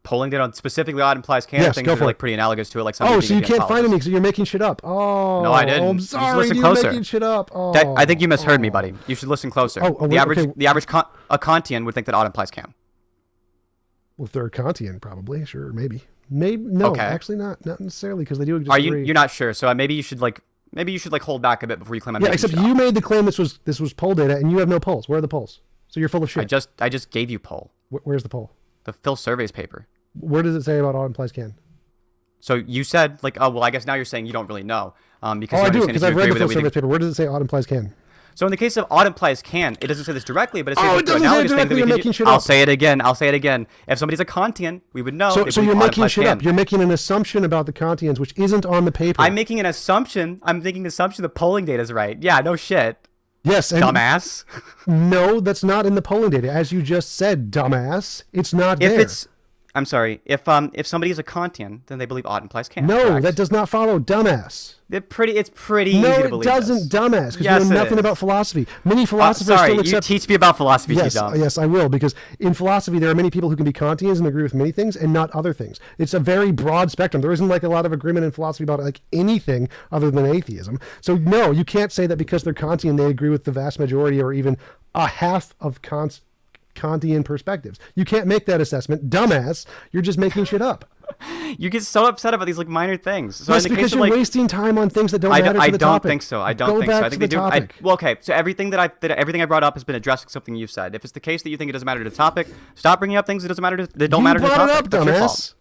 polling data on specifically ought implies can. Yes, things go are for like it. pretty analogous to it. Like some Oh, so you can't find any because you're making shit up. Oh, No, I didn't. I'm You should sorry, listen you're closer. making shit up. Oh, I think you misheard me, buddy. You should listen closer. The average a Kantian would think that ought implies can. Well, if they're a Kantian, probably, sure, maybe. No, Okay. actually not necessarily because they do Are disagree. you're not sure? So maybe you should hold back a bit before you claim I'm Yeah, making except shit up. you made the claim this was poll data, and you have no polls. Where are the polls? So you're full of shit. I just gave you poll. Where's the poll? The Phil surveys paper. Where does it say about ought implies can? So you said like, oh well, I guess now you're saying you don't really know, because Oh, you I do understand because if you I've read agree the with Phil it, we surveys paper. Where does it say ought implies can? So in the case of ought implies can, it doesn't say this directly, but it says Oh, like it the doesn't say it analogous thing that directly, we you're can making do. shit I'll up. say it again. If somebody's a Kantian, we would know. So they you're believe ought making implies shit can. up. You're making an assumption about the Kantians, which isn't on the paper. I'm making an assumption. I'm making an assumption the polling data is right. Yeah, no shit. Yes, and Dumbass. No, that's not in the polling data. As you just said, dumbass. It's not there. I'm sorry. If somebody is a Kantian, then they believe ought implies can. No, correct? that does not follow, dumbass. It's pretty easy No, to it believe doesn't, this. dumbass, because Yes, you know it nothing is. about philosophy. Many philosophers sorry, still accept... you teach me about philosophy, yes, TJump. yes, I will, because in philosophy there are many people who can be Kantians and agree with many things and not other things. It's a very broad spectrum. There isn't like a lot of agreement in philosophy about like anything other than atheism. So no, you can't say that because they're Kantian they agree with the vast majority or even a half of Kant's Kantian perspectives. You can't make that assessment, dumbass. You're just making shit up. You get so upset about these like minor things. So Yes, in the because case of, you're like, wasting time on things that don't matter to I the don't topic. think so. I don't Go think so. back I to think the they do. topic. Well, okay. So everything that I brought up has been addressing something you've said. If it's the case that you think it doesn't matter to the topic, stop bringing up things that don't matter to the topic. You brought it up, That's your fault. dumbass.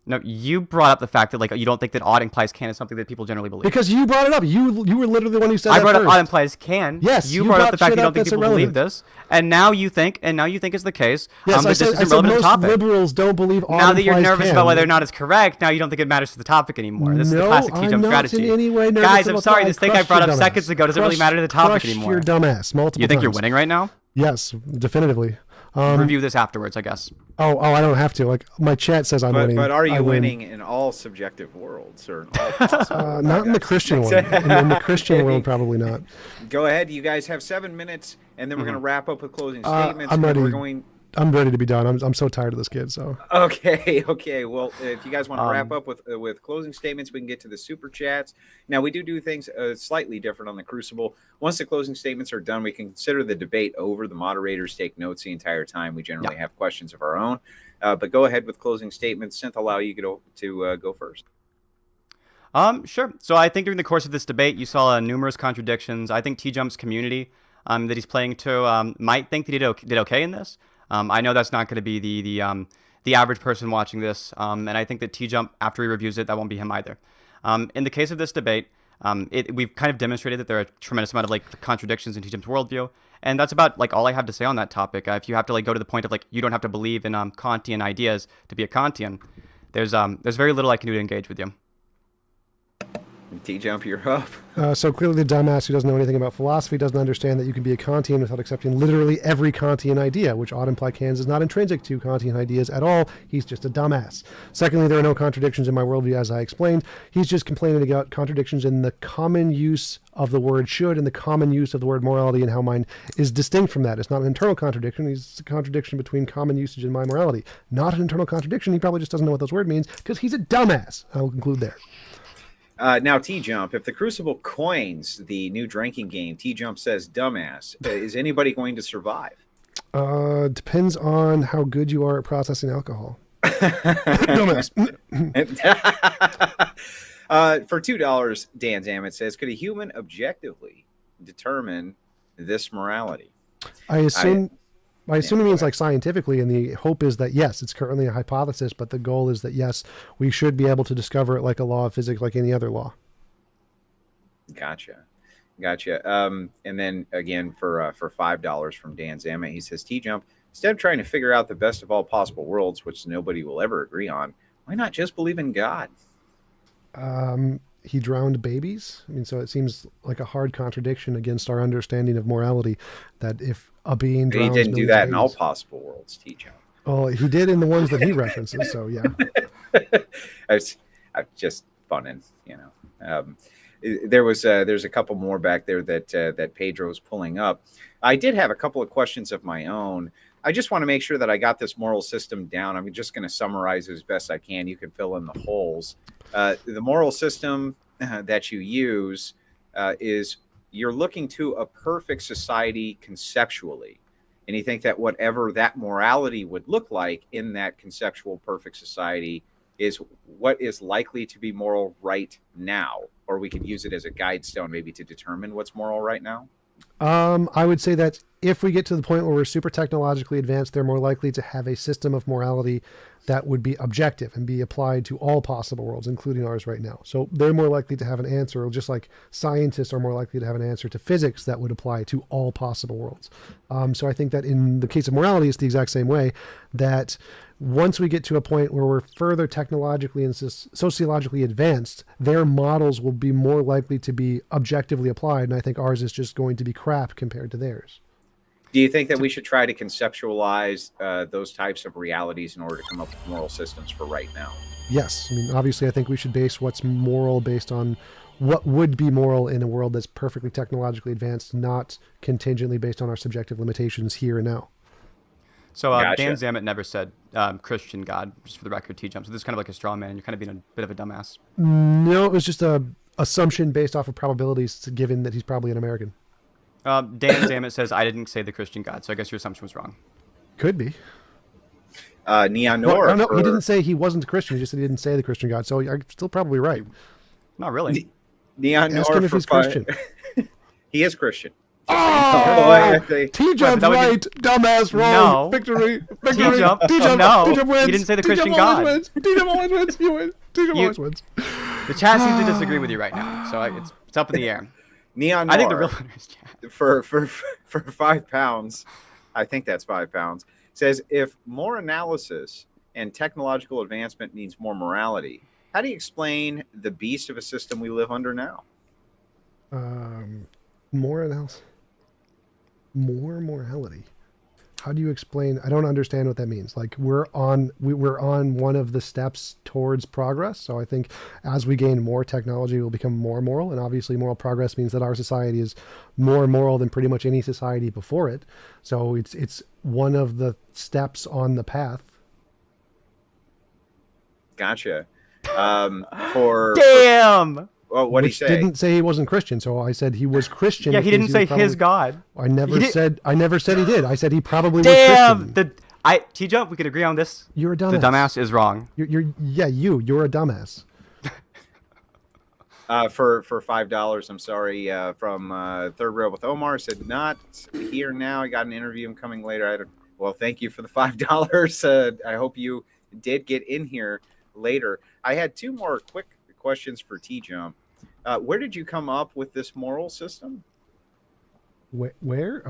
No, you brought up the fact that like you don't think that odd implies can is something that people generally believe. Because you brought it up. You were literally the one who said I that brought up first. odd implies can. Yes, you brought up the fact shit that you don't up think that's people believe irrelevant. this, and now you think it's the case. Yes, that I this said, isn't I said relevant to the most topic. liberals don't believe odd Now that you're implies nervous can. about whether or not it's correct, now you don't think it matters to the topic anymore. This is the No, classic I'm TJump not strategy. in any way nervous Guys, I'm about sorry. that. This thing I Crushed brought your up dumbass. seconds ago doesn't really matter to the topic Crushed anymore. your dumbass multiple You think times. you're winning right now? Yes, definitively. Review this afterwards, I guess. Oh, I don't have to. Like my chat says I'm winning. But are I you win. winning in all subjective worlds or in all possible? Not in the Christian one. In the Christian world, probably not. Go ahead. You guys have 7 minutes, and then we're going to wrap up with closing statements. I'm and then ready. We're going. I'm ready to be done. I'm so tired of this kid. So. Okay. Well, if you guys want to wrap up with closing statements, we can get to the super chats. Now, we do things slightly different on the Crucible. Once the closing statements are done, we can consider the debate over. The moderators take notes the entire time. We generally have questions of our own. But go ahead with closing statements. Synth, allow you to go first. Sure. So I think during the course of this debate, you saw numerous contradictions. I think TJump's community that he's playing to might think that he did okay in this. I know that's not going to be the average person watching this, and I think that TJump, after he reviews it, that won't be him either. In the case of this debate, we've kind of demonstrated that there are a tremendous amount of like contradictions in TJump's worldview, and that's about like all I have to say on that topic. If you have to like go to the point of like you don't have to believe in Kantian ideas to be a Kantian, there's very little I can do to engage with you. TJump, you're up. So clearly the dumbass who doesn't know anything about philosophy doesn't understand that you can be a Kantian without accepting literally every Kantian idea, which odd imply cans is not intrinsic to Kantian ideas at all. He's just a dumbass. Secondly, there are no contradictions in my worldview, as I explained. He's just complaining about contradictions in the common use of the word should and the common use of the word morality, and how mine is distinct from that. It's not an internal contradiction. It's a contradiction between common usage and my morality. Not an internal contradiction. He probably just doesn't know what those words means because he's a dumbass. I will conclude there. Now, TJump, if the Crucible coins the new drinking game, TJump says dumbass, is anybody going to survive? Depends on how good you are at processing alcohol. Dumbass. For $2, Dan Zammit says, could a human objectively determine this morality? I assume he means like scientifically, and the hope is that yes, it's currently a hypothesis, but the goal is that yes, we should be able to discover it like a law of physics, like any other law. Gotcha. And then again for $5 from Dan Zammit, he says, TJump, instead of trying to figure out the best of all possible worlds, which nobody will ever agree on, why not just believe in God? He drowned babies. I mean, so it seems like a hard contradiction against our understanding of morality, that if a being drowns, he didn't do that in all possible worlds, TJump. Well, he did in the ones that he references. So yeah, I'm just funning, you know. There's a couple more back there that Pedro's pulling up. I did have a couple of questions of my own. I just want to make sure that I got this moral system down. I'm just going to summarize as best I can. You can fill in the holes. The moral system that you use is you're looking to a perfect society conceptually. And you think that whatever that morality would look like in that conceptual perfect society is what is likely to be moral right now. Or we could use it as a guide stone maybe to determine what's moral right now. I would say that if we get to the point where we're super technologically advanced, they're more likely to have a system of morality that would be objective and be applied to all possible worlds, including ours right now. So they're more likely to have an answer, just like scientists are more likely to have an answer to physics that would apply to all possible worlds. So I think that in the case of morality, it's the exact same way, that once we get to a point where we're further technologically and sociologically advanced, their models will be more likely to be objectively applied. And I think ours is just going to be crap compared to theirs. Do you think that we should try to conceptualize those types of realities in order to come up with moral systems for right now? Yes. I mean, obviously, I think we should base what's moral based on what would be moral in a world that's perfectly technologically advanced, not contingently based on our subjective limitations here and now. So Gotcha. Dan Zammit never said Christian God, just for the record, TJump. So this is kind of like a straw man. You're kind of being a bit of a dumbass. No, it was just a assumption based off of probabilities, given that he's probably an American. Dan Zammit says, I didn't say the Christian God, so I guess your assumption was wrong. Could be. Neon No, Noir. no, for, he didn't say he wasn't a Christian. He just said he didn't say the Christian God. So you're still probably right. Not really. Neon Ask Noir him if for he's five. Christian. He is Christian. Oh, TJump's that would be- right. Dumbass wrong. No. Victory. TJump, TJump. no. TJump wins. You didn't say the TJump Christian always God. wins. TJump always wins. You win. TJump You- always wins. The chat seems to disagree with you right now, so it's up in the air. Neon Noir. I think the real winner is chat. For £5, I think that's £5. Says if more analysis and technological advancement means more morality, how do you explain the beast of a system we live under now? More analysis. More morality. How do you explain? I don't understand what that means. Like we're on one of the steps towards progress. So I think as we gain more technology, we'll become more moral. And obviously moral progress means that our society is more moral than pretty much any society before it. So it's one of the steps on the path. Gotcha. Damn. Well, what did he Which say? didn't say he wasn't Christian, so I said he was Christian. Yeah, which he means didn't say probably, his God. I never He said he did. I said he probably was Damn. Christian. TJump, we could agree on this. You're a dumbass. The dumbass is wrong. You're a dumbass. For $5, I'm sorry. From Third Rail with Omar said not here now. I got an interview. I'm coming later. Well, thank you for the $5. I hope you did get in here later. I had two more quick questions for TJump. Where did you come up with this moral system? Where?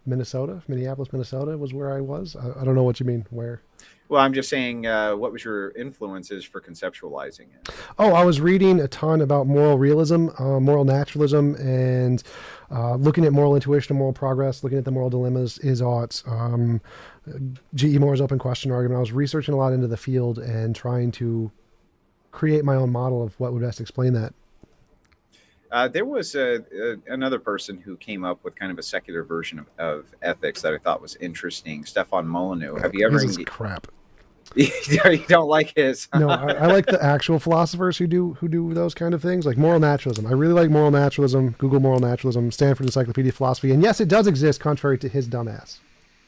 Minnesota, Minneapolis, Minnesota was where I was. I don't know what you mean. Where? Well, I'm just saying, what was your influences for conceptualizing it? Oh, I was reading a ton about moral realism, moral naturalism, and looking at moral intuition and moral progress, looking at the moral dilemmas, is ought. G.E. Moore's open question argument. I was researching a lot into the field and trying to create my own model of what would best explain that. There was another person who came up with kind of a secular version of ethics that I thought was interesting. Stefan Molyneux. Have you ever? This is crap. You don't like his? No, I like the actual philosophers who do those kind of things, like moral naturalism. I really like moral naturalism. Google moral naturalism, Stanford Encyclopedia of Philosophy, and yes, it does exist, contrary to his dumbass.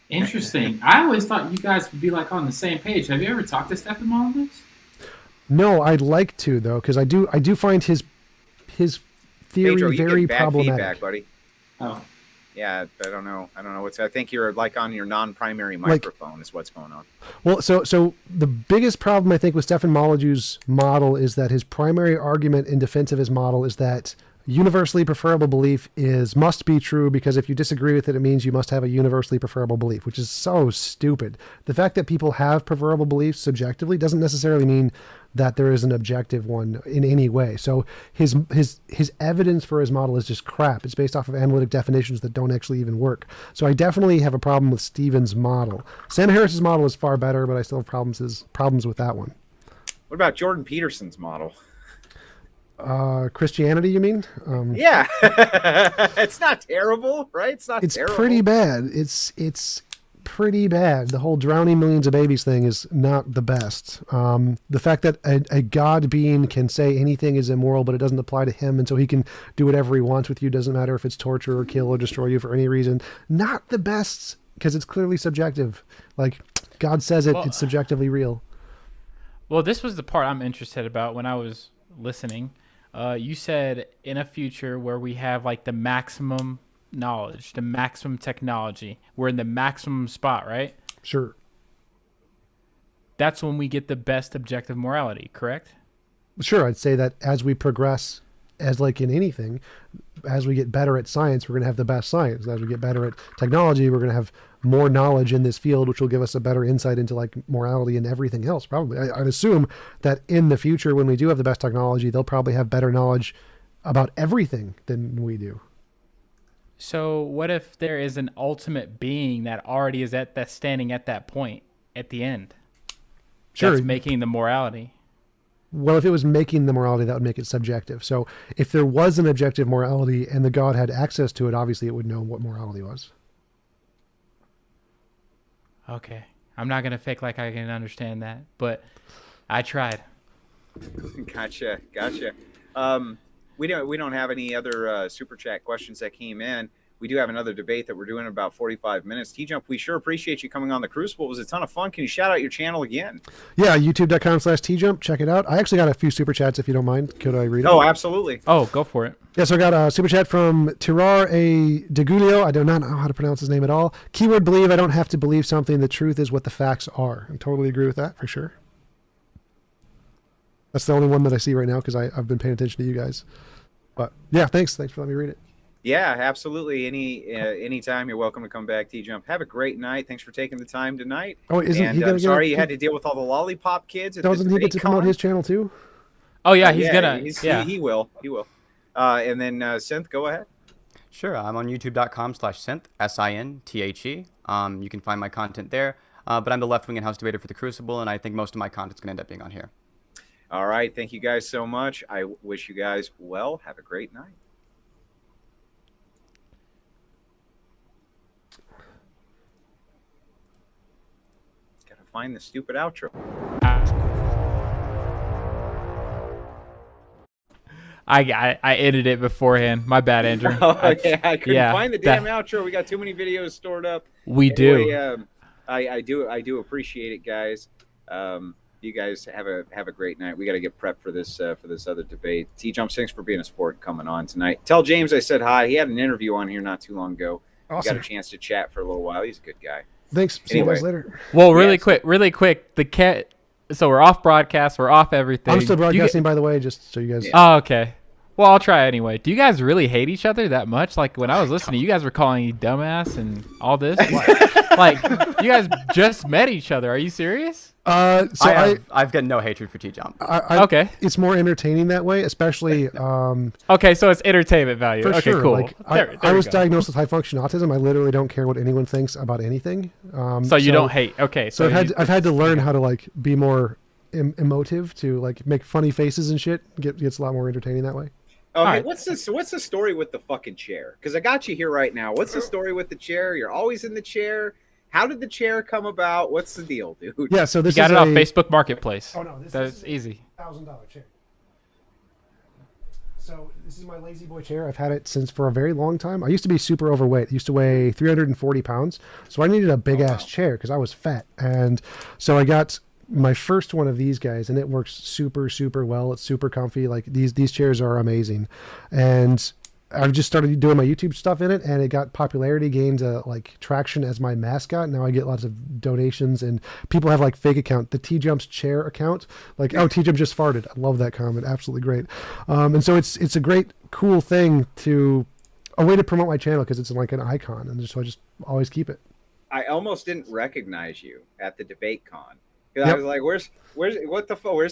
Interesting. I always thought you guys would be like on the same page. Have you ever talked to Stefan Molyneux? No, I'd like to though, because I do find his theory Pedro, you very get bad problematic. feedback, buddy. Oh. Yeah, I don't know. I think you're like on your non-primary microphone is what's going on. Well, so the biggest problem I think with Stefan Molyneux's model is that his primary argument in defense of his model is that universally preferable belief must be true, because if you disagree with it, it means you must have a universally preferable belief, which is so stupid. The fact that people have preferable beliefs subjectively doesn't necessarily mean that there is an objective one in any way. So his evidence for his model is just crap. It's based off of analytic definitions that don't actually even work. So I definitely have a problem with Stephen's model. Sam Harris's model is far better, but I still have problems with that one. What about Jordan Peterson's model? Christianity, you mean? Yeah, it's not terrible, right? It's terrible. Pretty bad. It's pretty bad. The whole drowning millions of babies thing is not the best. The fact that a God being can say anything is immoral, but it doesn't apply to him, and so he can do whatever he wants with you, doesn't matter if it's torture or kill or destroy you for any reason. Not the best, because it's clearly subjective. Like, God says it, it's subjectively real. Well, this was the part I'm interested about when I was listening. You said in a future where we have like the maximum knowledge, the maximum technology, we're in the maximum spot, right? Sure. That's when we get the best objective morality, correct? Sure, I'd say that as we progress, as like in anything, as we get better at science, we're going to have the best science. As we get better at technology, we're going to have more knowledge in this field, which will give us a better insight into like morality and everything else. Probably, I'd assume that in the future, when we do have the best technology, they'll probably have better knowledge about everything than we do. So what if there is an ultimate being that already is that's standing at that point at the end? Sure. That's making the morality. Well, if it was making the morality, that would make it subjective. So if there was an objective morality and the God had access to it, obviously it would know what morality was. Okay. I'm not going to fake like I can understand that, but I tried. Gotcha. We don't have any other super chat questions that came in. we do have another debate that we're doing in about 45 minutes. TJump, we sure appreciate you coming on the Crucible. It was a ton of fun. Can you shout out your channel again? Yeah, youtube.com/TJump. Check it out. I actually got a few super chats if you don't mind. Could I read it? Oh, absolutely. Oh, go for it. Yeah, so I got a super chat from Tirar A. Degulio. I do not know how to pronounce his name at all. Keyword believe. I don't have to believe something. The truth is what the facts are. I totally agree with that for sure. That's the only one that I see right now because I've been paying attention to you guys. But yeah, thanks for letting me read it. Yeah, absolutely. Anytime you're welcome to come back, TJump. Have a great night. Thanks for taking the time tonight. Oh, isn't and he gonna I'm sorry get, you had to deal with all the lollipop kids. At doesn't the he get to promote con? his channel too? Oh yeah, he's gonna. Yeah, he will. He will. And then Synth, go ahead. Sure, I'm on youtube.com/synth, SINTHE. You can find my content there. But I'm the left-wing and house debater for the Crucible, and I think most of my content's going to end up being on here. All right. Thank you guys so much. I wish you guys well. Have a great night. Gotta find the stupid outro. I edited it beforehand. My bad, Andrew. I couldn't find the damn that- outro. We got too many videos stored up. We do. I do appreciate it, guys. You guys have a great night. We got to get prepped for this other debate. TJump, thanks for being a sport and coming on tonight. Tell James I said hi. He had an interview on here not too long ago. Awesome. We got a chance to chat for a little while. He's a good guy. Thanks. See you guys later. Well, really quick. The cat. So we're off broadcast. We're off everything. I'm still broadcasting, by the way, just so you guys. Oh, okay. Well, I'll try anyway. Do you guys really hate each other that much? Like when I was listening, you guys were calling you dumbass and all this. Like you guys just met each other. Are you serious? So I've got no hatred for TJump. Okay. It's more entertaining that way, especially. Okay, so it's entertainment value. For Okay, sure. cool. Like, There I we was go. diagnosed with high function autism. I literally don't care what anyone thinks about anything. So you don't hate. Okay. So So I've had to learn how to like be more emotive to like make funny faces and shit. Gets a lot more entertaining that way. Okay, right. what's the story with the fucking chair? Because I got you here right now. What's the story with the chair? You're always in the chair. How did the chair come about? What's the deal, dude? Yeah, so this you got is it off a- Facebook Marketplace. Oh no, this That's is easy. $1,000 chair. So this is my lazy boy chair. I've had it since for a very long time. I used to be super overweight. I used to weigh 340 pounds. So I needed a big ass chair because I was fat. And so I got my first one of these guys, and it works super, super well. It's super comfy. Like these chairs are amazing. And I've just started doing my YouTube stuff in it, and it got popularity, gained like traction as my mascot. Now I get lots of donations, and people have like fake account, the TJump's chair account. Like, oh, TJump just farted. I love that comment. Absolutely great. And so it's a great, cool thing a way to promote my channel because it's like an icon, and so I just always keep it. I almost didn't recognize you at the debate con. Yep. I was like, where's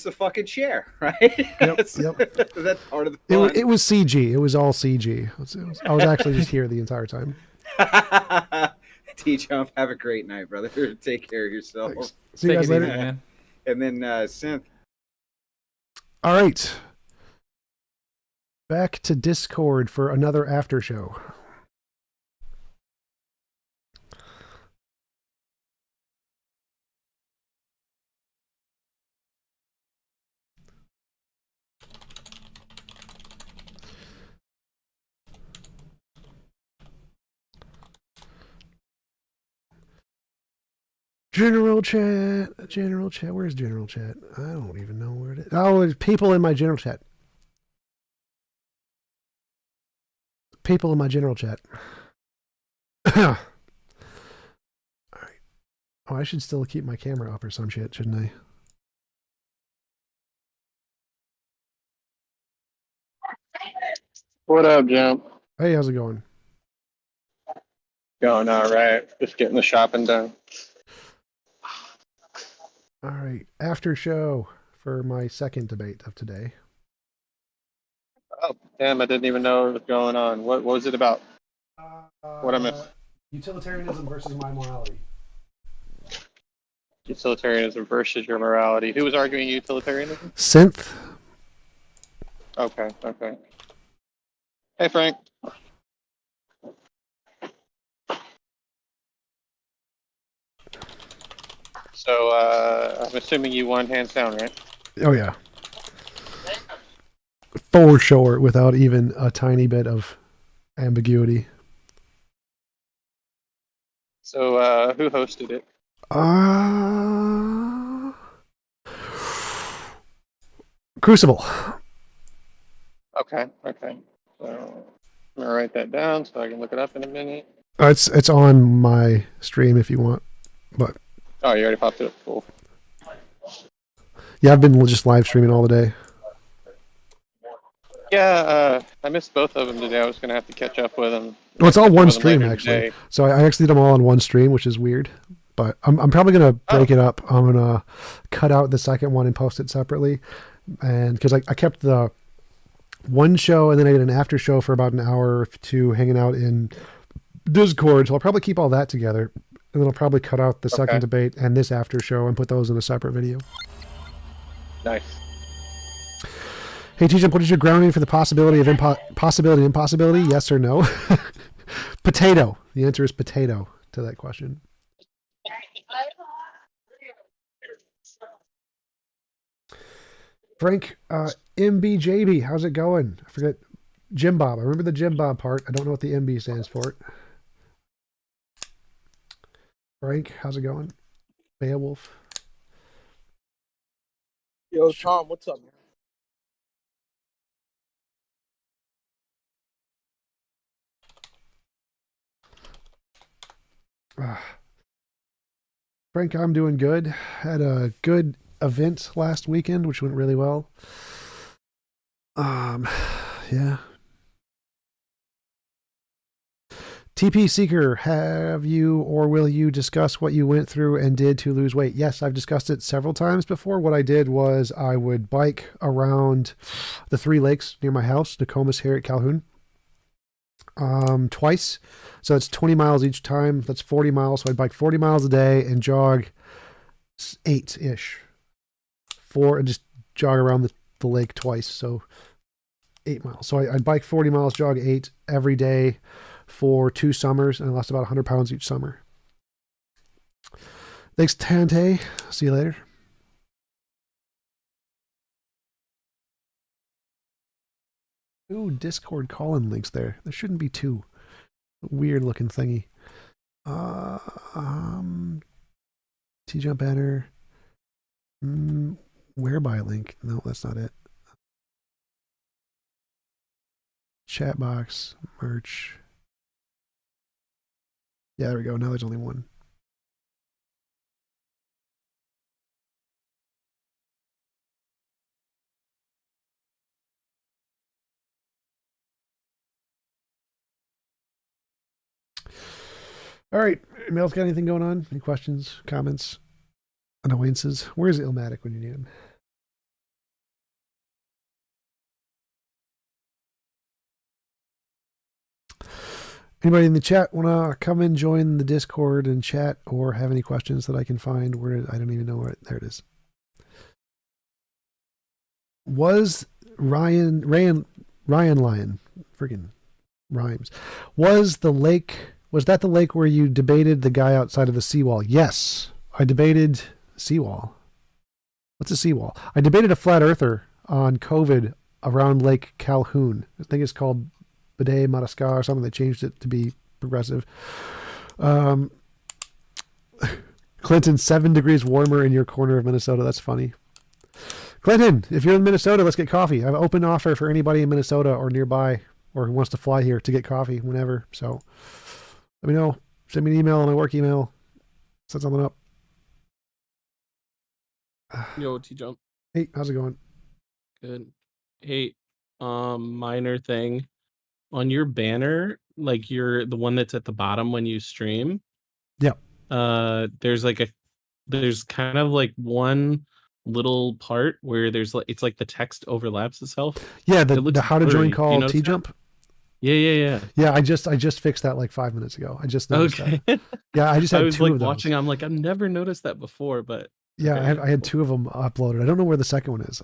the fucking chair, right? Yep, that's part of the It, fun. it was CG. It was all CG. I was actually just here the entire time. TJump, have a great night, brother. Take care of yourself. Thanks. See you guys later. Man. And then Synth. All right. Back to Discord for another after show. General chat. Where's general chat? I don't even know where it is. Oh, there's people in my general chat. People in my general chat. All right. Oh, I should still keep my camera up or some shit, shouldn't I? What up, Jump? Hey, how's it going? Going all right. Just getting the shopping done. All right. After show for my second debate of today. Oh, damn, I didn't even know what was going on. What was it about? What I missed? Utilitarianism versus my morality. Utilitarianism versus your morality. Who was arguing utilitarianism? Synth. Okay. Hey, Frank. So, I'm assuming you won hands down, right? Oh, yeah. For sure, without even a tiny bit of ambiguity. So who hosted it? Crucible. Okay. So I'm gonna write that down so I can look it up in a minute. It's on my stream if you want, but Oh, you already popped it up. Cool. yeah, I've been just live streaming all the day. Yeah, I missed both of them today. I was gonna have to catch up with them. Well, it's all catch up one with them stream later actually. today. So I actually did them all on one stream, which is weird. But I'm probably gonna break it up. I'm gonna cut out the second one and post it separately, and because I kept the one show and then I did an after show for about an hour or two hanging out in Discord. So I'll probably keep all that together, and then I'll probably cut out the second debate and this after show and put those in a separate video. Nice. Hey TJump, what is your grounding for the possibility of possibility and impossibility? Yes or no? Potato. The answer is potato to that question. Frank, MBJB, how's it going? I forget. Jim Bob. I remember the Jim Bob part. I don't know what the MB stands for. Frank, how's it going? Beowulf. Yo, Tom, what's up, man? Frank, I'm doing good. Had a good event last weekend, which went really well. Yeah. TP Seeker, have you or will you discuss what you went through and did to lose weight? Yes, I've discussed it several times before. What I did was I would bike around the 3 lakes near my house, Nokomis, Harriet, Calhoun, twice. So it's 20 miles each time. That's 40 miles. So I'd bike 40 miles a day and jog 8-ish. 4 and just jog around the lake twice. So 8 miles. So I'd bike 40 miles, jog 8 every day for 2 summers, and I lost about 100 pounds each summer. Thanks, Tante. See you later. Ooh, Discord call-in links there. There shouldn't be 2. Weird looking thingy. TJump banner. Whereby link. No, that's not it. Chat box. Merch. Yeah, there we go. Now there's only 1. All right. Anybody else got anything going on? Any questions, comments, annoyances? Where's Illmatic when you need him? Anybody in the chat want to come and join the Discord and chat or have any questions that I can find? Where I don't even know where. There it is. Was Ryan Lyon, freaking rhymes. Was that the lake where you debated the guy outside of the seawall? Yes, I debated seawall. What's a seawall? I debated a flat earther on COVID around Lake Calhoun. I think it's called Bidet Madagascar or something. They changed it to be progressive. Clinton, 7 degrees warmer in your corner of Minnesota. That's funny. Clinton, if you're in Minnesota, let's get coffee. I have an open offer for anybody in Minnesota or nearby or who wants to fly here to get coffee whenever. So let me know. Send me an email on my work email. Set something up. Yo, TJump. Hey, how's it going? Good. Hey, minor thing. On your banner, like you're the one that's at the bottom when you stream. Yeah. There's kind of like one little part where there's like it's like the text overlaps itself. Yeah, the how to join blurry. call TJump. Yeah. Yeah, I just fixed that like 5 minutes ago. I just noticed Okay. that. Yeah, I just had I was 2 like of those. watching. I'm like, I've never noticed that before, but Yeah, okay. I had 2 of them uploaded. I don't know where the second one is.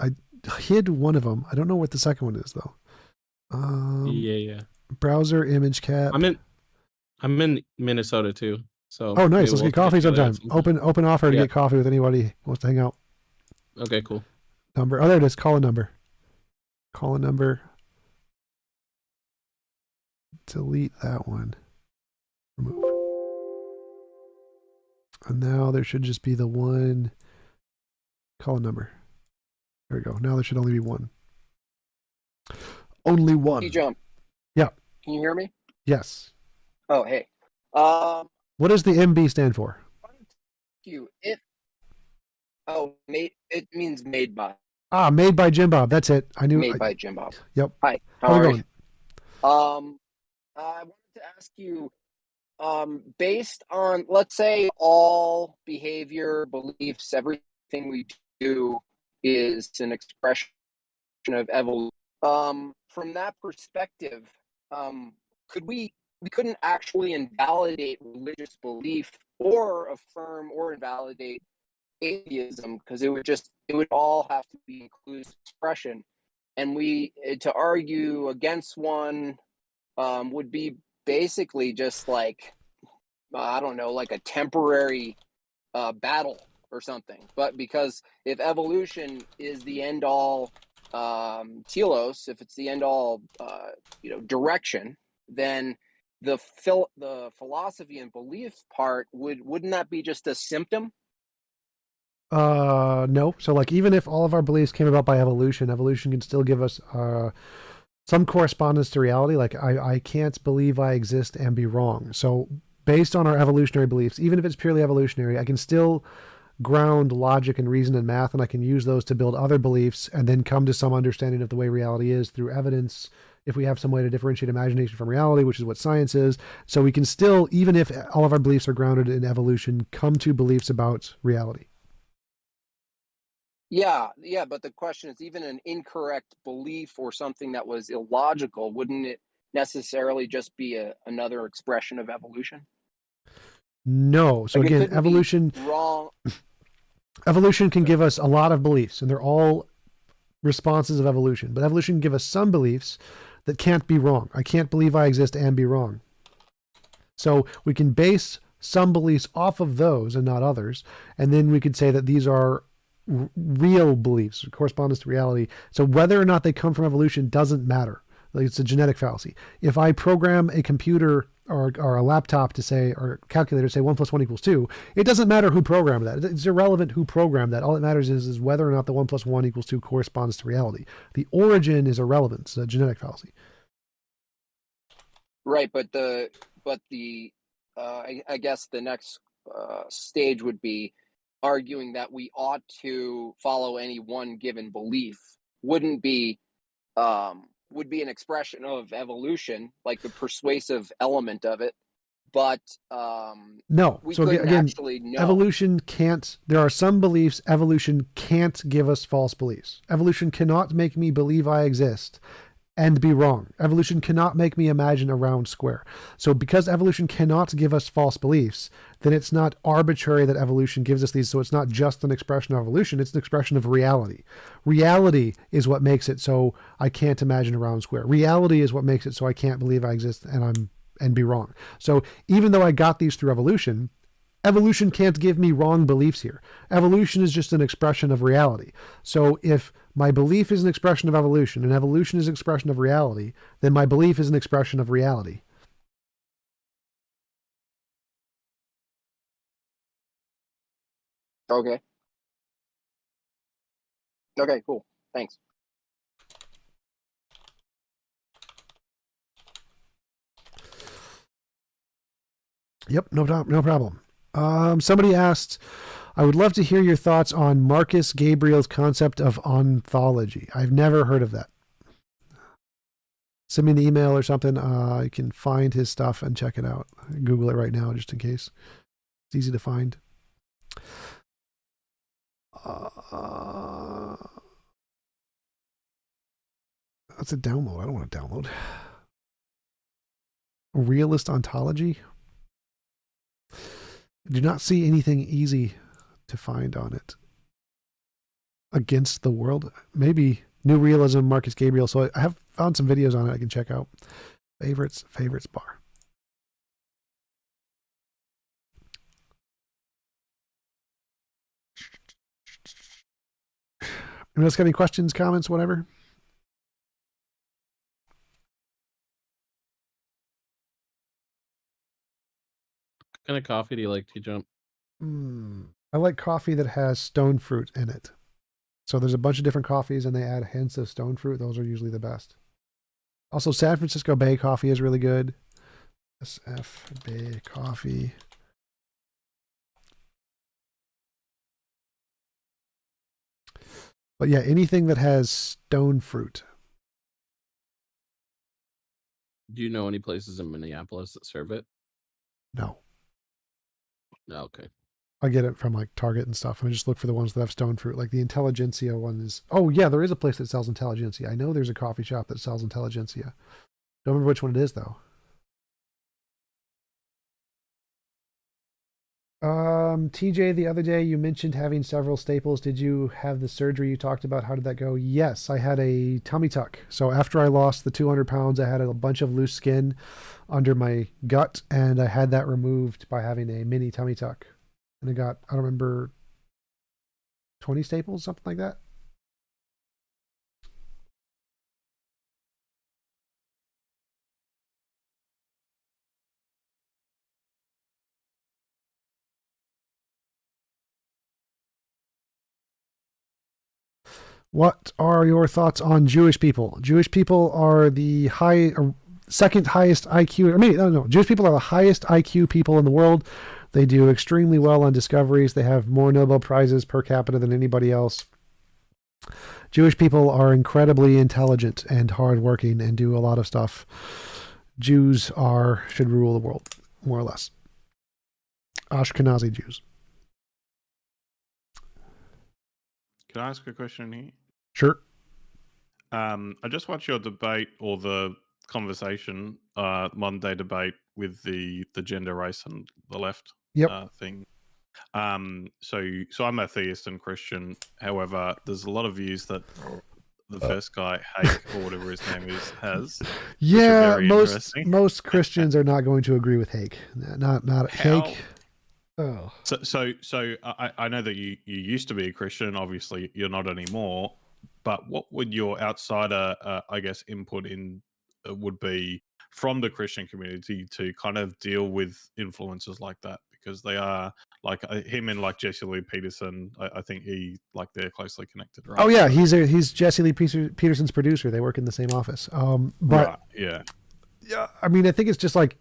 I hid one of them. I don't know what the second one is though. Yeah. Browser image cap. I'm in Minnesota too. So Oh, nice. maybe Let's we'll get coffee together sometime. at some point. Open offer to Yeah. get coffee with anybody who wants to hang out. Okay, cool. Number. Oh, there it is. Call a number. Call a number. Delete that one. Remove. And now there should just be the one. Call a number. There we go. Now there should only be one. Only one. TJump. Yeah. Can you hear me? Yes. Oh, hey. What does the MB stand for? It means made by. Ah, made by Jim Bob. That's it. I knew. Made by Jim Bob. Yep. Hi. How are we are going? you? I wanted to ask you, based on, let's say, all behavior, beliefs, everything we do is an expression of evolution. From that perspective, we couldn't actually invalidate religious belief or affirm or invalidate atheism, because it would all have to be inclusive expression, and to argue against one would be basically just like, I don't know, like a temporary battle or something. But because if evolution is the end all telos, if it's the end all direction, then the philosophy and belief part wouldn't that be just a symptom? No. So like, even if all of our beliefs came about by evolution, evolution can still give us some correspondence to reality. Like I can't believe I exist and be wrong. So based on our evolutionary beliefs, even if it's purely evolutionary, I can still ground logic and reason and math, and I can use those to build other beliefs and then come to some understanding of the way reality is through evidence, if we have some way to differentiate imagination from reality, which is what science is. So we can still, even if all of our beliefs are grounded in evolution, come to beliefs about reality. Yeah, but the question is, even an incorrect belief or something that was illogical, wouldn't it necessarily just be another expression of evolution? No. So Like, again, evolution wrong. Evolution can give us a lot of beliefs, and they're all responses of evolution. But evolution can give us some beliefs that can't be wrong. I can't believe I exist and be wrong. So we can base some beliefs off of those and not others, and then we could say that these are real beliefs, correspondence to reality. So whether or not they come from evolution doesn't matter. Like, it's a genetic fallacy. If I program a computer or a laptop to say, or a calculator to say 1 + 1 = 2, it doesn't matter who programmed that. It's irrelevant who programmed that. All that matters is whether or not the 1 + 1 = 2 corresponds to reality. The origin is irrelevant. It's a genetic fallacy. Right, but I guess the next stage would be arguing that we ought to follow any one given belief would be an expression of evolution, like the persuasive element of it. But no. we So couldn't again, actually know. Evolution can't. There are some beliefs evolution can't give us false beliefs. Evolution cannot make me believe I exist and be wrong. Evolution cannot make me imagine a round square. So because evolution cannot give us false beliefs, then it's not arbitrary that evolution gives us these. So it's not just an expression of evolution, it's an expression of reality. Reality is what makes it so I can't imagine a round square. Reality is what makes it so I can't believe I exist and be wrong. So even though I got these through evolution, evolution can't give me wrong beliefs here. Evolution is just an expression of reality. So if my belief is an expression of evolution and evolution is an expression of reality, then my belief is an expression of reality. Okay. Okay, cool. Thanks. Yep, no problem. Somebody asked, I would love to hear your thoughts on Marcus Gabriel's concept of ontology. I've never heard of that. Send me an email or something. I can find his stuff and check it out. Google it right now just in case. It's easy to find. That's a download. I don't want to download. Realist ontology? I do not see anything easy to find on it. Against the World? Maybe New Realism, Marcus Gabriel. So I have found some videos on it I can check out. Favorites bar. Anyone else got any questions, comments, whatever? What kind of coffee do you like, TJump? I like coffee that has stone fruit in it. So there's a bunch of different coffees and they add hints of stone fruit. Those are usually the best. Also, San Francisco Bay coffee is really good. SF Bay coffee. But yeah, anything that has stone fruit. Do you know any places in Minneapolis that serve it? No. Okay. I get it from like Target and stuff. And I just look for the ones that have stone fruit. Like the Intelligentsia one is. Oh yeah, there is a place that sells Intelligentsia. I know there's a coffee shop that sells Intelligentsia. Don't remember which one it is though. TJ, the other day you mentioned having several staples. Did you have the surgery you talked about? How did that go? Yes, I had a tummy tuck. So after I lost the 200 pounds, I had a bunch of loose skin under my gut, and I had that removed by having a mini tummy tuck. And I got, I don't remember, 20 staples, something like that. What are your thoughts on Jewish people? Jewish people are the second highest IQ. I mean, no. Jewish people are the highest IQ people in the world. They do extremely well on discoveries. They have more Nobel Prizes per capita than anybody else. Jewish people are incredibly intelligent and hardworking and do a lot of stuff. Jews should rule the world, more or less. Ashkenazi Jews. Can I ask a question here? Sure. I just watched your debate or the conversation, Monday debate with the gender, race, and the left thing. So I'm a theist and Christian. However, there's a lot of views that the first guy, Hake, or whatever his name is, has. Yeah, most Christians are not going to agree with Hake. Not Hake. Oh. So I know that you used to be a Christian. Obviously, you're not anymore. But what would your outsider, I guess, input in would be from the Christian community to kind of deal with influences like that? Because they are like him and like Jesse Lee Peterson. I think they're closely connected, right? Oh yeah, he's Jesse Lee Peterson's producer. They work in the same office. But right, yeah. I mean, I think it's just like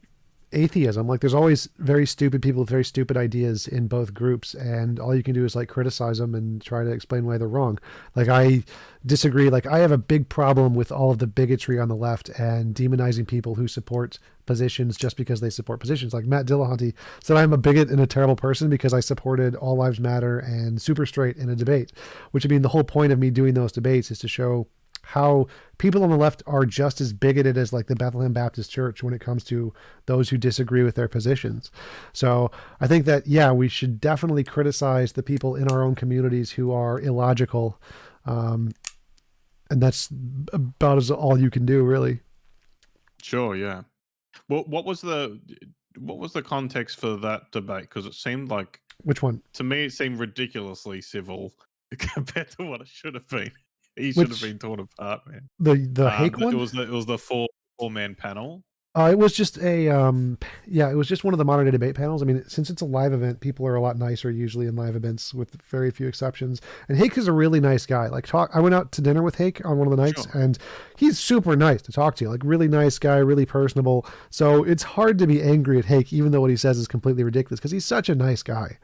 atheism. Like there's always very stupid people with very stupid ideas in both groups, and all you can do is like criticize them and try to explain why they're wrong. Like I disagree. Like I have a big problem with all of the bigotry on the left and demonizing people who support positions just because they support positions. Like Matt Dillahunty said I'm a bigot and a terrible person because I supported All Lives Matter and Super Straight in a debate, which I mean the whole point of me doing those debates is to show how people on the left are just as bigoted as like the Bethlehem Baptist Church when it comes to those who disagree with their positions. So I think that, yeah, we should definitely criticize the people in our own communities who are illogical. And that's about as all you can do, really. Sure. Yeah. Well, what was the context for that debate? Because it seemed like, which one? To me, it seemed ridiculously civil compared to what it should have been. He should have been torn apart, man. The Hake one? It was the four-man panel. It was just it was just one of the modern day debate panels. I mean, since it's a live event, people are a lot nicer usually in live events, with very few exceptions. And Hake is a really nice guy. I went out to dinner with Hake on one of the nights, and he's super nice to talk to. Like really nice guy, really personable. So it's hard to be angry at Hake, even though what he says is completely ridiculous, because he's such a nice guy.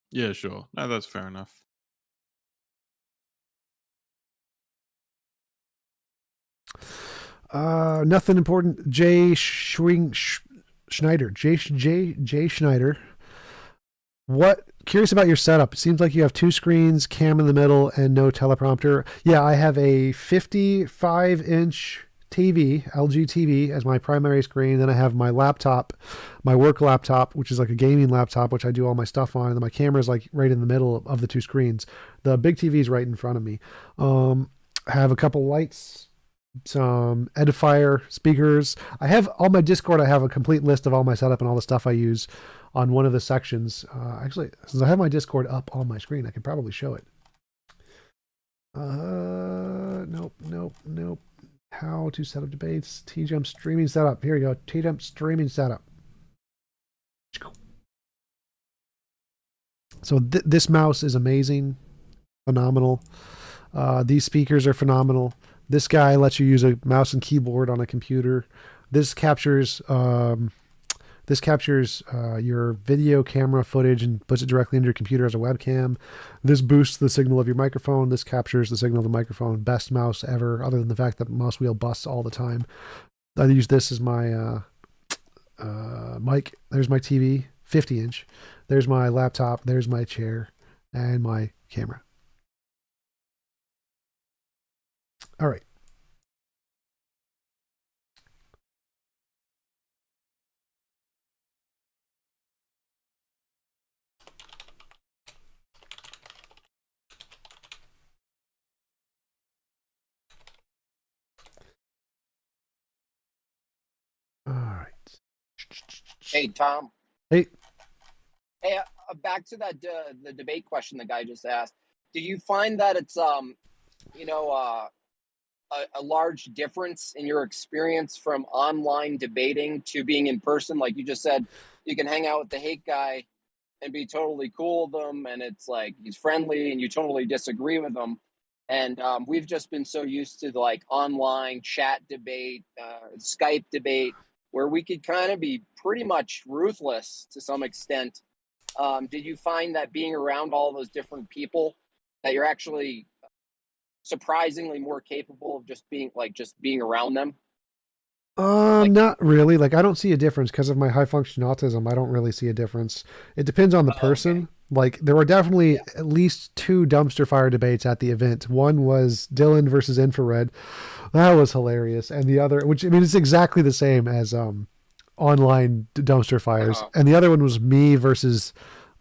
Yeah, sure. No, that's fair enough. Nothing important. Jay Schneider. Jay Schneider. Curious about your setup. It seems like you have two screens, cam in the middle, and no teleprompter. Yeah, I have a 55-inch TV, LG TV, as my primary screen. Then I have my laptop, my work laptop, which is like a gaming laptop, which I do all my stuff on. And then my camera is like right in the middle of the two screens. The big TV is right in front of me. I have a couple lights, some edifier speakers. I have on my Discord, I have a complete list of all my setup and all the stuff I use on one of the sections. Actually, since I have my Discord up on my screen, I could probably show it. Nope. How to set up debates. TJump streaming setup. Here we go. TJump streaming setup. So this mouse is amazing, phenomenal. These speakers are phenomenal. This guy lets you use a mouse and keyboard on a computer. This captures your video camera footage and puts it directly into your computer as a webcam. This boosts the signal of your microphone. This captures the signal of the microphone. Best mouse ever, other than the fact that the mouse wheel busts all the time. I use this as my mic. There's my TV, 50-inch. There's my laptop. There's my chair and my camera. All right. All right. Hey, Tom. Hey. Hey, back to that the debate question the guy just asked. Do you find that it's you know a large difference in your experience from online debating to being in person? Like you just said, you can hang out with the hate guy and be totally cool with him, and it's like he's friendly, and you totally disagree with him. And we've just been so used to the, like, online chat debate, Skype debate, where we could kind of be pretty much ruthless to some extent. Did you find that being around all those different people, that you're actually surprisingly more capable of just being around them? Not really. Like, I don't see a difference because of my high function autism. I don't really see a difference. It depends on the person. Like, there were definitely at least 2 dumpster fire debates at the event. One was Dylan versus Infrared. That was hilarious. And the other, which, I mean, it's exactly the same as online dumpster fires. And the other one was me versus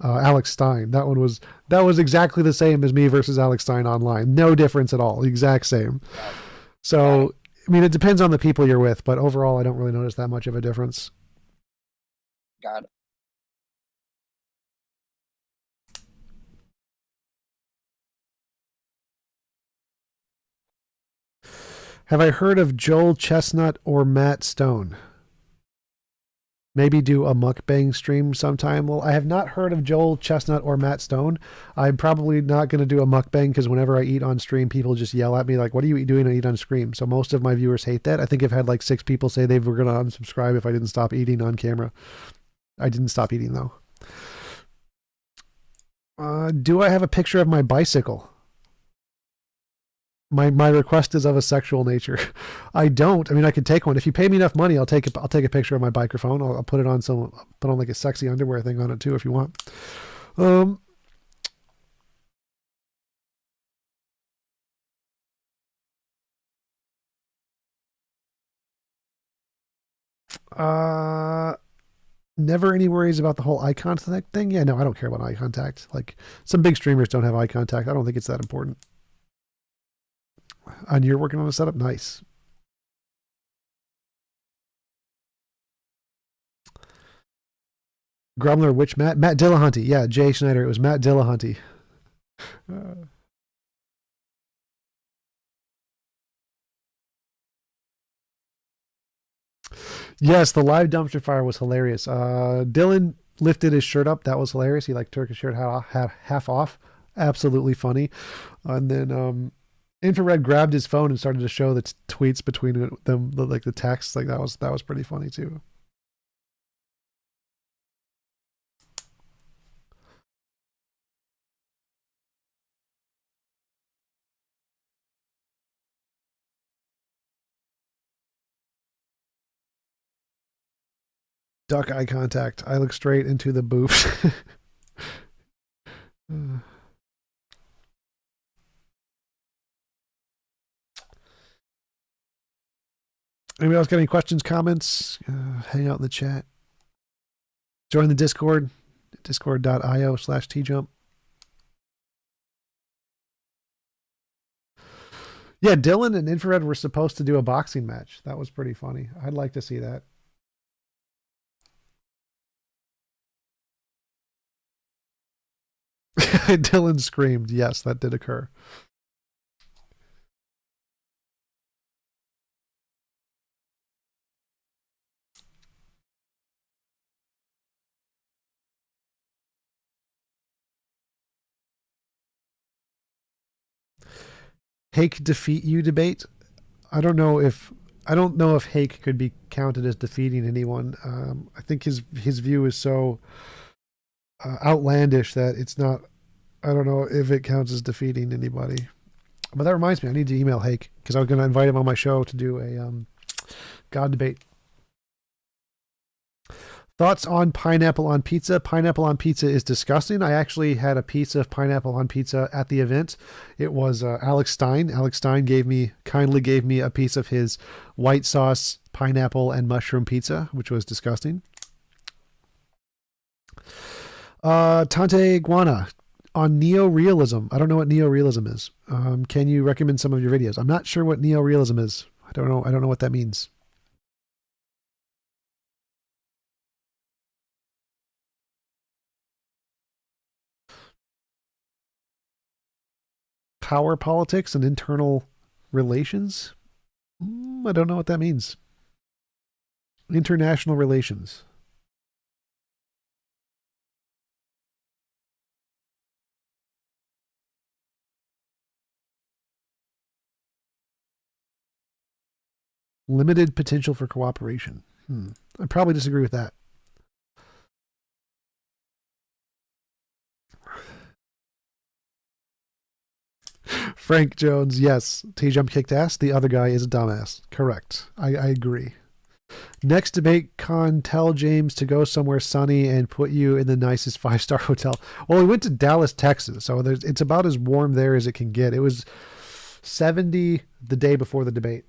Alex Stein. That was exactly the same as me versus Alex Stein online. No difference at all. The exact same. So, I mean, it depends on the people you're with, but overall, I don't really notice that much of a difference. Got it. Have I heard of Joel Chestnut or Matt Stone? Maybe do a mukbang stream sometime. Well, I have not heard of Joel Chestnut or Matt Stone. I'm probably not going to do a mukbang because whenever I eat on stream, people just yell at me like, what are you doing to eat on stream? So most of my viewers hate that. I think I've had like 6 people say they were going to unsubscribe if I didn't stop eating on camera. I didn't stop eating though. Do I have a picture of my bicycle? My request is of a sexual nature. I don't. I mean, I could take one. If you pay me enough money, I'll take a picture of my microphone. I'll put it on put on like a sexy underwear thing on it too if you want. Never any worries about the whole eye contact thing? Yeah, no, I don't care about eye contact. Like, some big streamers don't have eye contact. I don't think it's that important. And you're working on a setup? Nice. Grumler, which Matt? Matt Dillahunty. Yeah, Jay Schneider. It was Matt Dillahunty. Yes, the live dumpster fire was hilarious. Dylan lifted his shirt up. That was hilarious. He like took his shirt half off. Absolutely funny. And then Infrared grabbed his phone and started to show the tweets between them, like the text. Like that was pretty funny too. Duck eye contact. I look straight into the boobs. Anybody else got any questions, comments? Hang out in the chat. Join the Discord, discord.io/TJump. Yeah, Dylan and Infrared were supposed to do a boxing match. That was pretty funny. I'd like to see that. Dylan screamed. Yes, that did occur. Hake defeat you debate. I don't know if Hake could be counted as defeating anyone. I think his view is so outlandish that it's not. I don't know if it counts as defeating anybody. But that reminds me, I need to email Hake because I was going to invite him on my show to do a God debate. Thoughts on pineapple on pizza? Pineapple on pizza is disgusting. I actually had a piece of pineapple on pizza at the event. It was Alex Stein. Alex Stein kindly gave me a piece of his white sauce, pineapple, and mushroom pizza, which was disgusting. Tante Iguana on neorealism. I don't know what neorealism is. Can you recommend some of your videos? I'm not sure what neorealism is. I don't know what that means. Power politics and internal relations? I don't know what that means. International relations. Limited potential for cooperation. I probably disagree with that. Frank Jones, yes. TJump kicked ass. The other guy is a dumbass. Correct. I agree. Next debate con, tell James to go somewhere sunny and put you in the nicest 5-star hotel. Well, we went to Dallas, Texas, so it's about as warm there as it can get. It was 70 the day before the debate.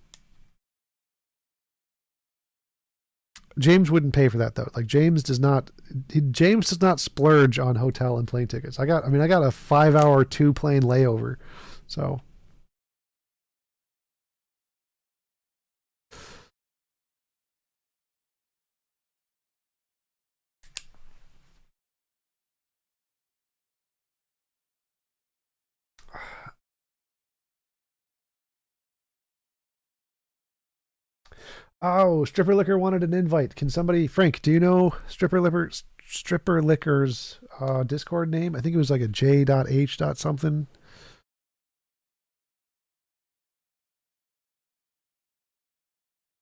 James wouldn't pay for that though. Like James does not splurge on hotel and plane tickets. I got a 5-hour 2-plane layover. So oh, Stripper Liquor wanted an invite. Can somebody, Frank, do you know Stripper Liquor's Discord name? I think it was like a J.H. something.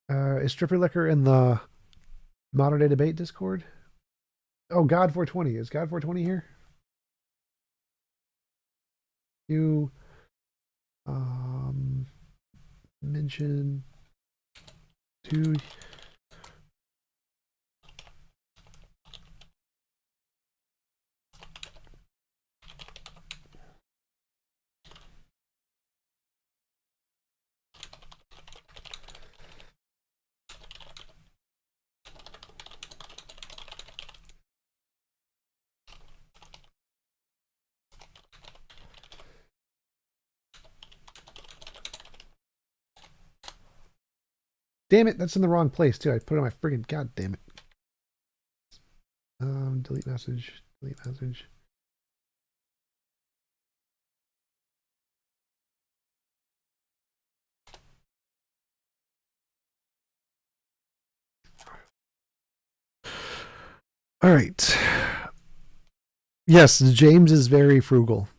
Is Stripper Liquor in the Modern Day Debate Discord? Oh, God 420. Is God 420 here? You mention to damn it, that's in the wrong place too. I put it on my friggin' god damn it. Delete message. All right. Yes, James is very frugal.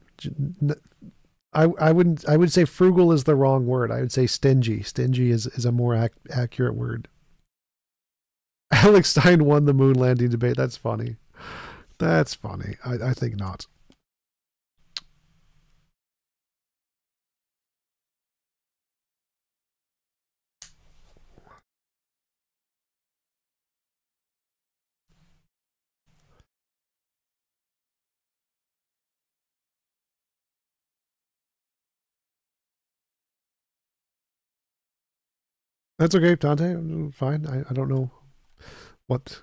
I would say frugal is the wrong word. I would say stingy. Stingy is a more accurate word. Alex Stein won the moon landing debate. That's funny. That's funny. I think not. That's okay, Dante. Fine. I don't know what.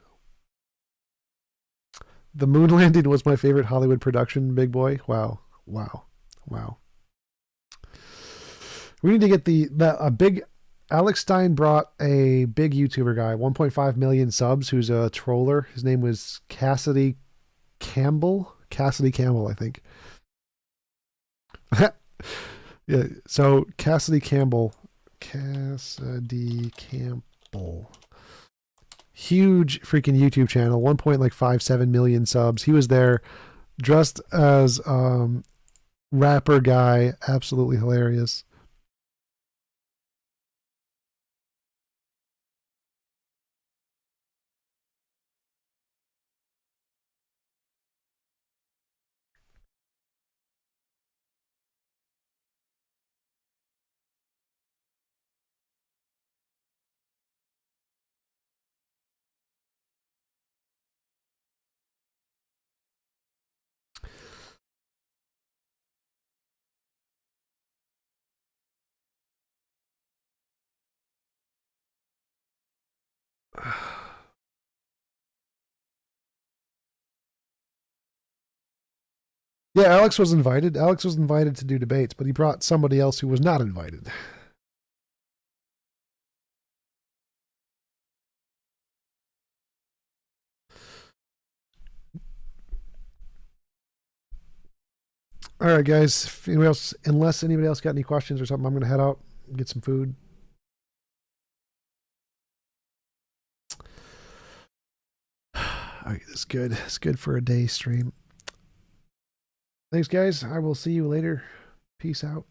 The moon landing was my favorite Hollywood production, big boy. Wow. We need to get a big. Alex Stein brought a big YouTuber guy, 1.5 million subs, who's a troller. His name was Cassidy Campbell, I think. Yeah. So Cassidy Campbell. Huge freaking YouTube channel, 1.57 million subs. He was there dressed as rapper guy, absolutely hilarious. Yeah, Alex was invited. Alex was invited to do debates, but he brought somebody else who was not invited. All right, guys. If anybody else, unless anybody else got any questions or something, I'm going to head out and get some food. All right, that's good. It's good for a day stream. Thanks, guys. I will see you later. Peace out.